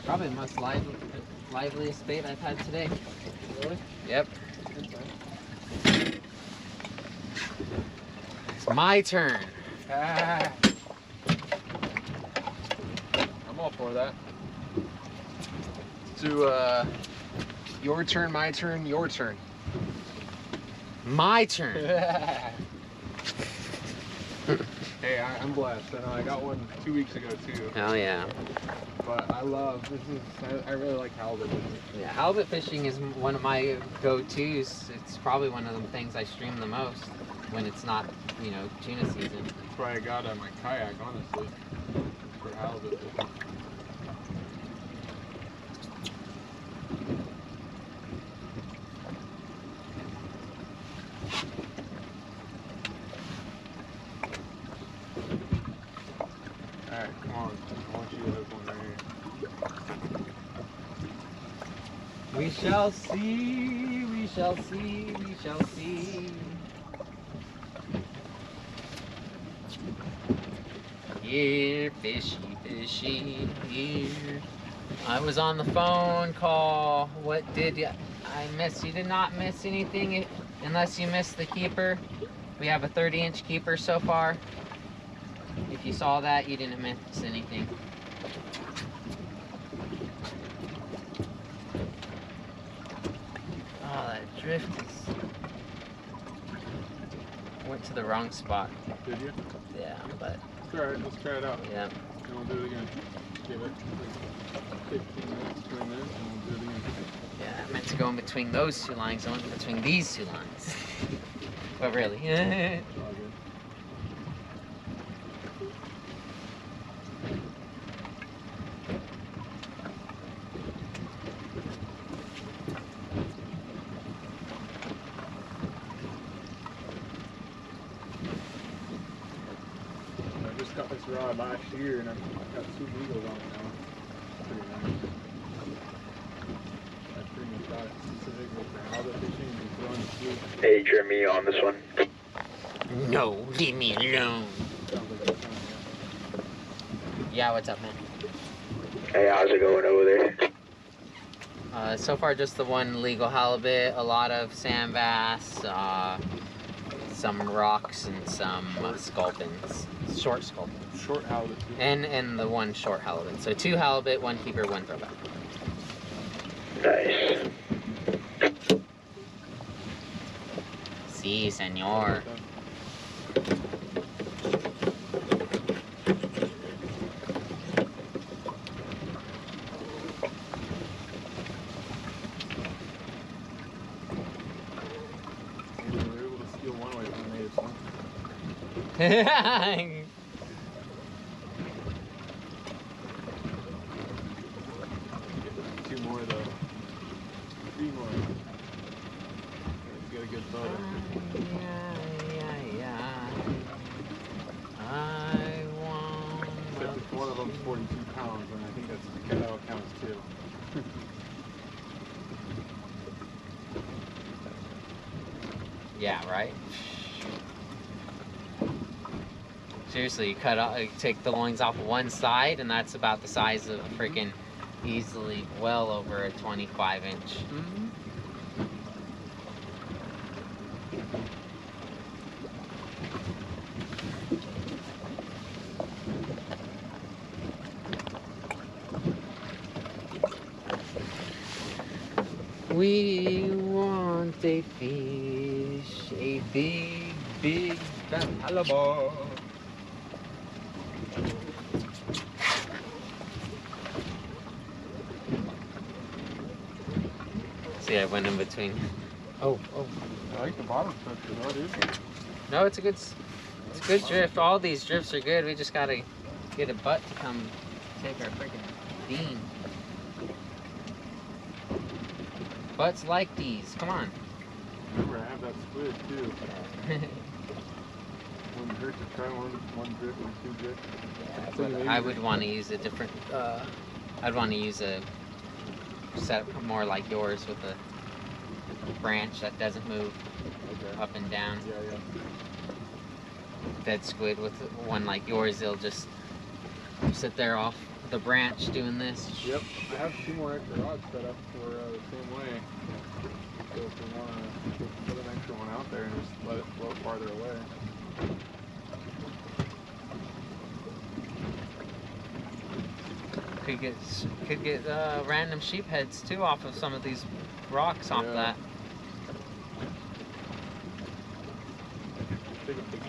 Speaker 1: Probably the most liveliest bait I've had today.
Speaker 2: Really?
Speaker 1: Yep. It's my turn.
Speaker 2: Ah. I'm all for that. To your turn, my turn, your turn.
Speaker 1: My turn.
Speaker 2: Hey, I'm blessed. I know I got one 2 weeks ago too.
Speaker 1: Hell yeah.
Speaker 2: But I love I really like halibut.
Speaker 1: Yeah, halibut fishing is one of my go-tos. It's probably one of the things I stream the most when it's not, you know, tuna season.
Speaker 2: That's why I got my kayak, honestly, for halibut fishing. Alright, come on. I want you to hook one right here.
Speaker 1: We shall see, we shall see, we shall see. Here, fishy, fishy, here. I was on the phone call. What did you? I miss? You did not miss anything unless you missed the keeper. We have a 30-inch keeper so far. If you saw that, you didn't miss anything. Oh, that drift is... Went to the wrong spot.
Speaker 2: Did you?
Speaker 1: Yeah, but...
Speaker 2: It's alright, let's try it out.
Speaker 1: Yeah.
Speaker 2: And we'll do it again. Give it like 15 minutes, 20 minutes, and we'll do it again.
Speaker 1: Yeah, I meant to go in between those two lines. I went in between these two lines. But really.
Speaker 2: It's all good. I just got this rod last year and I've got 2 beagles on it now. It's pretty nice. I pretty much got it specifically for halibut fishing and throwing the fluke.
Speaker 3: Hey, trim me on this one.
Speaker 1: No, leave me alone.
Speaker 2: Sounds like it's on,
Speaker 1: Yeah, what's up, man?
Speaker 3: Hey, how's it going over there?
Speaker 1: So far, just the one legal halibut, a lot of sand bass, some rocks, and some sculpins, short sculpins.
Speaker 2: yeah. Short halibut too.
Speaker 1: And the one short halibut. So 2 halibut, 1 keeper, 1 throwback.
Speaker 3: Nice.
Speaker 1: Si, senor.
Speaker 2: We were able to steal one away from the natives, huh? Get 2 more though. 3 more. Let's get a good photo.
Speaker 1: I want...
Speaker 2: Except if one of them's 42 pounds, and I think that counts too.
Speaker 1: Yeah, right? Seriously, you take the loins off one side, and that's about the size of a freaking easily well over a 25-inch.
Speaker 2: Mm-hmm.
Speaker 1: We want a fish, a big, big fat halibut. See, I went in between. Oh.
Speaker 2: I like the bottom structure though, dude.
Speaker 1: No, it's a good drift. All these drifts are good. We just gotta get a butt to come take our freaking bean. Butts like these. Come on.
Speaker 2: Remember, I have that squid too. Wouldn't hurt to try one drift or two drifts.
Speaker 1: Yeah, but I would want to use a different. I'd want to use a setup more like yours with a branch that doesn't move up and down.
Speaker 2: Yeah.
Speaker 1: Dead squid with one like yours, they'll just sit there off the branch doing this.
Speaker 2: Yep, I have 2 more extra rods set up for the same way. So if we want to put an extra one out there and just let it float farther away.
Speaker 1: Could get random sheep heads too off of some of these rocks off that.
Speaker 2: Take a picture.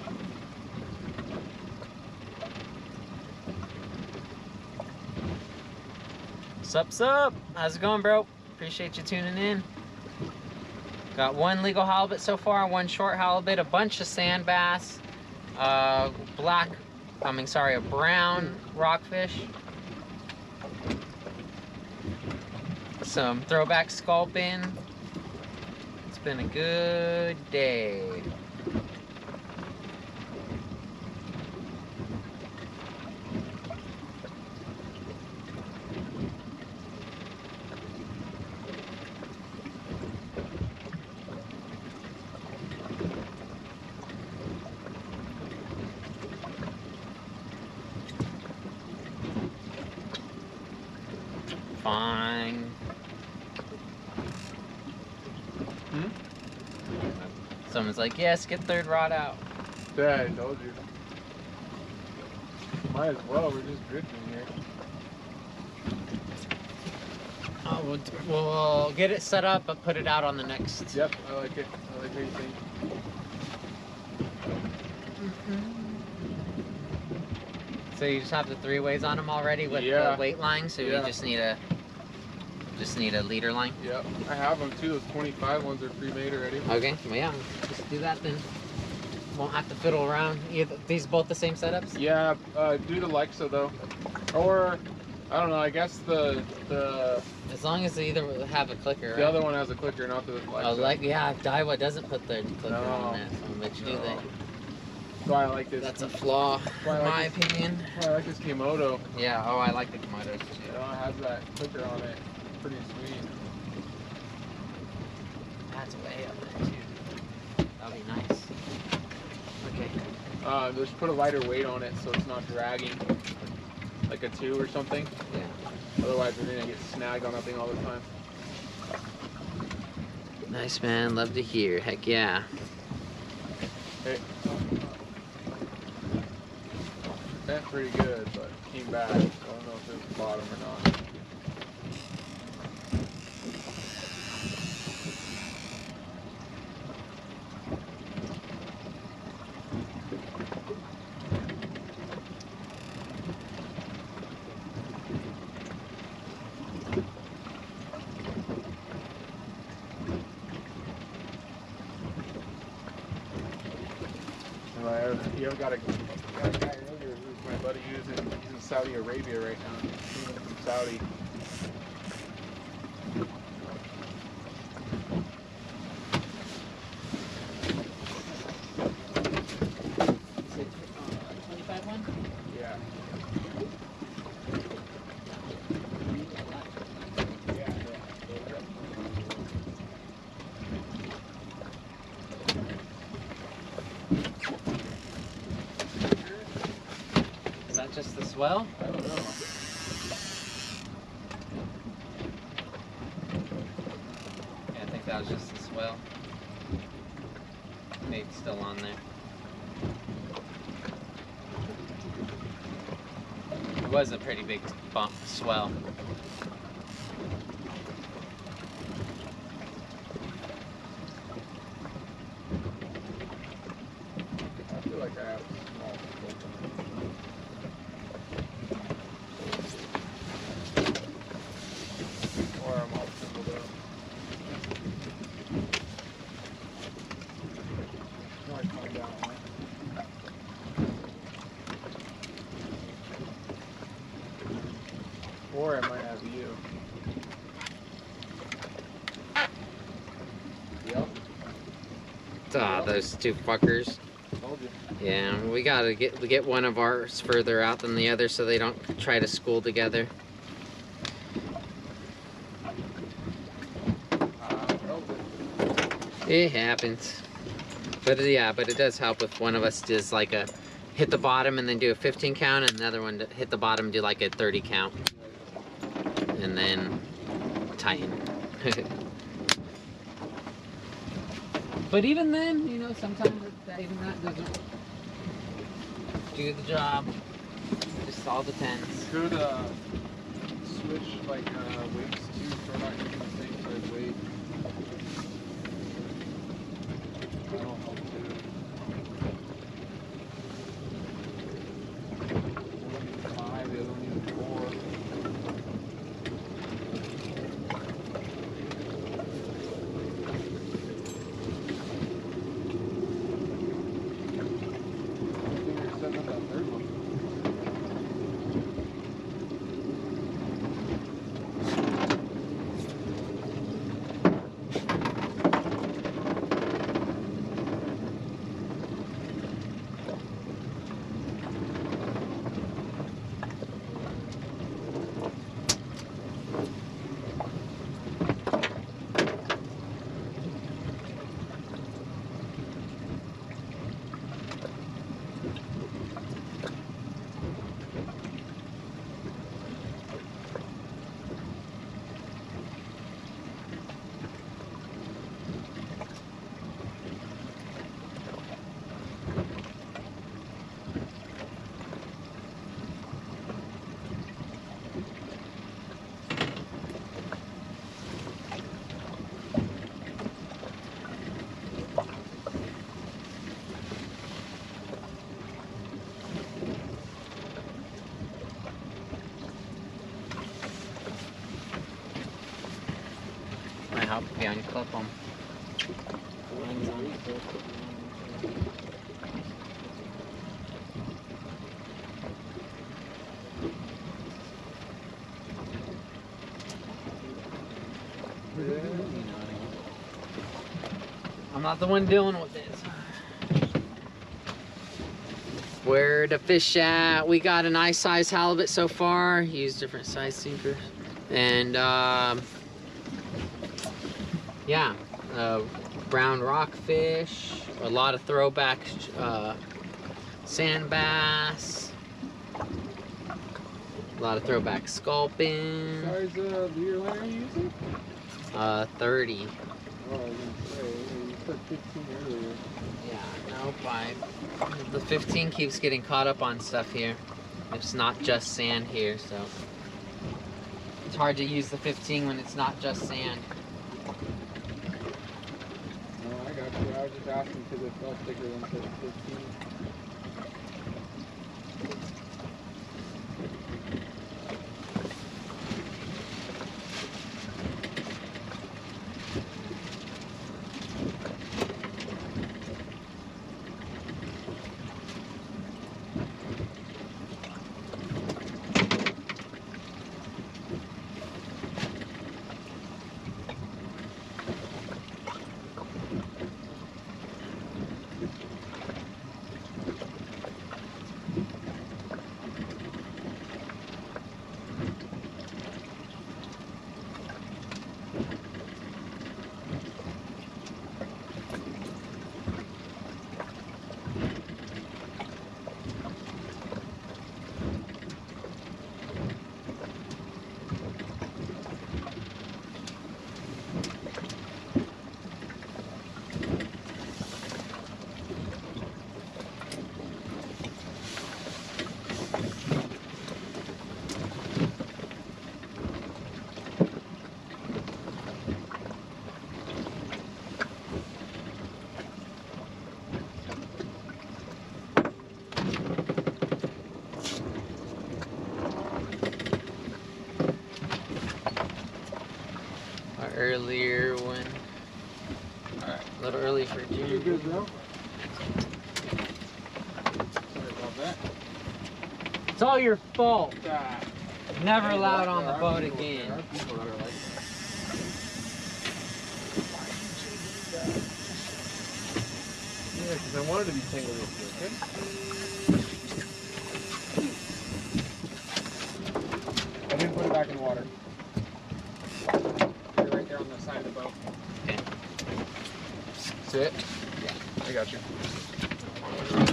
Speaker 1: Sup? How's it going, bro? Appreciate you tuning in. Got 1 legal halibut so far, 1 short halibut, a bunch of sand bass, a brown rockfish, some throwback sculpin. It's been a good day. Fine. Someone's like, yes, get 3rd rod out.
Speaker 2: Yeah, I told you. Might as well, we're just drifting here.
Speaker 1: Oh, we'll get it set up, but put it out on the next.
Speaker 2: Yep, I like it. I like what you think.
Speaker 1: So you just have the 3-ways on them already with the weight line, so you just need a leader line.
Speaker 2: Yep, I have them too. Those 25 ones are pre-made already.
Speaker 1: Okay, well yeah, just do that then. Won't have to fiddle around. These both the same setups?
Speaker 2: Yeah, do the Lexa though, or I don't know. I guess the
Speaker 1: as long as they either have a clicker.
Speaker 2: The other one has a clicker, not the Lexa.
Speaker 1: Oh, Daiwa doesn't put the clicker on that, so I bet you do that.
Speaker 2: So I like this.
Speaker 1: That's a flaw, in my opinion.
Speaker 2: I like this Komodo.
Speaker 1: Yeah. Oh, I like the Komodos too.
Speaker 2: It has that clicker on it. Pretty sweet.
Speaker 1: That's way up there too. That'll be nice. Okay.
Speaker 2: Just put a lighter weight on it so it's not dragging, like a 2 or something.
Speaker 1: Yeah.
Speaker 2: Otherwise, we're gonna get snagged on that thing all the time.
Speaker 1: Nice, man. Love to hear. Heck yeah.
Speaker 2: Hey. That's pretty good, but came back. So I don't know if it was the bottom or not. You ever got a guy earlier who's my buddy he's in Saudi Arabia right now. He's from Saudi.
Speaker 1: Is it 25 one?
Speaker 2: Yeah.
Speaker 1: Just the swell?
Speaker 2: I don't know.
Speaker 1: that was just the swell. Maybe it's still on there. It was a pretty big bump swell.
Speaker 2: I feel like I have small or I'm all singled up. Might find out, huh? Or I might have you. Yep.
Speaker 1: Ah, those two fuckers.
Speaker 2: Told you.
Speaker 1: Yeah, we gotta get one of ours further out than the other so they don't try to school together. It happens. But yeah, but it does help if one of us does like a hit the bottom and then do a 15 count, and another one to hit the bottom and do like a 30 count. And then tighten. But even then, you know, sometimes even that doesn't do the job. Just all depends.
Speaker 2: Could switch like weights too, so we're not using the same size weight. That'll help too. One needs 5, the other one needs 4.
Speaker 1: Help if you unclip them. I'm not the one dealing with this. Where the fish at? We got a nice size halibut so far. Use different size sinkers. And yeah, brown rockfish, a lot of throwback sand bass, a lot of throwback sculpin.
Speaker 2: Size leader line are you using?
Speaker 1: 30.
Speaker 2: Oh, I was gonna say, you said 15 earlier.
Speaker 1: Yeah, nope, the 15 keeps getting caught up on stuff here. It's not just sand here, so it's hard to use the 15 when it's not just sand.
Speaker 2: No, I got you. I was just asking because it felt thicker than 15.
Speaker 1: earlier when. Alright, a little early for June.
Speaker 2: You good, bro? Sorry about that.
Speaker 1: It's all your fault.
Speaker 2: Ah.
Speaker 1: Never
Speaker 2: Hey,
Speaker 1: allowed
Speaker 2: there
Speaker 1: on the
Speaker 2: are
Speaker 1: boat
Speaker 2: people-
Speaker 1: again.
Speaker 2: There are people that are like that. Yeah, because I wanted to be tangled with you, okay? I didn't put it back in the water. You're right there on the side of the boat.
Speaker 1: Okay.
Speaker 2: Sit.
Speaker 1: Yeah.
Speaker 2: I got you.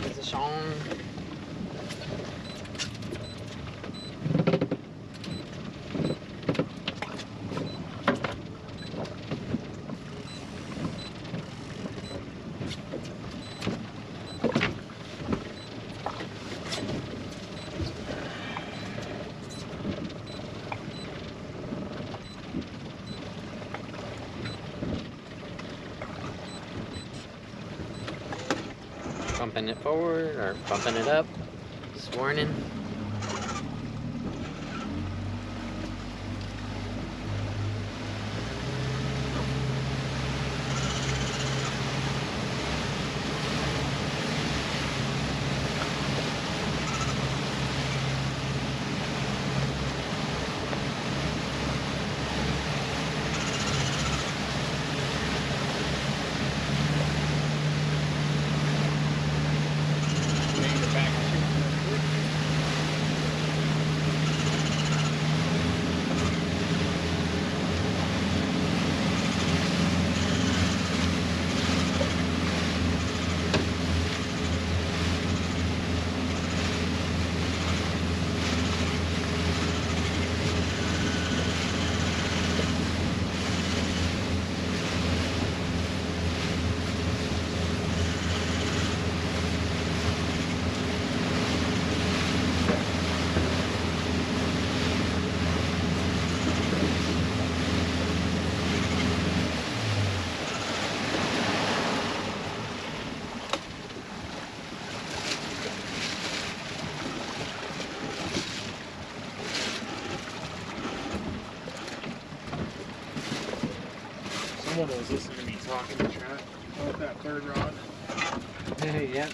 Speaker 1: Position. Bumping it forward or bumping it up. Just warning.
Speaker 2: Someone was listening to me talking in chat about that third rod.
Speaker 1: Yep.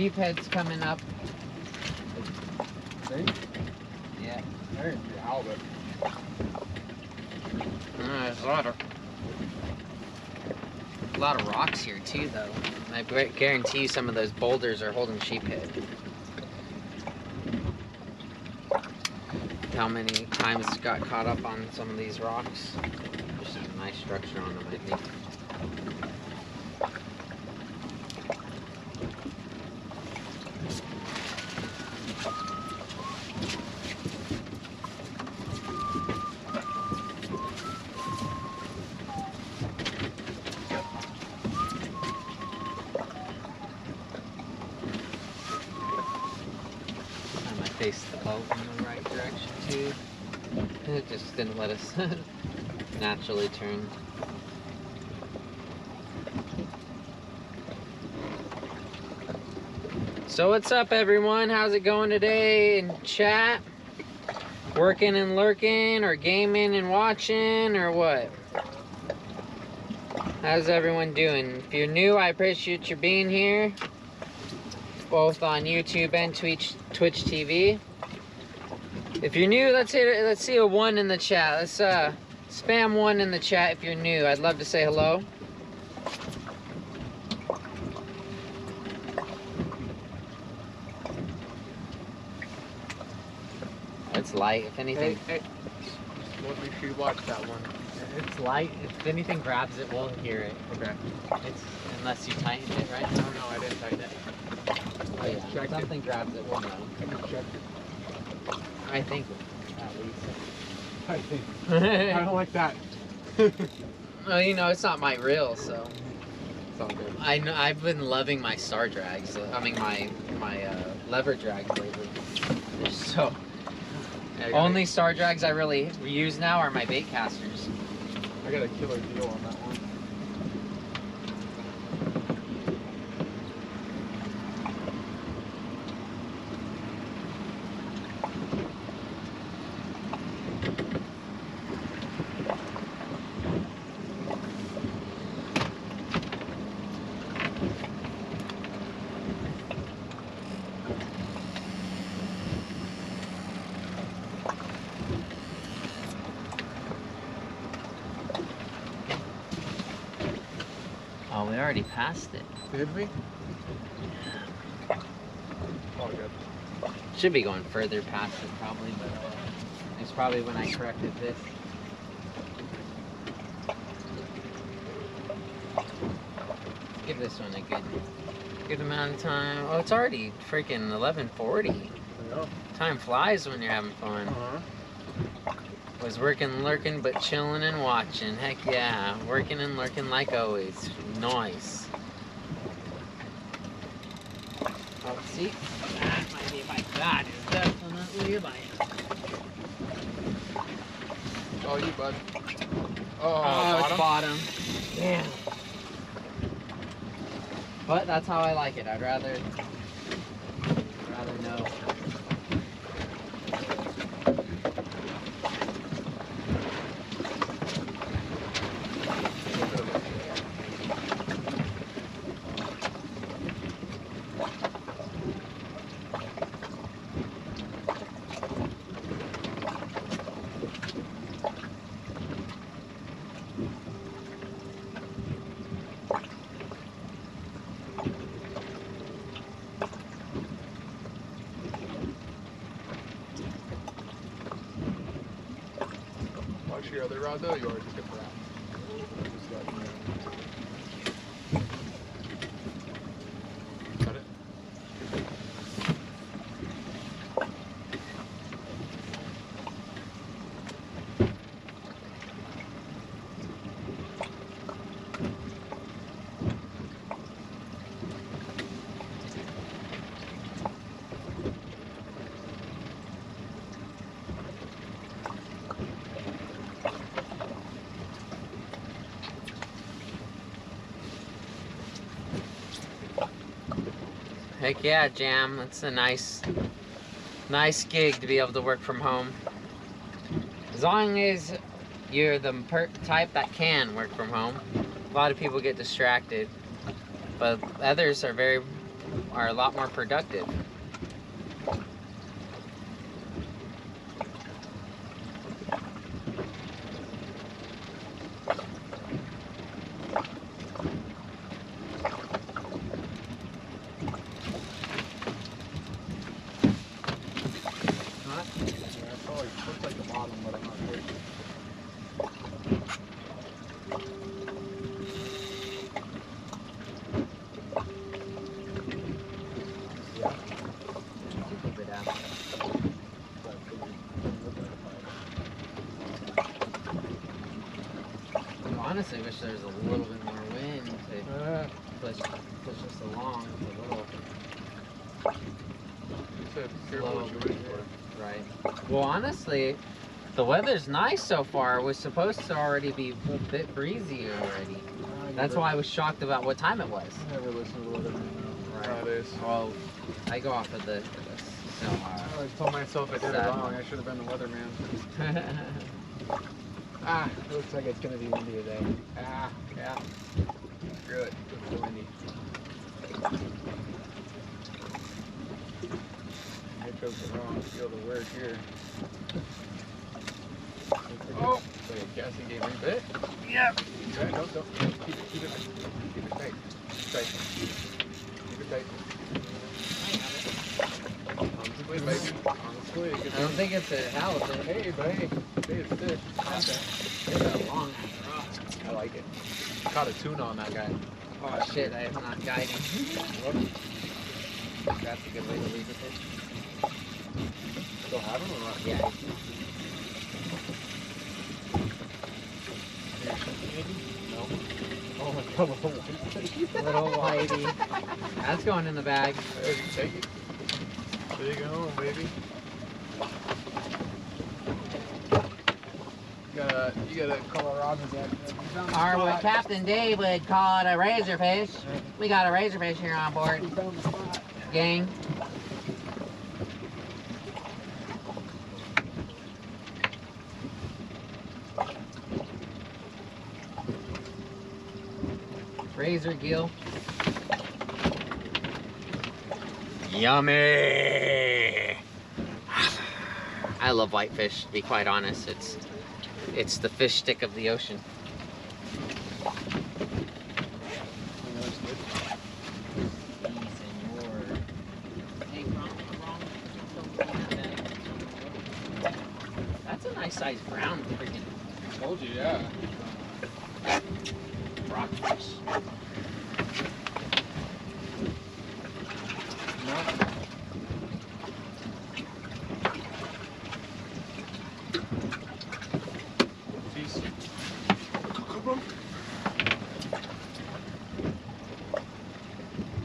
Speaker 1: Sheephead's coming up.
Speaker 2: think?
Speaker 1: Yeah.
Speaker 2: I didn't see halibut.
Speaker 1: There's a lot of rocks here too, though. I guarantee you some of those boulders are holding sheephead. How many times got caught up on some of these rocks? There's some nice structure on them, I think. Face the boat in the right direction too. It just didn't let us naturally turn. So what's up, everyone? How's it going today in chat? Working and lurking, or gaming and watching, or what? How's everyone doing? If you're new, I appreciate you being here, both on YouTube and Twitch TV. If you're new, let's see a 1 in the chat. Let's spam 1 in the chat if you're new. I'd love to say hello. It's light, if anything.
Speaker 2: Hey. Let me see watch that one.
Speaker 1: It's light. If anything grabs it, we'll hear it.
Speaker 2: Okay.
Speaker 1: It's unless you tighten it, right?
Speaker 2: No, I didn't tighten it.
Speaker 1: Oh yeah. If something grabs it, we'll know.
Speaker 2: I just checked it.
Speaker 1: I think, at least.
Speaker 2: I think. I don't like that.
Speaker 1: Well, you know, it's not my reel, so.
Speaker 2: It's all good.
Speaker 1: I know. I've been loving my star drags. I mean, my lever drags lately. They're so. Only star drags I really use now are my bait casters.
Speaker 2: I got a killer deal on that one.
Speaker 1: Oh, we already passed it.
Speaker 2: Did we? All good.
Speaker 1: Should be going further past it probably, but it's probably when I corrected this. Give this one a good amount of time. Oh, it's already freaking 11:40.
Speaker 2: Yeah.
Speaker 1: Time flies when you're having fun. Was working, lurking, but chilling and watching. Heck yeah, working and lurking like always. Nice. Oh, see, that might be a bite. That is definitely a bite.
Speaker 2: Oh, you bud.
Speaker 1: Oh, it's bottom. Damn. But that's how I like it. I'd rather know.
Speaker 2: Watch your other rod though, you already took it for that. Just letting you know. Got it?
Speaker 1: Heck yeah, Jam. That's a nice gig to be able to work from home. As long as you're the type that can work from home. A lot of people get distracted, but others are a lot more productive.
Speaker 2: looks like the bottom, but I'm not sure. Yeah.
Speaker 1: Keep it out. Honestly, I wish there was a little bit more wind to push us along a little. Slow. Right. Well, honestly, the weather's nice so far. It was supposed to already be a bit breezy already. That's why I was shocked about what time it was.
Speaker 2: I never listen to the weatherman.
Speaker 1: Right.
Speaker 2: Nowadays.
Speaker 1: Well, I go off of the
Speaker 2: I always told myself I did it wrong. I should have been the weatherman. Ah, it looks like it's gonna be windy today. Ah, yeah. Screw it. It's so windy. I chose the wrong field of work here. Oh! So your casting game rebit? Yep. Okay, don't. Keep it tight. Tight. Keep it tight. On the squid, baby. On the squid.
Speaker 1: I don't think it's a halibut.
Speaker 2: Hey, buddy. Say it's fish.
Speaker 1: Okay. It's that long.
Speaker 2: I like it. Caught a tuna on that guy.
Speaker 1: Oh shit, I am not guiding.
Speaker 2: Whoops.
Speaker 1: That's a good way to leave the fish.
Speaker 2: Still have him or not?
Speaker 1: Yeah.
Speaker 2: No. Oh my god,
Speaker 1: Little whitey. That's going in the bag.
Speaker 2: Hey, take it. Take it home, baby. You gotta call a Robin Jack.
Speaker 1: Or what Captain Dave would call it a razorfish. We got a razorfish here on board.
Speaker 2: We found the spot.
Speaker 1: Gang. Razor gill. Yummy! I love whitefish, to be quite honest. It's the fish stick of the ocean. That's a nice sized brown freaking.
Speaker 2: I told you, yeah.
Speaker 1: Rockfish.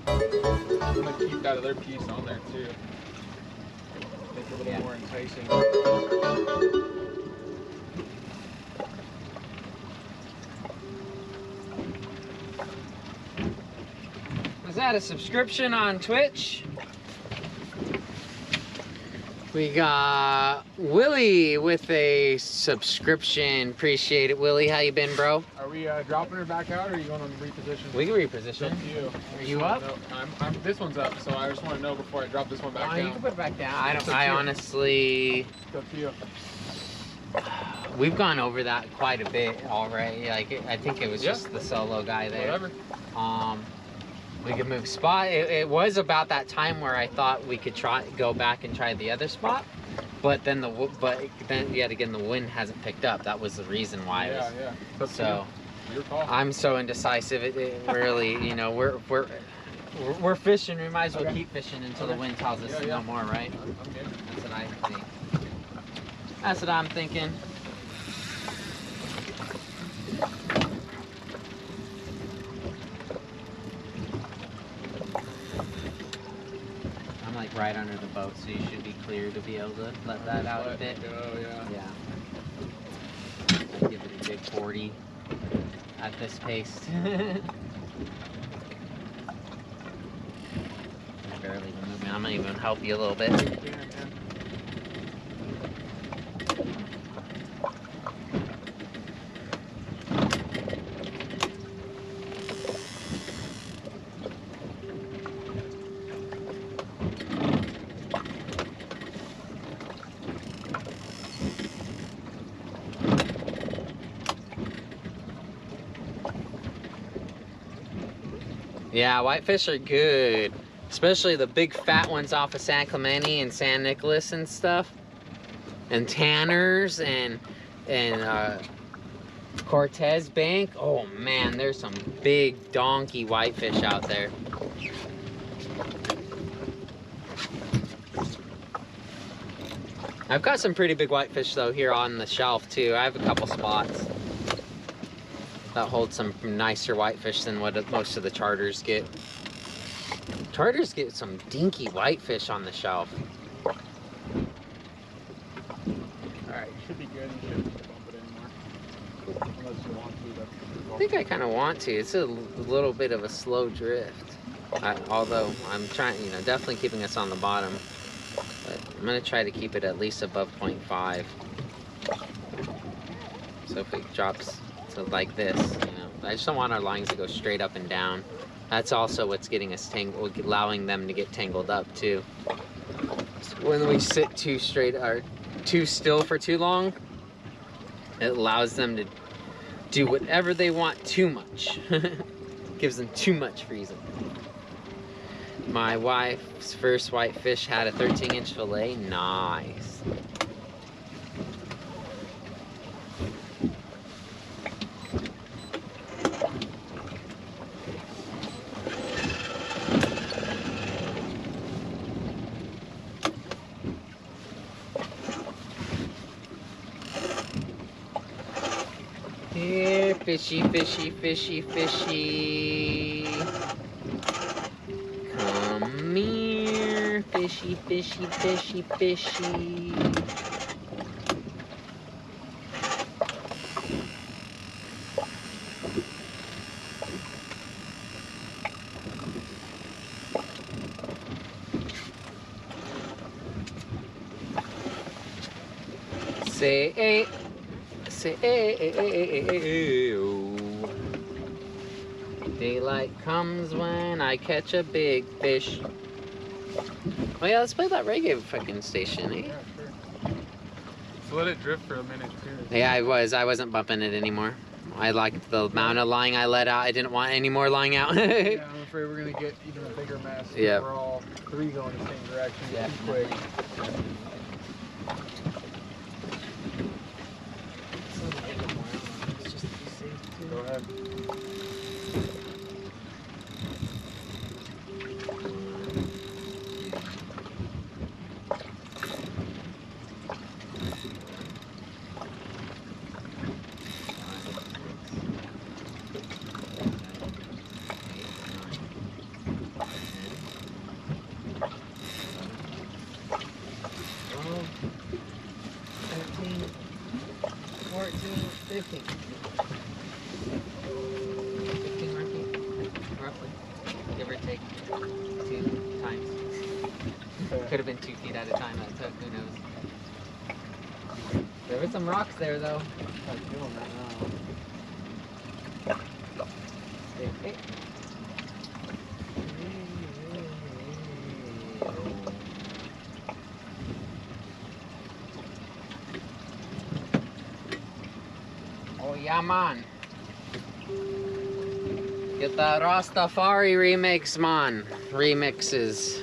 Speaker 2: I'm gonna keep that other piece on there too. Make it a little more enticing.
Speaker 1: Was that a subscription on Twitch? We got Willie with a subscription. Appreciate it, Willie. How you been, bro?
Speaker 2: Are we dropping her back out, or are you going on the reposition?
Speaker 1: We can reposition.
Speaker 2: It's up to you.
Speaker 1: Are you up?
Speaker 2: This one's up, so I just want to know before I drop this one back
Speaker 1: Oh,
Speaker 2: down.
Speaker 1: you can put it back down. I
Speaker 2: It's
Speaker 1: don't.
Speaker 2: up to
Speaker 1: I
Speaker 2: you.
Speaker 1: honestly.
Speaker 2: It's up to you.
Speaker 1: We've gone over that quite a bit already. Like I think it was
Speaker 2: Yeah.
Speaker 1: just the solo guy there.
Speaker 2: Whatever.
Speaker 1: We could move spot. It was about that time where I thought we could go back and try the other spot, but then yet again the wind hasn't picked up. That was the reason why.
Speaker 2: Yeah, yeah. It's up to
Speaker 1: So
Speaker 2: you. Your call.
Speaker 1: I'm so indecisive. It really, you know, we're fishing. We might as well
Speaker 2: Okay.
Speaker 1: keep fishing until
Speaker 2: Okay.
Speaker 1: the wind tells us
Speaker 2: Yeah, yeah.
Speaker 1: no more, right?
Speaker 2: I'm game.
Speaker 1: That's what I think. That's what I'm thinking. I'm like right under the boat, so you should be clear to be able to let that out a bit.
Speaker 2: Oh yeah.
Speaker 1: Yeah. Give it a big 40 at this pace. I barely even moving. I'm gonna even help you a little bit.
Speaker 2: Yeah, man.
Speaker 1: Yeah, whitefish are good. Especially the big fat ones off of San Clemente and San Nicolas and stuff. and Tanners and Cortez Bank. Oh man, there's some big donkey whitefish out there. I've got some pretty big whitefish though here on the shelf too. I have a couple spots that hold some nicer whitefish than what most of the charters get. Charters get some dinky whitefish on the shelf.
Speaker 2: Alright, you should be good. You shouldn't need to bump it anymore. Unless you want to.
Speaker 1: I think I kind of want to. It's a little bit of a slow drift. Although I'm trying, you know, definitely keeping us on the bottom. But I'm going to try to keep it at least above 0.5. So if it drops to like this, you know, I just don't want our lines to go straight up and down. That's also what's getting us tangled, allowing them to get tangled up too. So when we sit too straight or too still for too long, it allows them to do whatever they want too much. Gives them too much freezing. My wife's first whitefish had a 13-inch fillet. Nice. Here, fishy, fishy, fishy, fishy. Come here, fishy, fishy, fishy, fishy. Say, daylight comes when I catch a big fish. Oh yeah, let's play that reggae fucking station, eh?
Speaker 2: Yeah, sure. So let it drift for a minute too.
Speaker 1: Yeah, I wasn't bumping it anymore. I liked the amount of line I let out. I didn't want any more lying out.
Speaker 2: Yeah, I'm afraid we're gonna get even a bigger mess.
Speaker 1: Yeah.
Speaker 2: We're all three going the same direction.
Speaker 1: Yeah.
Speaker 2: Too quick. Go ahead.
Speaker 1: Give or take 2 times. Could have been 2 feet at a time. That took, who knows. There were some rocks there though.
Speaker 2: I feel them right now.
Speaker 1: Hey. Oh yeah, man. Get that Rastafari remix, man. Remixes.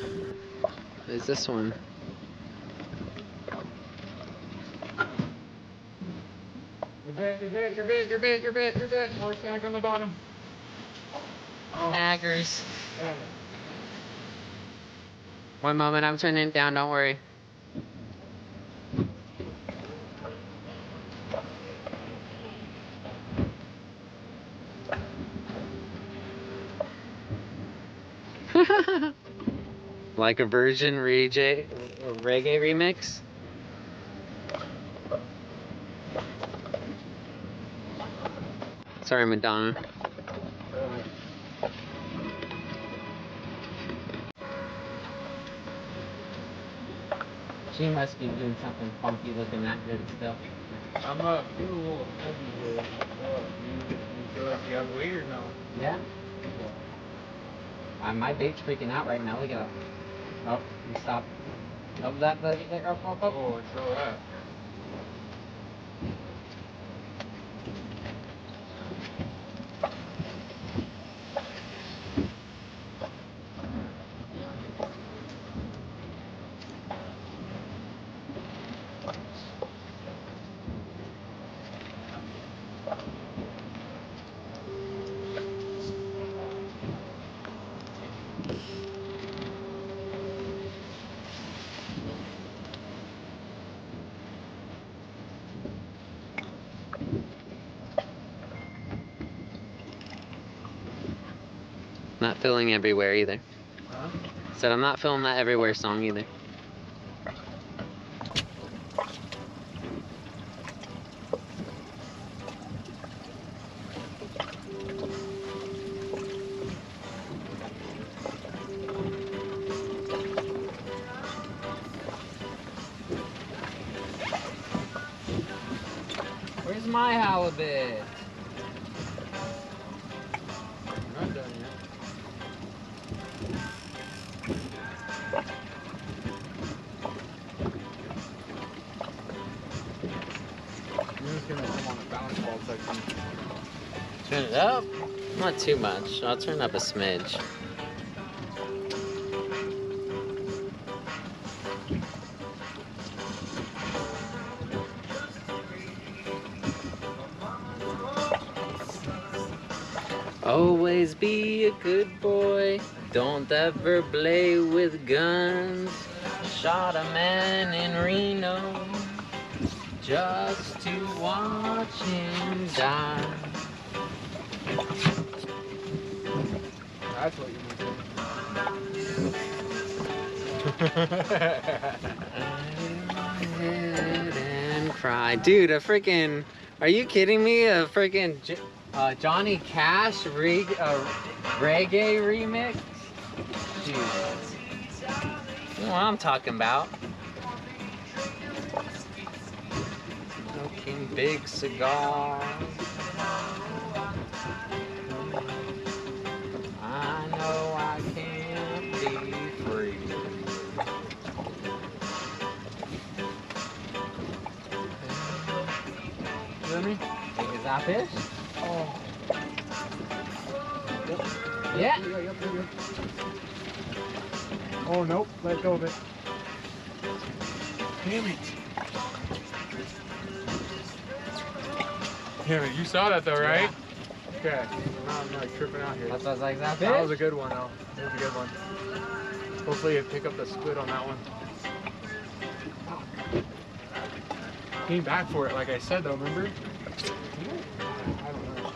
Speaker 1: Is this one?
Speaker 2: You're bit. More snack on the bottom.
Speaker 1: Snaggers.
Speaker 2: Yeah.
Speaker 1: One moment, I'm turning it down, don't worry. Like a version reggae remix? Sorry, Madonna. She must be doing something funky looking that good still.
Speaker 2: I'm feeling a little heavy here. You feel like you have weight or no?
Speaker 1: Yeah? My bait's freaking out right now. Look at it. Oh, you stop. Oh, that. Oh.
Speaker 2: Oh, show that.
Speaker 1: Not filling everywhere either.
Speaker 2: Huh?
Speaker 1: Said I'm not filling that everywhere song either. Where's my halibut?
Speaker 2: I'm not done yet. I'm just gonna come on a balance ball section.
Speaker 1: Turn it up? Not too much. I'll turn up a smidge. Always be a good boy. Don't ever play with guns. Shot a man in Reno just to watch him die.
Speaker 2: That's what you mean.
Speaker 1: And cry. Dude, a freaking... Are you kidding me? A freaking Johnny Cash reggae remix? Dude. You know what I'm talking about. Smoking big cigar. I know I can't be free.
Speaker 2: You hear me?
Speaker 1: Is that fish?
Speaker 2: Oh. Yep.
Speaker 1: Yeah.
Speaker 2: Yep. Oh, nope. Let go of it. Damn it. Damn it. You saw that though, right? Yeah. Okay. Now I'm like tripping out here.
Speaker 1: That's what I was like, is that fish?
Speaker 2: That was a good one though. That was a good one. Hopefully you pick up the squid on that one. Came back for it like I said though, remember? I don't know.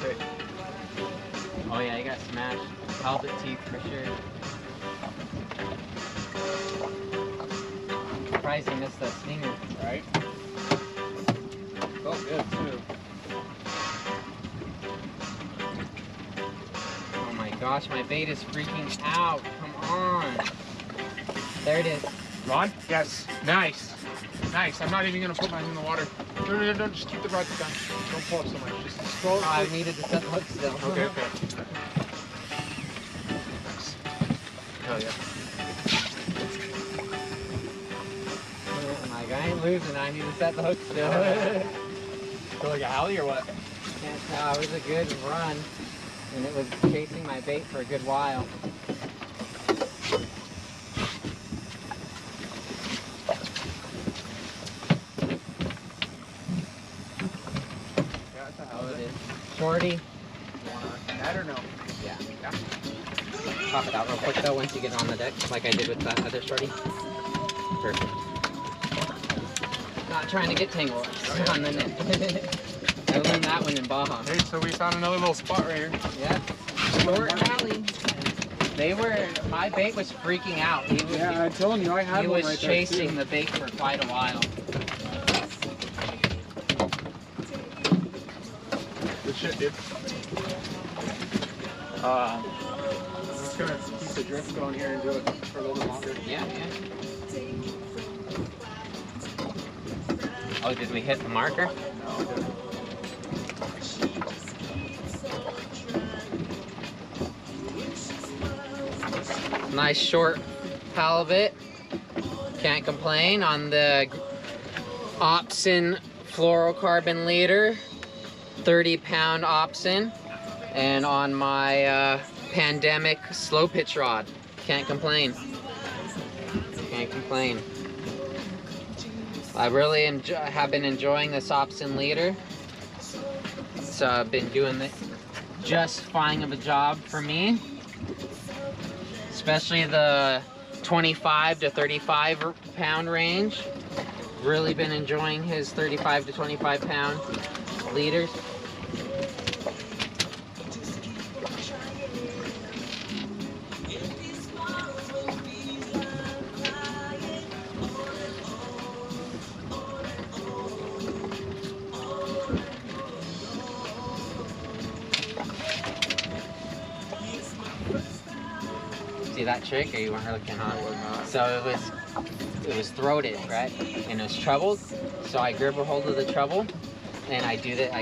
Speaker 2: Hey.
Speaker 1: Oh yeah, you got smashed. Halibut teeth for sure. Surprised you missed that stinger.
Speaker 2: Right? Felt good too.
Speaker 1: Oh my gosh, my bait is freaking out. Come on. There it is.
Speaker 2: Rod? Yes. Nice. Nice. I'm not even gonna put mine in the water. No. Just keep the rod down. Don't pull up so much. Just scroll.
Speaker 1: Oh, I needed to set the hook still.
Speaker 2: Okay. Hell yeah.
Speaker 1: I'm like, I ain't losing. I need to set the hook still.
Speaker 2: Feel like a halie or what?
Speaker 1: Can't tell. It was a good run. And it was chasing my bait for a good while.
Speaker 2: Yeah, that's a
Speaker 1: Oh, it
Speaker 2: halie.
Speaker 1: is. Shorty.
Speaker 2: You want that or no?
Speaker 1: Yeah.
Speaker 2: Yeah.
Speaker 1: Pop it out real quick though once you get on the deck, like I did with that other shorty. Perfect. Not trying to get tangled on the net. I learned that one in Baja.
Speaker 2: Hey, so we found another little spot right here.
Speaker 1: Yeah. Short alley. They were, my bait was freaking out. He was,
Speaker 2: Yeah, I'm telling you, I had
Speaker 1: he
Speaker 2: one
Speaker 1: was
Speaker 2: right there,
Speaker 1: chasing
Speaker 2: too.
Speaker 1: the bait for quite a while.
Speaker 2: Good shit, dude. I'm just gonna keep the drift going here and do it for a little bit longer.
Speaker 1: Yeah. Oh, did we hit the marker?
Speaker 2: No, I didn't.
Speaker 1: Nice short halibut. Can't complain on the Opsin fluorocarbon leader. 30-pound Opsin. and on my pandemic slow pitch rod. Can't complain. Can't complain. I really have been enjoying this Opsin leader. It's been doing just fine of a job for me, especially the 25 to 35 pound range. Really been enjoying his 35 to 25 pound leaders. See that trick, or you weren't looking on it? So it was throated, right? And it was trebled. So I grab a hold of the treble, and I do that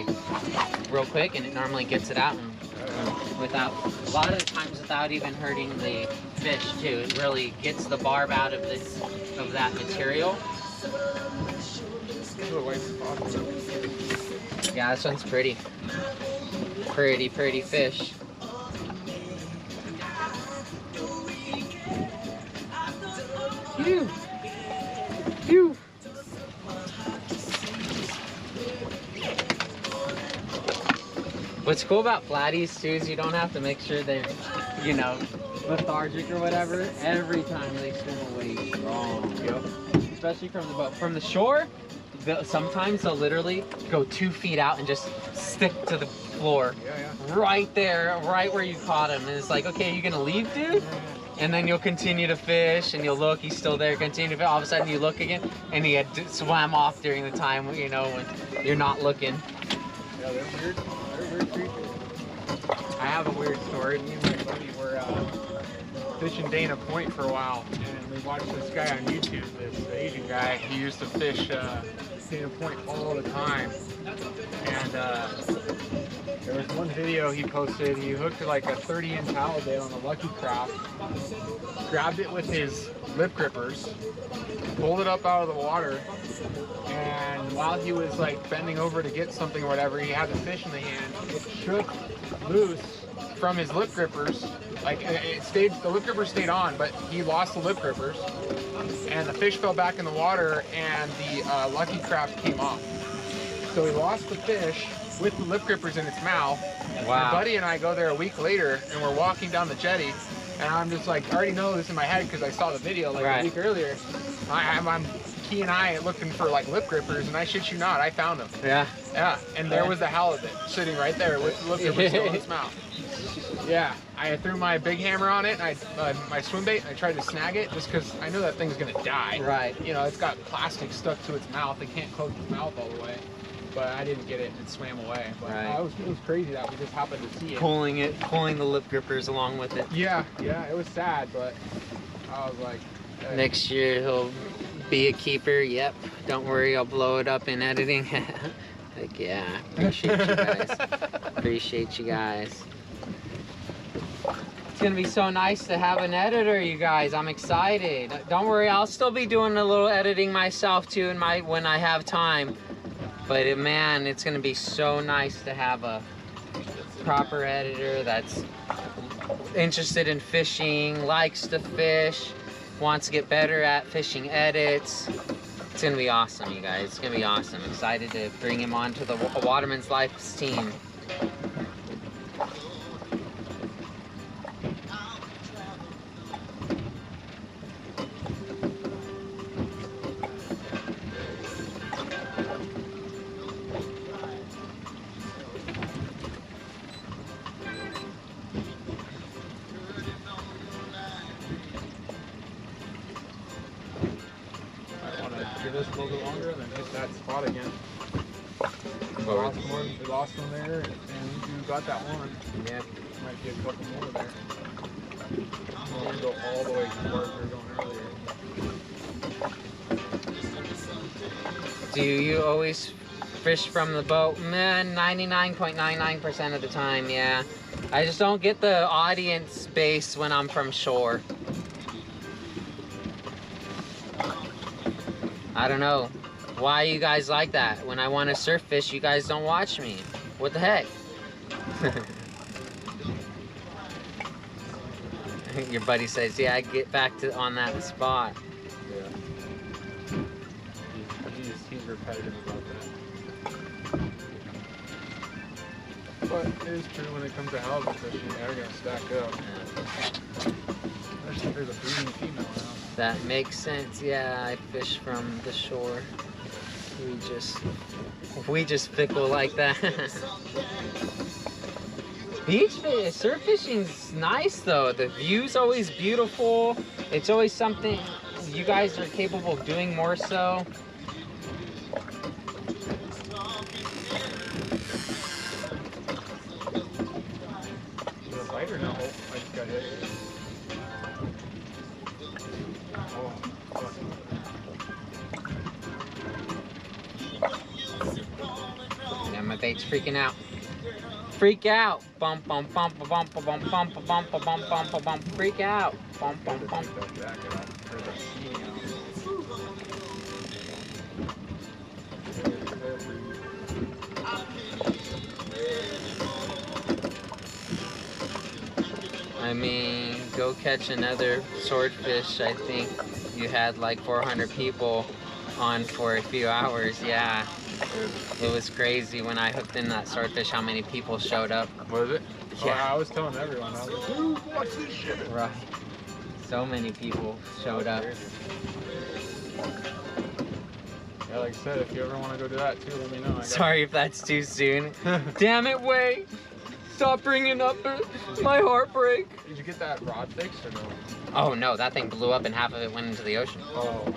Speaker 1: real quick, and it normally gets it out, and without a lot of the times without even hurting the fish too. It really gets the barb out of that material. Yeah, this one's pretty. Pretty fish. Phew. Phew. What's cool about flatties too is you don't have to make sure they're, you know, lethargic or whatever. Every time they swim away strong. Yep. Especially from the boat. From the shore, sometimes they'll literally go 2 feet out and just stick to the floor.
Speaker 2: Yeah.
Speaker 1: Right there, right where you caught him. And it's like, okay, you gonna leave, dude? And then you'll continue to fish, and you'll look, he's still there, continue to fish. All of a sudden you look again, and he had swam off during the time, you know, when you're not looking.
Speaker 2: Yeah, they're weird. They're weird creatures. I have a weird story. Me and my buddy were fishing Dana Point for a while, and we watched this guy on YouTube, this Asian guy. He used to fish Dana Point all the time. And there was one video he posted. He hooked like a 30-inch halibut on a Lucky Craft, grabbed it with his lip grippers, pulled it up out of the water, and while he was like bending over to get something or whatever, he had the fish in the hand. It shook loose from his lip grippers. Like the lip grippers stayed on, but he lost the lip grippers, and the fish fell back in the water, and the Lucky Craft came off. So he lost the fish with the lip grippers in its mouth.
Speaker 1: Wow.
Speaker 2: My buddy and I go there a week later, and we're walking down the jetty, and I'm just like, I already know this in my head because I saw the video like a week earlier. I'm Key and I looking for like lip grippers, and I shit you not, I found them.
Speaker 1: Yeah.
Speaker 2: Yeah, and there was the halibut sitting right there with the lip grippers still in its mouth. Yeah, I threw my big hammer on it, and my swim bait, and I tried to snag it just because I knew that thing's gonna die.
Speaker 1: Right.
Speaker 2: You know, it's got plastic stuck to its mouth. It can't close its mouth all the way. But I didn't get it, and it swam away. But
Speaker 1: right.
Speaker 2: It was crazy that we just happened to see it.
Speaker 1: Pulling the lip grippers along with it.
Speaker 2: Yeah, it was sad, but I was like... Hey.
Speaker 1: Next year he'll be a keeper. Yep. Don't worry, I'll blow it up in editing. Like, yeah. Appreciate you guys. Appreciate you guys. It's gonna be so nice to have an editor, you guys. I'm excited. Don't worry, I'll still be doing a little editing myself too when I have time. But man, it's gonna be so nice to have a proper editor that's interested in fishing, likes to fish, wants to get better at fishing edits. It's gonna be awesome, you guys. It's gonna be awesome. Excited to bring him onto the Waterman's Life's team.
Speaker 2: Give this a little bit longer and then hit that spot again. We lost one there, and we got that one.
Speaker 1: Yeah.
Speaker 2: Might be a couple more there. We're going to go all the way to where we were going earlier.
Speaker 1: Do you always fish from the boat? Man, 99.99% of the time, yeah. I just don't get the audience base when I'm from shore. I don't know why you guys like that. When I want to surf fish, you guys don't watch me. What the heck? Your buddy says, yeah, get back to on that spot.
Speaker 2: Yeah. He's repetitive about that. But it is true when it comes to halibut fishing, they're gonna stack up. Especially if there's a breeding female around.
Speaker 1: That makes sense. Yeah, I fish from the shore. We just fickle like that. Beach fish, surf fishing's nice though. The view's always beautiful. It's always something you guys are capable of doing more so.
Speaker 2: Is it a bite or no? Oh, I just got hit. Oh,
Speaker 1: Yeah, my bait's freaking out. Freak out. Bump, bump, bump, bump, bump, bump, bump, bump, bump, bump, bump, freak out. Bump, bump, bump.
Speaker 2: that jacket off, or the skiing
Speaker 1: I mean, go catch another swordfish. I think you had like 400 people on for a few hours. Yeah, it was crazy when I hooked in that swordfish how many people showed up.
Speaker 2: Was it?
Speaker 1: Yeah.
Speaker 2: Oh, I was telling everyone. I was like, dude, watch this shit.
Speaker 1: Right. So many people showed up.
Speaker 2: Yeah, like I said, if you ever want to go do that too, let me know.
Speaker 1: Sorry if that's too soon. Damn it, Way. Stop bringing up my heartbreak.
Speaker 2: Did you get that rod fixed or no?
Speaker 1: Oh no, that thing blew up and half of it went into the ocean.
Speaker 2: Oh,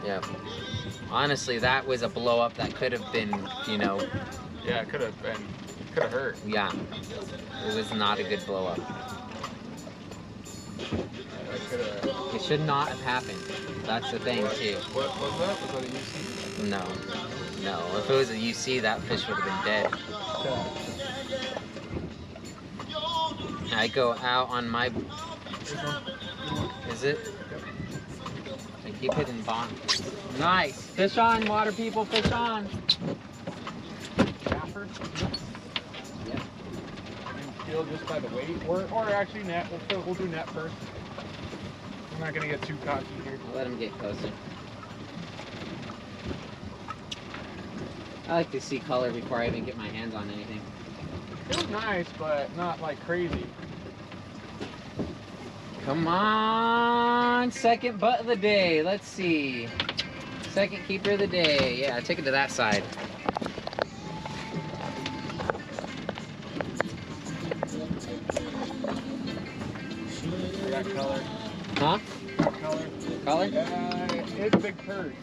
Speaker 1: Yeah. Honestly, that was a blow up that could have been, you know.
Speaker 2: yeah, it could have been. Could have hurt.
Speaker 1: Yeah. It was not a good blow up. It should not have happened. That's the thing too.
Speaker 2: What was that? Was that a UC?
Speaker 1: No. No. If it was a UC, that fish would have been dead. I go out on my... Is it? I keep hitting bond. Nice. Fish on, water people, fish on.
Speaker 2: Capper?
Speaker 1: Yep.
Speaker 2: And feel just by the weight. Or actually net. We'll do net first. I'm not going to get too cocky here.
Speaker 1: Let him get closer. I like to see color before I even get my hands on anything.
Speaker 2: It was nice, but not like crazy.
Speaker 1: Come on, second butt of the day. Let's see. Second keeper of the day. Yeah, take it to that side.
Speaker 2: I got color.
Speaker 1: Huh?
Speaker 2: Got color.
Speaker 1: Color?
Speaker 2: It's a big turd.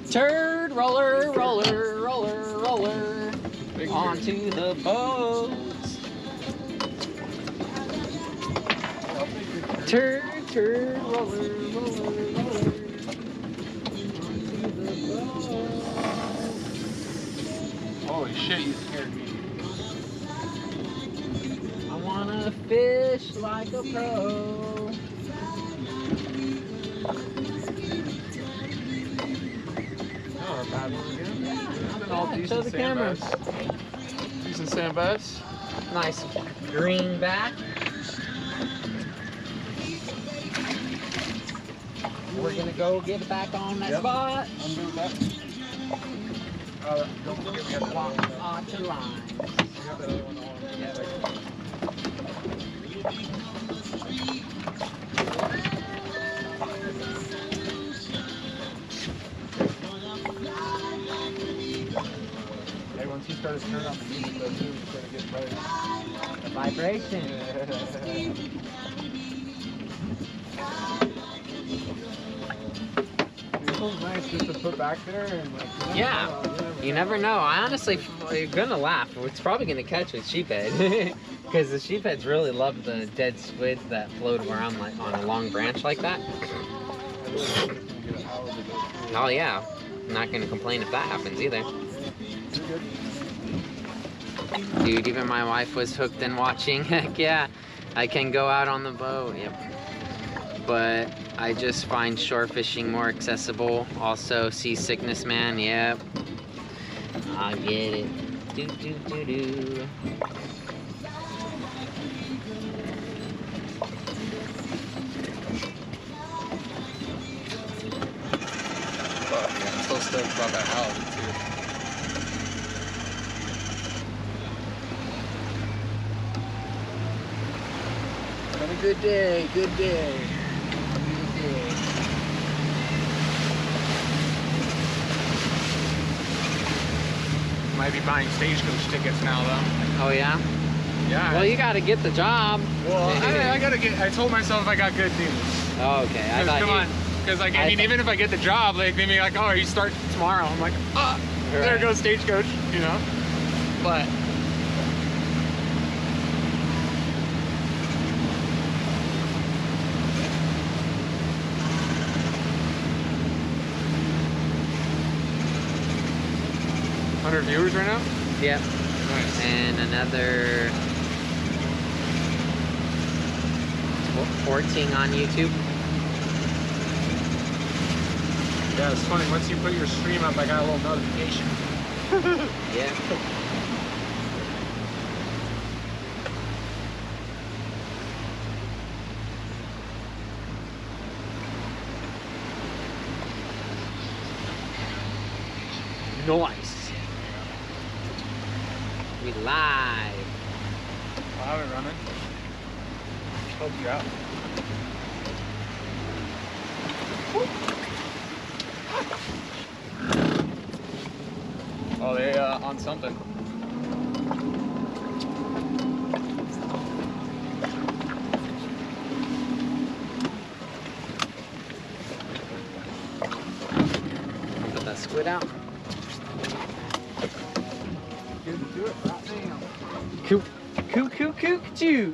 Speaker 1: Turd, roller, roller, roller, roller.
Speaker 2: Big
Speaker 1: Onto the boats. Turd, turd, roller, roller, roller. Onto the boats.
Speaker 2: Holy shit, you scared me.
Speaker 1: I wanna fish like a pro.
Speaker 2: Oh, bad one again.
Speaker 1: Yeah,
Speaker 2: All
Speaker 1: show
Speaker 2: decent
Speaker 1: the
Speaker 2: sand
Speaker 1: camera.
Speaker 2: bass. Decent sand bass.
Speaker 1: Nice green back. We're gonna go get back on that spot.
Speaker 2: I'm good with that. Don't forget we have the line.
Speaker 1: Onto line.
Speaker 2: We have that other one on. Yeah, hey, once you start to turn on the music though too, it's gonna get better.
Speaker 1: The vibration.
Speaker 2: It feels nice just to put back there and like.
Speaker 1: Yeah. You never know. I honestly, you're gonna laugh. It's probably gonna catch with sheephead, because the sheepheads really love the dead squids that float around like on a long branch like that. Oh yeah, I'm not gonna complain if that happens either. Dude, even my wife was hooked and watching. Heck yeah, I can go out on the boat. Yep. But I just find shore fishing more accessible. Also, seasickness, man. Yep. I get it. Do do do do.
Speaker 2: stoked about that halibut too. Have a good day, good day. Good day. Might be buying stagecoach tickets now though.
Speaker 1: Oh yeah?
Speaker 2: Yeah.
Speaker 1: Well, you gotta get the job.
Speaker 2: Well, I told myself I got good news.
Speaker 1: Oh, okay. I thought
Speaker 2: come on. Because like, I mean, even if I get the job, like they may be like, oh, you start tomorrow. I'm like, ah, there goes stagecoach, you know? But. Viewers right now?
Speaker 1: Yep.
Speaker 2: Nice.
Speaker 1: And another 14 on YouTube.
Speaker 2: Yeah, it's funny. Once you put your stream up, I got a little notification.
Speaker 1: Yeah. Nice. We live.
Speaker 2: Wow, we're running. Help you out. Oh, they on something.
Speaker 1: Put that squid out.
Speaker 2: Get to it right now.
Speaker 1: Coop, choo.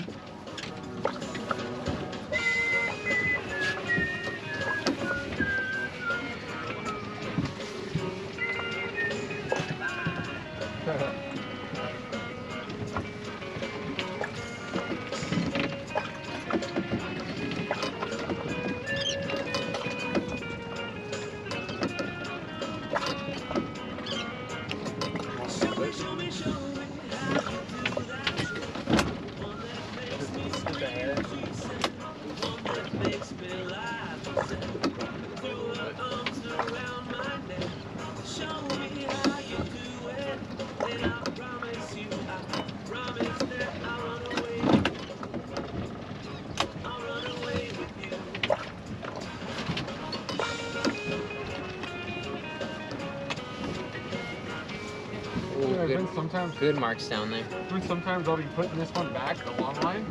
Speaker 2: Sometimes
Speaker 1: Good marks down there.
Speaker 2: sometimes I'll be putting this one back, the long line,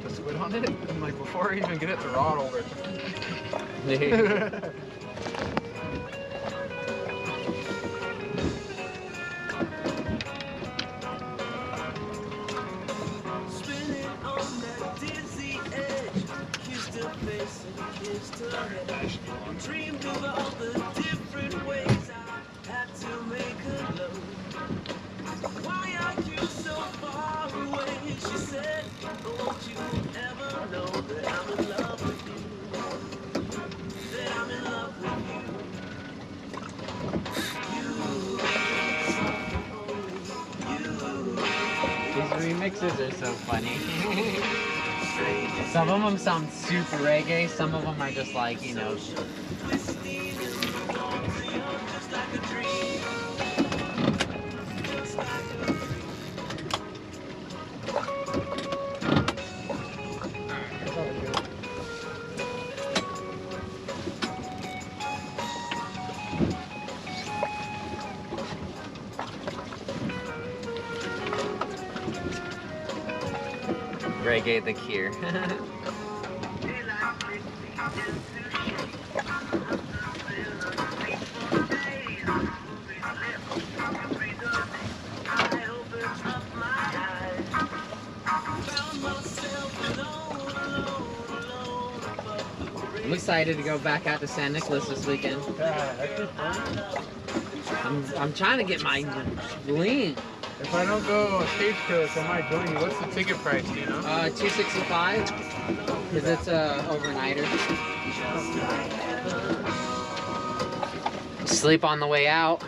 Speaker 2: the squid on it, and like before I even get it, the rod over.
Speaker 4: Dreamed of all the different ways I had to make her love. Why are you so far away? She said, won't you ever know that I'm in love with you? That I'm in love with you.
Speaker 1: These remixes are so funny. Some of them sound super reggae, some of them are just like, you know. Reggae the cure. I'm excited to go back out to San Nicolas this weekend. I'm trying to get my lean.
Speaker 2: If I don't go stagecoach, I might join you. What's the ticket price, do you know?
Speaker 1: $265, because it's a overnighter. Sleep on the way out.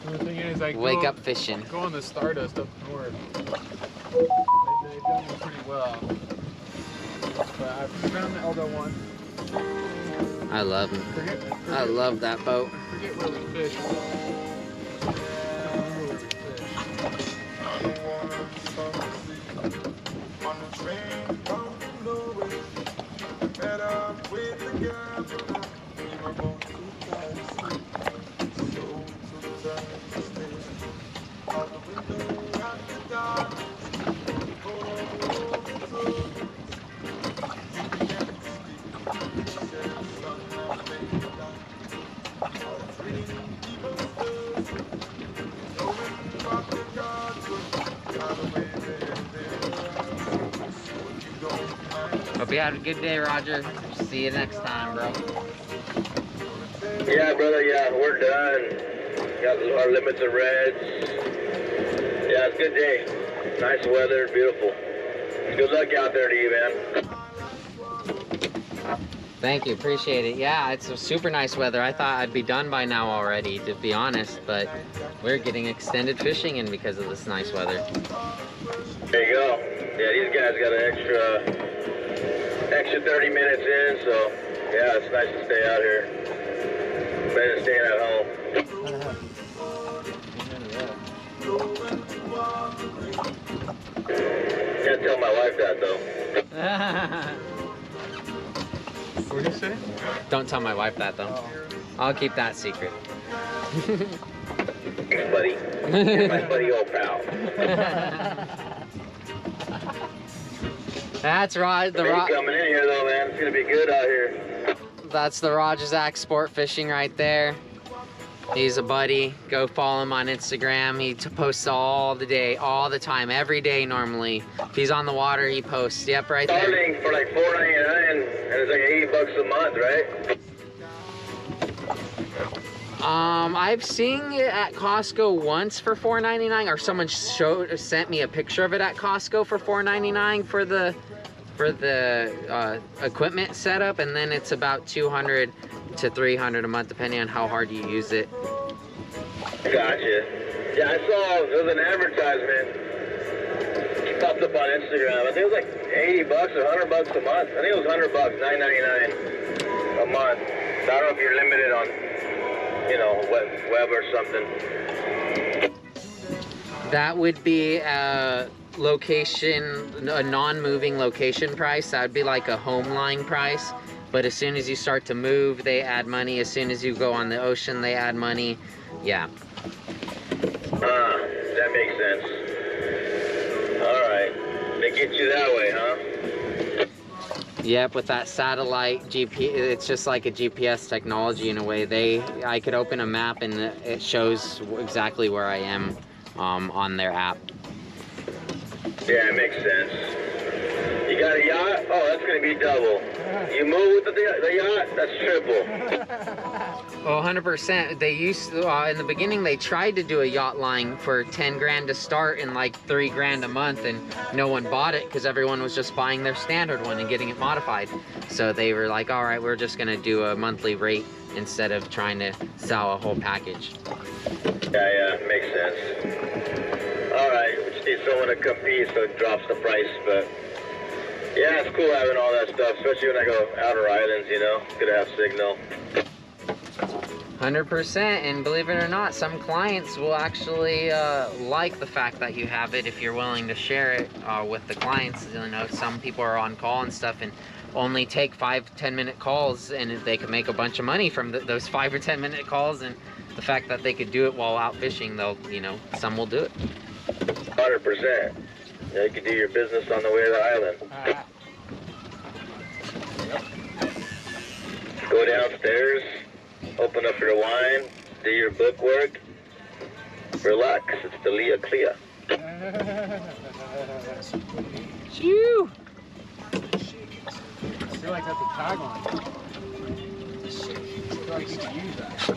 Speaker 2: The thing is, I
Speaker 1: Wake up fishing.
Speaker 2: Go on the Stardust up north. They've done pretty well. But I've found the Eldo one.
Speaker 1: I love them. I love that boat.
Speaker 2: Forget where we fish.
Speaker 1: Hope you had a good day, Roger. See you next time, bro.
Speaker 3: Yeah, brother, yeah, we're done. Got our limits of reds. Yeah, it's a good day. Nice weather, beautiful. Good luck out there to you, man.
Speaker 1: Thank you, appreciate it. Yeah, it's a super nice weather. I thought I'd be done by now already, to be honest, but we're getting extended fishing in because of this nice weather.
Speaker 3: There you go. Yeah, these guys got an extra 30 minutes in, so yeah, it's nice to stay out here. Better than staying at home. Can't tell my wife that though.
Speaker 2: What did you say?
Speaker 1: Don't tell my wife that, though.
Speaker 2: Oh.
Speaker 1: I'll keep that secret.
Speaker 3: Thanks, buddy. You're my buddy old pal.
Speaker 1: That's right. The
Speaker 3: Hey, coming in here though, man. It's gonna be good out here.
Speaker 1: That's the Rajazak Sport Fishing right there. He's a buddy. Go follow him on Instagram. He posts all the day, all the time, every day normally. If he's on the water, he posts. Yep, right there.
Speaker 3: Starting for like $4.99, and it's like $80 a month, right?
Speaker 1: I've seen it at Costco once for $4.99, or someone sent me a picture of it at Costco for $4.99 for the equipment setup, and then it's about $200 to $300 a month depending on how hard you use it.
Speaker 3: Gotcha. Yeah, I saw there was an advertisement. It popped up on Instagram. I think it was like $80 or $100 a month. I think it was $100, $9.99 a month. So I don't know if you're limited on, you know, web or something.
Speaker 1: That would be a location, a non-moving location price. That would be like a home line price. But as soon as you start to move, they add money. As soon as you go on the ocean, they add money. Yeah.
Speaker 3: That makes sense. All right. They get you that way, huh?
Speaker 1: Yep, with that satellite GPS, it's just like a GPS technology in a way. I could open a map and it shows exactly where I am on their app.
Speaker 3: Yeah, it makes sense. You got a yacht? Oh, that's going to be double. You move with the yacht? That's triple.
Speaker 1: Oh, 100%. They used to, in the beginning, they tried to do a yacht line for 10 grand to start and like 3 grand a month, and no one bought it because everyone was just buying their standard one and getting it modified. So they were like, all right, we're just going to do a monthly rate instead of trying to sell a whole package.
Speaker 3: Yeah, makes sense. All right, we just need someone to compete so it drops the price, but yeah, it's cool having all that stuff, especially when I go outer islands, you know, it's good to have signal.
Speaker 1: 100%, and believe it or not, some clients will actually like the fact that you have it if you're willing to share it with the clients. You know, some people are on call and stuff and only take 5-10 minute calls, and they can make a bunch of money from those 5 or 10 minute calls, and the fact that they could do it while out fishing, they'll, you know, some will do it.
Speaker 3: 100%. Yeah, you can do your business on the way to the island. Go downstairs, open up your wine, do your book work, relax. It's the Leah Clea.
Speaker 1: Shoo!
Speaker 2: I feel like that's a tagline. I feel like you could use that.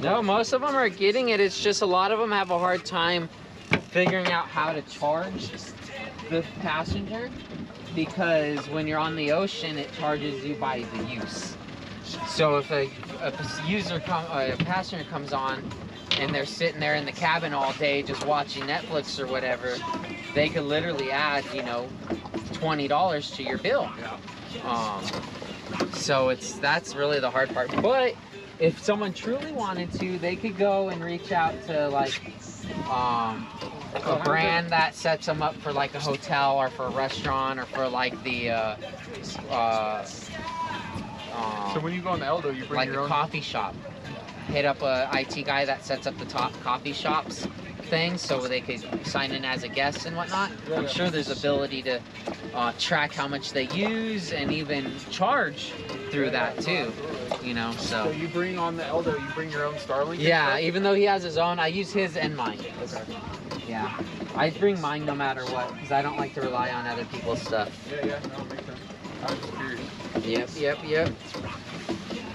Speaker 1: No, most of them are getting it. It's just a lot of them have a hard time figuring out how to charge the passenger, because when you're on the ocean, it charges you by the use. So if a passenger comes on and they're sitting there in the cabin all day just watching Netflix or whatever, they could literally add, you know, $20 to your bill. So that's really the hard part. But if someone truly wanted to, they could go and reach out to like a brand that sets them up for like a hotel or for a restaurant or for like the
Speaker 2: So when you go on the Eldo, you bring
Speaker 1: like
Speaker 2: your
Speaker 1: a
Speaker 2: own
Speaker 1: coffee shop. Hit up a IT guy that sets up the top coffee shops things so they could sign in as a guest and whatnot.
Speaker 2: Yeah,
Speaker 1: I'm
Speaker 2: yeah.
Speaker 1: sure there's ability to track how much they use and even charge through that too. You know,
Speaker 2: So you bring on the Eldo, you bring your own Starlink? and
Speaker 1: yeah,
Speaker 2: stuff?
Speaker 1: even though he has his own, I use his and mine.
Speaker 2: Okay.
Speaker 1: Yeah, I bring mine no matter what because I don't like to rely on other people's stuff.
Speaker 2: Yeah, no, it makes sense. I was just curious.
Speaker 1: Yep.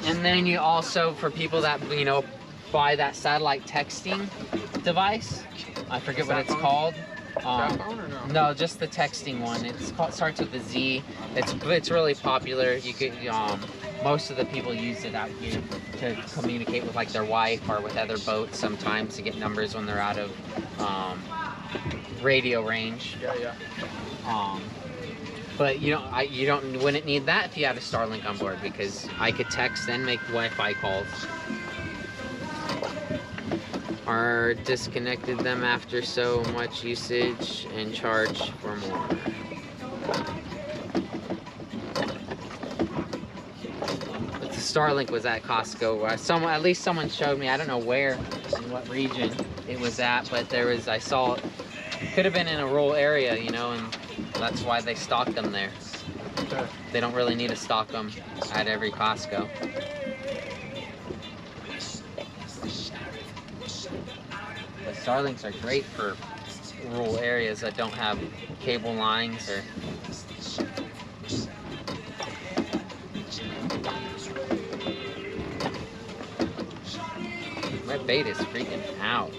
Speaker 1: And then you also, for people that, you know, buy that satellite texting device, I forget what it's called.
Speaker 2: Sat phone or no?
Speaker 1: No, just the texting one. Starts with a Z. It's really popular. You could most of the people use it out here to communicate with like their wife or with other boats sometimes to get numbers when they're out of radio range.
Speaker 2: Yeah.
Speaker 1: But you wouldn't need that if you had a Starlink on board because I could text and make Wi-Fi calls. Or disconnected them after so much usage and charge for more. But the Starlink was at Costco. At least someone showed me. I don't know where, in what region it was at, but I saw it. Could have been in a rural area, you know, and that's why they stock them there.
Speaker 2: Okay.
Speaker 1: They don't really need to stock them at every Costco. The Starlinks are great for rural areas that don't have cable lines or. My bait is freaking out.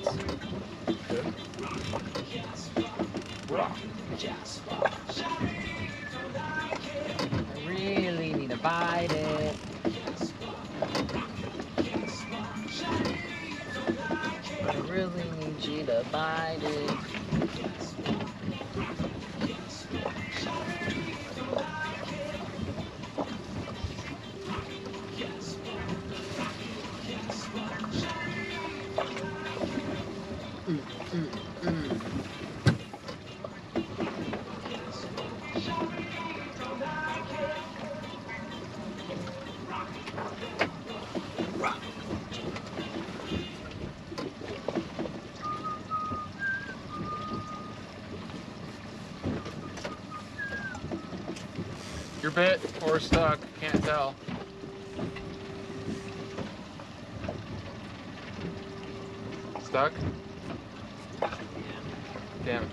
Speaker 1: I really need to bite it. I really need you to bite it.
Speaker 2: You're bit or stuck, can't tell. Stuck? Damn.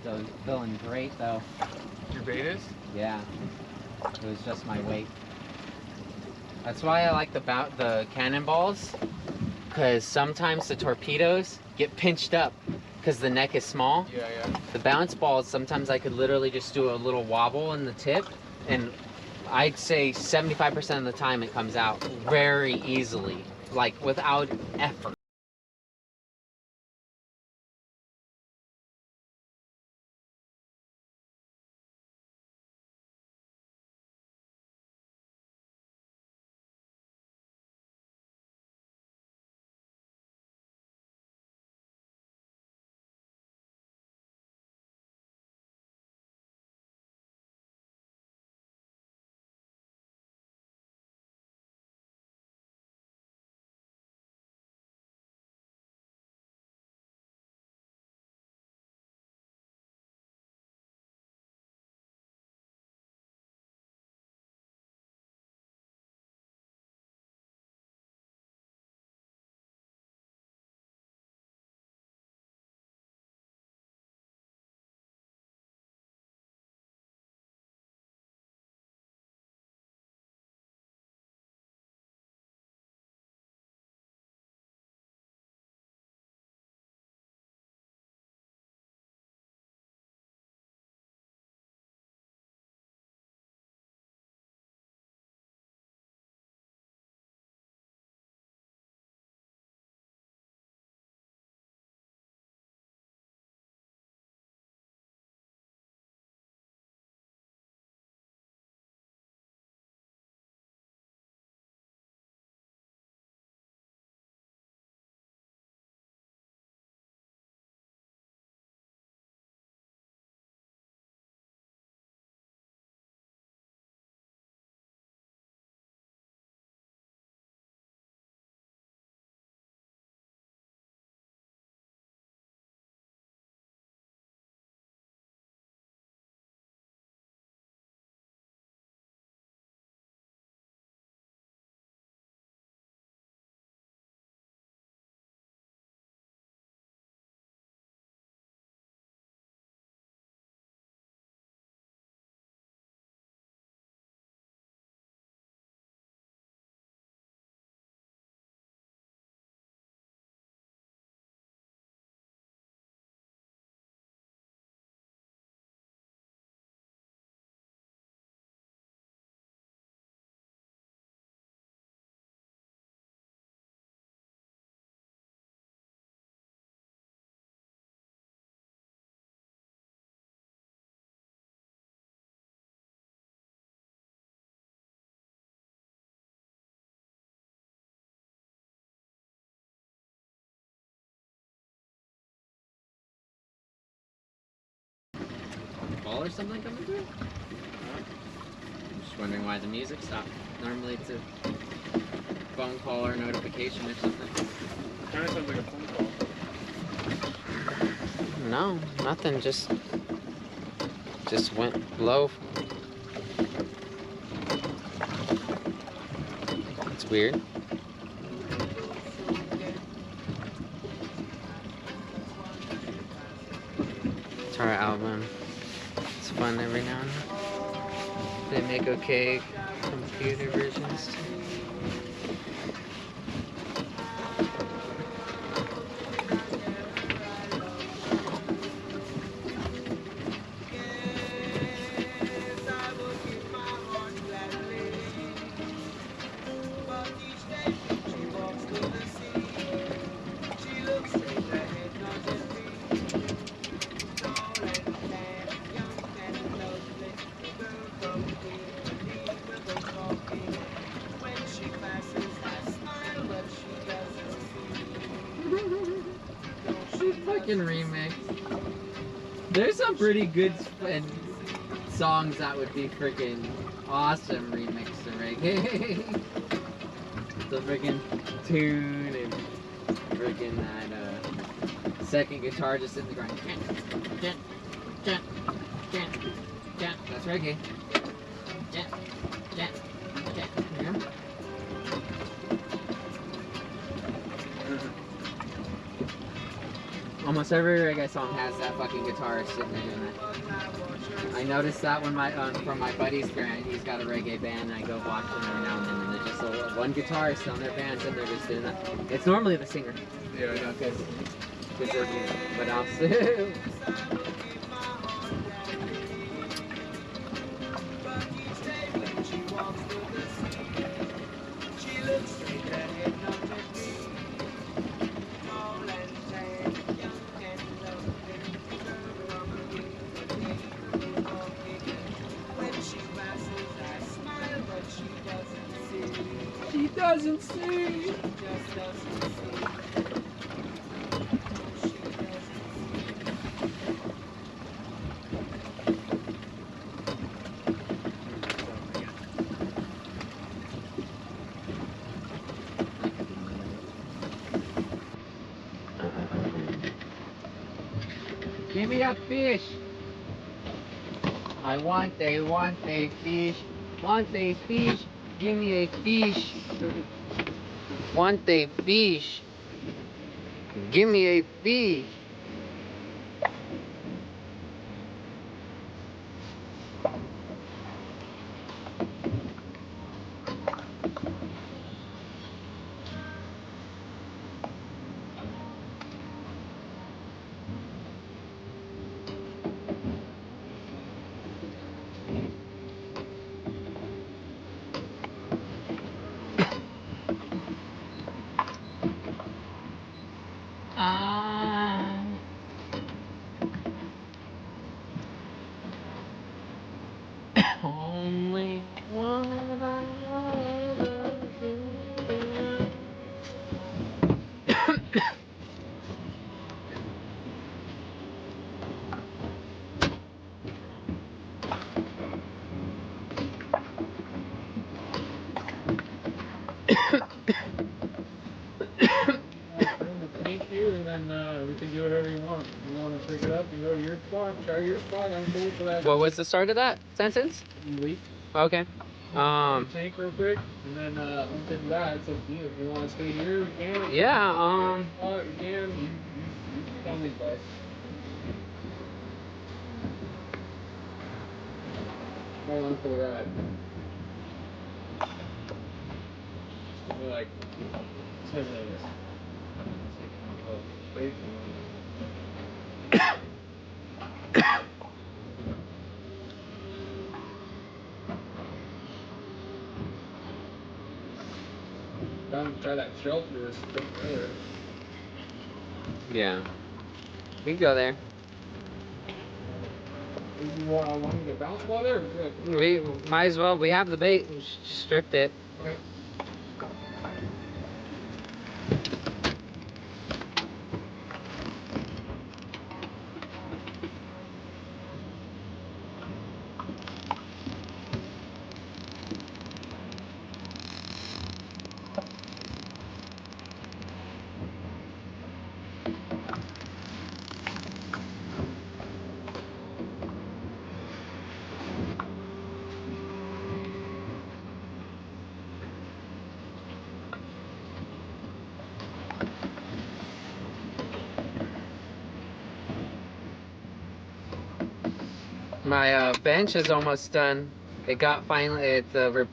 Speaker 1: Still feeling great though.
Speaker 2: Your bait is?
Speaker 1: Yeah, it was just my weight. That's why I like the cannonballs, because sometimes the torpedoes get pinched up because the neck is small.
Speaker 2: Yeah.
Speaker 1: The bounce balls, sometimes I could literally just do a little wobble in the tip, and I'd say 75% of the time it comes out very easily, like without effort. or something coming through? Just wondering why the music stopped. Normally it's a phone call or notification or something.
Speaker 2: Kind of sounds like a phone call.
Speaker 1: No, nothing. Just went low. It's weird. It's our album. It's fun every now and then. They make okay computer versions too. Fucking remix. There's some pretty good songs that would be freaking awesome remix to reggae. The freaking tune and freaking that second guitar just in the ground. That's reggae. Yeah. Almost every reggae song has that fucking guitarist sitting there doing that. I noticed that when from my buddy's band, he's got a reggae band, and I go watch them every now and then, and there's just one guitarist on their band, and they're just doing that. It's normally the singer.
Speaker 2: Yeah, I know.
Speaker 1: Because what else? She doesn't see. Give me a fish. I want a fish. Want a fish. Give me a fish. Want a fish. Give me a fish. Only one I
Speaker 2: Thank you, and then we can do whatever you want. If you want to pick it up and go to your spot, try your spot. I'm cool for that.
Speaker 1: What was the start of that sentence?
Speaker 2: Leak.
Speaker 1: Okay.
Speaker 2: Tank real quick, and then once it's that, it's up to you. If you want to stay here, we can.
Speaker 1: Yeah.
Speaker 2: You can. You tell me, guys. How long for the ride? We're like 10 minutes. Wait. Time to try that shelter is earlier.
Speaker 1: Yeah. We can go there.
Speaker 2: You want to get bounce ball there? Or good?
Speaker 1: We might as well. We have the bait. We just stripped it.
Speaker 2: Okay.
Speaker 1: My bench is almost done. It got finally, the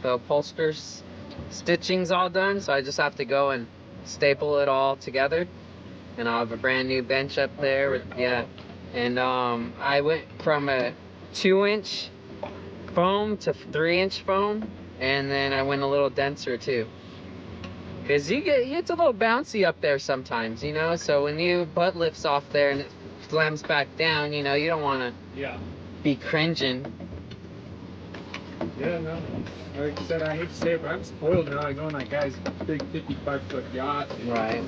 Speaker 1: upholster's stitching's all done, so I just have to go and staple it all together. And I'll have a brand new bench up there with, yeah. And I went from a 2-inch foam to 3-inch foam, and then I went a little denser too. Cause it's a little bouncy up there sometimes, you know. So when you butt lifts off there and it slams back down, you know, you don't want to be cringing.
Speaker 2: Yeah, no. Like I said, I hate to say it, but I'm spoiled now. I go on that guy's big 55-foot yacht.
Speaker 1: Right.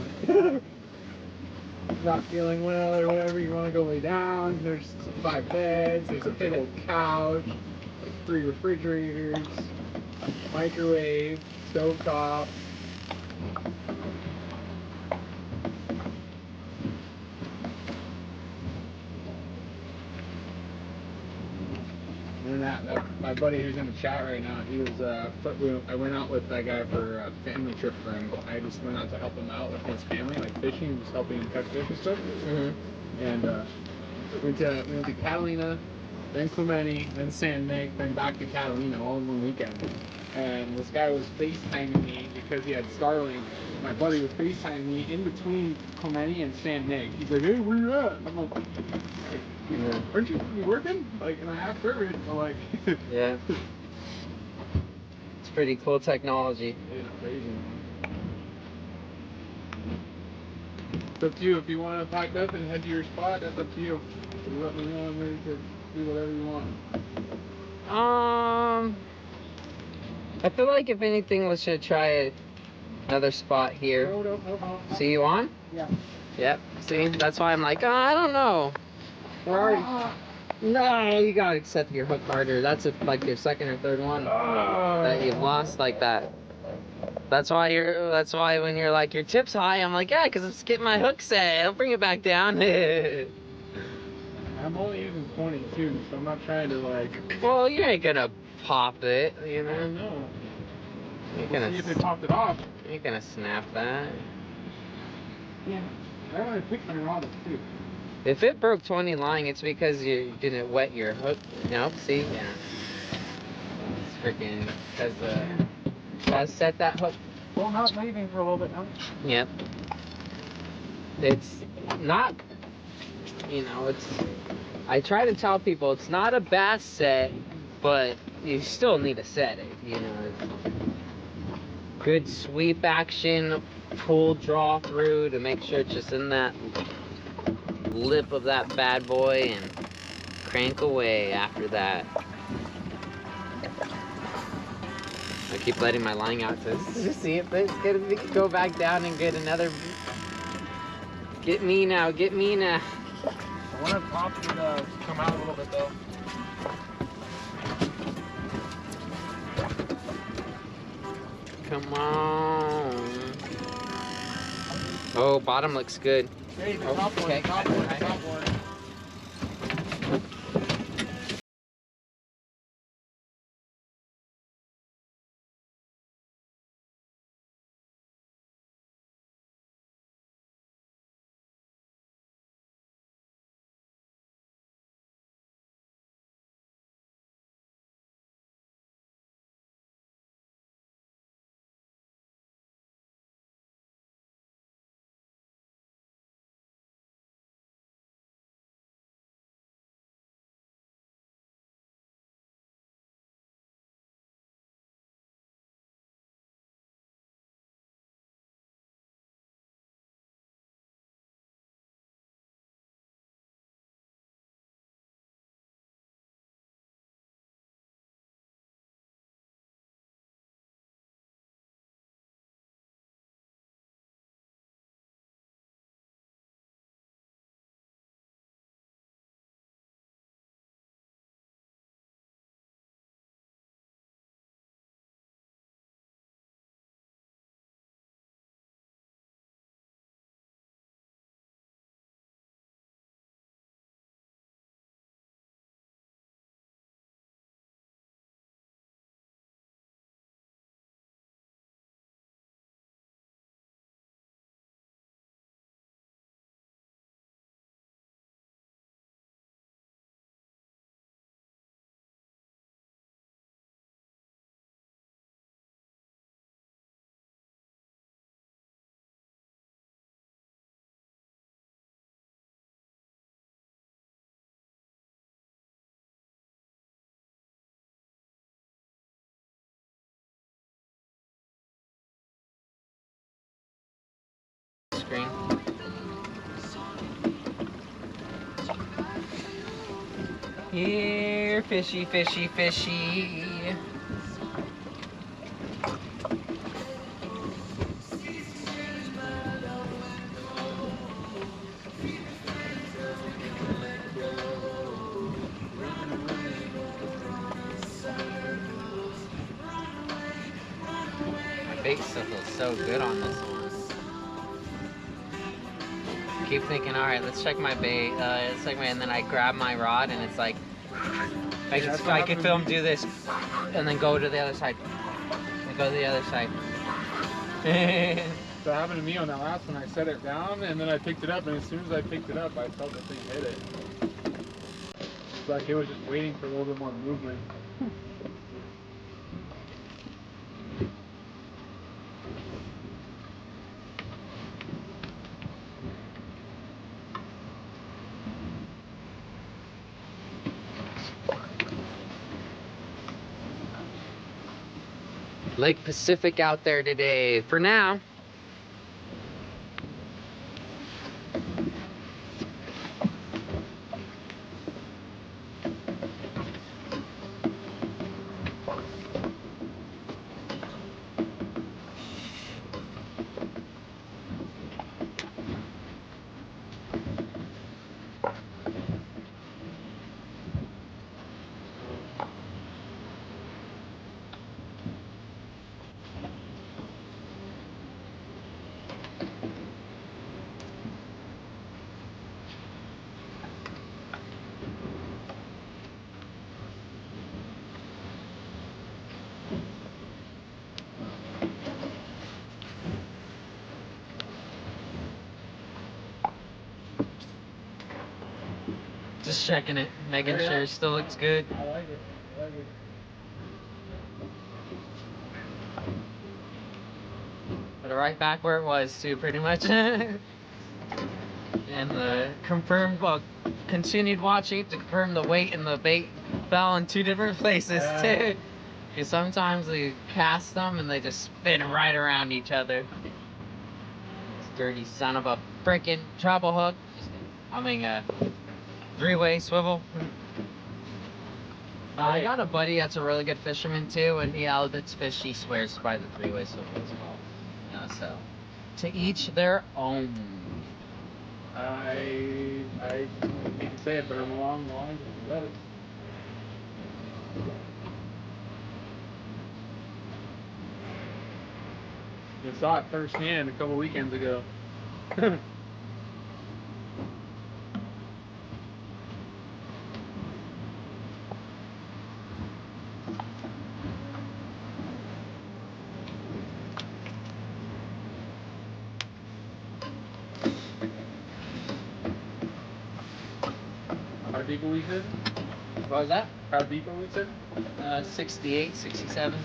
Speaker 2: Not feeling well or whatever, you want to go lay down. There's 5 beds, there's a big old couch, 3 refrigerators, microwave, stovetop. And my buddy who's in the chat right now, he was, I went out with that guy for a family trip for him. I just went out to help him out with his family, like fishing, just helping him catch fish and stuff.
Speaker 1: Mm-hmm.
Speaker 2: And we went to Catalina, then Culinary, then San Mig, then back to Catalina all in one weekend. And this guy was FaceTiming me because he had Starlink. My buddy was FaceTiming me in between Culinary and San Mig. He's like, hey, where you at? I'm like, aren't you working? Like, and I asked her, I'm like,
Speaker 1: yeah. It's pretty cool technology.
Speaker 2: It's crazy. It's up to you. If you want to pack up and head to your spot, that's up to you. You let me know. I'm ready to do whatever you want.
Speaker 1: I feel like if anything, we should try another spot here.
Speaker 2: No.
Speaker 1: See you on?
Speaker 2: Yeah.
Speaker 1: Yep. See, that's why I'm like, I don't know. We're already. No, you gotta accept your hook harder. That's like your second or third one that you've lost like that. That's why when you're like your tip's high, I'm like, yeah, because I'm just getting my hook set. I'll bring it back down.
Speaker 2: I'm only using 22, so I'm not trying to like.
Speaker 1: Well, you ain't gonna pop it, you
Speaker 2: I
Speaker 1: know.
Speaker 2: don't know.
Speaker 1: You're
Speaker 2: We'll
Speaker 1: gonna.
Speaker 2: see if they popped it off.
Speaker 1: You're gonna snap that.
Speaker 2: Yeah. I want to fix my rod too.
Speaker 1: If it broke 20 line, it's because you didn't wet your hook. Nope, see? Yeah. It's freaking, has set that hook.
Speaker 2: Well, not leaving for a little bit now.
Speaker 1: Yep. It's not, I try to tell people it's not a bad set, but you still need to set it, Good sweep action, pull, draw through to make sure it's just in that lip of that bad boy and crank away after that. I keep letting my line out to see if it's gonna go back down and get another. Get me now, get me now.
Speaker 2: I want to pop it come out a little bit though.
Speaker 1: Come on. Oh, bottom looks good.
Speaker 2: Hey, the
Speaker 1: Oh,
Speaker 2: top one,
Speaker 1: okay.
Speaker 2: the top one, the top one.
Speaker 1: Here, fishy, fishy, fishy. My bait still feels so good on this one. Keep thinking, all right, let's check my bait. Let's check my, and then I grab my rod, and it's like, I could film do this, and then go to the other side, and go to the other side.
Speaker 2: So happened to me on that last one. I set it down, and then I picked it up, and as soon as I picked it up, I felt the thing hit it. It's like it was just waiting for a little bit more movement.
Speaker 1: Lake Pacific out there today, for now. Just checking it, making sure it still looks good.
Speaker 2: I like it. I like it.
Speaker 1: Put it right back where it was too, pretty much. And the continued watching to confirm the weight and the bait fell in two different places too. Because sometimes we cast them and they just spin right around each other. This dirty son of a freaking treble hook. I mean, three-way swivel. I got a buddy that's a really good fisherman too, and he Halibut's fish, he swears by the three-way swivel as well. You know, so to each their own.
Speaker 2: I hate to say it, but I'm along the lines of that. I saw it firsthand a couple weekends ago. How deep are we sitting?
Speaker 1: What was that?
Speaker 2: How deep are we sitting?
Speaker 1: 68, 67.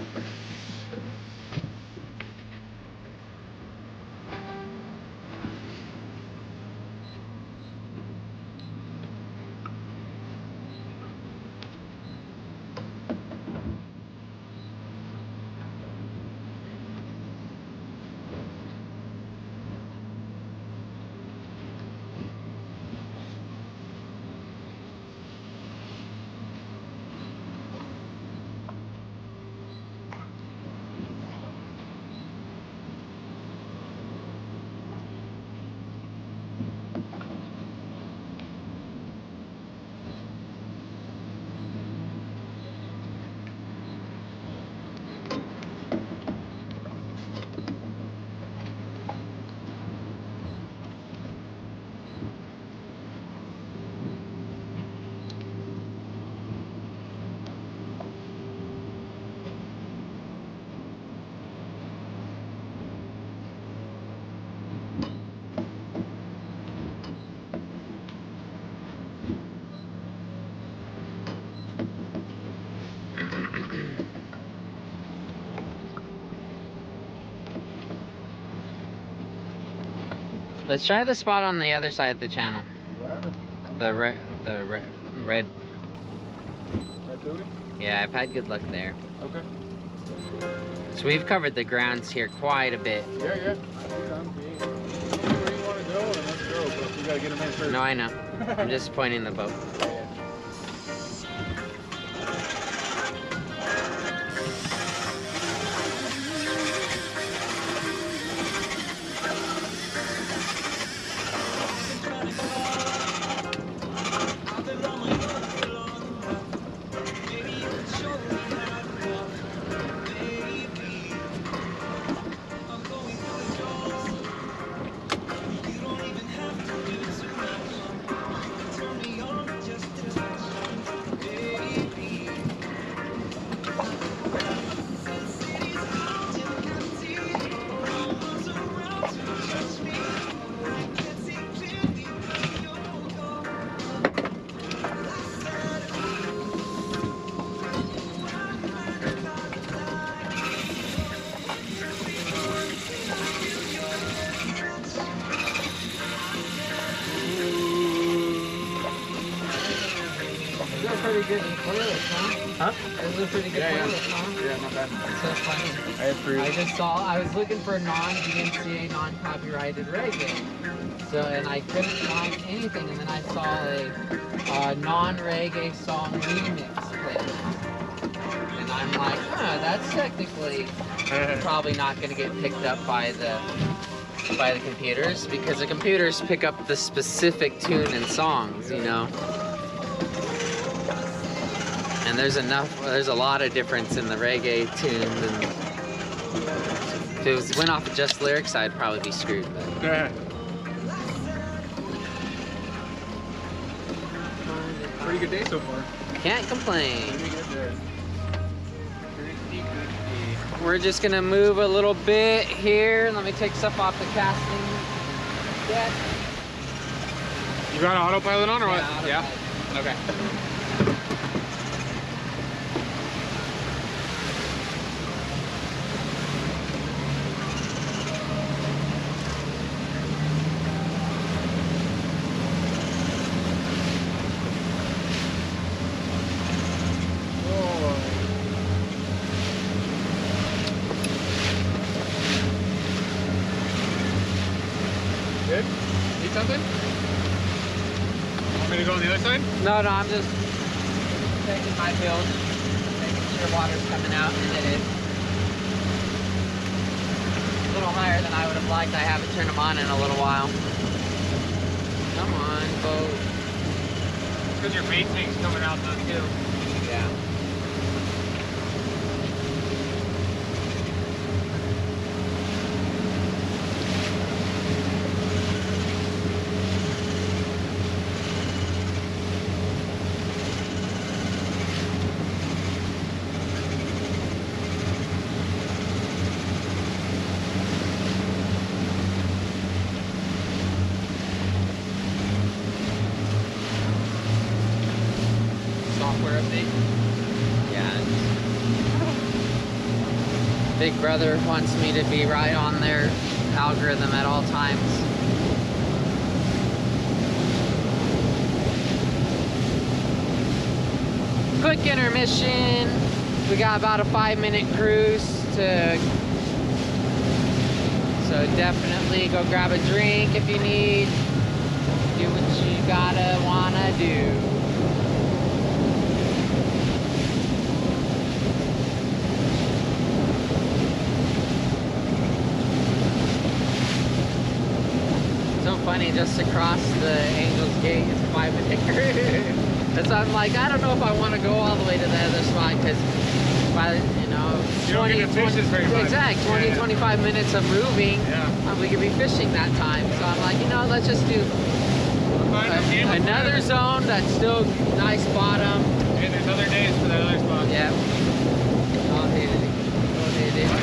Speaker 1: Let's try the spot on the other side of the channel. The red.
Speaker 2: Red booty?
Speaker 1: Yeah, I've had good luck there.
Speaker 2: Okay.
Speaker 1: So we've covered the grounds here quite a bit.
Speaker 2: Yeah. Where you want to go, and let's go. But we gotta get them in first.
Speaker 1: No, I know. I'm just pointing the boat. pretty good playlist, huh?
Speaker 2: Huh?
Speaker 1: Those are pretty good playlist, huh?
Speaker 2: Yeah, not bad.
Speaker 1: That's so funny.
Speaker 2: I approve.
Speaker 1: I was looking for non-DMCA, non-copyrighted reggae. So, and I couldn't find anything, and then I saw a non-reggae song remix playlist. And I'm like, that's technically probably not going to get picked up by the computers, because the computers pick up the specific tune and songs, you know. And there's a lot of difference in the reggae tune, and if it went off of just lyrics, I'd probably be screwed. But.
Speaker 2: Pretty good day so far.
Speaker 1: Can't complain.
Speaker 2: Pretty good day.
Speaker 1: We're just gonna move a little bit here. Let me take stuff off the casting deck.
Speaker 2: You got autopilot on or what?
Speaker 1: Yeah.
Speaker 2: Okay. Good? Need something? Want me to go on the other side?
Speaker 1: No, I'm just taking my build, making sure water's coming out, and it is. A little higher than I would have liked. I haven't turned them on in a little while. Come on, boat.
Speaker 2: Because your bait tank's coming out though too.
Speaker 1: Yeah. Software update. Yeah. Big Brother wants me to be right on their algorithm at all times. Quick intermission. We got about a 5-minute cruise to, so definitely go grab a drink if you need. Do what you wanna do. So funny, just across the Angel's Gate is a 5-minute cruise. So I'm like, I don't know if I want to go all the way to the other spot, because by, you know,
Speaker 2: You don't get to fish this very much.
Speaker 1: Exactly, 20, 25 minutes of moving, we could be fishing that time. So I'm like, you know, let's just do another zone that's still nice bottom.
Speaker 2: And there's other days for that other spot.
Speaker 1: Yeah. All hit it.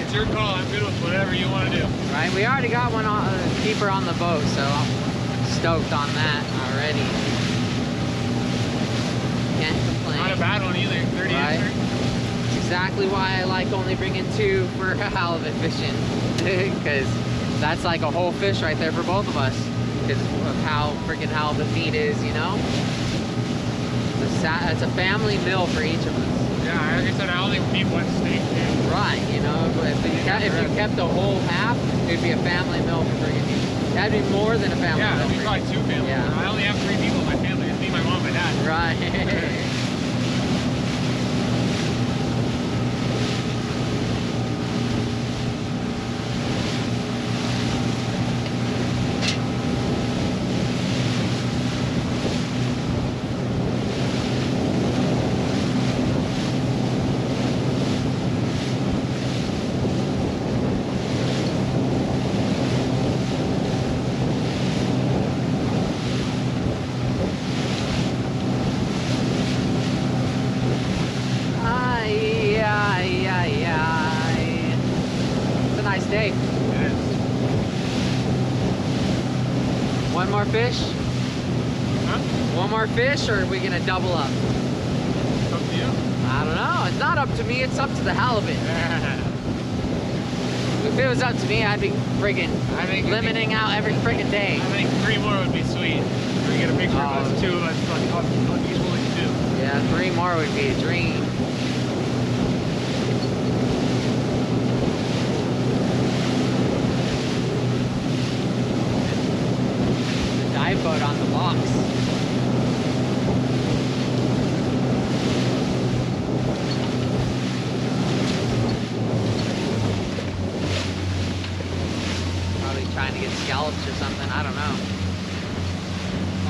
Speaker 2: It's your call. I'm good with whatever you want to do.
Speaker 1: Right, we already got one on, keeper on the boat, so I'm stoked on that already. Can't complain.
Speaker 2: Not a bad one either. 30
Speaker 1: Right.
Speaker 2: incher.
Speaker 1: Exactly why I like only bringing 2 for halibut fishing, because that's like a whole fish right there for both of us, because of how freaking halibut meat is, you know. It's a family meal for each of us.
Speaker 2: Yeah, like I said, I only eat one steak too.
Speaker 1: Right, you know, if you kept the whole half, it'd be a family meal for freaking you. That'd be more than a family
Speaker 2: Yeah,
Speaker 1: meal.
Speaker 2: it'd be probably 2 families.
Speaker 1: Yeah.
Speaker 2: I only have 3 people in my family. It's me, my mom, and my dad.
Speaker 1: Right. Day.
Speaker 2: It is.
Speaker 1: One more fish?
Speaker 2: Huh?
Speaker 1: One more fish, or are we gonna double up?
Speaker 2: It's up to you.
Speaker 1: I don't know. It's not up to me, it's up to the halibut. If it was up to me, I'd be friggin' limiting out every friggin' day.
Speaker 2: I think 3 more would be sweet. we get a picture of
Speaker 1: Oh.
Speaker 2: us too. That's what he's willing to do.
Speaker 1: Yeah, 3 more would be a dream. The dive boat on the box. Probably trying to get scallops or something, I don't know.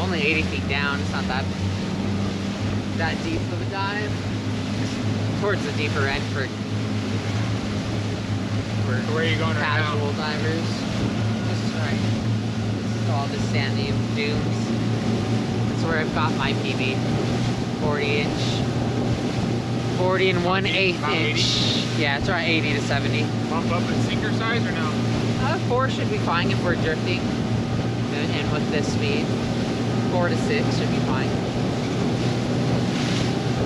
Speaker 1: Only 80 feet down, it's not that deep of a dive. It's towards the deeper end for
Speaker 2: Where are you going right
Speaker 1: casual
Speaker 2: now?
Speaker 1: divers. Just right. It's all the sandy dunes. That's where I've got my PB. 40 inch. 40 and 1/8
Speaker 2: About
Speaker 1: inch.
Speaker 2: 80?
Speaker 1: Yeah, it's around 80 to 70.
Speaker 2: Bump up in sinker size or no?
Speaker 1: 4 should be fine if we're drifting. And with this speed. 4 to 6 should be fine.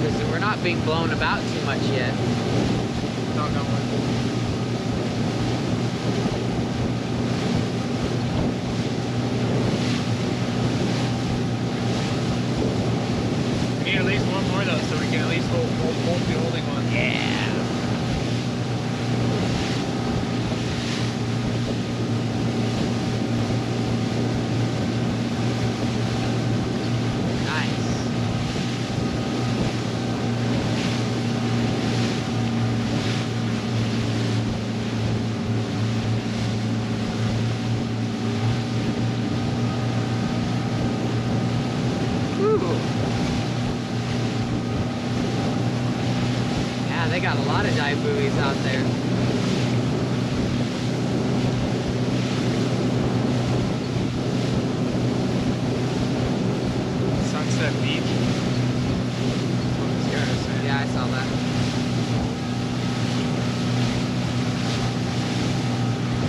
Speaker 1: Because we're not being blown about too much yet.
Speaker 2: No, no. We need at least one more though, so we can at least hold be holding one.
Speaker 1: Yeah. Nice. Yeah, they got a lot of dive buoys out there.
Speaker 2: Sunset Beach. What this guy is saying.
Speaker 1: Yeah, I saw that.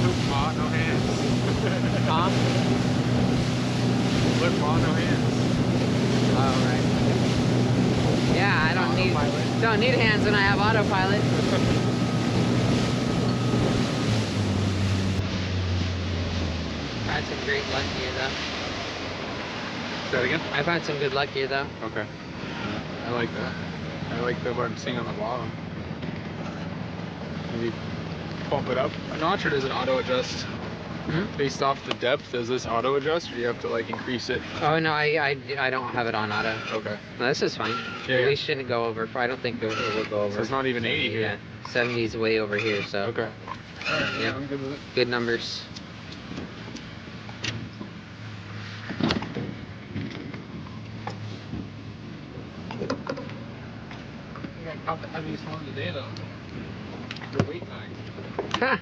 Speaker 2: Look, Ma, no hands.
Speaker 1: Tom?
Speaker 2: Look, Ma, no hands.
Speaker 1: Oh, right. Yeah, I don't need hands when I have autopilot. I've had some great luck here, though.
Speaker 2: Say that again?
Speaker 1: I've had some good luck here, though.
Speaker 2: Okay. I like that. I like the what I'm seeing on the bottom. Maybe pump it up a notch, or does it auto adjust? Based off the depth, does this auto adjust, or do you have to like increase it?
Speaker 1: Oh no, I don't have it on auto.
Speaker 2: Okay.
Speaker 1: No, this is fine.
Speaker 2: Yeah,
Speaker 1: We
Speaker 2: yeah.
Speaker 1: shouldn't go over. I don't think it will go over.
Speaker 2: So it's not even 80 here.
Speaker 1: Yeah, 70 is way over here. So
Speaker 2: Okay. Alright,
Speaker 1: Yeah.
Speaker 2: I'm good with it.
Speaker 1: good numbers.
Speaker 2: I think I caught the heaviest one today though. The weight bag.
Speaker 1: Ha!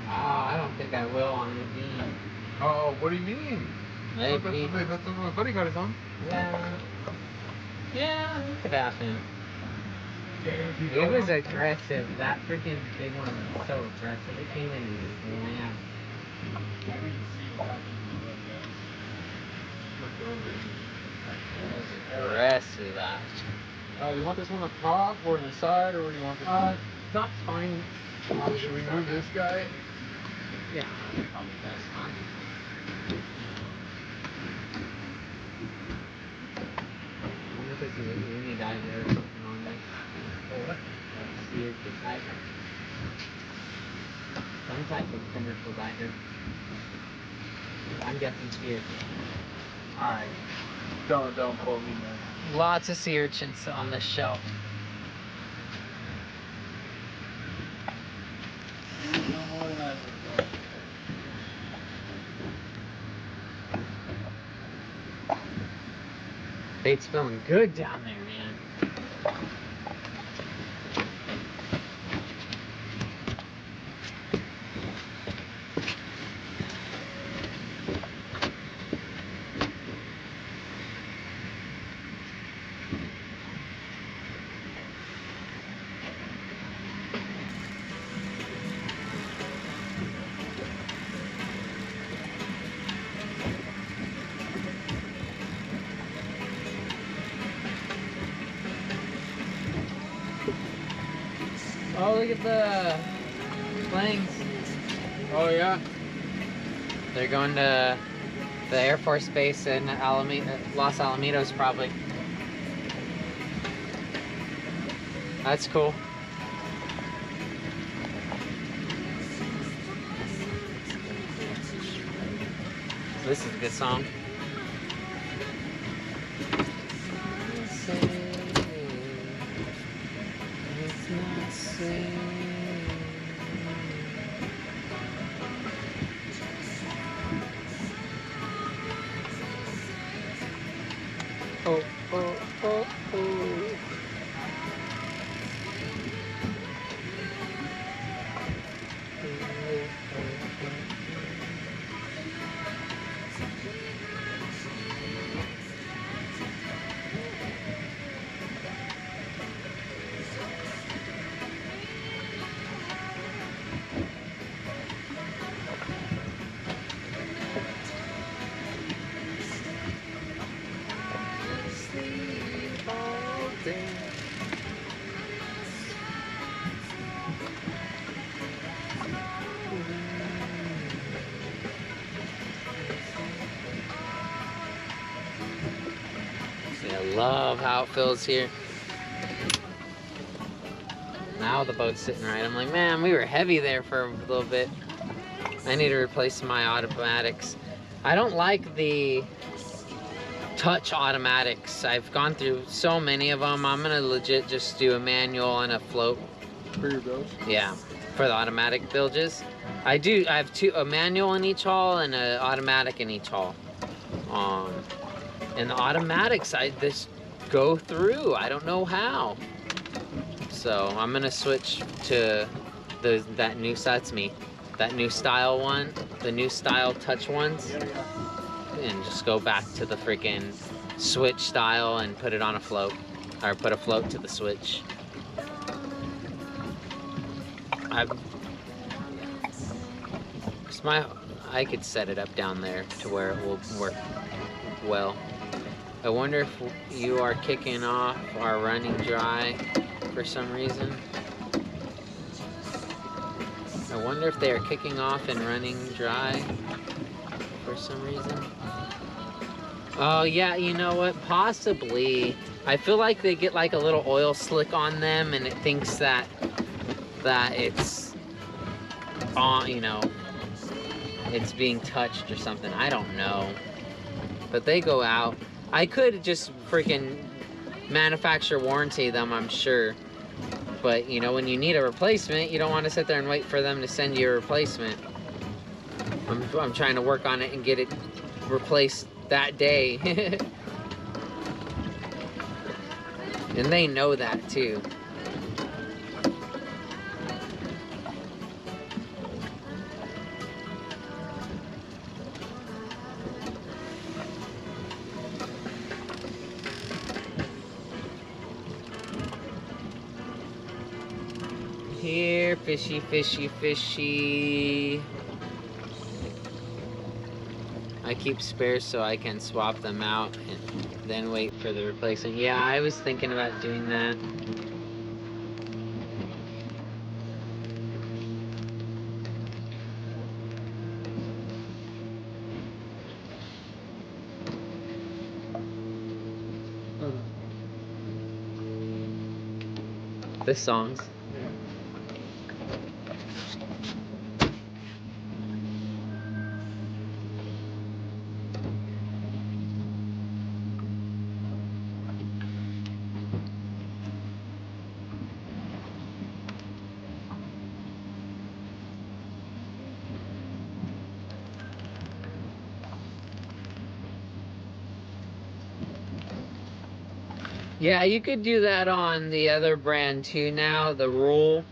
Speaker 1: Oh, I don't think I will on the beam.
Speaker 2: Oh, what do you mean?
Speaker 1: Maybe.
Speaker 2: That's what my buddy got his on.
Speaker 1: Yeah. Yeah, you could have him. It was aggressive. That freaking big one was so aggressive. It came in and just slammed.
Speaker 2: I didn't see what happened. Looked over it.
Speaker 1: It was aggressive.
Speaker 2: You want this one on top or on the side, or what do you want this one?
Speaker 1: That's fine.
Speaker 2: Should we move this guy?
Speaker 1: Yeah, probably best time. I wonder if this is a uni diver or something on this.
Speaker 2: Oh, what?
Speaker 1: A seared diver. Some type of commercial diver. I'm guessing seared.
Speaker 2: Alright. Don't quote me, man.
Speaker 1: Lots of sea urchins on this shelf.
Speaker 2: No more than I would.
Speaker 1: Bait's feeling good down there, man. Oh, look at the planes.
Speaker 2: Oh yeah.
Speaker 1: They're going to the Air Force Base in Los Alamitos, probably. That's cool. This is a good song. Oh, oh, oh, oh. I love how it feels here. Now the boat's sitting right. I'm like, man, we were heavy there for a little bit. I need to replace my automatics. I don't like the touch automatics. I've gone through so many of them. I'm gonna legit just do a manual and a float.
Speaker 2: For your bilge?
Speaker 1: Yeah, for the automatic bilges. I have a manual in each hull and an automatic in each hull. And the automatics, I just go through. I don't know how. So I'm gonna switch to that new, that's me. That new style one, the new style touch ones.
Speaker 2: Yeah, yeah.
Speaker 1: And just go back to the freaking switch style and put it on a float. Or put a float to the switch. I could set it up down there to where it will work well. I wonder if you are kicking off or running dry for some reason. I wonder if they are kicking off and running dry for some reason. Oh yeah, you know what? Possibly. I feel like they get like a little oil slick on them and it thinks that it's on, you know, it's being touched or something. I don't know. But they go out. I could just freaking manufacturer warranty them, I'm sure. But, you know, when you need a replacement, you don't want to sit there and wait for them to send you a replacement. I'm trying to work on it and get it replaced that day. And they know that, too. Here, fishy, fishy, fishy. I keep spares so I can swap them out and then wait for the replacement. Yeah, I was thinking about doing that. The songs. Yeah, you could do that on the other brand too now, the roll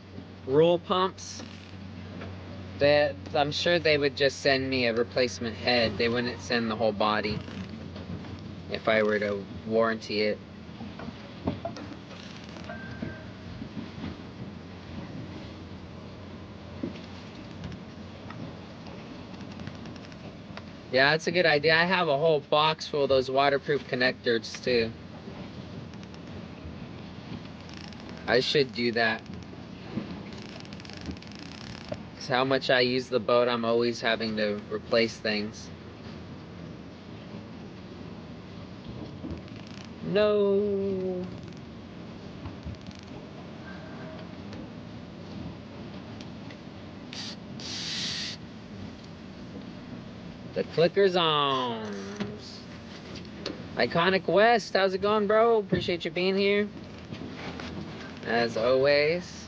Speaker 1: pumps. That I'm sure they would just send me a replacement head. They wouldn't send the whole body if I were to warranty it. Yeah, that's a good idea. I have a whole box full of those waterproof connectors too. I should do that. 'Cause how much I use the boat, I'm always having to replace things. No. The clicker's on. Iconic West, how's it going, bro? Appreciate you being here. As always.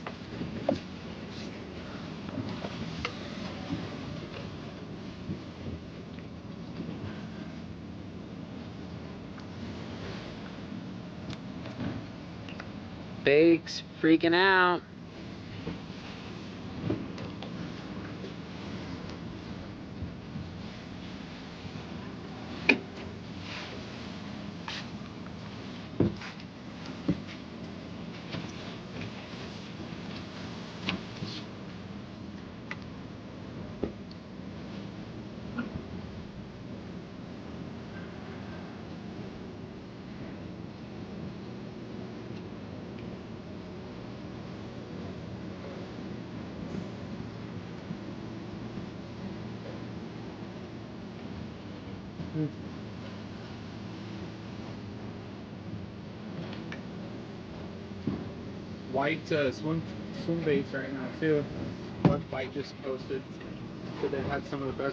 Speaker 1: Bake's freaking out.
Speaker 2: White swim baits right now too. One bite just posted that they had some of the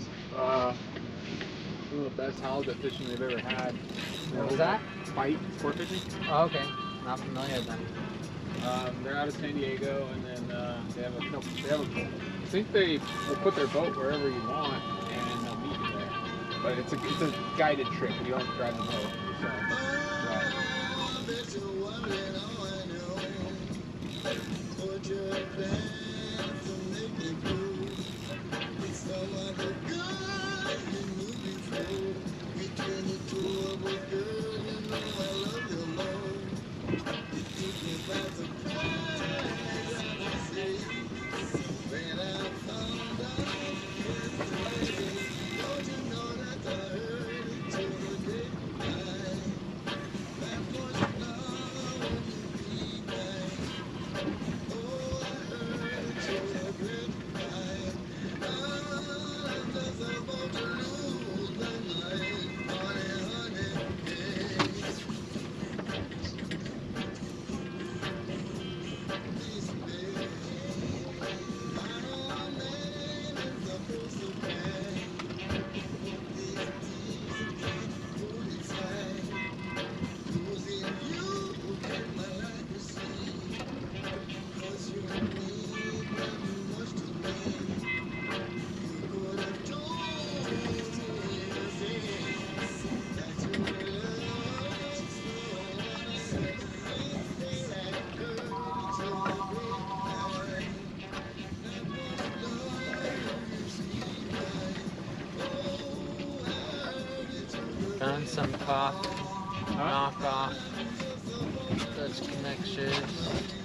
Speaker 2: best halibut fishing they've ever had.
Speaker 1: What was that?
Speaker 2: Bite sport fishing.
Speaker 1: Oh, okay. Not familiar with them.
Speaker 2: They're out of San Diego, and then they have a. I think they will put their boat wherever you want, and they'll meet you there. But it's a guided trip. You don't have to drive the boat.
Speaker 1: Found some knockoff Dutch connectors.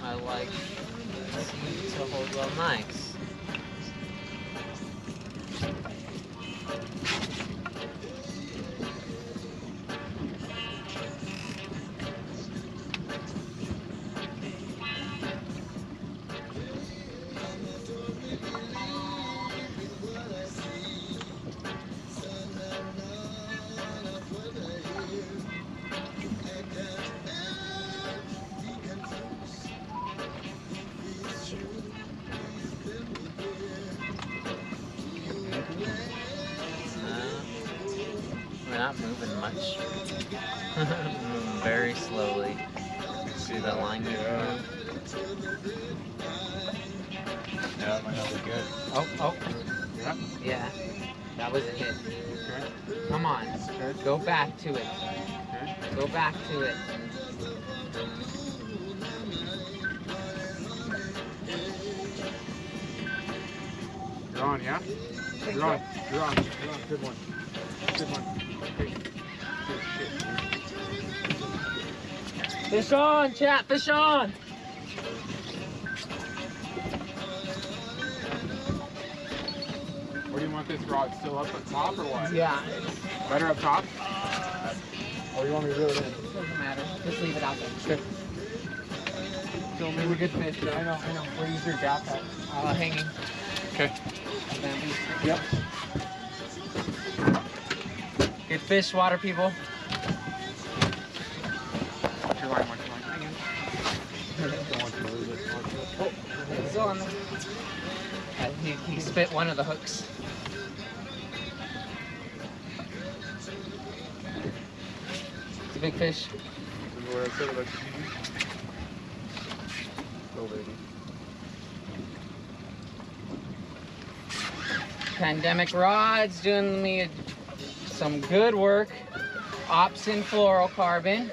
Speaker 1: I like. Seem to hold well. Nice. We're not moving much. Moving very slowly. See that line here?
Speaker 2: Yeah, that might not be good.
Speaker 1: Oh.
Speaker 2: Yeah.
Speaker 1: Yeah. That was a hit.
Speaker 2: Okay.
Speaker 1: Come on.
Speaker 2: Okay.
Speaker 1: Go back to it.
Speaker 2: Okay.
Speaker 1: Go back to it.
Speaker 2: You're on, yeah? You're on. You're on. You're on. Good one. Good one. Hey. Good shit, dude.
Speaker 1: Fish on, chat, fish on.
Speaker 2: Where do you want this rod? Still up at top or what?
Speaker 1: Yeah.
Speaker 2: Better up top? Or you want me to reel it in?
Speaker 1: Doesn't matter. Just leave it out there.
Speaker 2: Okay. Still maybe good fish. I know. Where is your gap at?
Speaker 1: Hanging.
Speaker 2: Okay.
Speaker 1: Bamboo.
Speaker 2: Yep.
Speaker 1: Good fish, water people.
Speaker 2: Watch your line, watch your line. Don't want you to lose it.
Speaker 1: Oh, it's on there. He spit one of the hooks. It's a big fish.
Speaker 2: Where I said it, go, baby.
Speaker 1: Pandemic rods doing me some good work. Opsin Fluorocarbon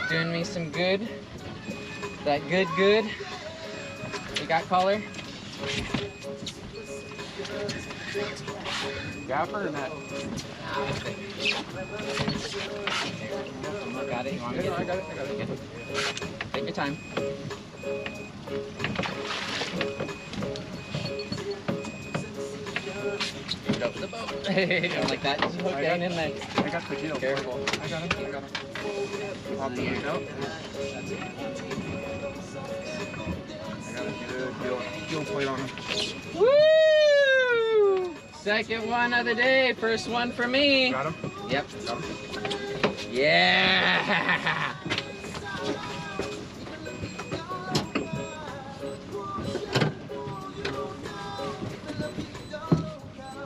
Speaker 1: doing me some good. That good. You got color?
Speaker 2: Gaffer or net?
Speaker 1: Look at it. You want me to
Speaker 2: Yeah,
Speaker 1: get
Speaker 2: I
Speaker 1: it?
Speaker 2: got it.
Speaker 1: Take your time. Up the boat. Don't like that. Just hook down in there.
Speaker 2: I got the gill.
Speaker 1: Careful.
Speaker 2: I got him. Pop the hook out. I got a good gill plate on him.
Speaker 1: Woo! Second one of the day. First one for me.
Speaker 2: Got him?
Speaker 1: Yep.
Speaker 2: Got him.
Speaker 1: Yeah.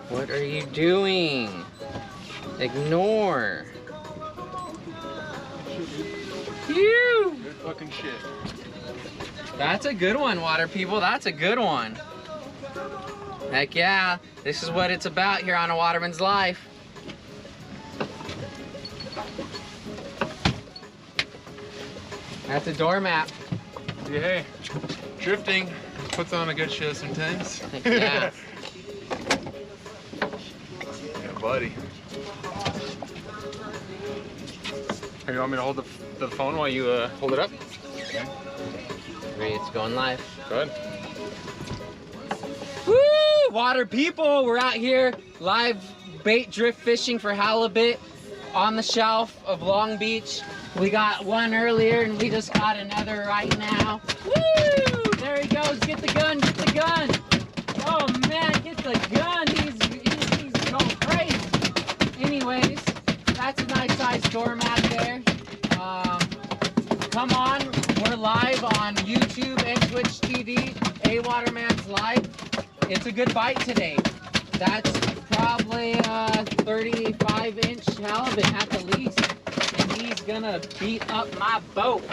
Speaker 1: What are you doing? Ignore. Phew.
Speaker 2: Good fucking shit.
Speaker 1: That's a good one, water people. That's a good one. Heck yeah. This is what it's about here on A Waterman's Life. That's a doormat.
Speaker 2: Yeah, hey, drifting puts on a good show sometimes.
Speaker 1: Heck yeah.
Speaker 2: Yeah, buddy. Hey, you want me to hold the phone while you hold it up?
Speaker 1: Okay. Ready, it's going live.
Speaker 2: Go ahead.
Speaker 1: Woo! Water people, we're out here live bait drift fishing for halibut on the shelf of Long Beach. We got one earlier and we just got another right now. Woo! There he goes. Get the gun, get the gun. Oh man, get the gun. He's going crazy. Anyways, that's a nice sized doormat there. Come on, we're live on YouTube and Twitch TV, A Waterman's Live. It's a good bite today. That's probably a 35-inch halibut at the least, and he's gonna beat up my boat.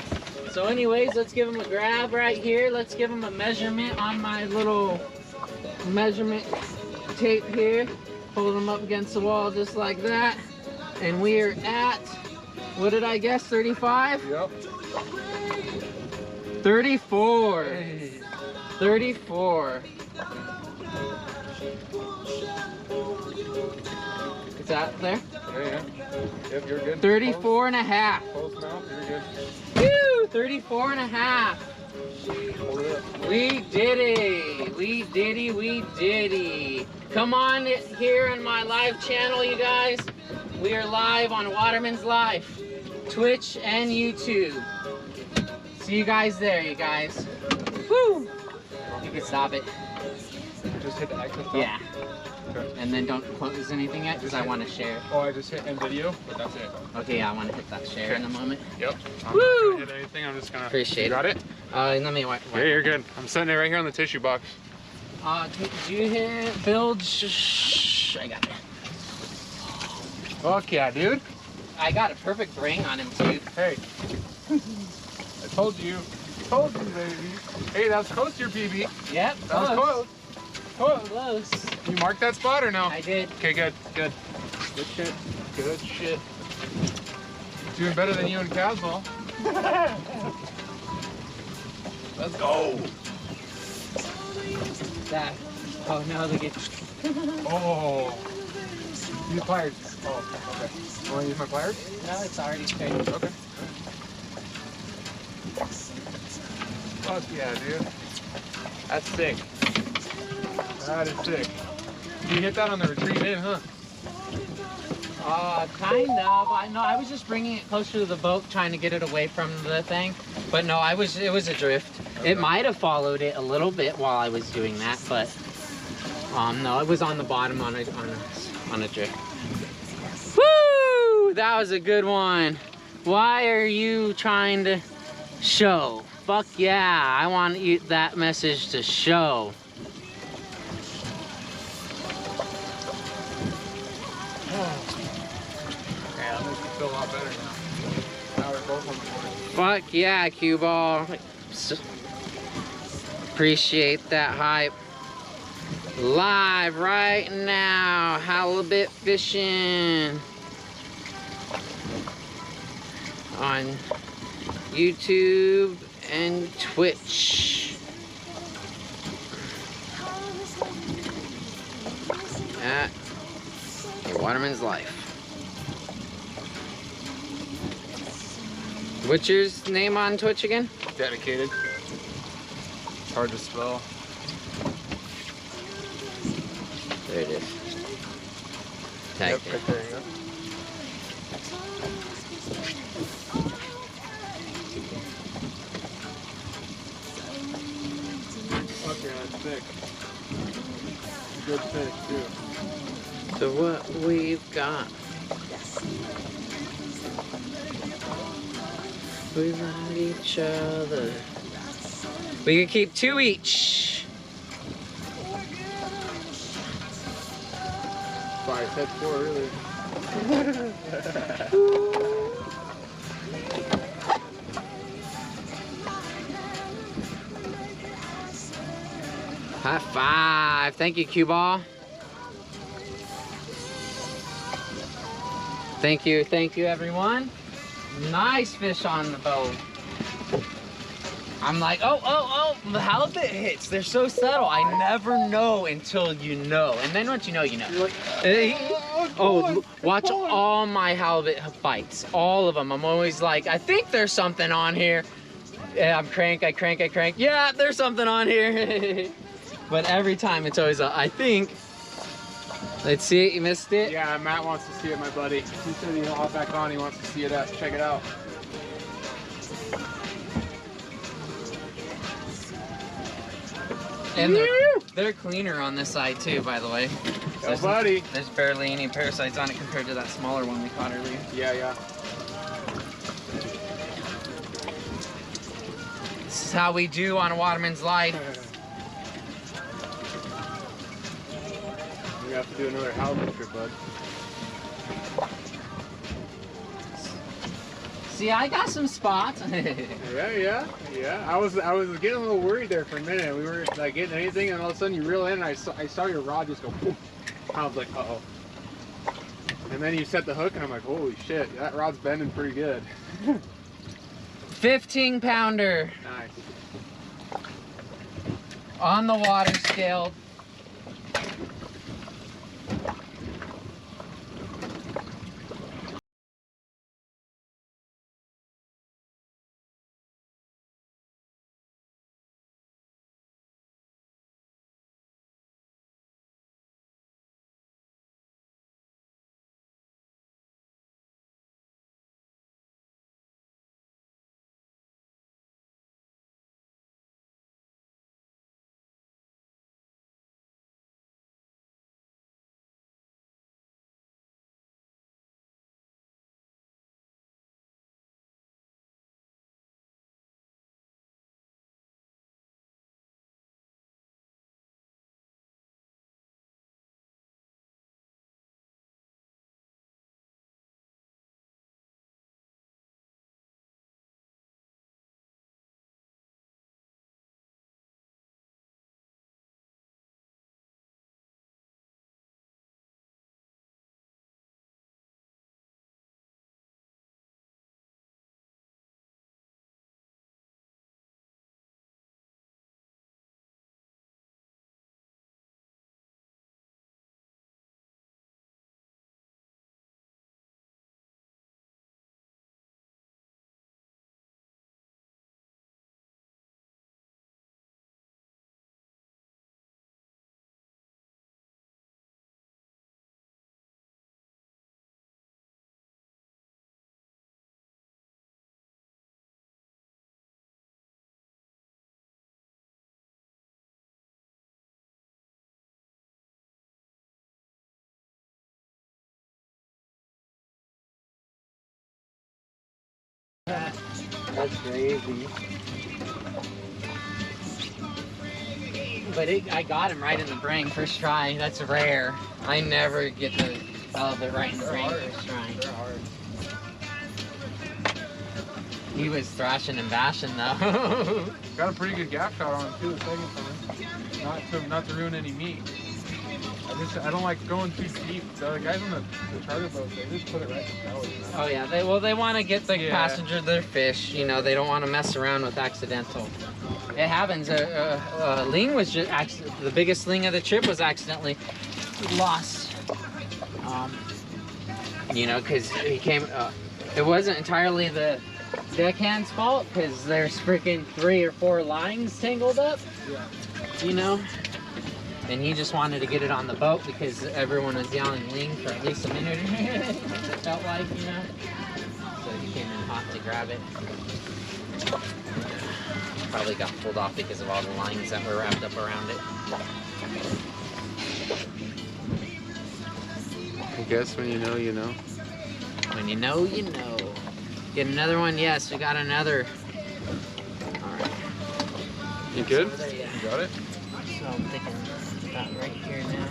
Speaker 1: So anyways, let's give him a grab right here. Let's give him a measurement on my little measurement tape here. Hold him up against the wall just like that. And we're at, what did I guess, 35?
Speaker 2: Yep.
Speaker 1: 34.
Speaker 2: Hey.
Speaker 1: 34. Is that there?
Speaker 2: Yeah. Yep, you're good.
Speaker 1: 34 and a half.
Speaker 2: Close mouth, you're
Speaker 1: Woo!
Speaker 2: good.
Speaker 1: 34 and a half.
Speaker 2: Hold it up.
Speaker 1: We did it. We did it. Come on here on my live channel, you guys. We are live on Waterman's Life, Twitch and YouTube. See you guys there, you guys. Woo! You can stop it.
Speaker 2: Just hit the X.
Speaker 1: Yeah.
Speaker 2: Okay.
Speaker 1: And then don't close anything yet because I want to share.
Speaker 2: Oh, I just hit end video, but that's it.
Speaker 1: Okay, yeah, I want to hit that share in a moment.
Speaker 2: Yep. I'm
Speaker 1: Woo!
Speaker 2: not gonna hit anything. I'm just gonna.
Speaker 1: Appreciate
Speaker 2: You got it?
Speaker 1: Let me wipe.
Speaker 2: Yeah, you're good. I'm setting it right here on the tissue box.
Speaker 1: Did you hit build? Shh, I got it.
Speaker 2: Fuck yeah, dude.
Speaker 1: I got a perfect ring on him too.
Speaker 2: Hey. I told you. Told you, baby. Hey, that was close to your PB.
Speaker 1: Yep,
Speaker 2: That was close. Close.
Speaker 1: Close.
Speaker 2: You marked that spot or no?
Speaker 1: I did.
Speaker 2: Okay, good. Good. Good shit. Good shit. Doing better than you and Caswell. Let's go.
Speaker 1: That Oh no, they get.
Speaker 2: Oh. Use pliers. Oh, okay. You want to use my pliers?
Speaker 1: No, it's already straight.
Speaker 2: Okay. Fuck yeah, dude. That's sick. That is sick. You hit that on the retreat in, huh?
Speaker 1: Kind of. I was just bringing it closer to the boat, trying to get it away from the thing. But no, it was adrift.
Speaker 2: Okay.
Speaker 1: It might have followed it a little bit while I was doing that, but no, it was on the bottom on a drift. Woo! That was a good one. Why are you trying to show? Fuck yeah! I want you that message to show.
Speaker 2: Yeah, that makes me feel a lot better now. Now we're both on the board.
Speaker 1: Fuck yeah, cue ball. Appreciate that hype. Live right now, halibut fishing on YouTube and Twitch at A Waterman's Life. What's your name on Twitch again?
Speaker 2: Dedicated. It's hard to spell.
Speaker 1: There it is. Tag
Speaker 2: Yep,
Speaker 1: it.
Speaker 2: right there, yep. Okay, that's thick. Good fish, too.
Speaker 1: So what we've got, we love each other. We can keep 2 each.
Speaker 2: I said 4 earlier.
Speaker 1: High five. Thank you, cue ball. Thank you, everyone. Nice fish on the boat. I'm like, oh, the halibut hits. They're so subtle. I never know until you know. And then once you know, you know.
Speaker 2: You're like,
Speaker 1: Watch all my halibut bites. All of them. I'm always like, I think there's something on here. Yeah, I crank. Yeah, there's something on here. But every time it's always a, I think. Let's see it, you missed it?
Speaker 2: yeah, Matt wants to see it, my buddy. He said he'll hop back on. He wants to see it out. Check it out.
Speaker 1: And they're cleaner on this side too, by the way.
Speaker 2: Yo, buddy.
Speaker 1: There's barely any parasites on it compared to that smaller one we caught earlier.
Speaker 2: Yeah.
Speaker 1: This is how we do on a Waterman's Life.
Speaker 2: We have to do another halibut trip, bud.
Speaker 1: See, I got some spots.
Speaker 2: Yeah. I was getting a little worried there for a minute. We were like getting anything, and all of a sudden you reel in, and I saw your rod just go. Poof. I was like, uh-oh. And then you set the hook, and I'm like, holy shit, that rod's bending pretty good.
Speaker 1: 15-pounder
Speaker 2: Nice.
Speaker 1: on the water scale. That's crazy. But I got him right in the brain first try. That's rare. I never get the halibut right in the brain first try.
Speaker 2: They're hard.
Speaker 1: He was thrashing and bashing though.
Speaker 2: Got a pretty good gap shot on him too, the second time. Not to ruin any meat. I don't like going too deep. The other guys on the charter boats, they just put it right in the belly. You know?
Speaker 1: Oh yeah, they want to get the passenger their fish. You know, they don't want to mess around with accidental. It happens. Ling was just the biggest ling of the trip was accidentally lost. You know, because he came. It wasn't entirely the deckhand's fault because there's freaking 3 or 4 lines tangled up.
Speaker 2: Yeah.
Speaker 1: You know. And he just wanted to get it on the boat because everyone was yelling ling for at least a minute. It felt like, you know. So he came in hot to grab it. Probably got pulled off because of all the lines that were wrapped up around it.
Speaker 2: I guess when you know, you know.
Speaker 1: When you know, you know. Get another one? Yes, we got another. All right.
Speaker 2: You good?
Speaker 1: There, yeah.
Speaker 2: You got it?
Speaker 1: So I'm thinking about right here now.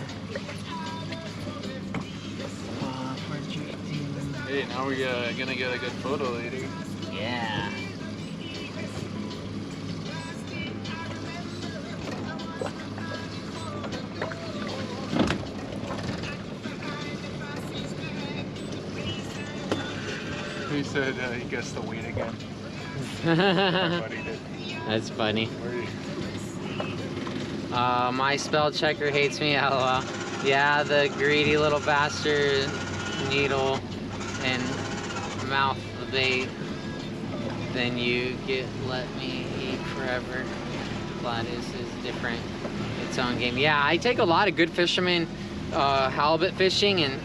Speaker 2: Hey, now we're gonna get a good photo later.
Speaker 1: Yeah.
Speaker 2: He said he guessed the weight again.
Speaker 1: That's funny. My spell checker hates me. LOL. Yeah, the greedy little bastard needle and mouth the bait. Then you let me eat forever. Gladys is different. Its own game. Yeah, I take a lot of good fishermen halibut fishing, and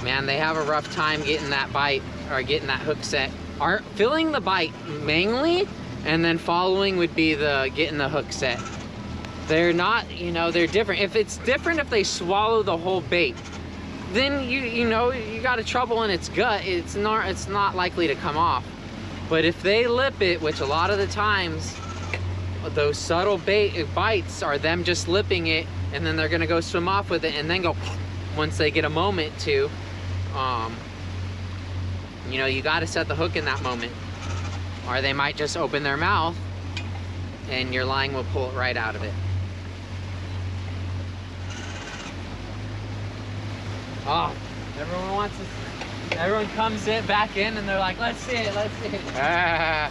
Speaker 1: man, they have a rough time getting that bite or getting that hook set. Filling the bite mainly, and then following would be the getting the hook set. They're not, you know, they're different. If it's different if they swallow the whole bait, then you know, you got a trouble in its gut. It's not likely to come off. But if they lip it, which a lot of the times those subtle bites are them just lipping it, and then they're gonna go swim off with it and then go once they get a moment to. You know, you got to set the hook in that moment, or they might just open their mouth and your line will pull it right out of it. Oh, everyone comes back in and they're like, let's see it, let's see it. Ah.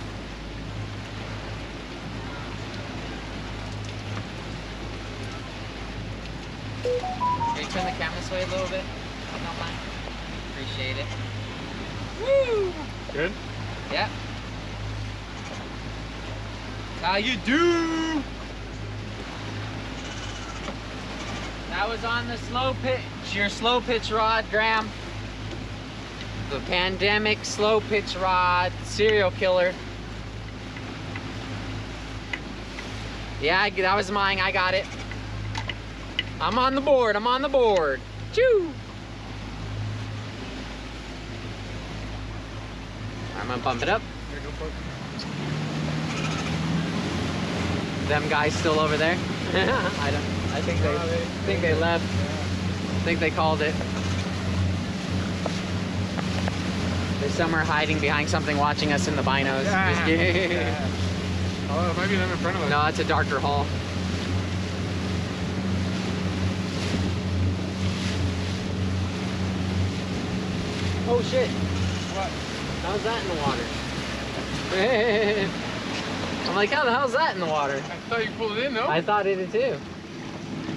Speaker 1: Can you turn the camera this way a little bit? If you don't mind. Appreciate it. Woo!
Speaker 2: Good?
Speaker 1: Yep. How you do? That was on the slow pitch, your slow pitch rod, Graham. The pandemic slow pitch rod, serial killer. Yeah, that was mine, I got it. I'm on the board, I'm on the board. Choo! I'm gonna pump it up.
Speaker 2: Here, go for it.
Speaker 1: Them guys still over there? I think they left. I think they called it. They're somewhere hiding behind something watching us in the binos.
Speaker 2: Yeah. Oh, it might be them in front of us.
Speaker 1: No, it's a darker hull. Oh shit.
Speaker 2: What?
Speaker 1: How's that in the water? I'm like, how the hell's that in the water?
Speaker 2: I thought you pulled it in, no?
Speaker 1: I thought it did too.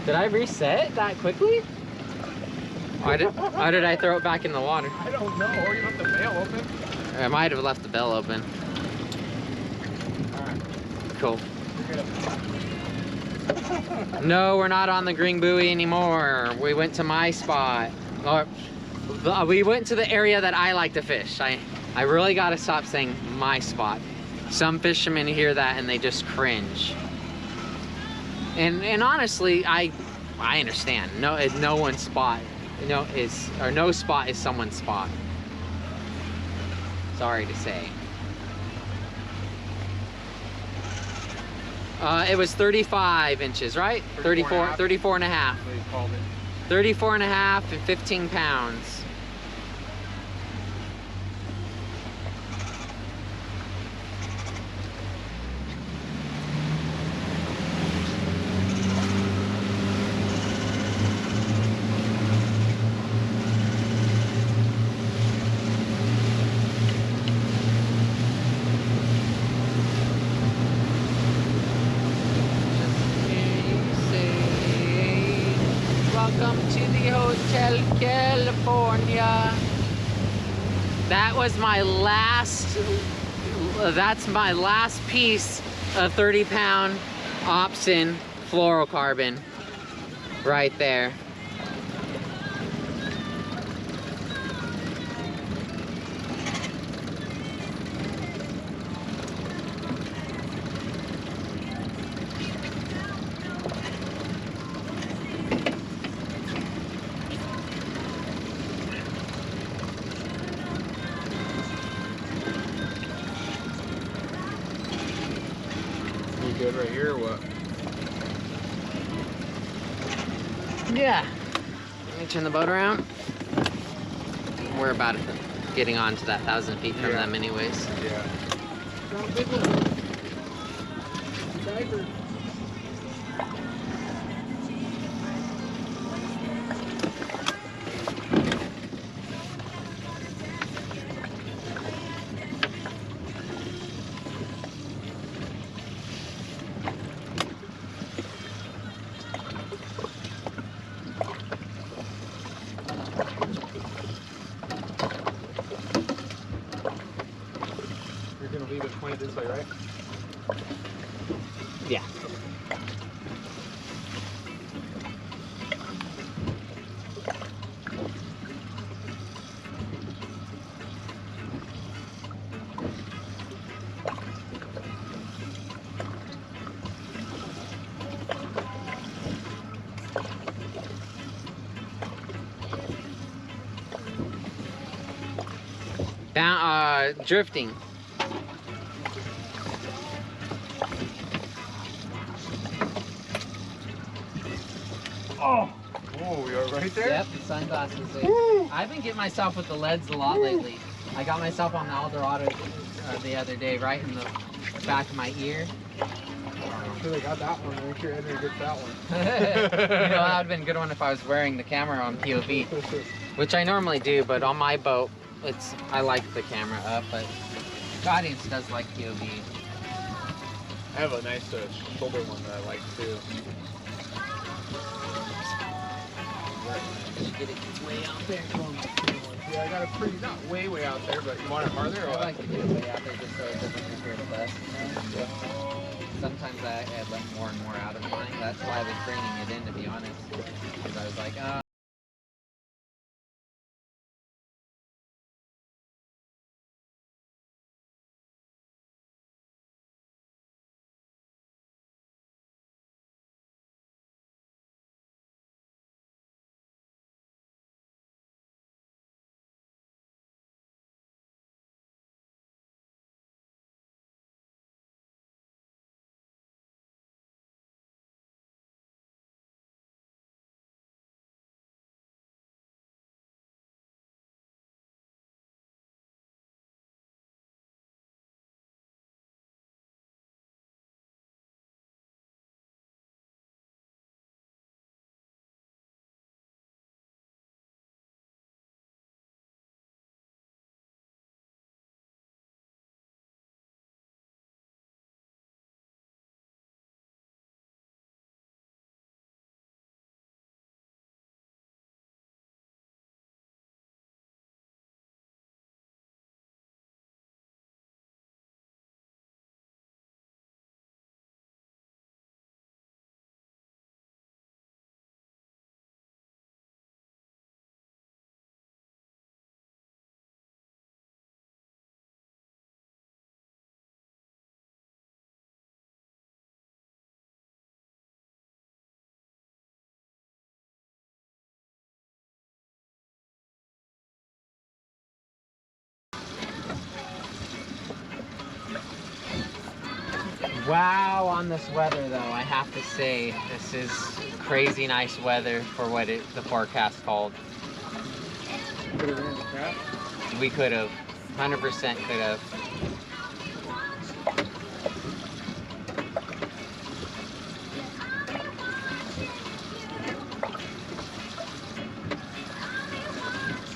Speaker 1: Did I reset that quickly? Or did I throw it back in the water?
Speaker 2: I don't know. Or you left the bail open.
Speaker 1: I might have left the bell open.
Speaker 2: Alright.
Speaker 1: Cool.
Speaker 2: You're good.
Speaker 1: No, we're not on the green buoy anymore. We went to my spot. Or, we went to the area that I like to fish. I really gotta stop saying my spot. Some fishermen hear that and they just cringe. And honestly, I understand. No one's spot. No, no spot is someone's spot. Sorry to say. It was 35 inches, right? 34, 34 and a half.
Speaker 2: That's what he called it.
Speaker 1: 34 and a half and 15 pounds. Welcome to the Hotel California. That was my last, that's my last piece of 30-pound Opsin fluorocarbon right there.
Speaker 2: You good right here or what?
Speaker 1: Yeah. Let me turn the boat around. We're about getting on to that 1,000 feet from them anyways.
Speaker 2: Yeah. You're gonna leave it pointed this way, right?
Speaker 1: Yeah. Down, drifting.
Speaker 2: Oh, you're right there?
Speaker 1: Yep, the sunglasses. I've been getting myself with the leads a lot lately. I got myself on the Eldorado the other day, right in the back of my ear.
Speaker 2: I'm sure they got that one. Make sure Henry gets that one.
Speaker 1: You know, that would have been a good one if I was wearing the camera on POV, which I normally do, but on my boat, I like the camera up, but the audience does like POV.
Speaker 2: I have a nice shoulder one that I like too.
Speaker 1: Get it way out there.
Speaker 2: Yeah, I got a pretty, not way out there, but you want it farther or
Speaker 1: I
Speaker 2: what?
Speaker 1: like to get it way out there just so it doesn't interfere with us.
Speaker 2: Yeah.
Speaker 1: Sometimes I let more and more out of mine. That's why I was bringing it in, to be honest. Because I was like, Wow, on this weather though, I have to say this is crazy nice weather for what the forecast called.
Speaker 2: Could have ran the cat.
Speaker 1: We could have, 100% could have.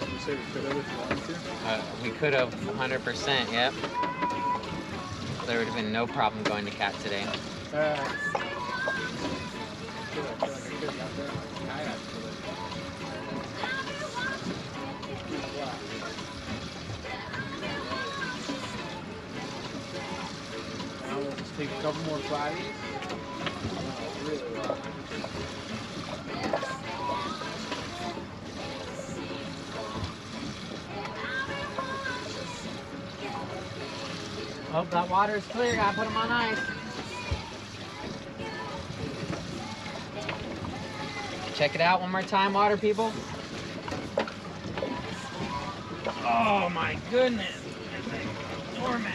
Speaker 2: You say we could have if you wanted to?
Speaker 1: We could have, 100%, yep. There would have been no problem going to cat today.
Speaker 2: I feel like I could have got there. I actually. Now we'll just take a couple more flatties. Really well.
Speaker 1: Oh, that water is clear. Gotta put them on ice. Check it out one more time, water people. Oh my goodness. Doormat.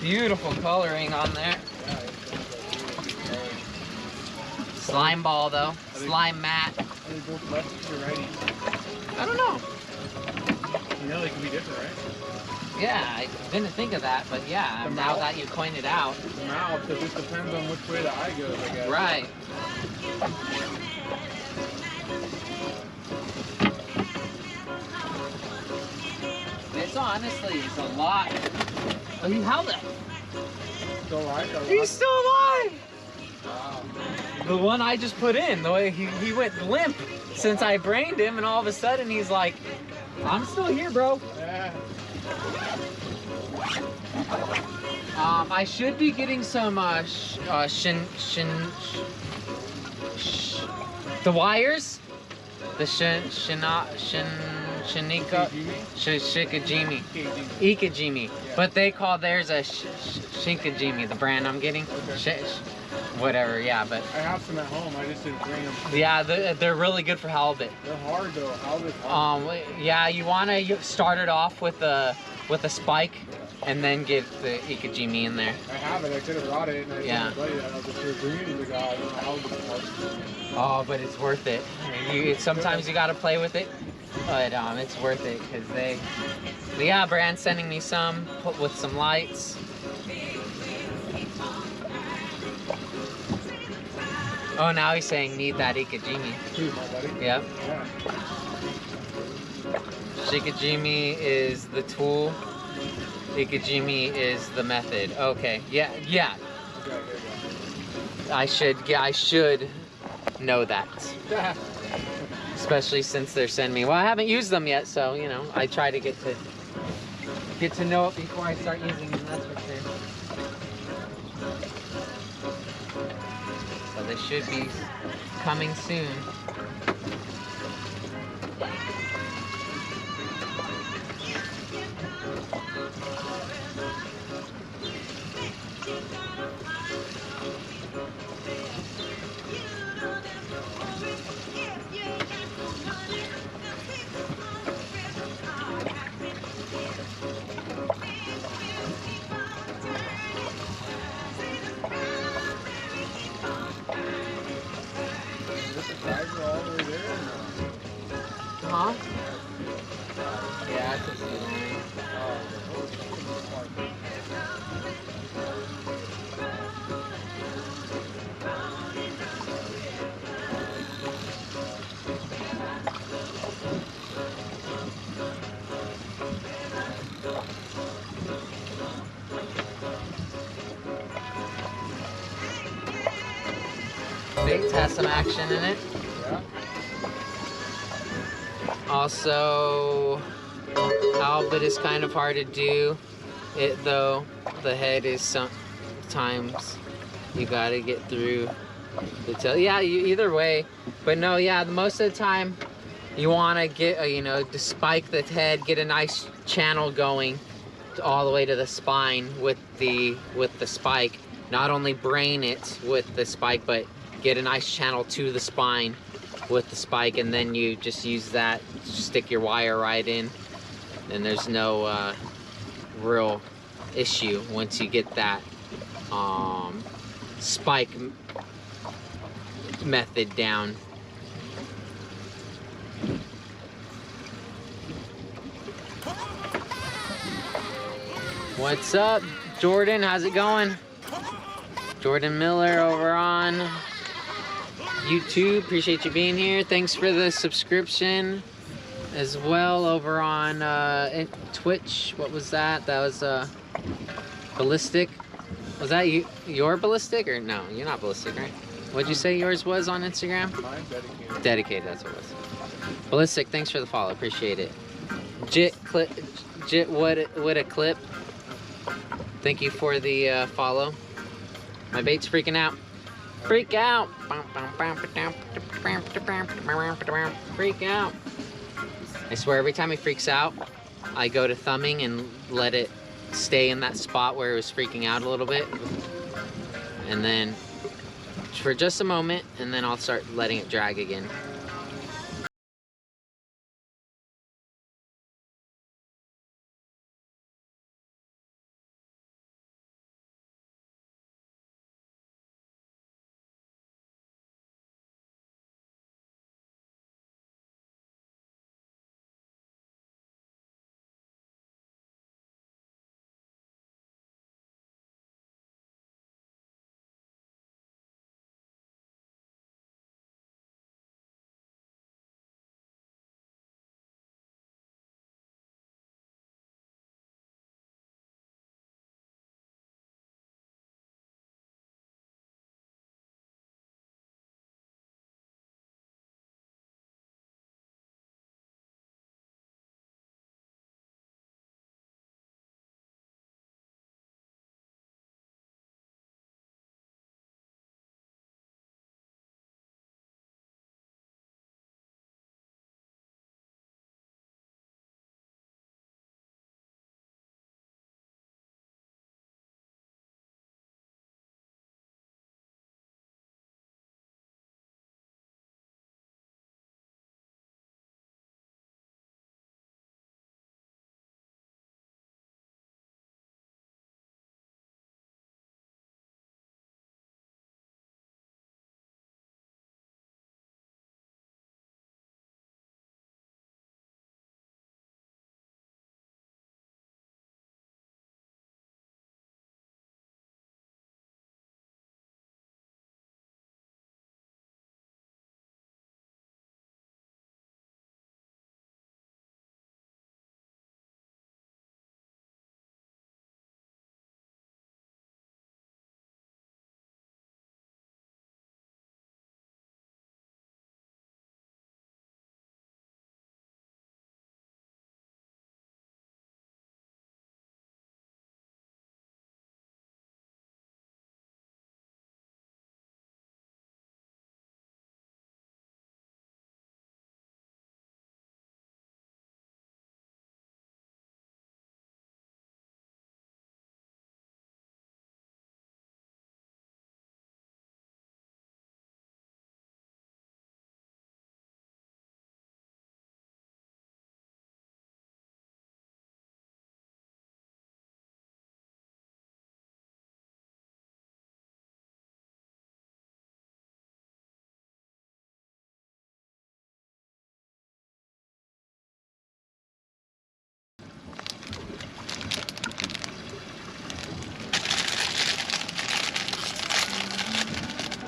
Speaker 1: Beautiful coloring on there. Slime ball though. Slime mat.
Speaker 2: Are they both lefties or righties?
Speaker 1: I don't know.
Speaker 2: You know they can be different, right?
Speaker 1: Yeah, I didn't think of that, but yeah,
Speaker 2: The
Speaker 1: now
Speaker 2: mouth?
Speaker 1: that you pointed out.
Speaker 2: The mouth, it just depends on which way the eye goes, I guess.
Speaker 1: Right. It's honestly, it's a lot. Oh, he held it.
Speaker 2: Still alive?
Speaker 1: He's still alive!
Speaker 2: Wow.
Speaker 1: The one I just put in, the way he went limp since I brained him, and all of a sudden he's like, I'm still here, bro.
Speaker 2: Yeah.
Speaker 1: I should be getting some the wires, the shikajimi, ikajimi, but they call theirs a shinkajimi, the brand I'm getting.
Speaker 2: Okay.
Speaker 1: Whatever, yeah, but
Speaker 2: I have some at home, I just didn't bring them.
Speaker 1: yeah, they're really good for halibut.
Speaker 2: They're hard though, halibut's hard.
Speaker 1: Yeah, you want to start it off with a spike, and then get the ikajimi in there.
Speaker 2: I have it, I could have brought it, and I
Speaker 1: Yeah.
Speaker 2: told my buddy that I was just bringing the guy, I don't know how halibut's hard.
Speaker 1: Oh, but it's worth it. Sometimes you gotta play with it, but it's worth it because but yeah, Brand's sending me some with some lights. Oh, now he's saying need that ikajimi.
Speaker 2: Who's my buddy?
Speaker 1: Yep.
Speaker 2: Yeah.
Speaker 1: Shikajimi is the tool. Ikajimi is the method. Okay. Yeah. Yeah.
Speaker 2: Okay, there you
Speaker 1: I should know that.
Speaker 2: go.
Speaker 1: Especially since they're sending me. Well, I haven't used them yet, so you know, I try to get to know it before I start using them. That's for sure. So they should be coming soon. Huh? Yeah, I could see that. Bait has some action in it.
Speaker 2: Yeah.
Speaker 1: Also, halibut is kind of hard to do it though. The head is sometimes you gotta get through the tail. Yeah, either way. But no, yeah, most of the time you want to get, to spike the head, get a nice channel going all the way to the spine with the spike. Not only brain it with the spike, but get a nice channel to the spine with the spike, and then you just use that, stick your wire right in, and there's no real issue once you get that spike method down. What's up, Jordan? How's it going? Jordan Miller over on YouTube. Appreciate you being here. Thanks for the subscription as well over on Twitch. What was that? That was Ballistic. Was that your Ballistic or no? You're not Ballistic, right? What'd you say yours was on Instagram?
Speaker 2: Mine dedicated.
Speaker 1: Dedicated, that's what it was. Ballistic, thanks for the follow. Appreciate it. Jit, what a clip. Thank you for the follow. My bait's freaking out. Freak out. Freak out. I swear every time he freaks out, I go to thumbing and let it stay in that spot where it was freaking out a little bit. And then for just a moment, and then I'll start letting it drag again.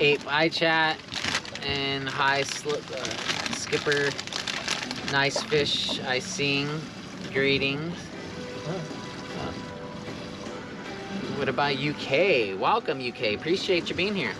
Speaker 1: Ape, hi chat, and hi Skipper, nice fish I sing, greetings. What about UK? Welcome UK, appreciate you being here.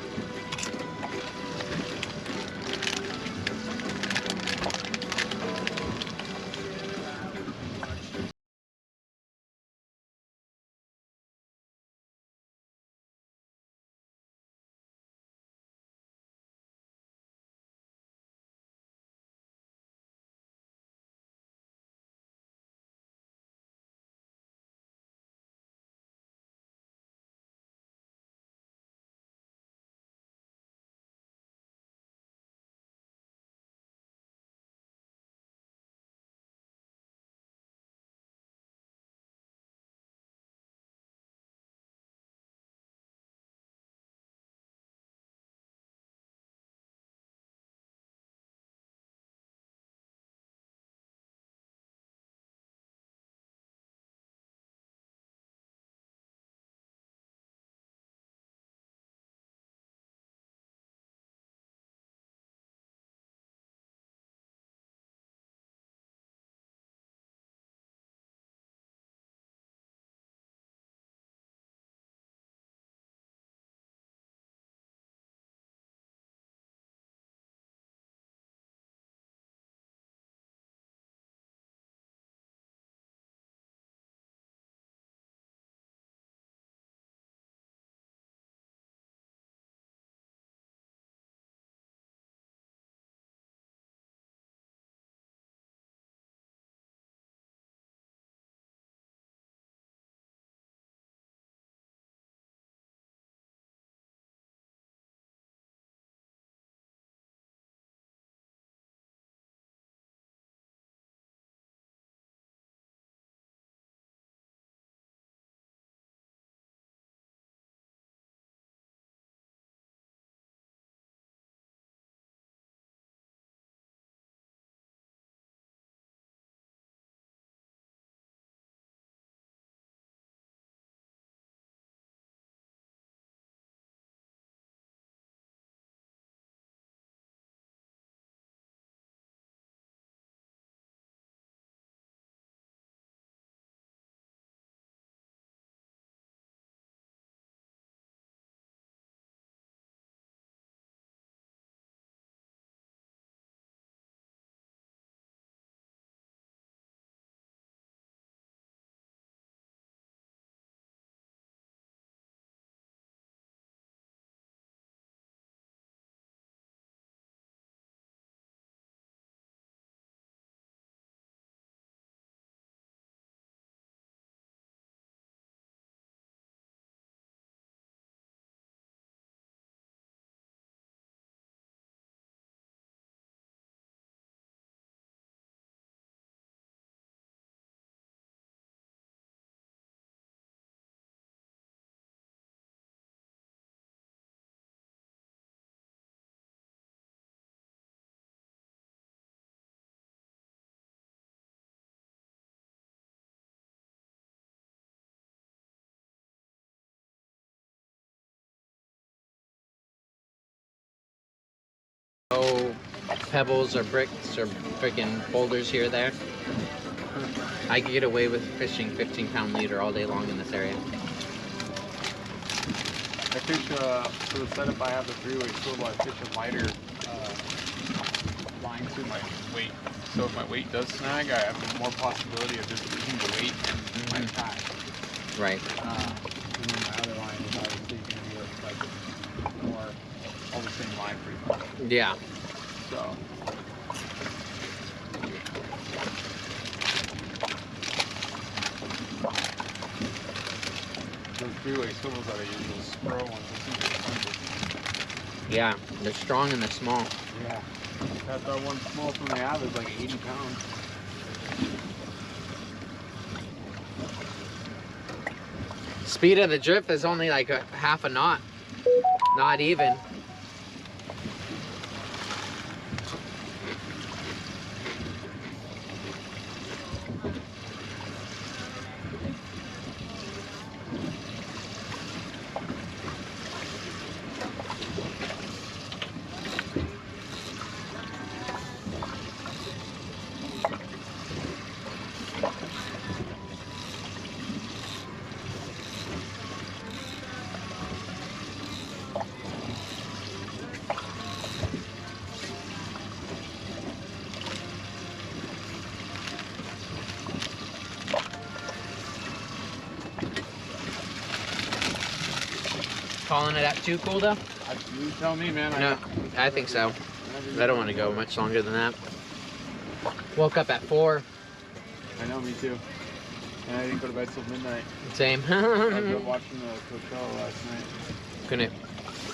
Speaker 1: No pebbles or bricks or freaking boulders here or there. I could get away with fishing 15-pound leader all day long in this area.
Speaker 2: I fish, for the setup I have the 3-weight swivel, I fish a lighter line to my weight. So if my weight does snag, I have more possibility of just using the weight and my pack.
Speaker 1: Right.
Speaker 2: And then my other line is obviously going to be like more, all the same line pretty much.
Speaker 1: Yeah.
Speaker 2: So. Those 3-weight swivels that I use, those Pro ones, those things are expensive.
Speaker 1: Yeah, they're strong and they're small.
Speaker 2: Yeah. That one small one they have is like 80 pounds.
Speaker 1: Speed of the drift is only like a half a knot. Not even. Calling it at 2 cool though?
Speaker 2: You tell me, man.
Speaker 1: No, I think so. I don't want to go much longer than that. Woke up at 4.
Speaker 2: I know, me too. And I didn't go to bed till midnight.
Speaker 1: Same.
Speaker 2: I was up watching the Coachella last night.
Speaker 1: Couldn't.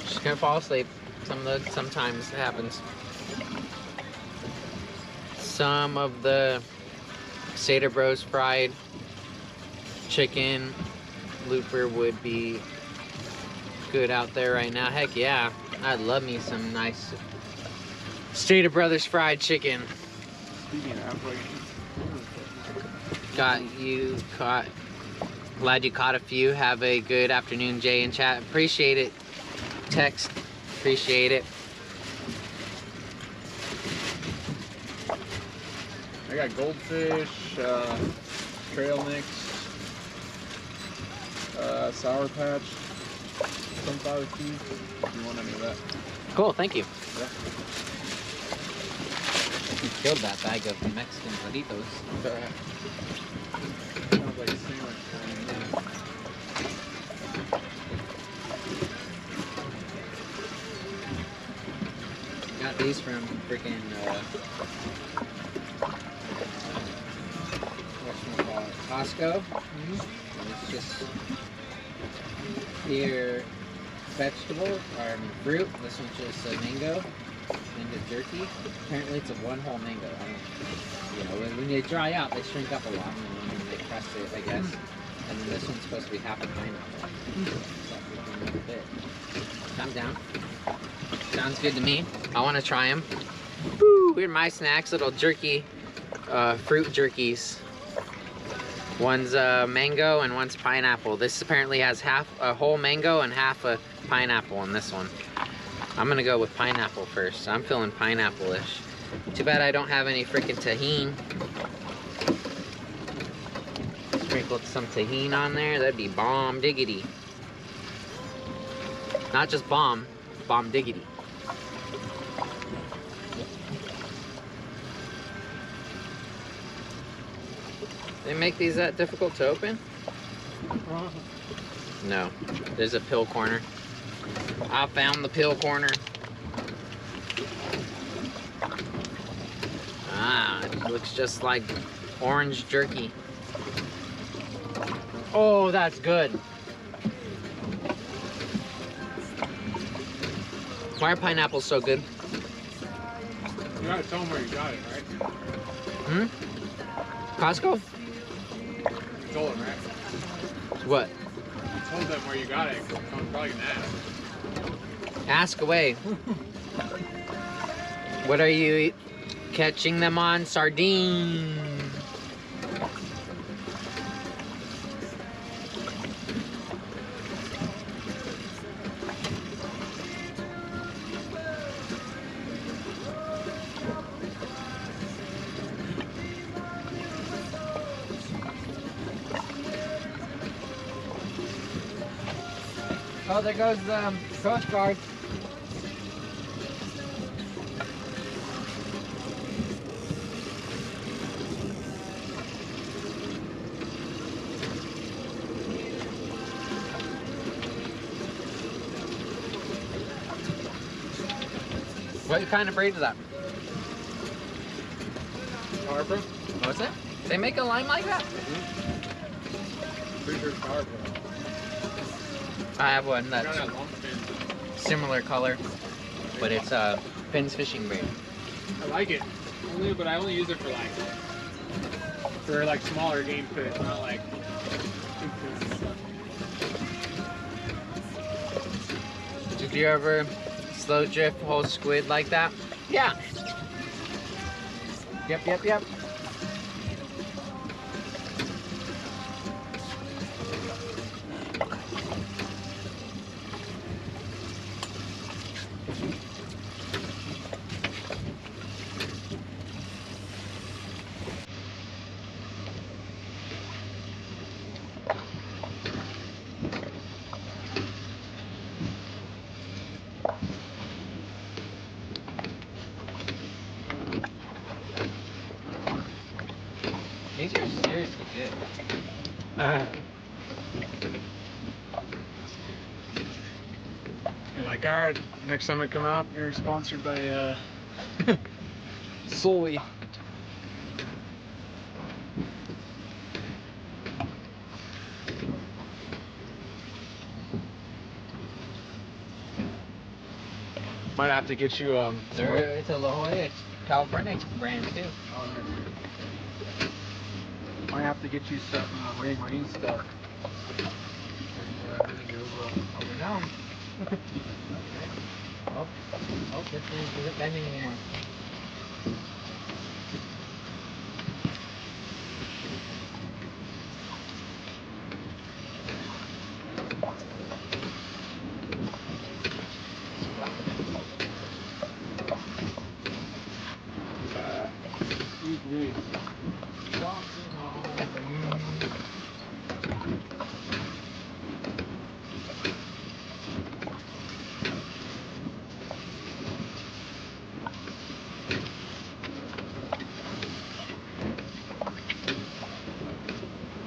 Speaker 1: Just gonna fall asleep. Sometimes it happens. Some of the Seder Bros fried chicken looper would be good out there right now. Heck yeah, I'd love me some nice Stater Brothers fried chicken.
Speaker 2: Speaking of, like,
Speaker 1: glad you caught a few. Have a good afternoon, Jay and chat. Appreciate it. Text, appreciate it.
Speaker 2: I got goldfish, trail mix, sour patch, sunflower seeds. If you want any of that.
Speaker 1: Cool, thank you.
Speaker 2: Yeah.
Speaker 1: You killed that bag of Mexican burritos.
Speaker 2: Sounds like a sandwich kind of.
Speaker 1: Got these from freaking Costco. And it's just your vegetable or fruit. This one's just a mango jerky. Apparently it's a one whole mango. I don't, you know, when they dry out, they shrink up a lot when they press it, I guess. And then this one's supposed to be half a pineapple. I'm down. Sounds good to me. I want to try them. Woo, here are my snacks, little jerky, fruit jerkies. One's mango and one's pineapple. This apparently has half a whole mango and half a pineapple in this one. I'm gonna go with pineapple first. I'm feeling pineapple-ish. Too bad I don't have any freaking tahini. Sprinkled some tahini on there. That'd be bomb diggity. Not just bomb diggity. They make these that difficult to open? No. There's a pill corner. I found the pill corner. Ah, it looks just like orange jerky. Oh, that's good. Why are pineapples so good?
Speaker 2: You gotta tell them where you got it, right?
Speaker 1: Costco?
Speaker 2: You told them, right?
Speaker 1: What?
Speaker 2: You told them where you got it. I'm probably gonna ask.
Speaker 1: Ask away. What are you catching them on? Sardines. Oh, there goes the Coast Guard. What kind of breed is that?
Speaker 2: Harbor?
Speaker 1: What's it? They make a lime like that?
Speaker 2: Pretty sure it's harbor.
Speaker 1: I have one
Speaker 2: Got
Speaker 1: that's
Speaker 2: that long fin.
Speaker 1: similar color, but it's a Finn's fishing breed.
Speaker 2: I like it. But I only use it for like smaller game fish, not like big fish.
Speaker 1: Did you ever slow drift whole squid like that? Yeah. Yep. These are seriously good.
Speaker 2: You're like, alright, next time I come out, you're sponsored by Sully. Might have to get you
Speaker 1: It's a La Jolla, it's California brand too.
Speaker 2: might have to get you some marine stuff.
Speaker 1: Over now. Oh, this thing isn't bending anymore.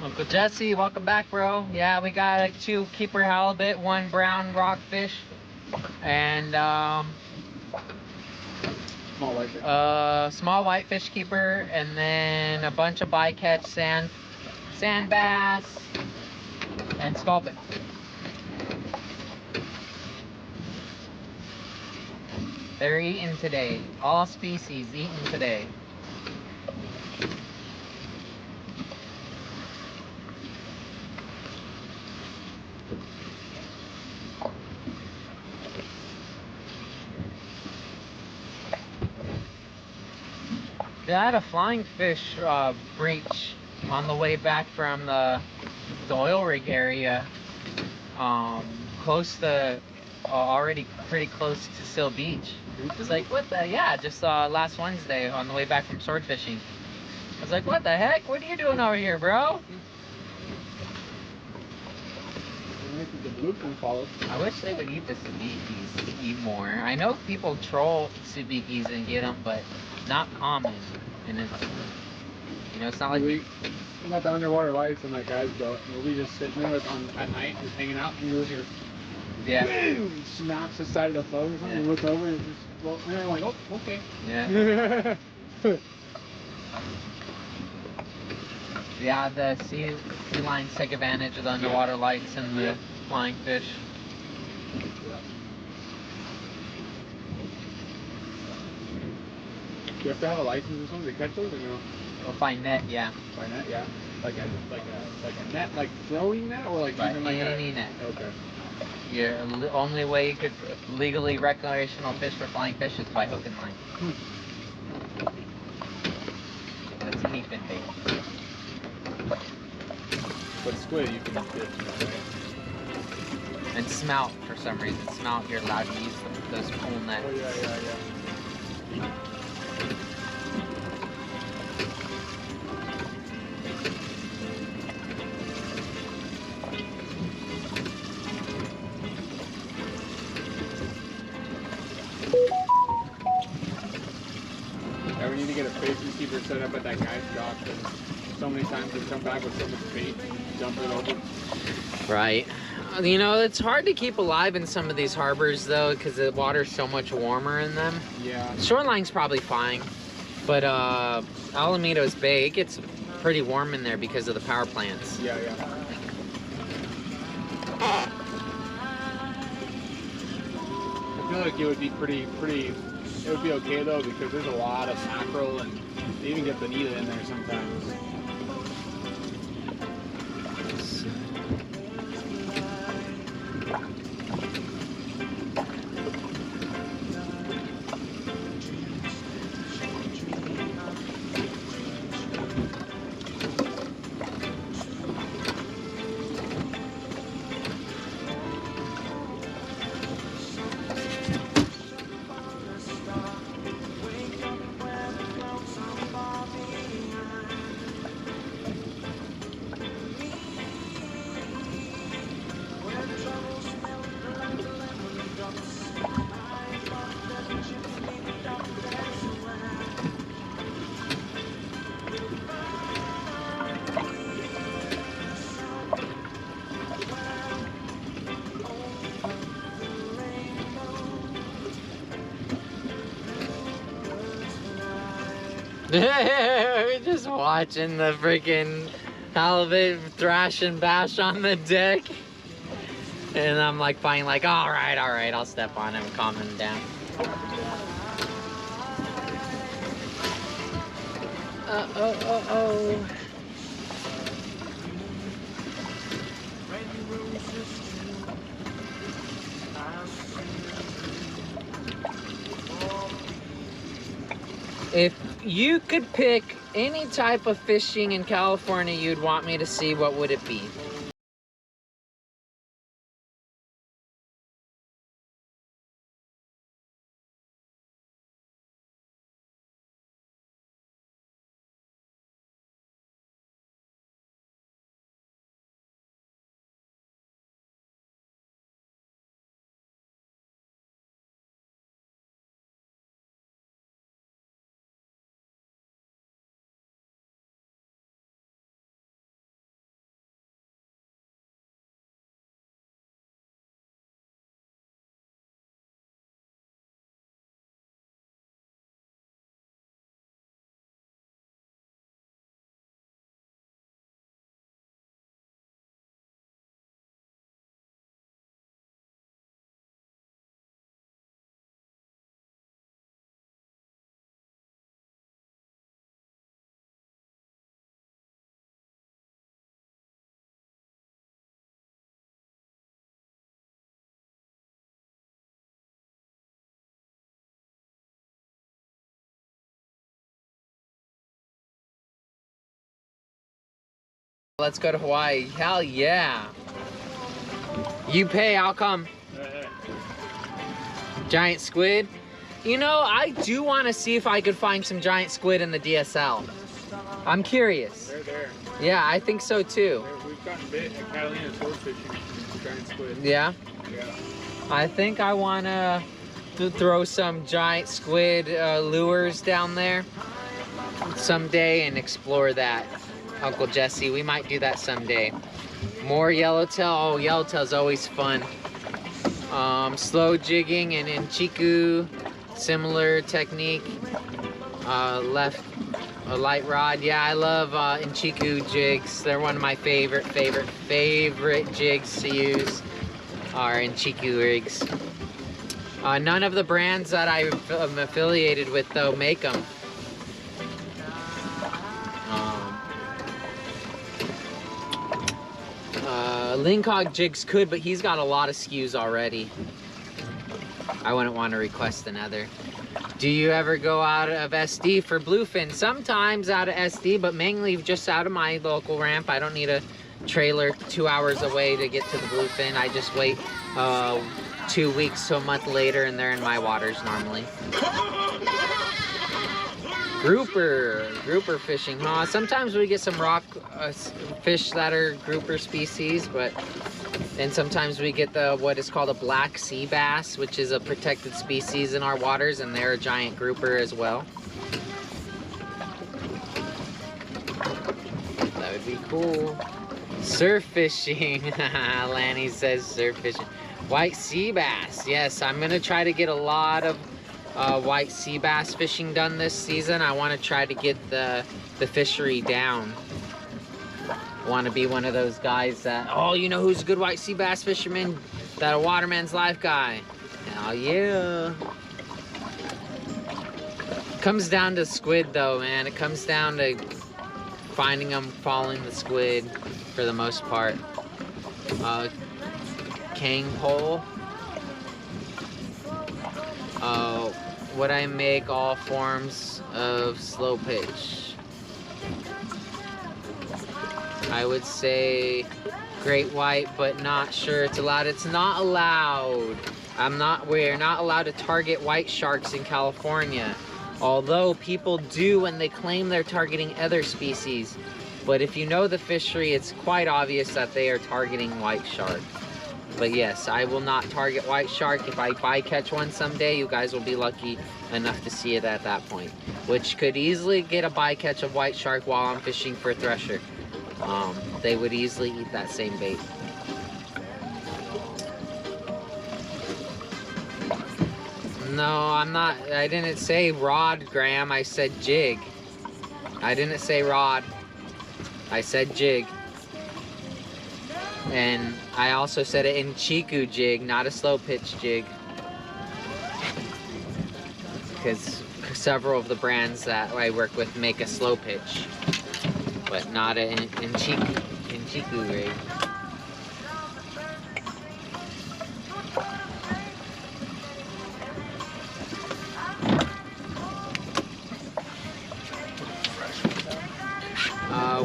Speaker 1: Uncle Jesse, welcome back, bro. Yeah, we got like 2 keeper halibut, 1 brown rockfish, and
Speaker 2: Small whitefish.
Speaker 1: small whitefish keeper, and then a bunch of bycatch sand bass, and sculpin. They're eating today. All species eating today. They had a flying fish breach on the way back from the oil rig area, close to, already pretty close to Seal Beach. I was like, what the, yeah, just last Wednesday on the way back from sword fishing. I was like, what the heck? What are you doing over here, bro? I wish they would eat the sabikis, eat more. I know people troll sabikis and get them, but not common. And it's, you know, it's not like
Speaker 2: Not the underwater lights and like guys go. We'll be just sitting there at night, just hanging out, and you just hear,
Speaker 1: yeah,
Speaker 2: boom, snaps the side of the phone or something.
Speaker 1: Yeah.
Speaker 2: You look over and it's just, well, and you're like, oh, okay.
Speaker 1: yeah. Yeah, the sea lions take advantage of the underwater lights and the flying fish.
Speaker 2: Do you have to have a license or something to catch those or no?
Speaker 1: We'll find net, yeah.
Speaker 2: By net, yeah. Like a net, like throwing net or like
Speaker 1: But
Speaker 2: even like
Speaker 1: any net.
Speaker 2: Okay.
Speaker 1: Your only way you could legally recreational fish for flying fish is by hook and line. That's any fin bait.
Speaker 2: But squid, you can get, right?
Speaker 1: And smelt, for some reason. Smelt, you're allowed to use those pool nets.
Speaker 2: Oh yeah. need to get a bait receiver set up at that guy's dock. So many times they come back with so much bait, dump it over.
Speaker 1: Right. You know, it's hard to keep alive in some of these harbors though, because the water's so much warmer in them.
Speaker 2: Yeah.
Speaker 1: Shoreline's probably fine, but Alameda's Bay, it gets pretty warm in there because of the power plants.
Speaker 2: Yeah, yeah. I feel like it would be pretty, it would be okay though, because there's a lot of mackerel and they even get bonita in there sometimes.
Speaker 1: We're just watching the freaking halibut thrash and bash on the deck. And I'm like finally like, all right, I'll step on him, calm him down. Oh. If you could pick any type of fishing in California you'd want me to see, what would it be? Let's go to Hawaii. Hell yeah. You pay, I'll come. Giant squid. You know, I do want to see if I could find some giant squid in the DSL. I'm curious.
Speaker 2: They're there.
Speaker 1: Yeah, I think so too.
Speaker 2: We've gotten bit at Catalina swordfishing giant squid.
Speaker 1: Yeah?
Speaker 2: Yeah.
Speaker 1: I think I want to throw some giant squid lures down there someday and explore that. Uncle Jesse, we might do that someday. More yellowtail. Oh, yellowtail's always fun. Slow jigging and in Chiku, similar technique. Left a light rod. Yeah, I love Inchiku jigs. They're one of my favorite jigs to use are Inchiku rigs. None of the brands that I'm affiliated with though make them. Lincog jigs could, but he's got a lot of SKUs already. I wouldn't want to request another. Do you ever go out of SD for bluefin? Sometimes out of SD, but mainly just out of my local ramp. I don't need a trailer 2 hours away to get to the bluefin. I just wait 2 weeks to a month later and they're in my waters normally. Grouper fishing, huh? Sometimes we get some rock fish that are grouper species, but then sometimes we get the what is called a black sea bass, which is a protected species in our waters, and they're a giant grouper as well. That would be cool. Surf fishing. Lanny says surf fishing. White sea bass. Yes, I'm gonna try to get a lot of white sea bass fishing done this season. I want to try to get the fishery down. Want to be one of those guys that, oh, you know who's a good white sea bass fisherman? That a Waterman's Life guy. Hell yeah. Comes down to squid though, man. It comes down to finding them, following the squid for the most part. King pole. Would I make all forms of slow pitch? I would say great white, but not sure it's allowed. It's not allowed. We're not allowed to target white sharks in California. Although people do when they claim they're targeting other species. But if you know the fishery, it's quite obvious that they are targeting white shark. But yes, I will not target white shark. If I bycatch one someday, you guys will be lucky enough to see it at that point. Which could easily get a bycatch of white shark while I'm fishing for thresher. They would easily eat that same bait. No, I'm not. I didn't say rod, Graham. I said jig. I didn't say rod. I said jig. And I also said it in Chiku jig, not a slow pitch jig. Because several of the brands that I work with make a slow pitch, but not in Chiku rig.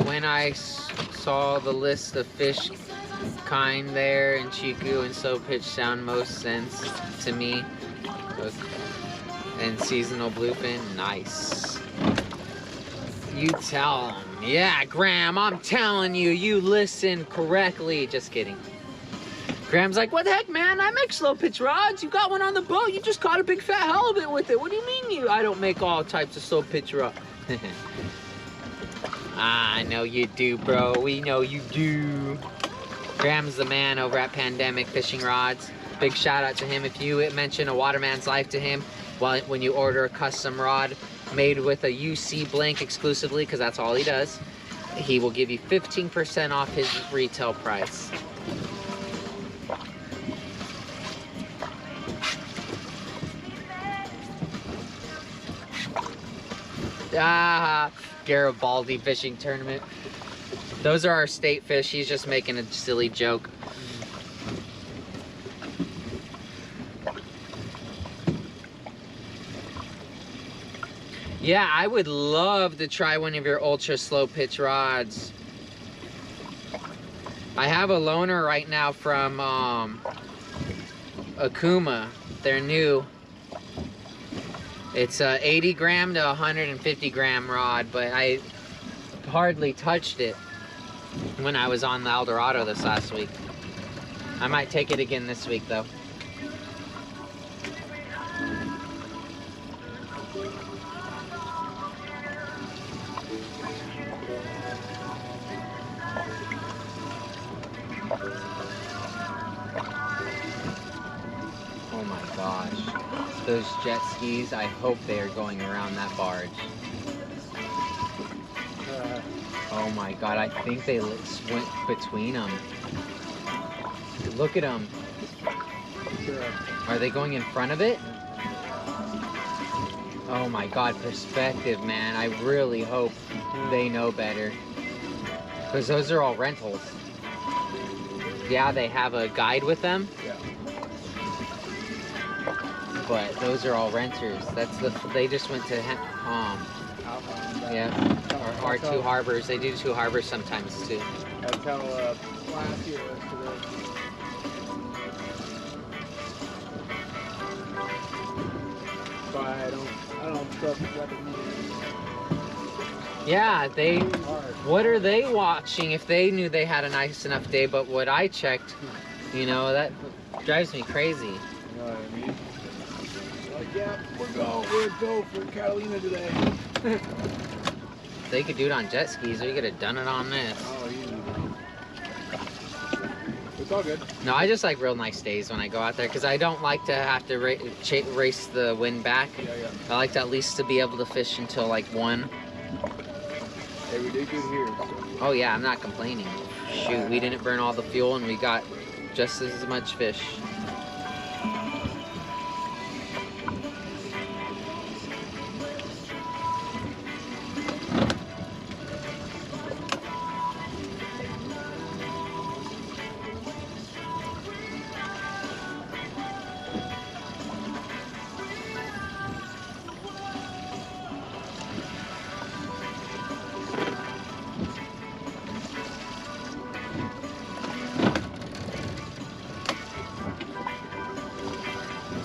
Speaker 1: When I saw the list of fish kind there in Chiku and slow pitch sound most sense to me. And seasonal bluefin, nice. You tell them. Yeah, Graham, I'm telling you, you listen correctly. Just kidding. Graham's like, what the heck, man? I make slow pitch rods. You got one on the boat. You just caught a big fat halibut with it. What do you mean I don't make all types of slow pitch rods? I know you do, bro. We know you do. Graham's the man over at Pandemic Fishing Rods. Big shout out to him. If you mention a Waterman's Life to him when you order a custom rod made with a UC blank exclusively, because that's all he does, he will give you 15% off his retail price. Garibaldi fishing tournament. Those are our state fish. He's just making a silly joke. Yeah, I would love to try one of your ultra slow pitch rods. I have a loaner right now from Akuma. They're new. It's a 80 gram to 150 gram rod, but I hardly touched it when I was on the El Dorado this last week. I might take it again this week though. Oh my gosh. Those jet skis, I hope they are going around that barge. Oh my god, I think they went between them. Look at them. Are they going in front of it? Oh my god, perspective, man. I really hope they know better. Because those are all rentals. Yeah, they have a guide with them.
Speaker 2: Yeah.
Speaker 1: But those are all renters. They just went to yeah, or two harbors. They do two harbors sometimes too.
Speaker 2: That's how last year was to the. But I don't trust recommend.
Speaker 1: Yeah, what are they watching if they knew they had a nice enough day? But what I checked, you know, that drives me crazy.
Speaker 2: You know what I mean? Like, yeah, we're go for Catalina today.
Speaker 1: they could do it on jet skis, or you could have done it on this.
Speaker 2: Oh, easy. It's all good.
Speaker 1: No, I just like real nice days when I go out there because I don't like to have to race the wind back.
Speaker 2: Yeah, yeah.
Speaker 1: I like to at least to be able to fish until like 1.
Speaker 2: Hey, we did good here. So.
Speaker 1: Oh yeah, I'm not complaining. Shoot, we didn't burn all the fuel and we got just as much fish.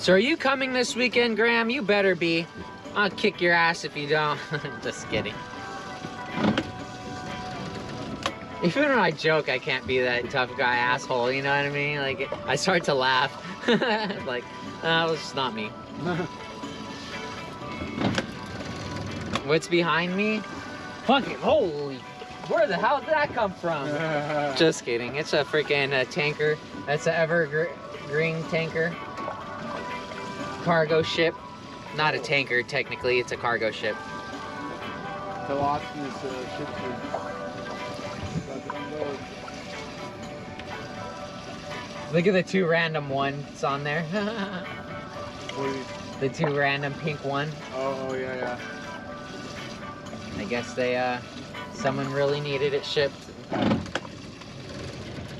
Speaker 1: So are you coming this weekend, Graham? You better be. I'll kick your ass if you don't. Just kidding. Even when I joke, I can't be that tough guy asshole, you know what I mean? Like, I start to laugh. Like, it's not me. What's behind me? Fucking holy, where the hell did that come from? Just kidding. It's a freaking tanker. That's an evergreen tanker. Cargo ship. Not a tanker, technically. It's a cargo ship.
Speaker 2: The lots is ships
Speaker 1: Look at the 2 random ones on there. The 2 random pink one.
Speaker 2: Oh, yeah, yeah.
Speaker 1: I guess they, someone really needed it shipped.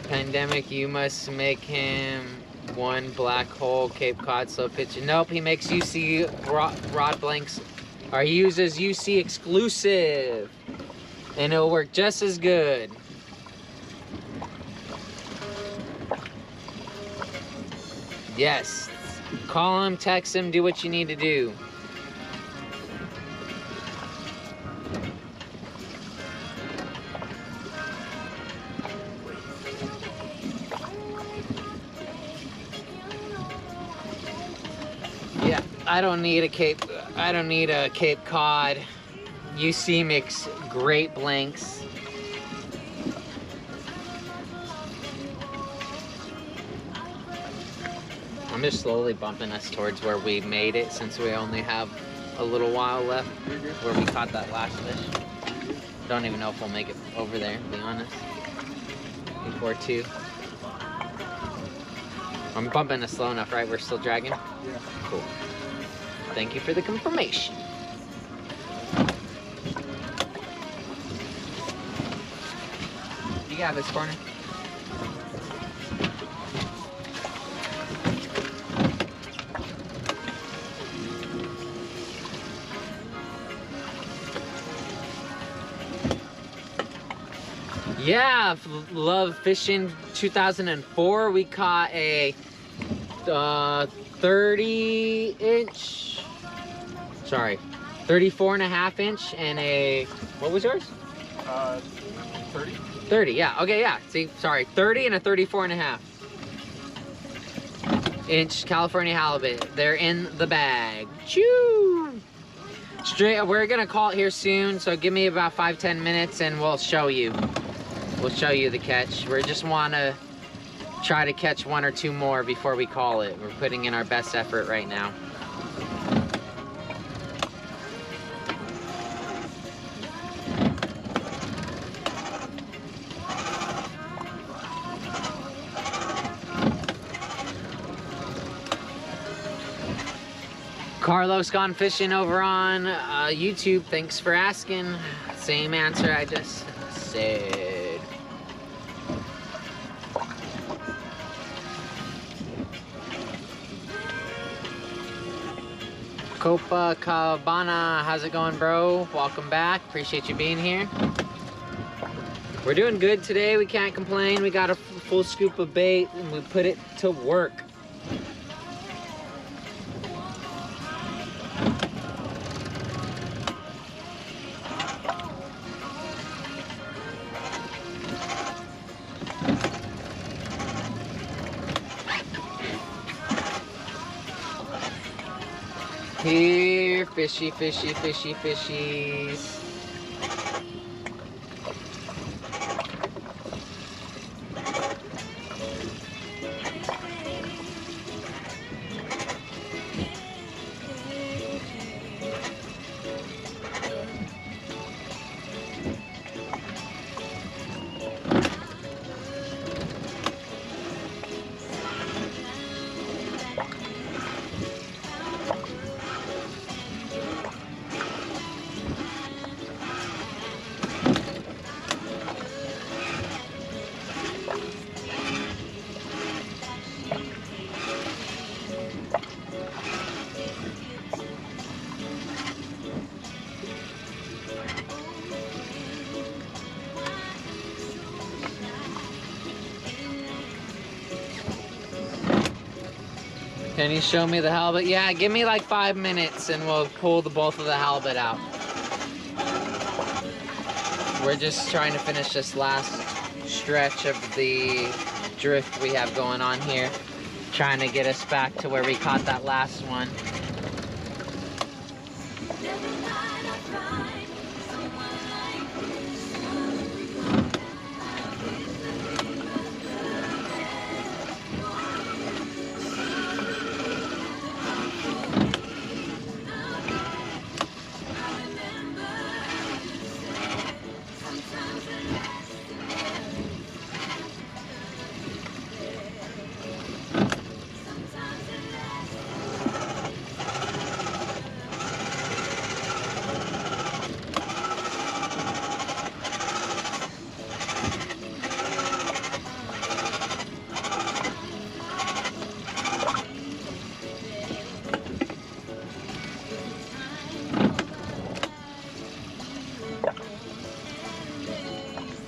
Speaker 1: Pandemic, you must make him 1 black hole Cape Cod slow pitching. Nope, he makes UC rod blanks. Or he uses UC exclusive. And it'll work just as good. Yes. Call him, text him, do what you need to do. Yeah, I don't need a Cape Cod. UC makes great blanks. I'm just slowly bumping us towards where we made it since we only have a little while left where we caught that last fish. Don't even know if we'll make it over there, to be honest. Before 2. I'm bumping us slow enough, right? We're still dragging?
Speaker 2: Yeah.
Speaker 1: Cool. Thank you for the confirmation. You got this corner. Yeah, love fishing 2004. We caught a 30-inch, sorry, 34.5 inch and a, what was yours?
Speaker 2: 30.
Speaker 1: 30, yeah, okay, yeah. See, sorry, 30 and a 34.5 inch California halibut. They're in the bag. Choo! Straight, we're gonna call it here soon, so give me about 5-10 minutes and we'll show you. We'll show you the catch. We just want to try to catch 1 or 2 more before we call it. We're putting in our best effort right now. Carlos gone fishing over on YouTube. Thanks for asking. Same answer I just said. Copacabana, how's it going, bro? Welcome back. Appreciate you being here. We're doing good today. We can't complain. We got a full scoop of bait and we put it to work. Here, fishy, fishy, fishy, fishies. Can you show me the halibut? Yeah, give me like 5 minutes and we'll pull both of the halibut out. We're just trying to finish this last stretch of the drift we have going on here. Trying to get us back to where we caught that last one.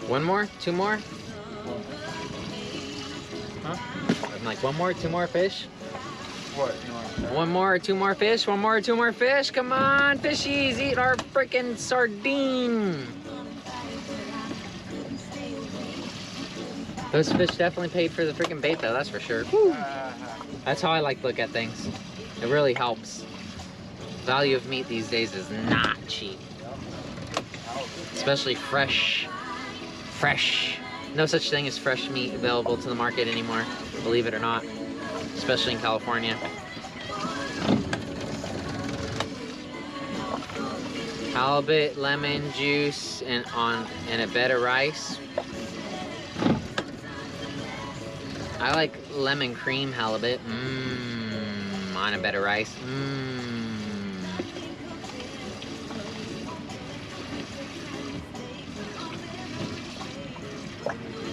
Speaker 1: One more? 2 more?
Speaker 2: Huh?
Speaker 1: I'm like, 1 more, 2 more fish?
Speaker 2: What? You want to
Speaker 1: 1 more, 2 more fish? 1 more, 2 more fish? Come on, fishies, eat our freaking sardine. Those fish definitely paid for the freaking bait though, that's for sure. Woo. That's how I like to look at things. It really helps. Value of meat these days is not cheap. Especially fresh. No such thing as fresh meat available to the market anymore, believe it or not, especially in California. Halibut, lemon juice, and a bed of rice. I like lemon cream halibut. On a bed of rice.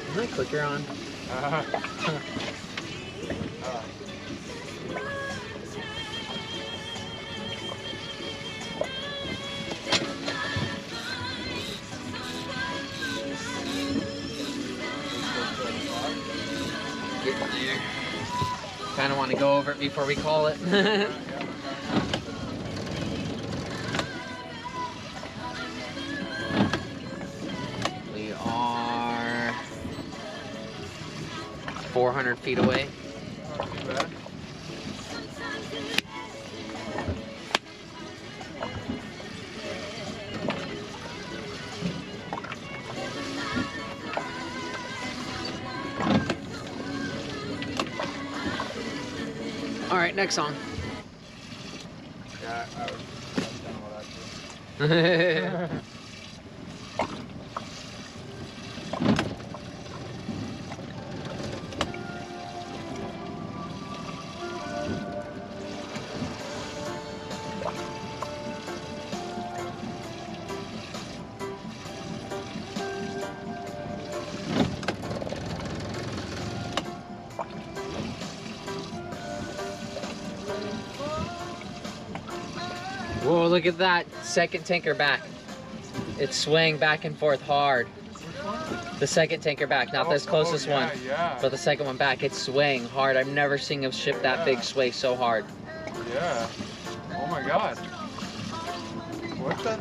Speaker 1: Is my clicker on? Getting there. Kind of want to go over it before we call it. We are 400 feet away.
Speaker 2: Not too bad.
Speaker 1: All right, next song.
Speaker 2: Yeah, I was done with that too.
Speaker 1: Whoa, look at that second tanker back. It's swaying back and forth hard. The second tanker back, not this closest one, but the second one back. It's swaying hard. I've never seen a ship that big sway so hard.
Speaker 2: Yeah. Oh my God. What's that?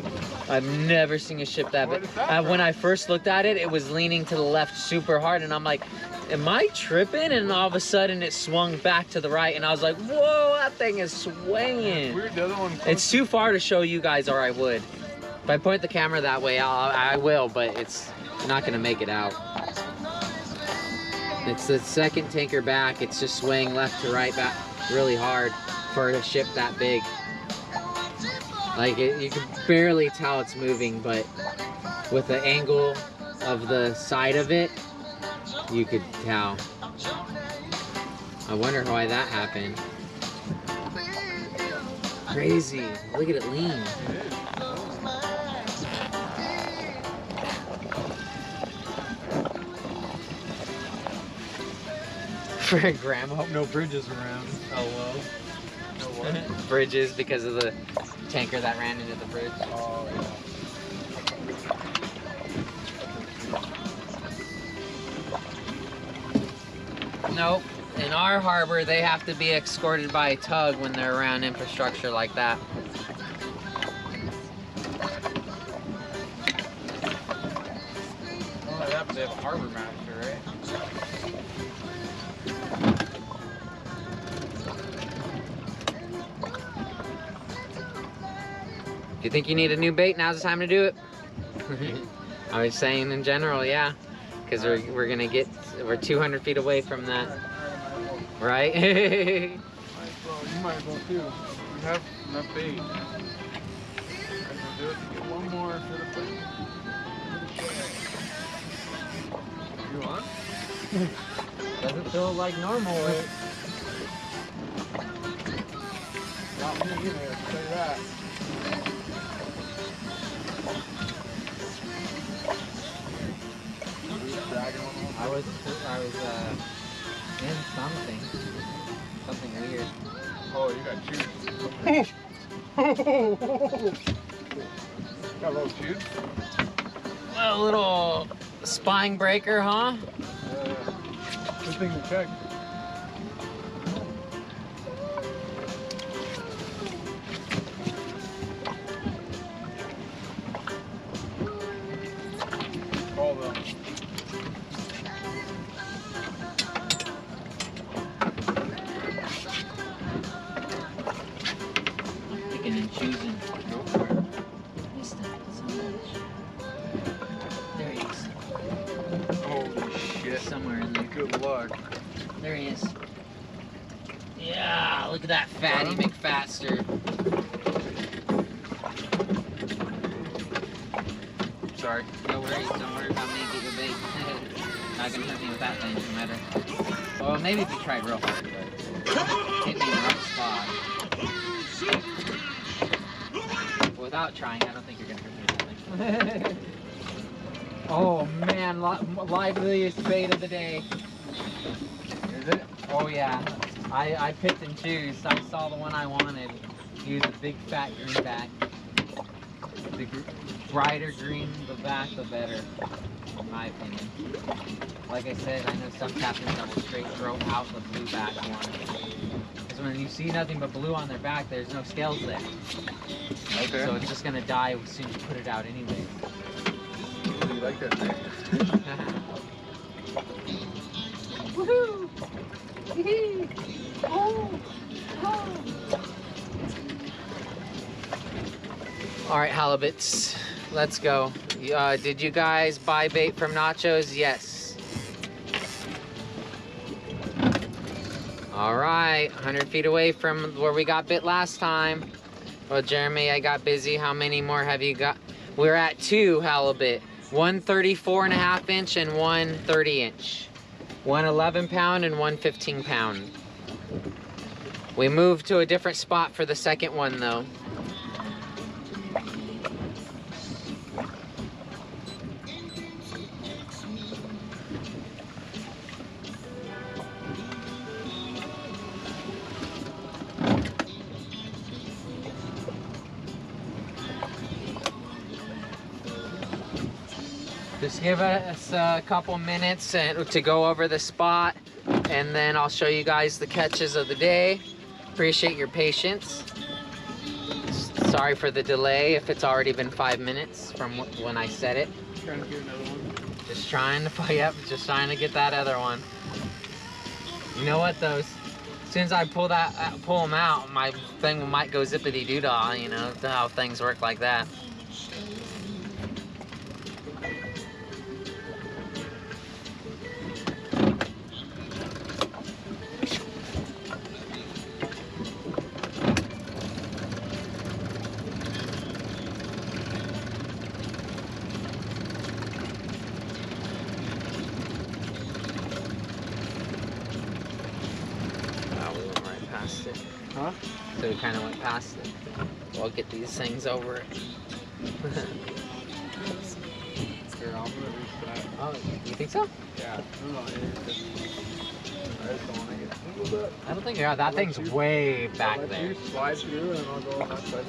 Speaker 1: I've never seen a ship that big.
Speaker 2: What is that
Speaker 1: When
Speaker 2: from?
Speaker 1: I first looked at it, it was leaning to the left super hard, and I'm like, am I tripping? And all of a sudden, it swung back to the right, and I was like, whoa, that thing is swaying.
Speaker 2: Weird, the other one.
Speaker 1: It's too far to show you guys, or I would. If I point the camera that way, I will, but it's not gonna make it out. It's the second tanker back. It's just swaying left to right back really hard for a ship that big. Like, you can barely tell it's moving, but with the angle of the side of it, you could tell. I wonder why that happened. Crazy. Look at it lean. For Grandma, hope no bridges around. Oh well.
Speaker 2: No what?
Speaker 1: Bridges because of the tanker that ran into the bridge.
Speaker 2: Oh yeah.
Speaker 1: Nope. in our harbor, they have to be escorted by a tug when they're around infrastructure like that.
Speaker 2: Oh, yeah, but they have a harbor master, right?
Speaker 1: If you think you need a new bait, now's the time to do it. I was saying in general, yeah, because we're 200 feet away from that, right?
Speaker 2: You might as well too. You have enough bait. Might as well do it. Get one more for the plate. You want?
Speaker 1: Doesn't feel like normal.
Speaker 2: Not me either, I'll tell you that.
Speaker 1: I was in something weird.
Speaker 2: Oh, you got juice. Got a little juice?
Speaker 1: A little spine breaker, huh?
Speaker 2: Good thing to check. Call them.
Speaker 1: Picking and choosing. There he is.
Speaker 2: Holy shit.
Speaker 1: Somewhere in there.
Speaker 2: Good luck.
Speaker 1: There he is. Yeah, look at that fatty McFaster.
Speaker 2: Sorry.
Speaker 1: No worries, don't worry about me, get your bait. Not gonna hurt me with that thing, no matter. Well, maybe if you tried real hard, but hit me in the right spot. Without trying, I don't think you're gonna hurt me with that thing. Oh man, liveliest bait of the day.
Speaker 2: Is it?
Speaker 1: Oh yeah, I picked and chose. I saw the one I wanted. He was a big fat greenback. The brighter green the back, the better, in my opinion. Like I said, I know some captains that will straight throw out the blue back one. Because when you see nothing but blue on their back, there's no scales there.
Speaker 2: Okay.
Speaker 1: So it's just gonna die as soon as you put it out anyway.
Speaker 2: You like that thing?
Speaker 1: Woohoo! Oh! All right, halibuts, let's go. Did you guys buy bait from Nachos? Yes. All right, 100 feet away from where we got bit last time. Well, Jeremy, I got busy. How many more have you got? We're at 2 halibut. One 34.5 inch and one 30 inch. One 11 pound and one 15 pound. We moved to a different spot for the second one though. Just give us a couple minutes to go over the spot, and then I'll show you guys the catches of the day. Appreciate your patience. Sorry for the delay if it's already been 5 minutes from when I said it.
Speaker 2: Trying to get another one.
Speaker 1: Just trying to, yep, just trying to get that other one. You know what, though? As soon as I pull them out, my thing might go zippity-doo-dah, you know, how things work like that.
Speaker 2: Huh?
Speaker 1: So we kind of went past it. We'll get these things over it.
Speaker 2: Here, I'm gonna reach that.
Speaker 1: Oh, you think so?
Speaker 2: Yeah. No, I just don't want to get tangled up.
Speaker 1: I don't think that thing's way back
Speaker 2: Let
Speaker 1: there.
Speaker 2: you slide through and I'll go on that side.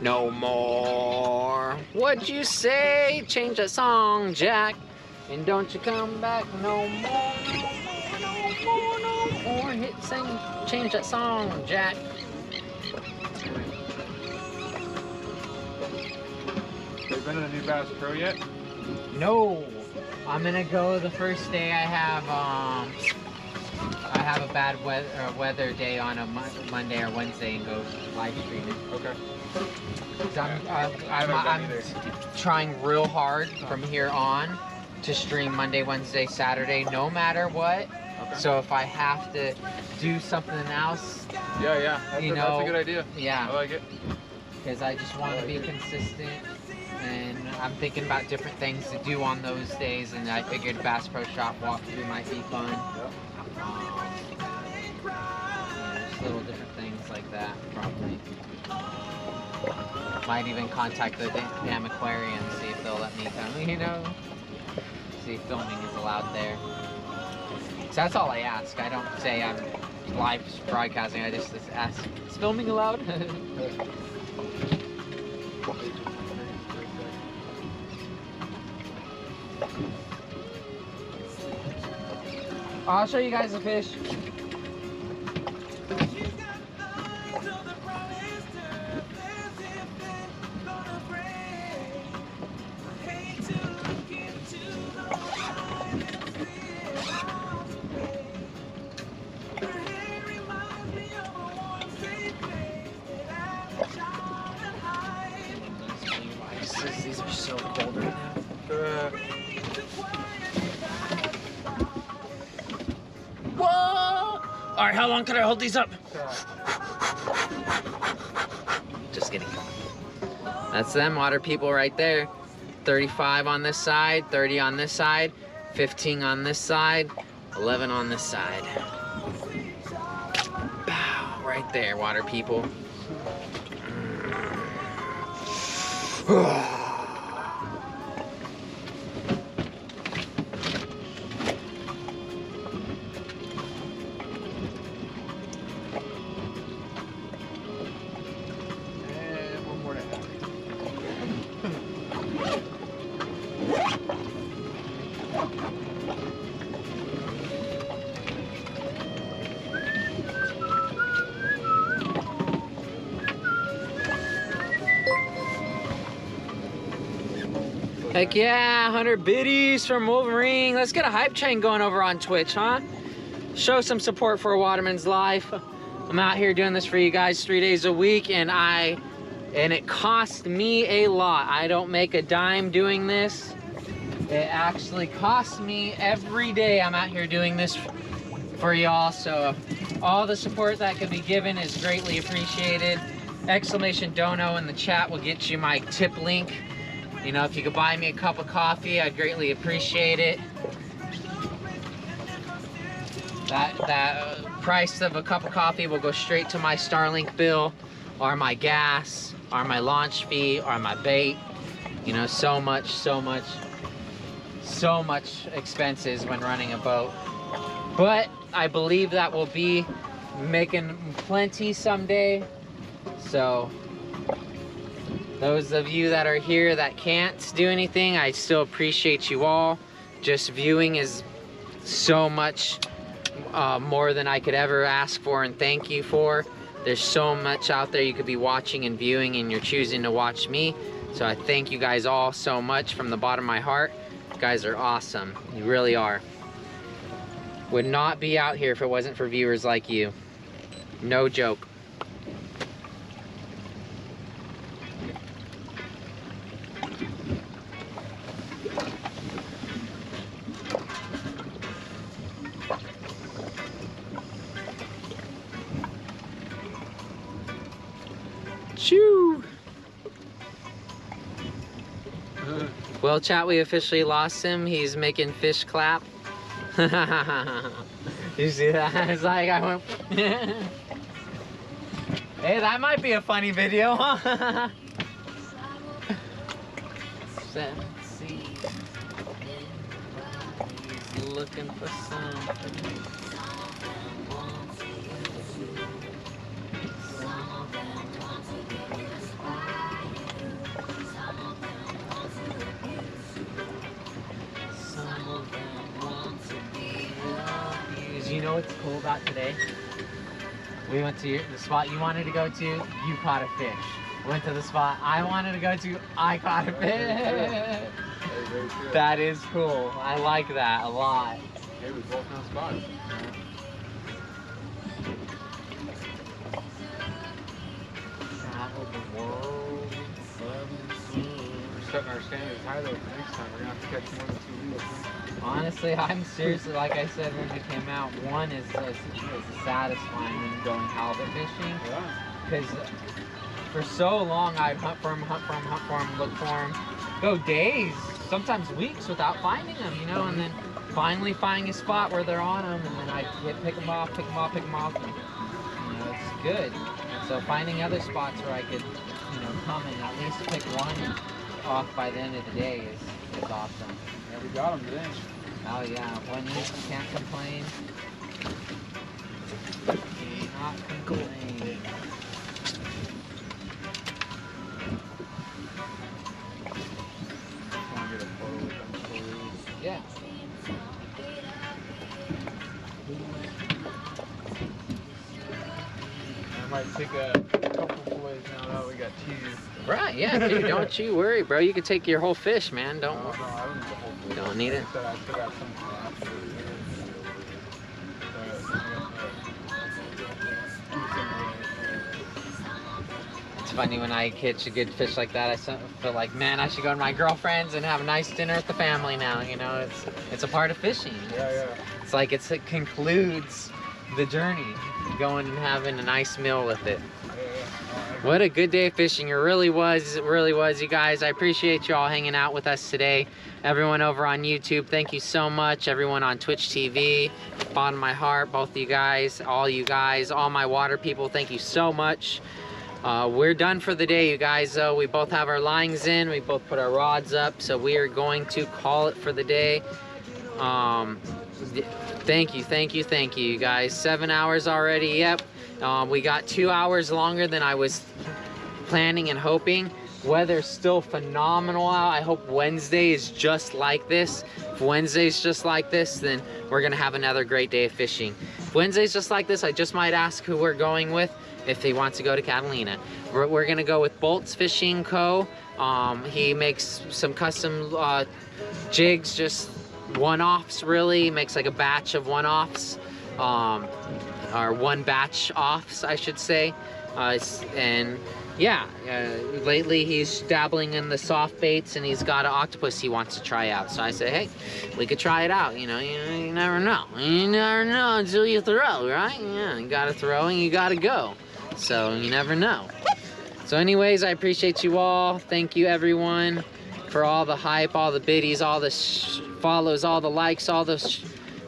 Speaker 1: no more. What'd you say? Change that song, Jack. And don't you come back no more, no more. Change that song, Jack.
Speaker 2: Have you been to the new Bass Pro yet?
Speaker 1: No. I'm gonna go the first day I have a bad weather day on a Monday or Wednesday and go live stream it.
Speaker 2: Okay.
Speaker 1: I'm trying real hard from here on to stream Monday, Wednesday, Saturday, no matter what.
Speaker 2: Okay.
Speaker 1: So if I have to do something else,
Speaker 2: Yeah. That's a good idea.
Speaker 1: Yeah.
Speaker 2: I like it.
Speaker 1: Because I just want to be consistent, and I'm thinking about different things to do on those days, and I figured Bass Pro Shop walkthrough might be fun. Just little different things like that, probably. Might even contact the damn aquarium, see if they'll let me come, you know? See if filming is allowed there. So that's all I ask. I don't say I'm live broadcasting, I just ask, is filming allowed? I'll show you guys the fish. These are so cold right now. Whoa! All right, how long can I hold these up? Just kidding. That's them water people right there. 35 on this side, 30 on this side, 15 on this side, 11 on this side. Bow, right there, water people. Heck yeah, 100 biddies from Wolverine. Let's get a hype train going over on Twitch, huh? Show some support for a waterman's life. I'm out here doing this for you guys 3 days a week, and it cost me a lot. I don't make a dime doing this. It actually costs me every day I'm out here doing this for y'all. So all the support that can be given is greatly appreciated. Exclamation dono in the chat will get you my tip link. You know, if you could buy me a cup of coffee, I'd greatly appreciate it. That price of a cup of coffee will go straight to my Starlink bill, or my gas, or my launch fee, or my bait. You know, so much expenses when running a boat. But I believe that we'll be making plenty someday. So those of you that are here that can't do anything, I still appreciate you all. Just viewing is so much more than I could ever ask for and thank you for. There's so much out there you could be watching and viewing, and you're choosing to watch me. So I thank you guys all so much from the bottom of my heart. You guys are awesome. You really are. Would not be out here if it wasn't for viewers like you. No joke. Shoo! Well, chat, we officially lost him. He's making fish clap. You see that? It's like I went. Hey, that might be a funny video, huh? Let's see. He's looking for something. know what's cool about today? We went to the spot you wanted to go to, you caught a fish. Went to the spot I wanted to go to, I caught a fish. That is cool. I like that a lot.
Speaker 2: Hey, we both know spots.
Speaker 1: Travel the world.
Speaker 2: We're setting our standards high though for next time. We're gonna have to catch more than 2 reels.
Speaker 1: Honestly, I'm seriously, like I said when we came out, one is satisfying when going halibut fishing. Because for so long I'd hunt for them, look for them, go days, sometimes weeks without finding them, you know, and then finally finding a spot where they're on them, and then I'd pick them off, and, you know, it's good. And so finding other spots where I could, you know, come and at least pick one off by the end of the day is awesome.
Speaker 2: Yeah, we got them today.
Speaker 1: Oh yeah, 1 week, you can't complain. Cannot complain.
Speaker 2: Just want to get a photo with them stories.
Speaker 1: Yeah.
Speaker 2: I might take a couple boys now that we got 2.
Speaker 1: Right, yeah, dude, don't you worry, bro. You can take your whole fish, man. Don't
Speaker 2: No, I don't need the whole boy.
Speaker 1: Don't need it?
Speaker 2: I said I still got some for last year.
Speaker 1: It's funny when I catch a good fish like that, I feel like, man, I should go to my girlfriend's and have a nice dinner with the family now, you know? It's a part of fishing.
Speaker 2: Yeah.
Speaker 1: It's like it concludes the journey, going and having a nice meal with it. What a good day of fishing. It really was, you guys. I appreciate you all hanging out with us today. Everyone over on YouTube, thank you so much. Everyone on Twitch TV, bottom of my heart, both of you guys, all my water people, thank you so much. We're done for the day, you guys, though. We both have our lines in, we both put our rods up, so we are going to call it for the day. Thank you, you guys. 7 hours already, yep. We got 2 hours longer than I was planning and hoping. Weather's still phenomenal out. I hope Wednesday is just like this. If Wednesday's just like this, then we're gonna have another great day of fishing. If Wednesday's just like this, I just might ask who we're going with if he wants to go to Catalina. We're gonna go with Bolt's Fishing Co. He makes some custom jigs, just one-offs really. He makes like a batch of one-offs. Or one batch offs, I should say. And yeah, lately he's dabbling in the soft baits, and he's got an octopus he wants to try out. So I said, hey, we could try it out. You know, you never know. You never know until you throw, right? Yeah, you gotta throw and you gotta go. So you never know. So anyways, I appreciate you all. Thank you everyone for all the hype, all the biddies, all the follows, all the likes, all the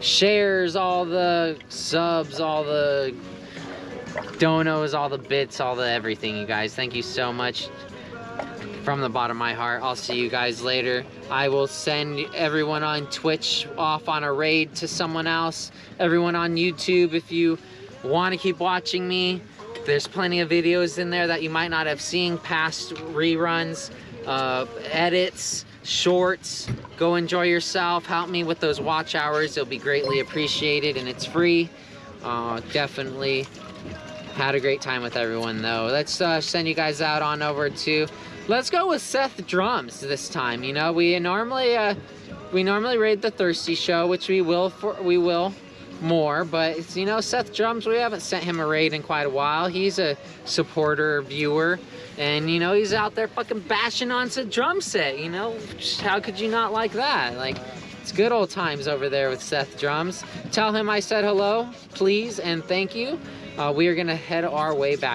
Speaker 1: shares, all the subs, all the donos, all the bits, all the everything, you guys. Thank you so much from the bottom of my heart. I'll see you guys later. I will send everyone on Twitch off on a raid to someone else. Everyone on YouTube, if you want to keep watching me, there's plenty of videos in there that you might not have seen, past reruns, edits, shorts. Go enjoy yourself. Help me with those watch hours. It'll be greatly appreciated, and it's free. Definitely had a great time with everyone, though. Let's send you guys out on over to, let's go with Seth Drums this time. You know, we normally raid the Thirsty Show, which we will more, but it's, you know, Seth Drums, we haven't sent him a raid in quite a while. He's a supporter viewer, and you know, he's out there fucking bashing on some drum set, you know. How could you not like that? Like, it's good old times over there with Seth Drums. Tell him I said hello, please, and thank you. We are gonna head our way back.